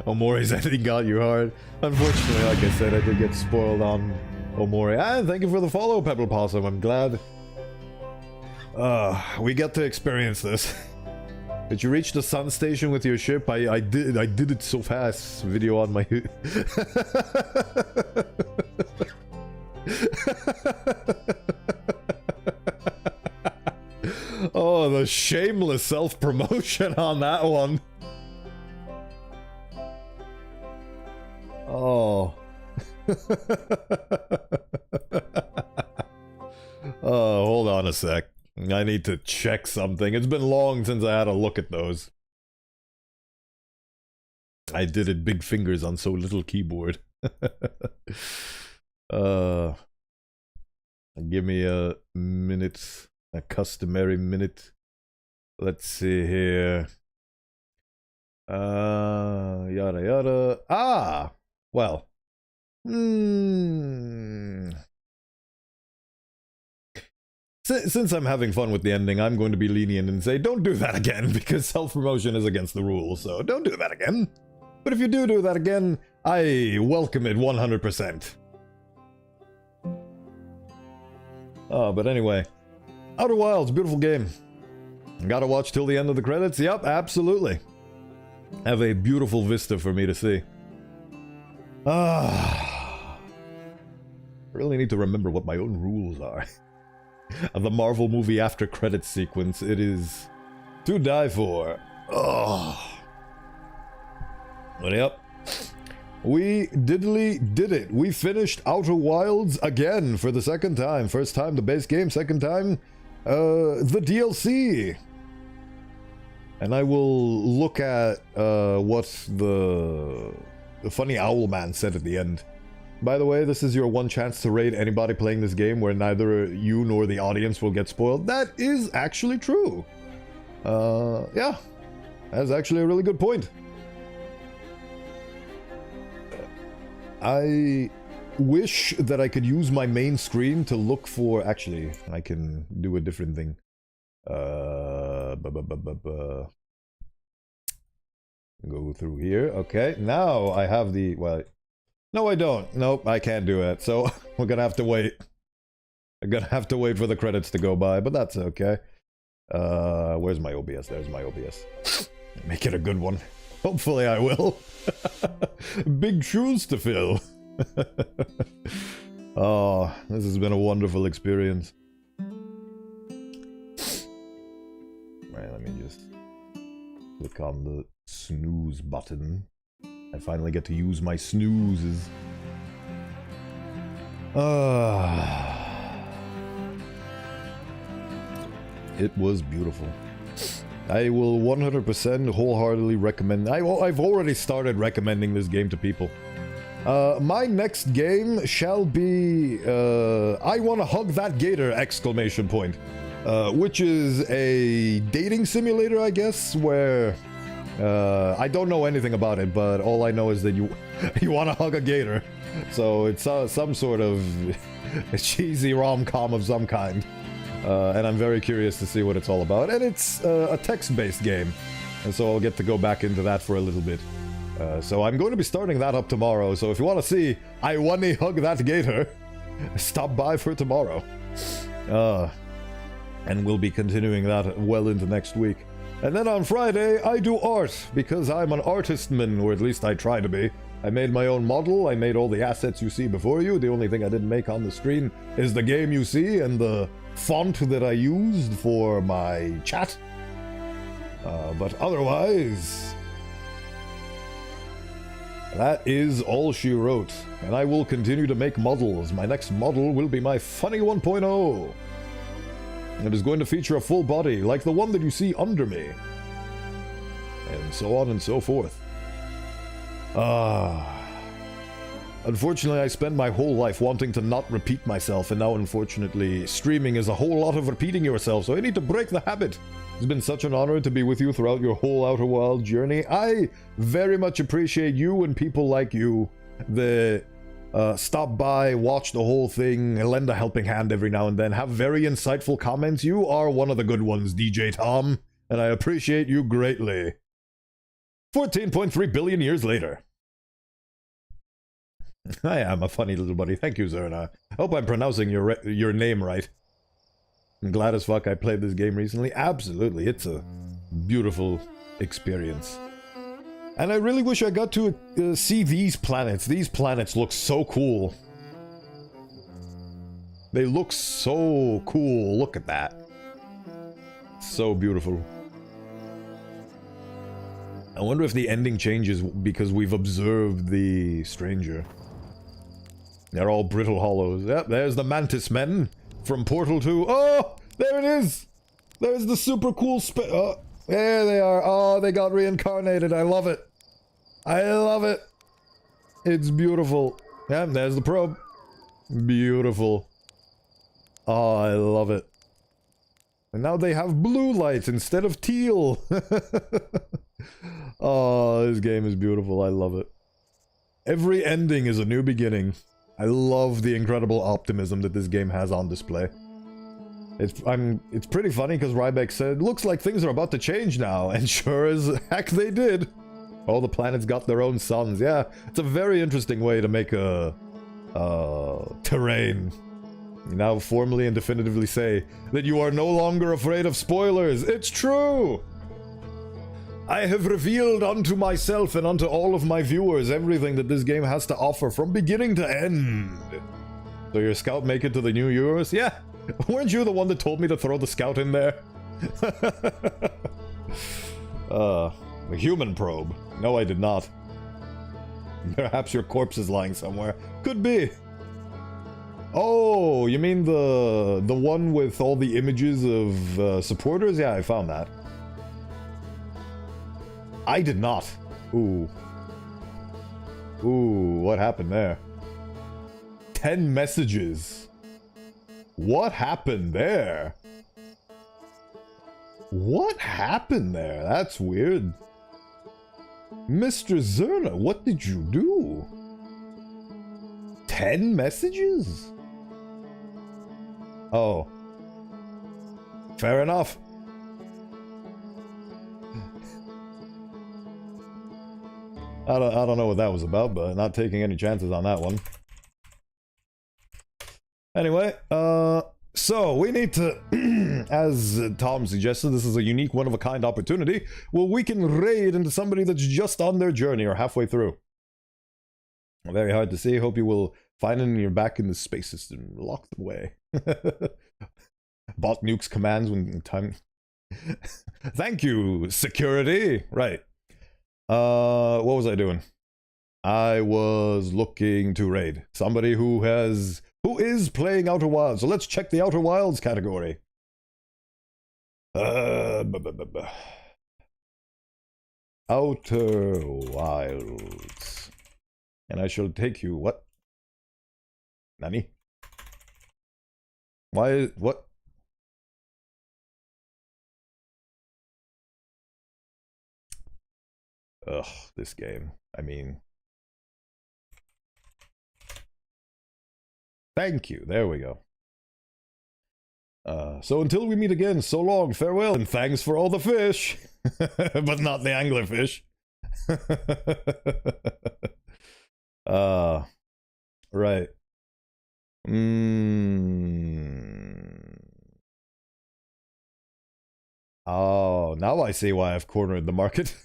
Omori's ending got you hard. Unfortunately, like I said, I did get spoiled on Omori. And thank you for the follow, Pepper Possum. I'm glad we get to experience this. Did you reach the sun station with your ship? I did it so fast. Video on my Oh, the shameless self-promotion on that one. Oh. Oh, hold on a sec. I need to check something. It's been long since I had a look at those. I did it big fingers on so little keyboard. Give me a minute. A customary minute. Let's see here. Yada yada. Ah! Well. Since I'm having fun with the ending, I'm going to be lenient and say, don't do that again, because self-promotion is against the rules, so don't do that again. But if you do that again, I welcome it 100%. But anyway. Outer Wilds, beautiful game. Gotta watch till the end of the credits? Yep, absolutely. Have a beautiful vista for me to see. Really need to remember what my own rules are. The Marvel movie after credits sequence, it is to die for. Oh. But yep. We did it. We finished Outer Wilds again for the second time. First time the base game, second time the DLC. And I will look at what the funny owl man said at the end. By the way, this is your one chance to raid anybody playing this game where neither you nor the audience will get spoiled. That is actually true. Yeah. That's actually a really good point. I wish that I could use my main screen to look for... Actually, I can do a different thing. Go through here. Okay, now I have the... Well, no, I don't. Nope, I can't do it. So we're gonna have to wait. I'm gonna have to wait for the credits to go by, but that's okay. Where's my OBS? There's my OBS. Make it a good one. Hopefully I will. Big shoes to fill. Oh, this has been a wonderful experience. Right, let me just click on the snooze button. I finally get to use my snoozes. It was beautiful. I will 100% wholeheartedly recommend... I've already started recommending this game to people. My next game shall be... I wanna hug that gator! Exclamation point. Which is a dating simulator, I guess, where... I don't know anything about it, but all I know is that you wanna hug a gator. So it's some sort of cheesy rom-com of some kind. And I'm very curious to see what it's all about. And it's a text-based game. And so I'll get to go back into that for a little bit. So I'm going to be starting that up tomorrow. So if you want to see I wanna hug that gator, stop by for tomorrow. And we'll be continuing that well into next week. And then on Friday, I do art, because I'm an artistman, or at least I try to be. I made my own model, I made all the assets you see before you. The only thing I didn't make on the screen is the game you see and the font that I used for my chat. But otherwise, that is all she wrote. And I will continue to make models. My next model will be my Funny 1.0. It is going to feature a full body, like the one that you see under me. And so on and so forth. Unfortunately, I spent my whole life wanting to not repeat myself, and now unfortunately, streaming is a whole lot of repeating yourself, so I need to break the habit. It's been such an honor to be with you throughout your whole Outer Wild journey. I very much appreciate you and people like you that stop by, watch the whole thing, lend a helping hand every now and then, have very insightful comments. You are one of the good ones, DJ Tom, and I appreciate you greatly. 14.3 billion years later. I am a funny little buddy. Thank you, Zerna. Hope I'm pronouncing your name right. I'm glad as fuck I played this game recently. Absolutely, it's a beautiful experience. And I really wish I got to see these planets. These planets look so cool. They look so cool. Look at that. So beautiful. I wonder if the ending changes because we've observed the stranger. They're all brittle hollows. Yep, there's the Mantis Men from Portal 2. Oh, there it is. There's the super cool oh, there they are. Oh, they got reincarnated. I love it. I love it. It's beautiful. Yeah, there's the probe. Beautiful. Oh, I love it. And now they have blue lights instead of teal. Oh, this game is beautiful. I love it. Every ending is a new beginning. I love the incredible optimism that this game has on display. It's pretty funny because Ryback said, looks like things are about to change now, and sure as heck they did. All the planets got their own suns. Yeah, it's a very interesting way to make a terrain. You now formally and definitively say that you are no longer afraid of spoilers. It's true! I have revealed unto myself and unto all of my viewers everything that this game has to offer from beginning to end. So your scout make it to the new Euros? Yeah! Weren't you the one that told me to throw the scout in there? The human probe. No, I did not. Perhaps your corpse is lying somewhere. Could be. Oh, you mean the one with all the images of supporters? Yeah, I found that. I did not. Ooh. Ooh, what happened there? 10 messages. What happened there? What happened there? That's weird. Mr. Zerna, what did you do? 10 messages? Oh. Fair enough. I don't know what that was about, but not taking any chances on that one. Anyway, so we need to, as Tom suggested, this is a unique one-of-a-kind opportunity where we can raid into somebody that's just on their journey or halfway through. Very hard to see. Hope you will find it when you're back in the space system. Lock them away. Bot nukes commands when time... Thank you, security! Right. What was I doing? I was looking to raid somebody who is playing Outer Wilds. So let's check the Outer Wilds category. Outer Wilds. And I shall take you, what? Nani? Why, what? Ugh, this game. I mean... Thank you. There we go. So until we meet again, so long, farewell, and thanks for all the fish. But not the anglerfish. Right. Oh, now I see why I've cornered the market.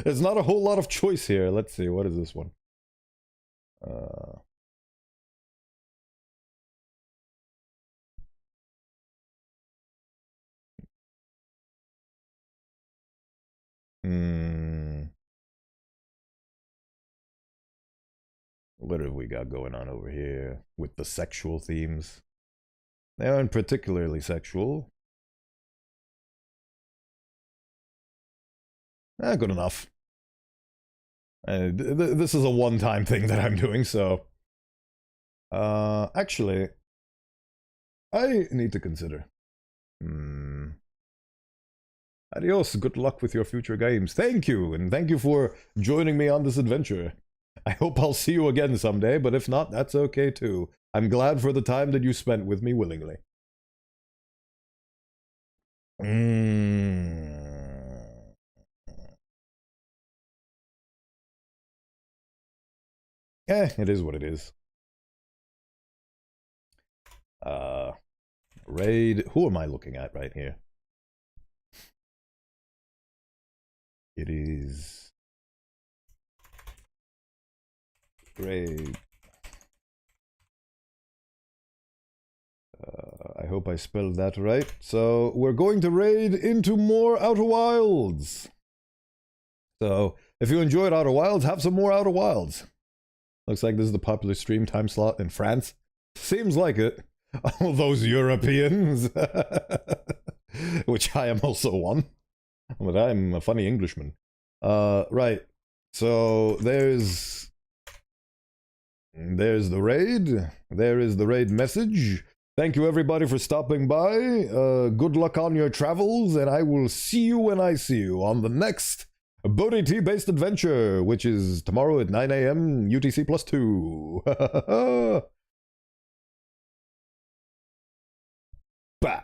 There's not a whole lot of choice here. Let's see, what is this one? What have we got going on over here with the sexual themes? They aren't particularly sexual. Good enough. This is a one-time thing that I'm doing, so... actually... I need to consider. Adios, good luck with your future games. Thank you, and thank you for joining me on this adventure. I hope I'll see you again someday, but if not, that's okay too. I'm glad for the time that you spent with me willingly. It is what it is. Raid. Who am I looking at right here? It is raid. I hope I spelled that right. So we're going to raid into more Outer Wilds. So if you enjoyed Outer Wilds, have some more Outer Wilds. Looks like this is the popular stream time slot in France. Seems like it. All those Europeans. Which I am also one. But I'm a funny Englishman. Right. So there's the raid. There is the raid message. Thank you everybody for stopping by. Good luck on your travels, and I will see you when I see you on the next Bodhi Tea based adventure, which is tomorrow at 9 a.m. UTC +2. Bah.